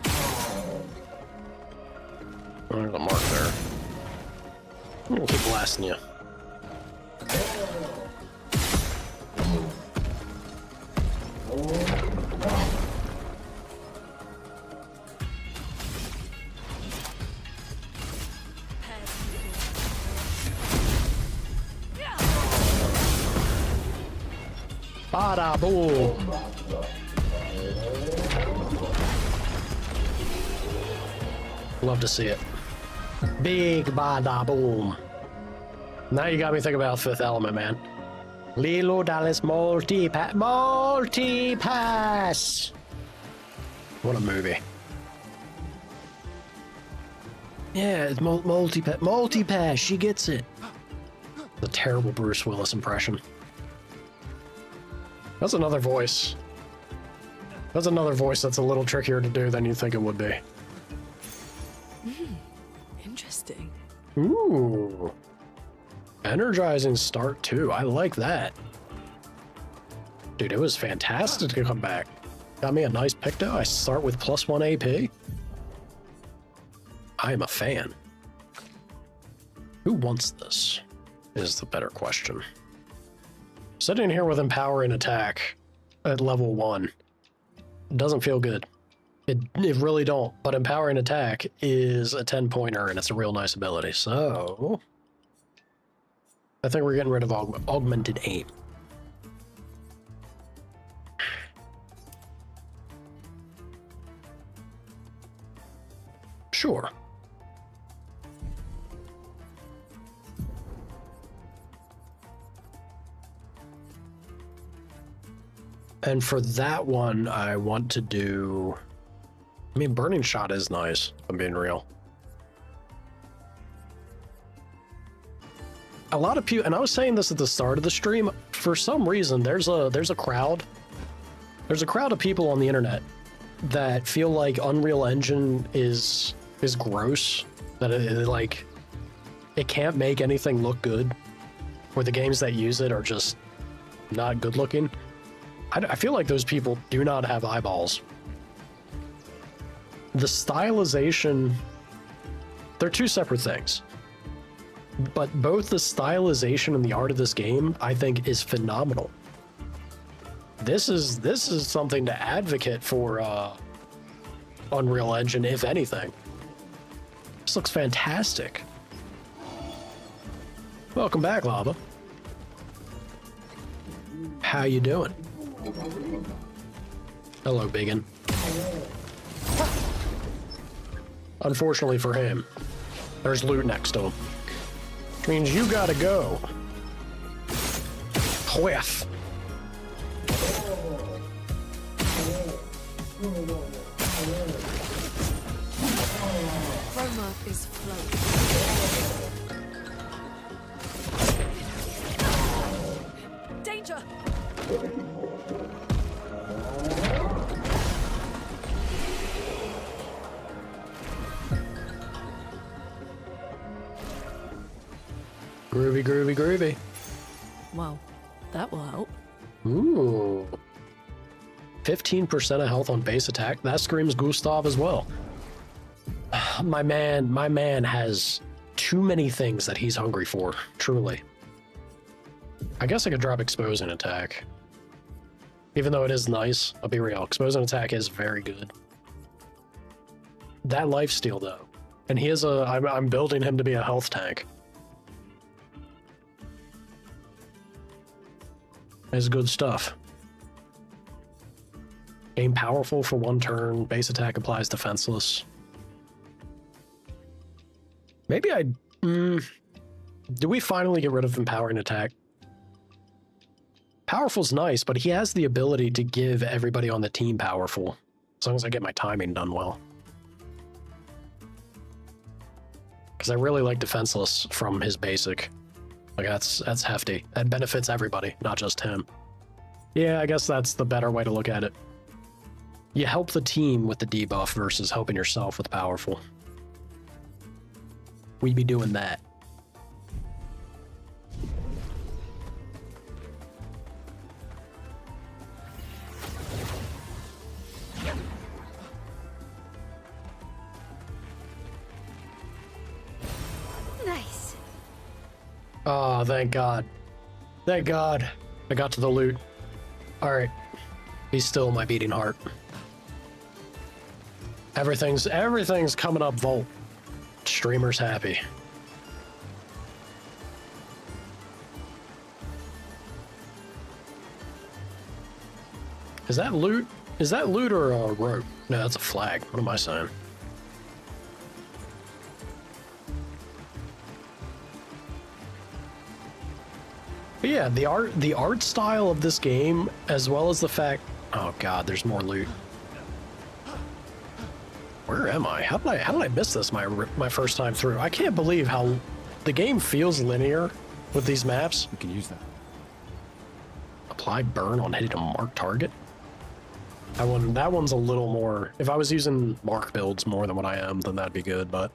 There's a mark there. I'm gonna keep blasting you. Bada boom. Love to see it. Big bada boom. Now you got me thinking about Fifth Element, man. Lilo Dallas multi-pass. What a movie. Yeah, it's multi-pass. She gets it. The terrible Bruce Willis impression. That's another voice. That's another voice that's a little trickier to do than you think it would be. Interesting. Ooh. Energizing start too. I like that. Dude, it was fantastic to come back. Got me a nice pick though. I start with +1 AP. I am a fan. Who wants this? Is the better question. Sitting here with Empowering Attack at level 1 doesn't feel good. It really don't, but Empowering Attack is a 10-pointer and it's a real nice ability, so I think we're getting rid of Augmented Aim. Sure. And for that one, I want to do... I mean, Burning Shot is nice, if I'm being real. A lot of people, and I was saying this at the start of the stream, for some reason, there's a crowd There's a crowd of people on the internet that feel like Unreal Engine is gross, that it can't make anything look good, or the games that use it are just not good looking. I feel like those people do not have eyeballs. The stylization, they're two separate things. But both the stylization and the art of this game, I think, is phenomenal. This is something to advocate for Unreal Engine, if anything. This looks fantastic. Welcome back, Lava. How you doing? Hello, Biggin. Unfortunately for him, there's loot next to him. Which means you gotta go. Whiff. Roma is float. Danger! Groovy, groovy, groovy. Well, that will help. Ooh. 15% of health on base attack. That screams Gustav as well. My man has too many things that he's hungry for, truly. I guess I could drop expose and attack. Even though it is nice, I'll be real. Expose and attack is very good. That lifesteal though. And he is I'm building him to be a health tank. That's good stuff. Aim powerful for 1 turn. Base attack applies defenseless. Maybe do we finally get rid of empowering attack? Powerful's nice, but he has the ability to give everybody on the team powerful. As long as I get my timing done well. Because I really like defenseless from his basic. Like that's hefty. That benefits everybody, not just him. Yeah, I guess that's the better way to look at it. You help the team with the debuff versus helping yourself with powerful. We'd be doing that. Nice. Oh, thank God. Thank God. I got to the loot. Alright. He's still my beating heart. Everything's coming up Volt. Streamer's happy. Is that loot? Is that loot or a rope? No, that's a flag. What am I saying? But yeah, the art style of this game, as well as the fact... Oh God, there's more loot. Where am I? How did I miss this my first time through? I can't believe how the game feels linear with these maps. We can use that. Apply burn on hitting a marked target. That one's a little more. If I was using mark builds more than what I am, then that'd be good. But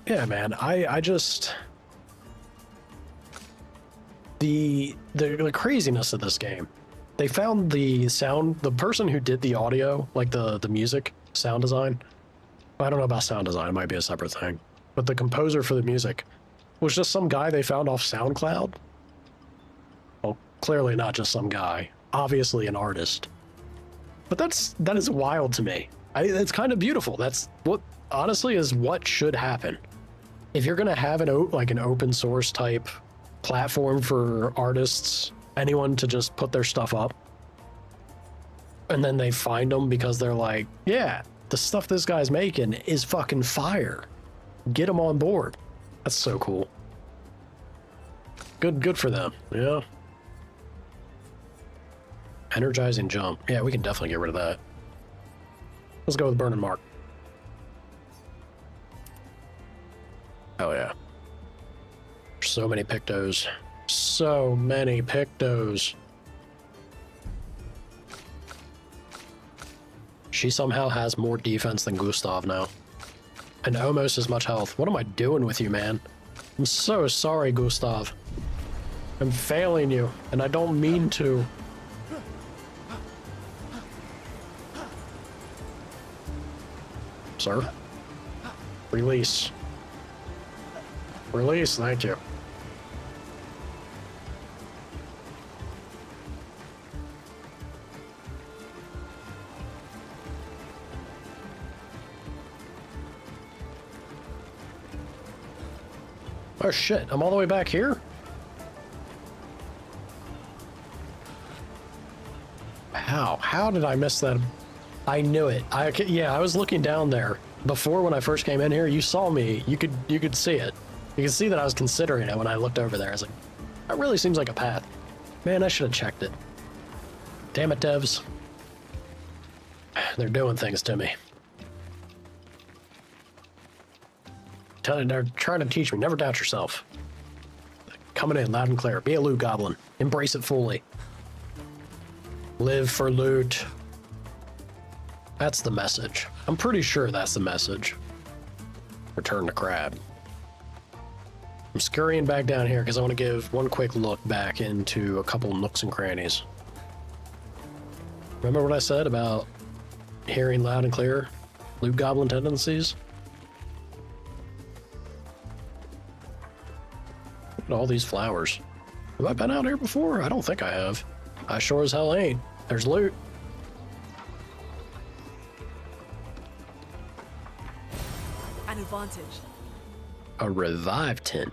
yeah, man, I just the craziness of this game. They found the person who did the audio, like the music, sound design. I don't know about sound design, it might be a separate thing. But the composer for the music was just some guy they found off SoundCloud. Well, clearly not just some guy. Obviously an artist. But that is wild to me. It's kind of beautiful. That's what, honestly, is what should happen. If you're gonna have an open source type platform for artists, anyone to just put their stuff up, and then they find them because they're like, yeah, the stuff this guy's making is fucking fire. Get them on board. That's so cool. Good for them. Yeah. Energizing jump. Yeah, we can definitely get rid of that. Let's go with Burn and Mark. Oh yeah. So many Pictos. So many Pictos. She somehow has more defense than Gustav now. And almost as much health. What am I doing with you, man? I'm so sorry, Gustav. I'm failing you, and I don't mean to. Sir? Release. Release, thank you. Oh shit, I'm all the way back here? How did I miss that? I knew it. Yeah, I was looking down there. Before, when I first came in here, you saw me. You could see it. You could see that I was considering it when I looked over there. I was like, that really seems like a path. Man, I should have checked it. Damn it, devs. They're doing things to me. They're trying to teach me. Never doubt yourself. Coming in loud and clear. Be a loot goblin. Embrace it fully. Live for loot. That's the message. I'm pretty sure that's the message. Return to crab. I'm scurrying back down here because I want to give one quick look back into a couple nooks and crannies. Remember what I said about hearing loud and clear loot goblin tendencies? Look at all these flowers. Have I been out here before? I don't think I have. I sure as hell ain't. There's loot. An advantage. A revive tent.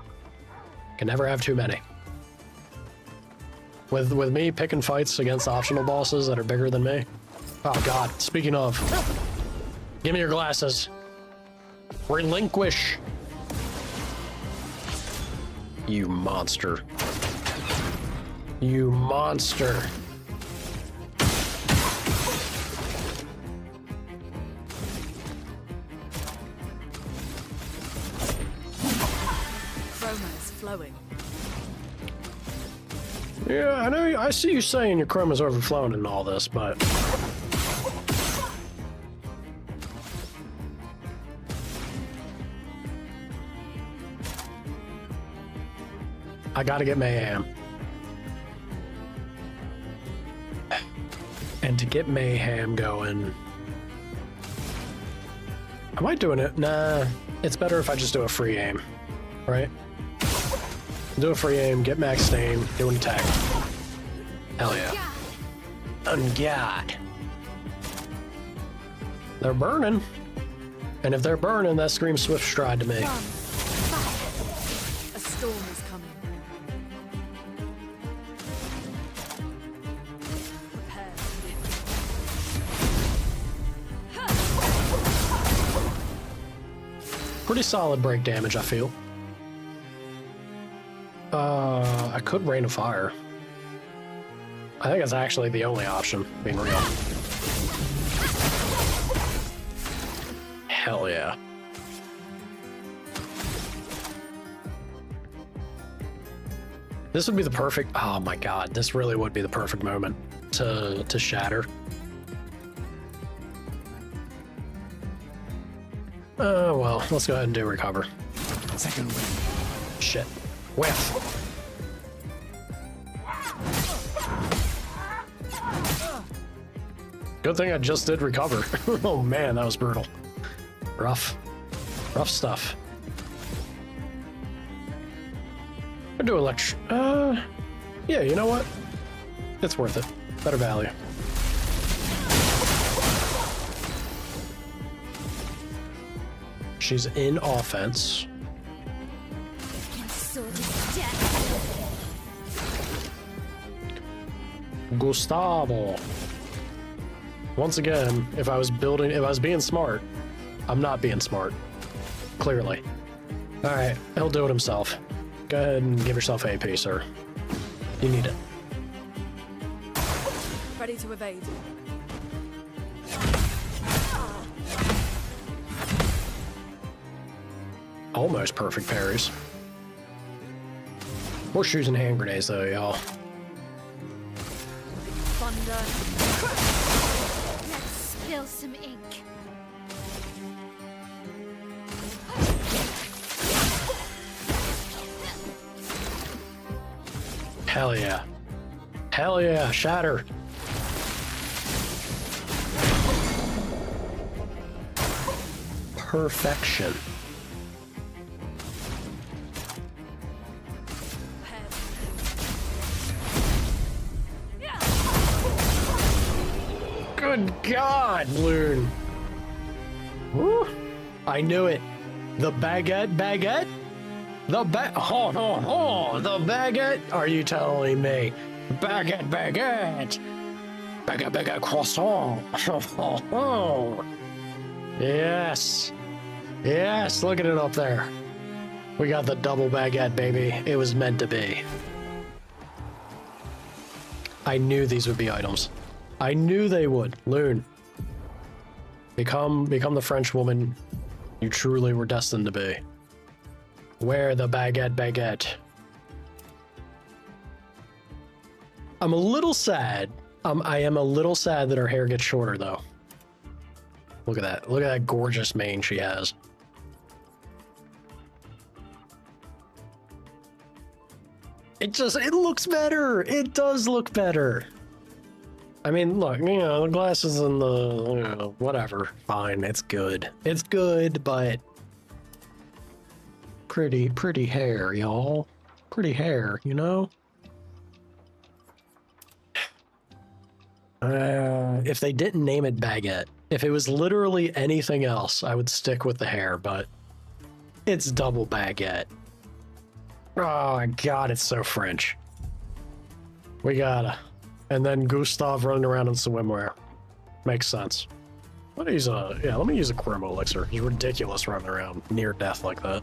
Can never have too many. With me picking fights against optional bosses that are bigger than me. Oh god, speaking of. Give me your glasses. Relinquish. You monster. You monster. Flowing. Yeah, I know. I see you saying your chroma's overflowing in all this, but I gotta get mayhem. And to get mayhem going, am I doing it? Nah, it's better if I just do a free aim, right? Do a free aim, get max aim, do an attack. Hell yeah. On God. They're burning. And if they're burning, that screams swift stride to me. A storm is coming. Pretty solid break damage, I feel. I could rain of fire. I think it's actually the only option, being real. Hell yeah. This would be the perfect, oh my god, this really would be the perfect moment to shatter. Oh well, let's go ahead and do recover. Second win. Shit. Whiff. Good thing I just did recover. Oh man, that was brutal. Rough. Rough stuff. I do yeah, you know what? It's worth it. Better value. She's in offense. Gustavo. Once again, if I was being smart, I'm not being smart. Clearly. Alright, he'll do it himself. Go ahead and give yourself AP, sir. You need it. Ready to evade. Almost perfect parries. Horseshoes and hand grenades, though, y'all. Thunder. spill some ink. Hell yeah. Hell yeah, shatter. Perfection. Good God, Loon. Woo. I knew it. The baguette? The the baguette? Are you telling me? Baguette. Baguette croissant. Yes. Yes, look at it up there. We got the double baguette, baby. It was meant to be. I knew these would be items. I knew they would. Loon. Become the French woman you truly were destined to be. Wear the baguette. I'm a little sad. I am a little sad that her hair gets shorter, though. Look at that. Look at that gorgeous mane she has. It looks better. It does look better. I mean, look, you know, the glasses and the, you know, whatever. Fine, it's good. It's good, but pretty hair, y'all. Pretty hair, you know? If they didn't name it baguette, if it was literally anything else, I would stick with the hair, but it's double baguette. Oh my God, it's so French. We gotta. And then Gustav running around in swimwear. Makes sense. Let me use a Quirm elixir. He's ridiculous running around near death like that.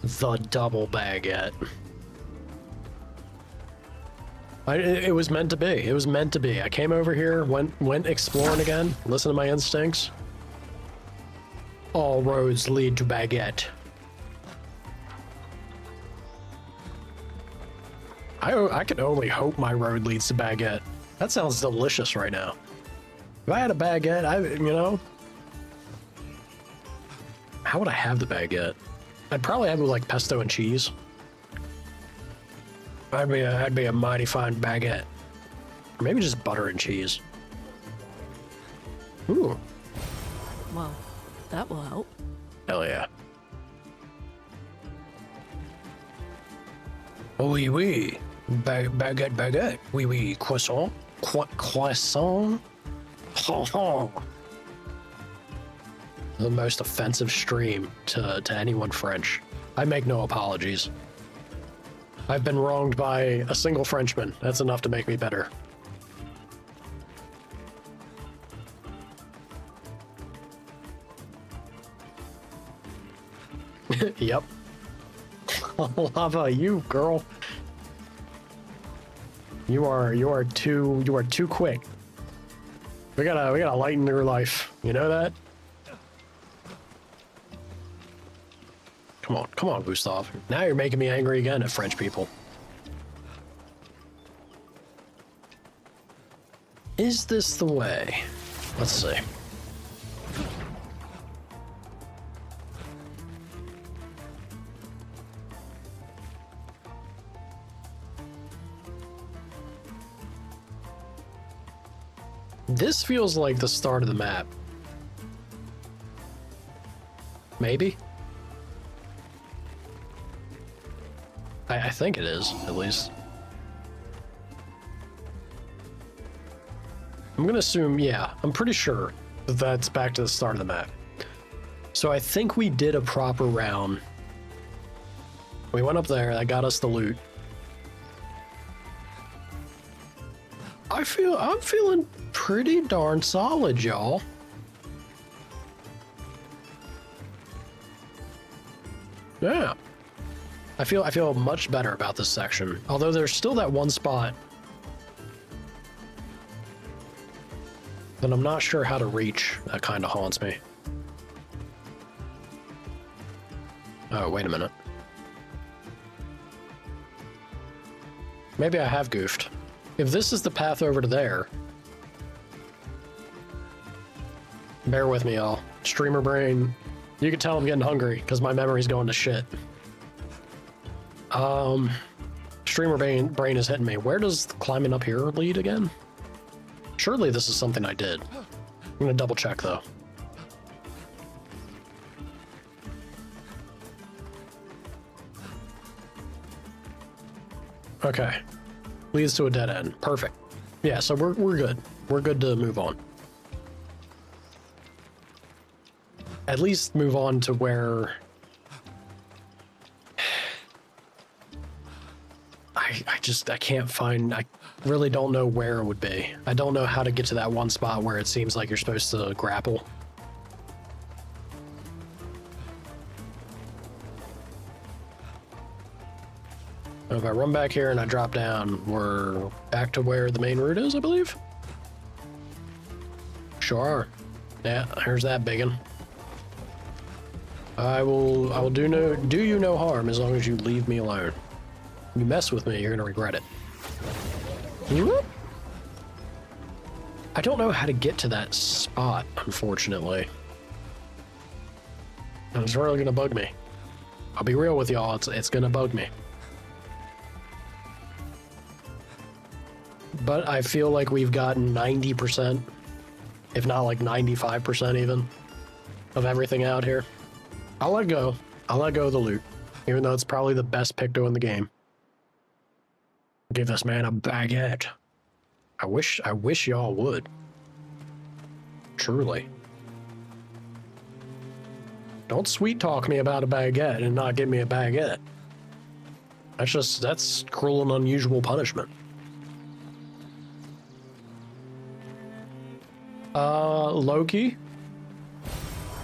The double baguette. It was meant to be. It was meant to be. I came over here, went exploring again, listened to my instincts. All roads lead to baguette. I can only hope my road leads to baguette. That sounds delicious right now. If I had a baguette, you know, how would I have the baguette? I'd probably have it with like pesto and cheese. I'd be a mighty fine baguette. Or maybe just butter and cheese. Ooh. Well, that will help. Hell yeah. Oui. Baguette. Oui. Croissant. Croissant. The most offensive stream to anyone French. I make no apologies. I've been wronged by a single Frenchman. That's enough to make me better. Yep. Lava, you girl. You are too quick. We gotta lighten your life. You know that? Come on, Gustav. Now you're making me angry again at French people. Is this the way? Let's see. This feels like the start of the map. Maybe? I think it is, at least. I'm gonna assume, yeah, I'm pretty sure that that's back to the start of the map. So I think we did a proper round. We went up there, that got us the loot. I'm feeling pretty darn solid, y'all. Yeah. I feel much better about this section. Although there's still that one spot that I'm not sure how to reach. That kind of haunts me. Oh, wait a minute. Maybe I have goofed. If this is the path over to there, bear with me, y'all. Streamer brain, you can tell I'm getting hungry because my memory's going to shit. Streamer brain is hitting me. Where does climbing up here lead again? Surely this is something I did. I'm gonna double check though. Okay. Leads to a dead end. Perfect. Yeah, so we're good. We're good to move on. At least move on to where I can't find, I really don't know where it would be. I don't know how to get to that one spot where it seems like you're supposed to grapple. If I run back here and I drop down, we're back to where the main route is, I believe. Sure are. Yeah, here's that biggin. I will do you no harm as long as you leave me alone. You mess with me, you're gonna regret it. Whoop. I don't know how to get to that spot, unfortunately. And it's really gonna bug me. I'll be real with y'all, it's gonna bug me. But I feel like we've gotten 90%, if not like 95% even, of everything out here. I'll let go. I'll let go of the loot, even though it's probably the best picto in the game. Give this man a baguette. I wish y'all would. Truly. Don't sweet talk me about a baguette and not give me a baguette. That's cruel and unusual punishment. Loki?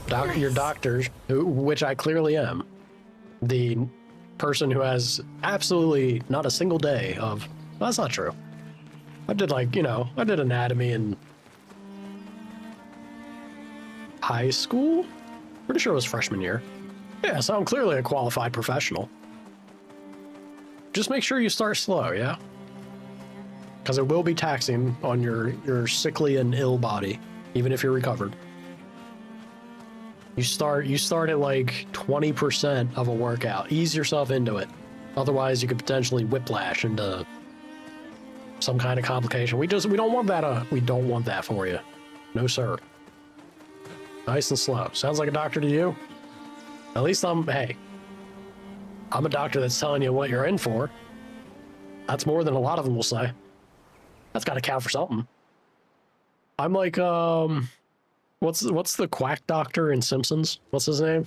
Nice. Your doctors, which I clearly am. The person who has absolutely not a single day of... Well, that's not true. I did I did anatomy in high school? Pretty sure it was freshman year. Yeah, so I'm clearly a qualified professional. Just make sure you start slow, yeah? Because it will be taxing on your sickly and ill body, even if you're recovered. You start at like 20% of a workout. Ease yourself into it. Otherwise, you could potentially whiplash into some kind of complication. We don't want that. We don't want that for you. No, sir. Nice and slow. Sounds like a doctor to you? At least I'm a doctor that's telling you what you're in for. That's more than a lot of them will say. That's got to count for something. I'm like, what's the quack doctor in Simpsons? What's his name?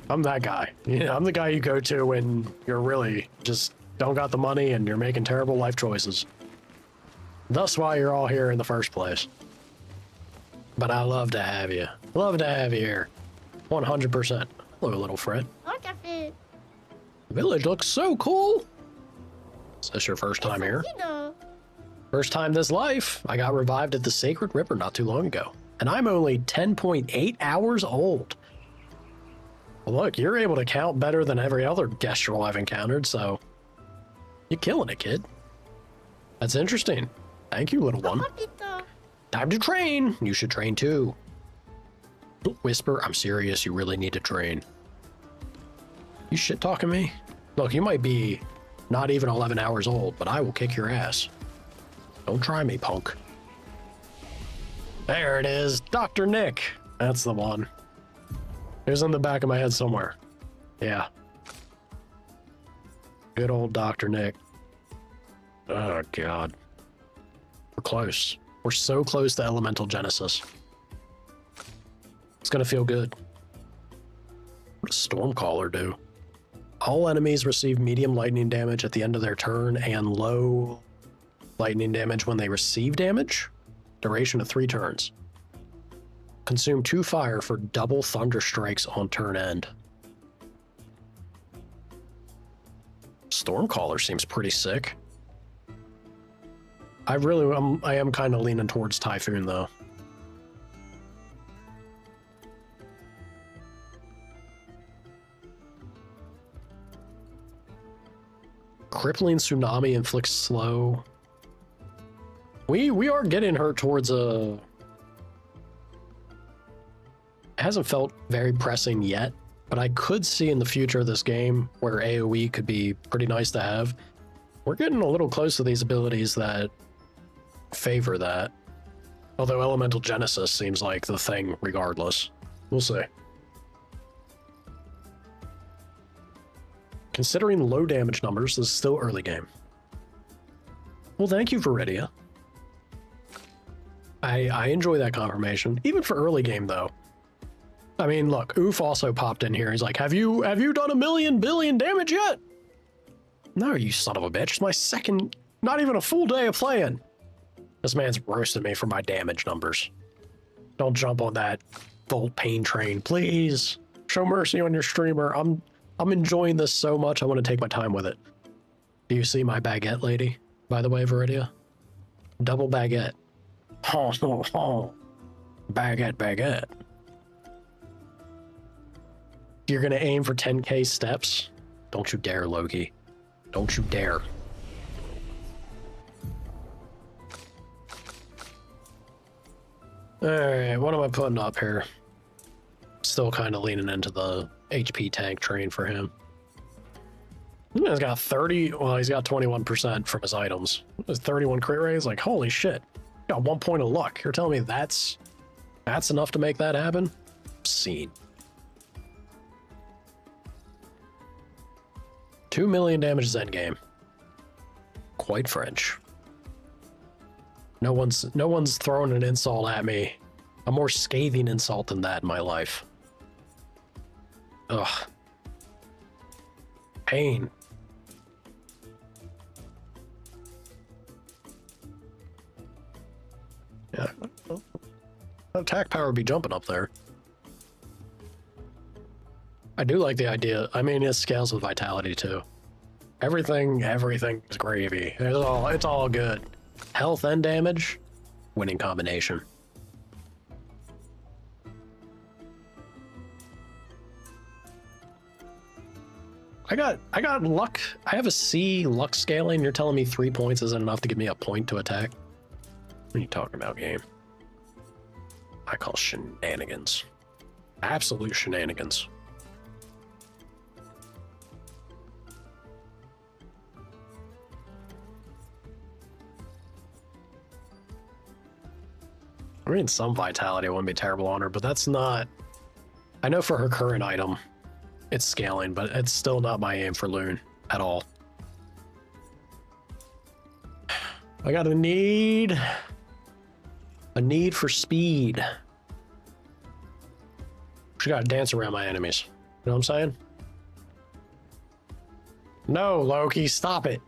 I'm that guy. Yeah, I'm the guy you go to when you're really just don't got the money and you're making terrible life choices. Thus why you're all here in the first place. But I love to have you. Love to have you here. 100%. Hello, little Fred. Okay. Village looks so cool. Is this your first time here? First time this life. I got revived at the Sacred River not too long ago. And I'm only 10.8 hours old. Well, look, you're able to count better than every other Gestrel I've encountered, so... You're killing it, kid. That's interesting. Thank you, little one. Time to train. You should train too. Whisper, I'm serious. You really need to train. You shit talking me? Look, you might be not even 11 hours old, but I will kick your ass. Don't try me, punk. There it is. Dr. Nick. That's the one. It was in the back of my head somewhere. Yeah. Good old Dr. Nick. Oh, God. We're close. We're so close to Elemental Genesis. It's gonna feel good. What does Stormcaller do? All enemies receive medium lightning damage at the end of their turn and low lightning damage when they receive damage. Duration of 3 turns. Consume 2 fire for double thunder strikes on turn end. Stormcaller seems pretty sick. I am kind of leaning towards Typhoon though. Crippling tsunami inflicts slow. We are getting her towards a... It hasn't felt very pressing yet, but I could see in the future of this game where AoE could be pretty nice to have. We're getting a little close to these abilities that favor that. Although Elemental Genesis seems like the thing regardless. We'll see. Considering low damage numbers, this is still early game. Well, thank you, Varidia. I enjoy that confirmation, even for early game though. I mean, look, Oof also popped in here. He's like, have you done 1,000,000 billion damage yet? No, you son of a bitch. It's my second, not even a full day of playing. This man's roasted me for my damage numbers. Don't jump on that Volt Pain train, please. Show mercy on your streamer. I'm enjoying this so much, I want to take my time with it. Do you see my baguette, lady? By the way, Veridia? Double baguette. Ho, ho, ho. Baguette, baguette. You're gonna aim for 10k steps? Don't you dare, Loki. Don't you dare. Alright, what am I putting up here? Still kind of leaning into the HP tank train for him. He's got 30, well, he's got 21% from his items. His 31 crit rate is like, holy shit. Got 1 point of luck. You're telling me that's enough to make that happen? Obscene. 2 million damage is endgame. Quite French. No one's throwing an insult at me. A more scathing insult than that in my life. Ugh. Pain. Yeah. Attack power would be jumping up there. I do like the idea. I mean, it scales with vitality too. Everything is gravy. It's all good. Health and damage, winning combination. I got luck. I have a C luck scaling. You're telling me 3 points isn't enough to give me a point to attack? What are you talking about, game? I call shenanigans. Absolute shenanigans. I mean, some vitality wouldn't be terrible on her, but that's not... I know for her current item, it's scaling, but it's still not my aim for Loon at all. I got a need for speed. She gotta dance around my enemies. You know what I'm saying? No, Loki, stop it.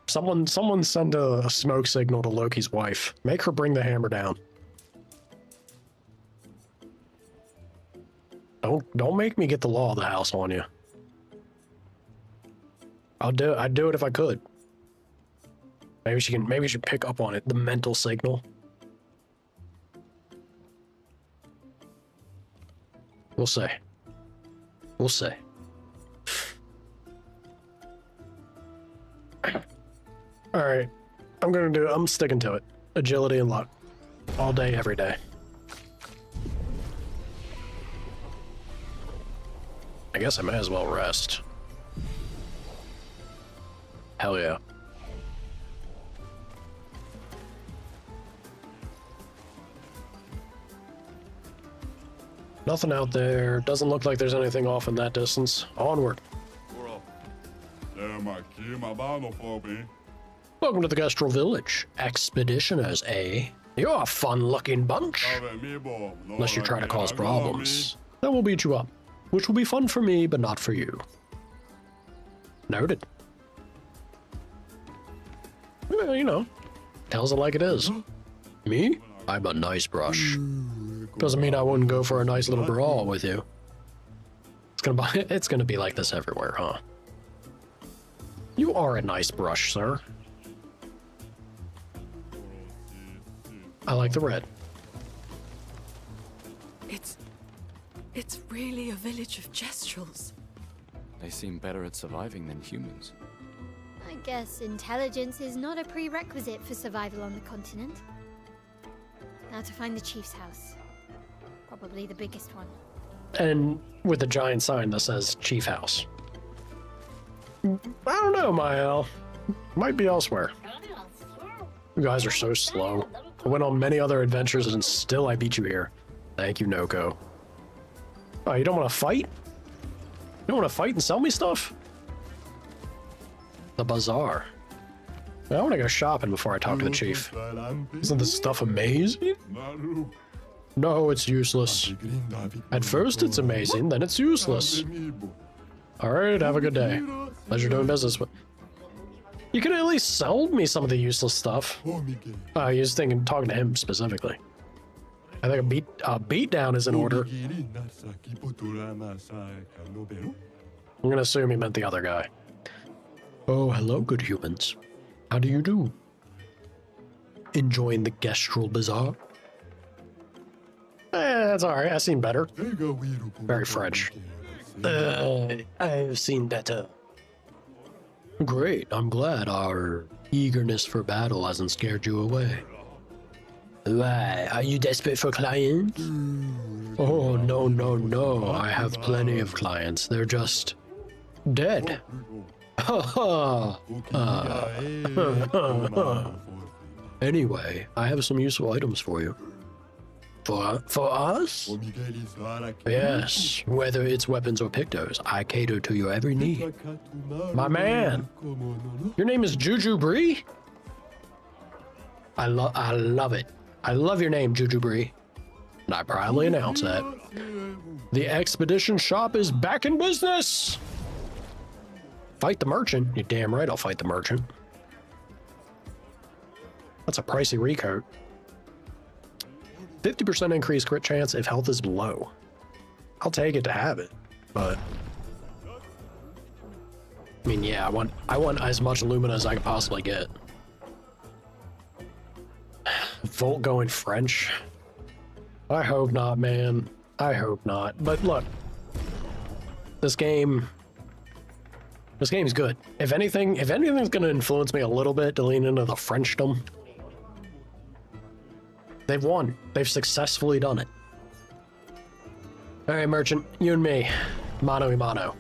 Someone send a smoke signal to Loki's wife. Make her bring the hammer down. Don't make me get the law of the house on you. I'd do it if I could. Maybe she pick up on it. The mental signal. We'll see. We'll see. Alright. I'm sticking to it. Agility and luck. All day, every day. I guess I may as well rest. Hell yeah. Nothing out there. Doesn't look like there's anything off in that distance. Onward. Welcome to the Gastral Village. Expeditioners, eh? You're a fun-looking bunch. Unless you try to cause problems. Then we'll beat you up. Which will be fun for me, but not for you. Noted. Well, you know. Tells it like it is. Me? I'm a nice brush. Doesn't mean I wouldn't go for a nice little brawl with you. It's gonna be like this everywhere, huh? You are a nice brush, sir. I like the red. It's really a village of Gestrals. They seem better at surviving than humans. guess intelligence is not a prerequisite for survival on the continent. Now to find the chief's house. Probably the biggest one. And with a giant sign that says Chief House. I don't know, Mael. Might be elsewhere. You guys are so slow. I went on many other adventures and still I beat you here. Thank you, Noko. Oh, you don't want to fight? You don't want to fight and sell me stuff? The bazaar. I want to go shopping before I talk to the chief. Isn't this stuff amazing? No, it's useless. At first it's amazing, then it's useless. Alright, have a good day. Pleasure doing business with... You could at least sell me some of the useless stuff. I was thinking, talking to him specifically. I think a beat down is in order. I'm gonna assume he meant the other guy. Oh, hello, good humans. How do you do? Enjoying the Gestral Bazaar? That's alright, I've seen better. Very French. I've seen better. Great, I'm glad our eagerness for battle hasn't scared you away. Why, are you desperate for clients? Oh, no, I have plenty of clients. They're just... dead. Anyway, I have some useful items for you. For us? Yes, whether it's weapons or pictos, I cater to your every need. My man! Your name is Juju Bree? I love it. I love your name, Juju Bree. And I proudly announce that. The expedition shop is back in business! Fight the merchant? You're damn right I'll fight the merchant. That's a pricey recoat. 50% increased crit chance if health is low. I'll take it to have it, but... I mean, yeah, I want as much Lumina as I can possibly get. Volt going French? I hope not, man. I hope not. But look, this game's good. If anything's gonna influence me a little bit to lean into the Frenchdom, they've won. They've successfully done it. All right, merchant, you and me, mano a mano.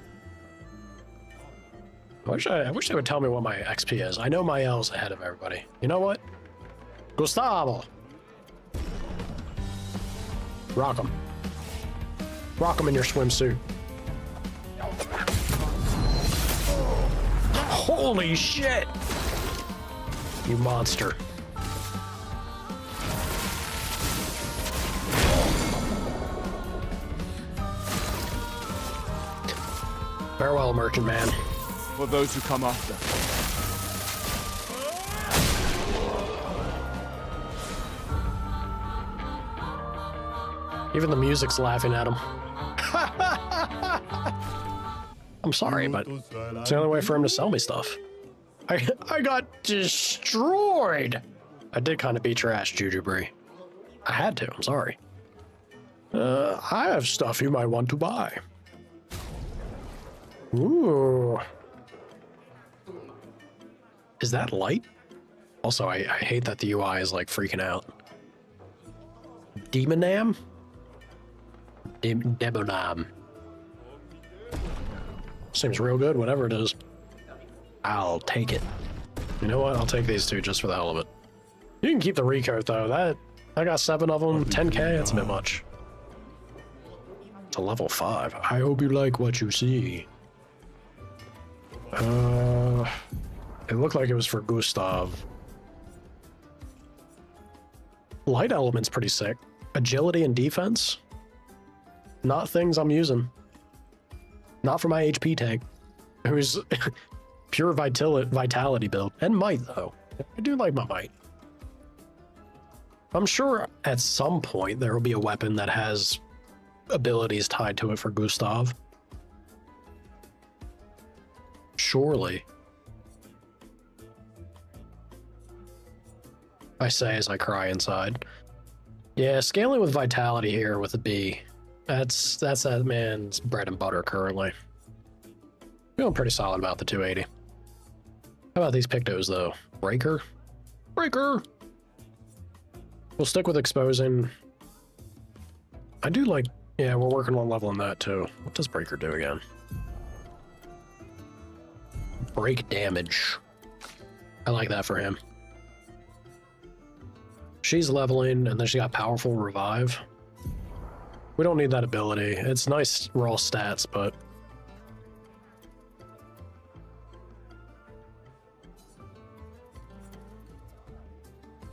I wish they would tell me what my XP is. I know my L's ahead of everybody. You know what? Gustavo. Rock 'em. Rock 'em in your swimsuit. Holy shit! You monster. Farewell, merchant man. For those who come after. Even the music's laughing at him. I'm sorry, but it's the only way for him to sell me stuff. I got destroyed. I did kind of beat your ass, Juju Bree. I had to, I'm sorry. I have stuff you might want to buy. Ooh. Is that light? Also, I hate that the UI is like freaking out. Demonam? Demonam. Seems real good, whatever it is. I'll take it. You know what? I'll take these two just for the hell of it. You can keep the recoat though. I got 7 of them, 10k, that's a bit much. It's a level 5. I hope you like what you see. It looked like it was for Gustav. Light element's pretty sick. Agility and defense? Not things I'm using. Not for my HP tank, who's pure vitality build. And might, though. I do like my might. I'm sure at some point there will be a weapon that has abilities tied to it for Gustav. Surely. I say as I cry inside. Yeah, scaling with vitality here with a B. That's that man's bread and butter currently. Feeling pretty solid about the 280. How about these Pictos, though? Breaker? Breaker! We'll stick with exposing. I do like... Yeah, we're working on leveling that, too. What does Breaker do again? Break damage. I like that for him. She's leveling, and then she got Powerful Revive. We don't need that ability. It's nice raw stats, but...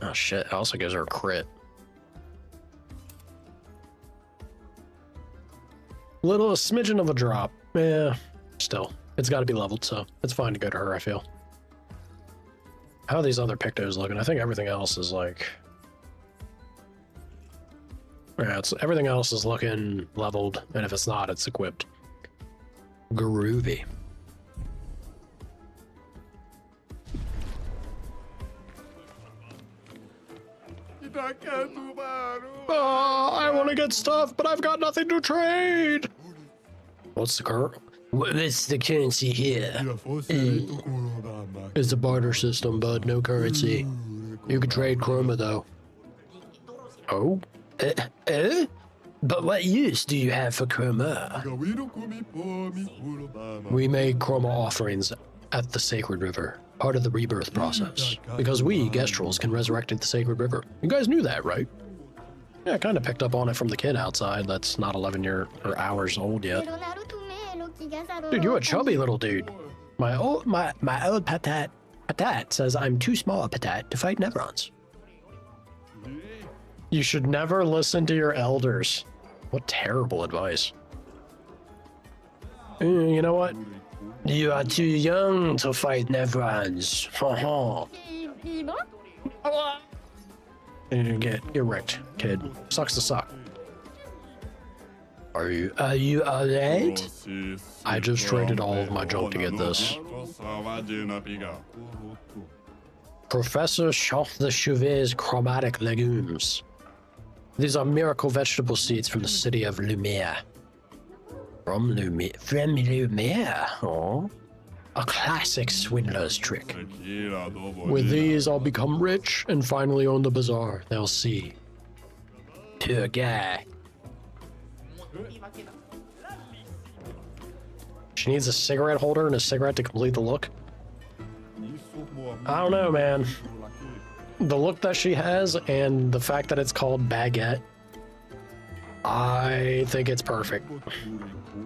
Oh shit, it also gives her a crit. A smidgen of a drop. Yeah, still. It's got to be leveled, so it's fine to go to her, I feel. How are these other Pictos looking? I think everything else is like... Yeah, everything else is looking leveled, and if it's not, it's equipped. Groovy. Oh, I want to get stuff, but I've got nothing to trade. What's the currency here? It's a barter system, bud. No currency. You can trade chroma, though. Oh? But what use do you have for chroma? We make chroma offerings at the Sacred River, part of the rebirth process. Because we, Gestrels, can resurrect at the Sacred River. You guys knew that, right? Yeah, I kind of picked up on it from the kid outside that's not 11 hours old yet. Dude, you a chubby little dude. My old patat says I'm too small, patat, to fight Nevrons. You should never listen to your elders. What terrible advice. You know what? You are too young to fight Nevrons. You're wrecked, kid. Sucks to suck. Are you alright? I just traded all of my junk to get this. Professor Charles de Chauvet's chromatic legumes. These are miracle vegetable seeds from the city of Lumiere. From Lumiere? Oh. A classic swindler's trick. With these, I'll become rich and finally own the bazaar. They'll see. Poor guy. She needs a cigarette holder and a cigarette to complete the look. I don't know, man. The look that she has and the fact that it's called baguette, I think it's perfect.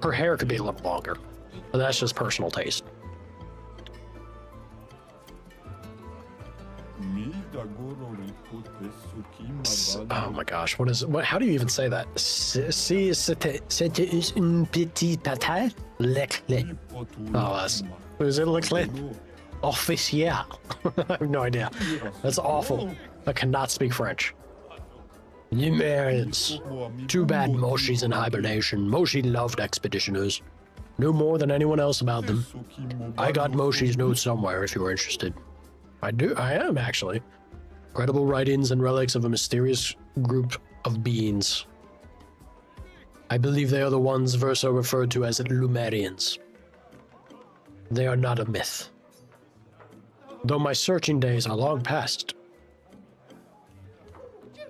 Her hair could be a little longer, but that's just personal taste. Oh my gosh, how do you even say that? Si c'était une petite patate, leclerc. Oh, is it leclerc? Officiel. I have no idea. That's awful. I cannot speak French. Numerians. Too bad Moshi's in hibernation. Moshi loved expeditioners. Knew more than anyone else about them. I got Moshi's notes somewhere if you were interested. I am actually. Credible writings and relics of a mysterious group of beings. I believe they are the ones Verso referred to as Lumerians. They are not a myth. Though my searching days are long past.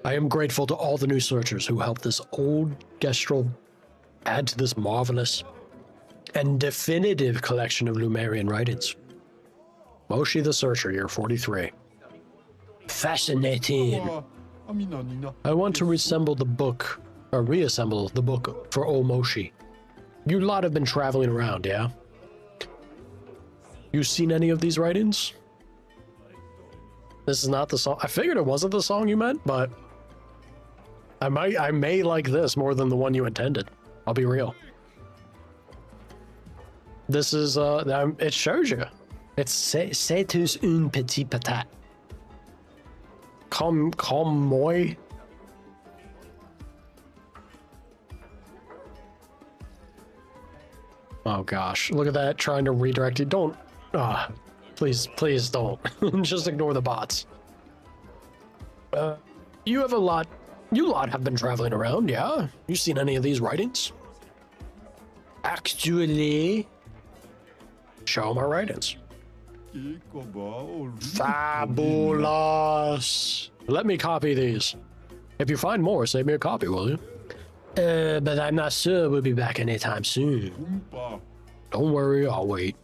I am grateful to all the new searchers who helped this old Gestral add to this marvelous and definitive collection of Lumerian writings. Moshi the Searcher, year 43. Fascinating. I want to reassemble the book for old Moshi. You lot have been traveling around, yeah? You seen any of these writings? This is not the song. I figured it wasn't the song you meant, but I may like this more than the one you intended. I'll be real. This is it shows you. It's c'est tous une petite patate. Comme moi. Oh gosh, look at that, trying to redirect you. Don't, please don't. Just ignore the bots. You lot have been traveling around, yeah? You seen any of these writings? Actually, show my writings. Fabulous. Let me copy these. If you find more, save me a copy, will you? But I'm not sure we'll be back anytime soon. Don't worry, I'll wait.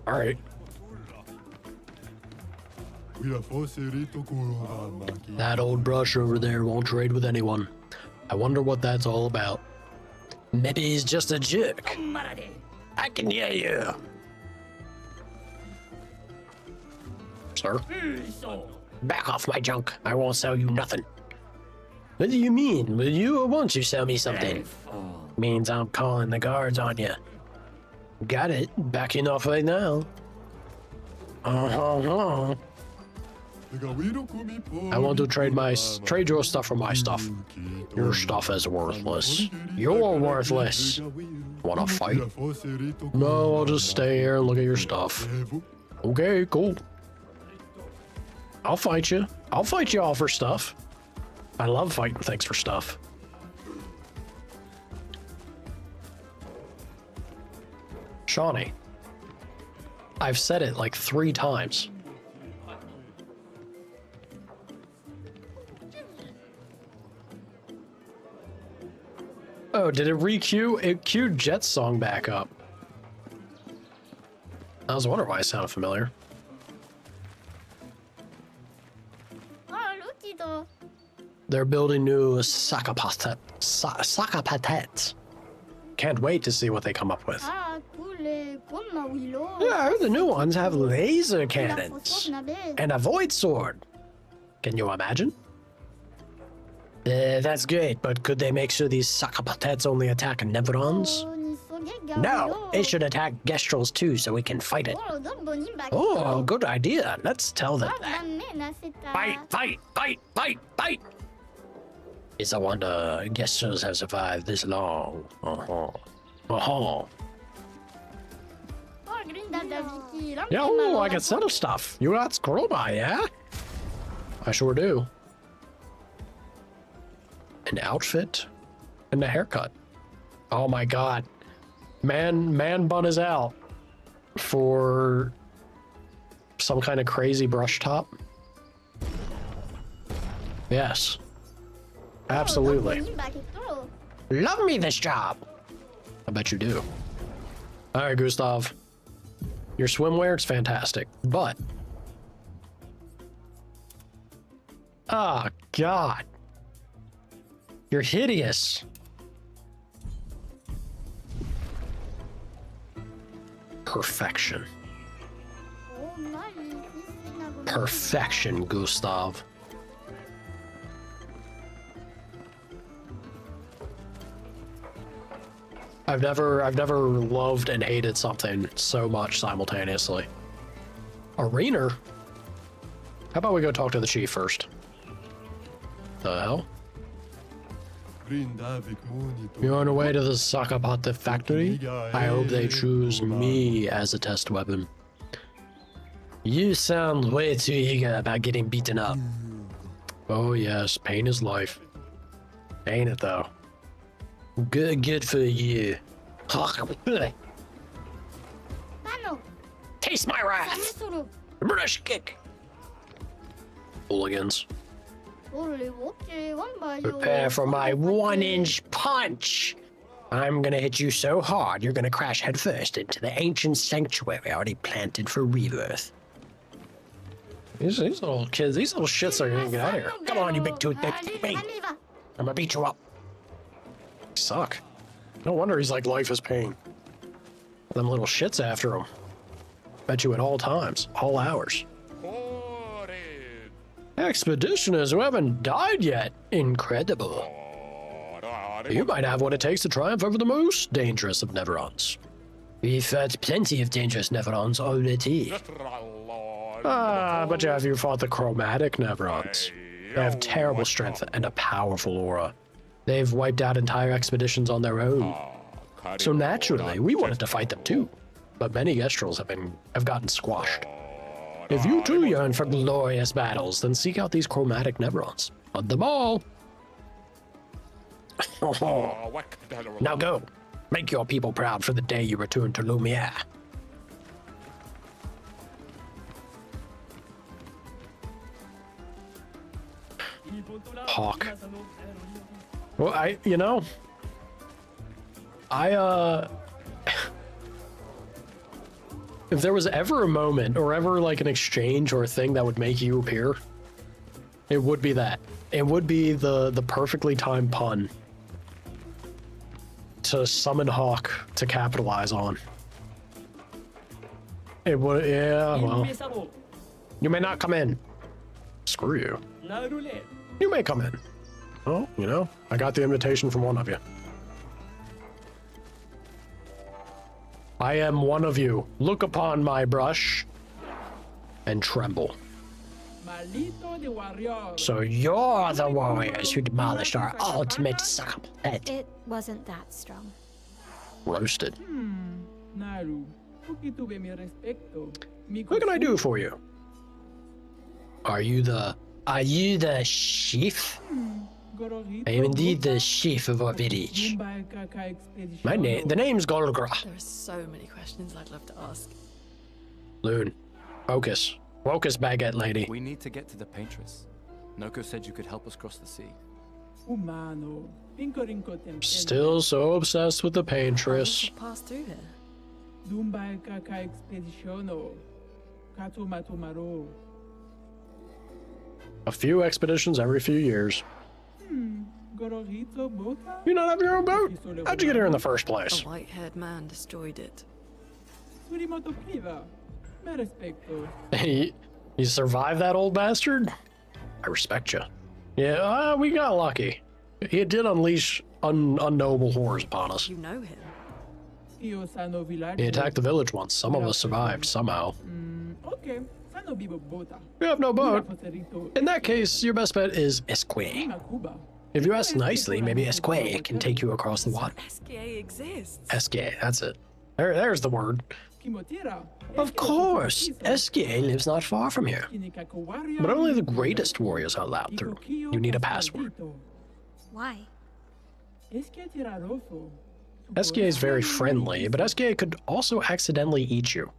All right. That old brush over there won't trade with anyone. I wonder what that's all about. Maybe he's just a jerk. I can hear you. Sir? Back off my junk. I won't sell you nothing. What do you mean? Will you or won't you sell me something? Means I'm calling the guards on you. Got it. Backing off right now. I want to trade your stuff for my stuff. Your stuff is worthless. You're worthless. Wanna fight? No, I'll just stay here and look at your stuff. Okay, cool. I'll fight you. I'll fight you all for stuff. I love fighting things for stuff. Shawnee, I've said it like 3 times. Oh, did it re-queue? It queued Jet's song back up. I was wondering why it sounded familiar. They're building new sakapatets. Can't wait to see what they come up with. Yeah, the new ones have laser cannons and a void sword. Can you imagine? That's great, but could they make sure these sakapatets only attack Nevrons? No, it should attack Gestrels too, so we can fight it. Oh, good idea. Let's tell them that. Fight, fight, fight, fight, fight! It's a wonder Gestrels have survived this long. Yo, I can settle stuff. You got Scroba, yeah? I sure do. An outfit and a haircut. Oh my god. Man bun is out for some kind of crazy brush top. Yes. Absolutely. Love me this job. I bet you do. All right, Gustav. Your swimwear is fantastic, but... Ah, God. You're hideous. Perfection. Perfection, Gustav. I've never loved and hated something so much simultaneously. Arena? How about we go talk to the chief first? The hell? You're on the way to the Sakapata factory? I hope they choose me as a test weapon. You sound way too eager about getting beaten up. Oh yes, pain is life. Ain't it though? Good for you. Taste my wrath! Brush kick! Hooligans. Prepare for my 1-inch punch! I'm gonna hit you so hard, you're gonna crash headfirst into the ancient sanctuary already planted for rebirth. These little kids, these little shits are gonna get out of here. Come on, you big tooth, me. I'm gonna beat you up. You suck. No wonder he's like life is pain. Them little shits after him. Bet you at all times, all hours. Expeditioners who haven't died yet. Incredible. You might have what it takes to triumph over the most dangerous of Neverons. We've fought plenty of dangerous Neverons already. But have you fought the chromatic Neverons? They have terrible strength and a powerful aura. They've wiped out entire expeditions on their own. So naturally, we wanted to fight them too. But many Gestrels have gotten squashed. If you too yearn for glorious battles, then seek out these chromatic Neverons. Hunt them all! Now go! Make your people proud for the day you return to Lumiere. Hawk. Well, you know, if there was ever a moment or ever like an exchange or a thing that would make you appear, it would be that. It would be the perfectly timed pun to summon Hawk to capitalize on. It would, yeah, well. You may not come in. Screw you. You may come in. Well, you know, I got the invitation from one of you. I am one of you. Look upon my brush and tremble. So you're the warriors who demolished our ultimate sucker pet. It wasn't that strong. Roasted. What can I do for you? Are you the chief? I am indeed the chief of our village. The name's Golgra. There are so many questions I'd love to ask. Loon, focus. Focus, baguette lady. We need to get to the paintress. Noko said you could help us cross the sea. Still so obsessed with the paintress. Pass through here. A few expeditions every few years. You not have your own boat? How'd you get here in the first place? A white-haired man destroyed it. You survived that old bastard? I respect you. Yeah, we got lucky. He did unleash unknowable horrors upon us. You know him? He attacked the village once. Some of us survived, somehow. We have no boat. In that case, your best bet is Esque. If you ask nicely, maybe Esque can take you across the water. Esque exists. Esque, that's it. There's the word. Of course, Esque lives not far from here. But only the greatest warriors are allowed through. You need a password. Why? Esque is very friendly, but Esque could also accidentally eat you.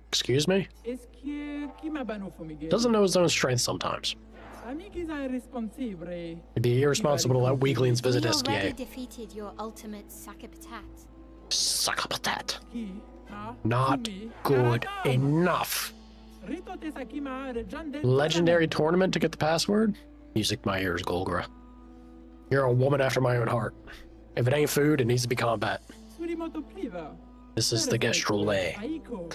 Excuse me? Doesn't know his own strength sometimes. It'd be irresponsible to let weaklings visit We Esque. already defeated your ultimate Sakapatat. Sakapatat. Not good enough. Legendary tournament to get the password? Music my ears, Golgra. You're a woman after my own heart. If it ain't food, it needs to be combat. This is the Gestrule.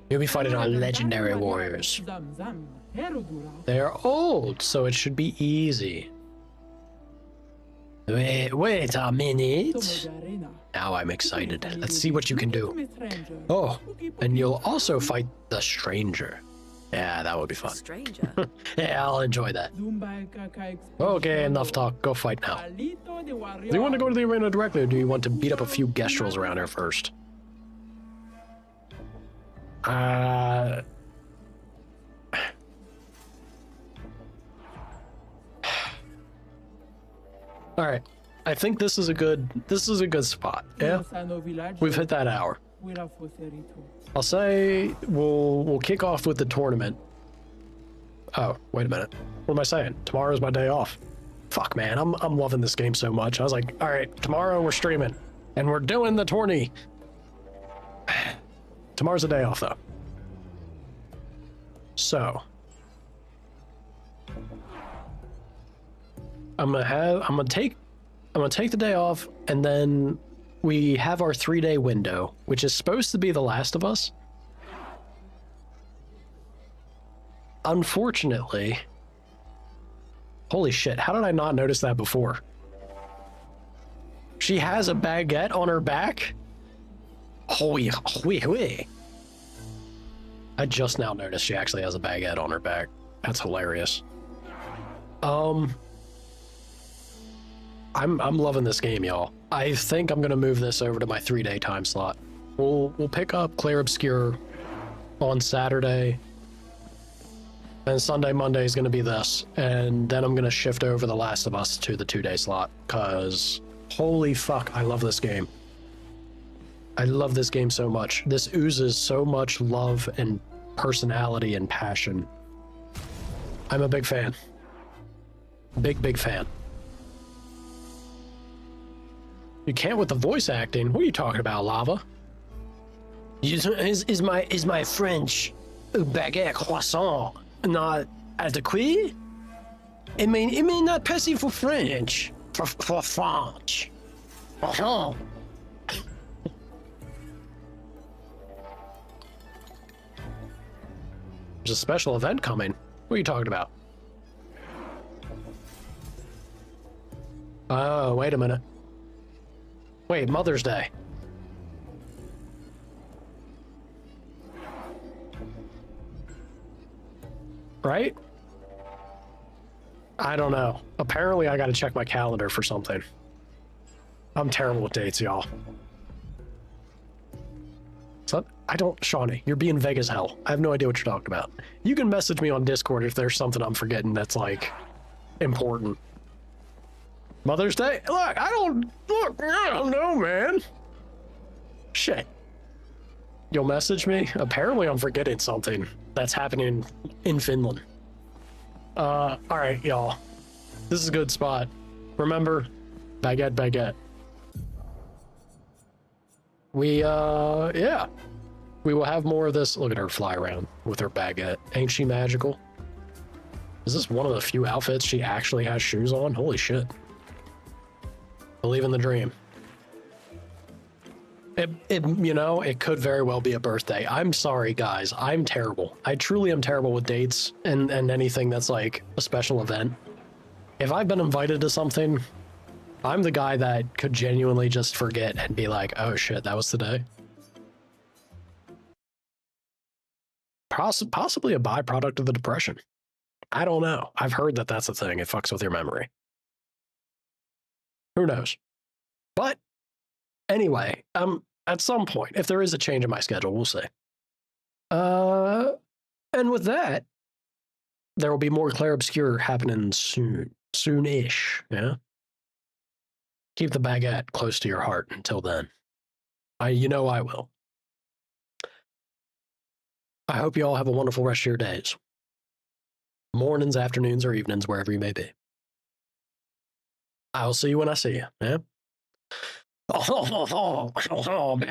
You'll be fighting our legendary warriors. They're old, so it should be easy. Wait a minute. Now I'm excited. Let's see what you can do. Oh, and you'll also fight the stranger. Yeah, that would be fun. Stranger? Yeah, I'll enjoy that. Okay, enough talk. Go fight now. Do you want to go to the arena directly, or do you want to beat up a few Gestrels around here first? All right. I think this is a good spot. Yeah. We've hit that hour. I'll say we'll kick off with the tournament. Oh, wait a minute. What am I saying? Tomorrow's my day off. Fuck, man. I'm loving this game so much. I was like, all right, tomorrow we're streaming and we're doing the tourney. Tomorrow's a day off though. So I'm gonna take the day off, and then we have our 3-day window, which is supposed to be The Last of Us. Unfortunately, holy shit, how did I not notice that before? She has a baguette on her back? Holy. I just now noticed she actually has a baguette on her back. That's hilarious. I'm loving this game, y'all. I think I'm gonna move this over to my 3-day time slot. We'll pick up Clair Obscur on Saturday, and Sunday, Monday is gonna be this, and then I'm gonna shift over The Last of Us to the 2-day slot, cause holy fuck, I love this game. I love this game so much. This oozes so much love and personality and passion. I'm a big fan. Big fan. You can't with the voice acting. What are you talking about, Lava? Is my French baguette croissant not adequate? It may not pass for French. For French. Uh-huh. There's a special event coming. What are you talking about? Oh, wait a minute. Wait, Mother's Day. Right? I don't know. Apparently, I gotta check my calendar for something. I'm terrible with dates, y'all. So, I don't... Shawnee, you're being vague as hell. I have no idea what you're talking about. You can message me on Discord if there's something I'm forgetting that's, like, important. Mother's Day? Look, I don't know, man. Shit. You'll message me? Apparently I'm forgetting something that's happening in Finland. Alright, y'all. This is a good spot. Remember, baguette. We, yeah. We will have more of this. Look at her fly around with her baguette. Ain't she magical? Is this one of the few outfits she actually has shoes on? Holy shit. Believe in the dream. You know, it could very well be a birthday. I'm sorry, guys. I'm terrible. I truly am terrible with dates and anything that's like a special event. If I've been invited to something, I'm the guy that could genuinely just forget and be like, oh shit, that was today. Possibly a byproduct of the depression. I don't know. I've heard that that's a thing. It fucks with your memory. Who knows? But anyway, at some point, if there is a change in my schedule, we'll see. And with that, there will be more Clair Obscur happening soon-ish, yeah? Keep the baguette close to your heart until then. You know I will. I hope you all have a wonderful rest of your days. Mornings, afternoons, or evenings, wherever you may be. I'll see you when I see you, yeah? Oh, man.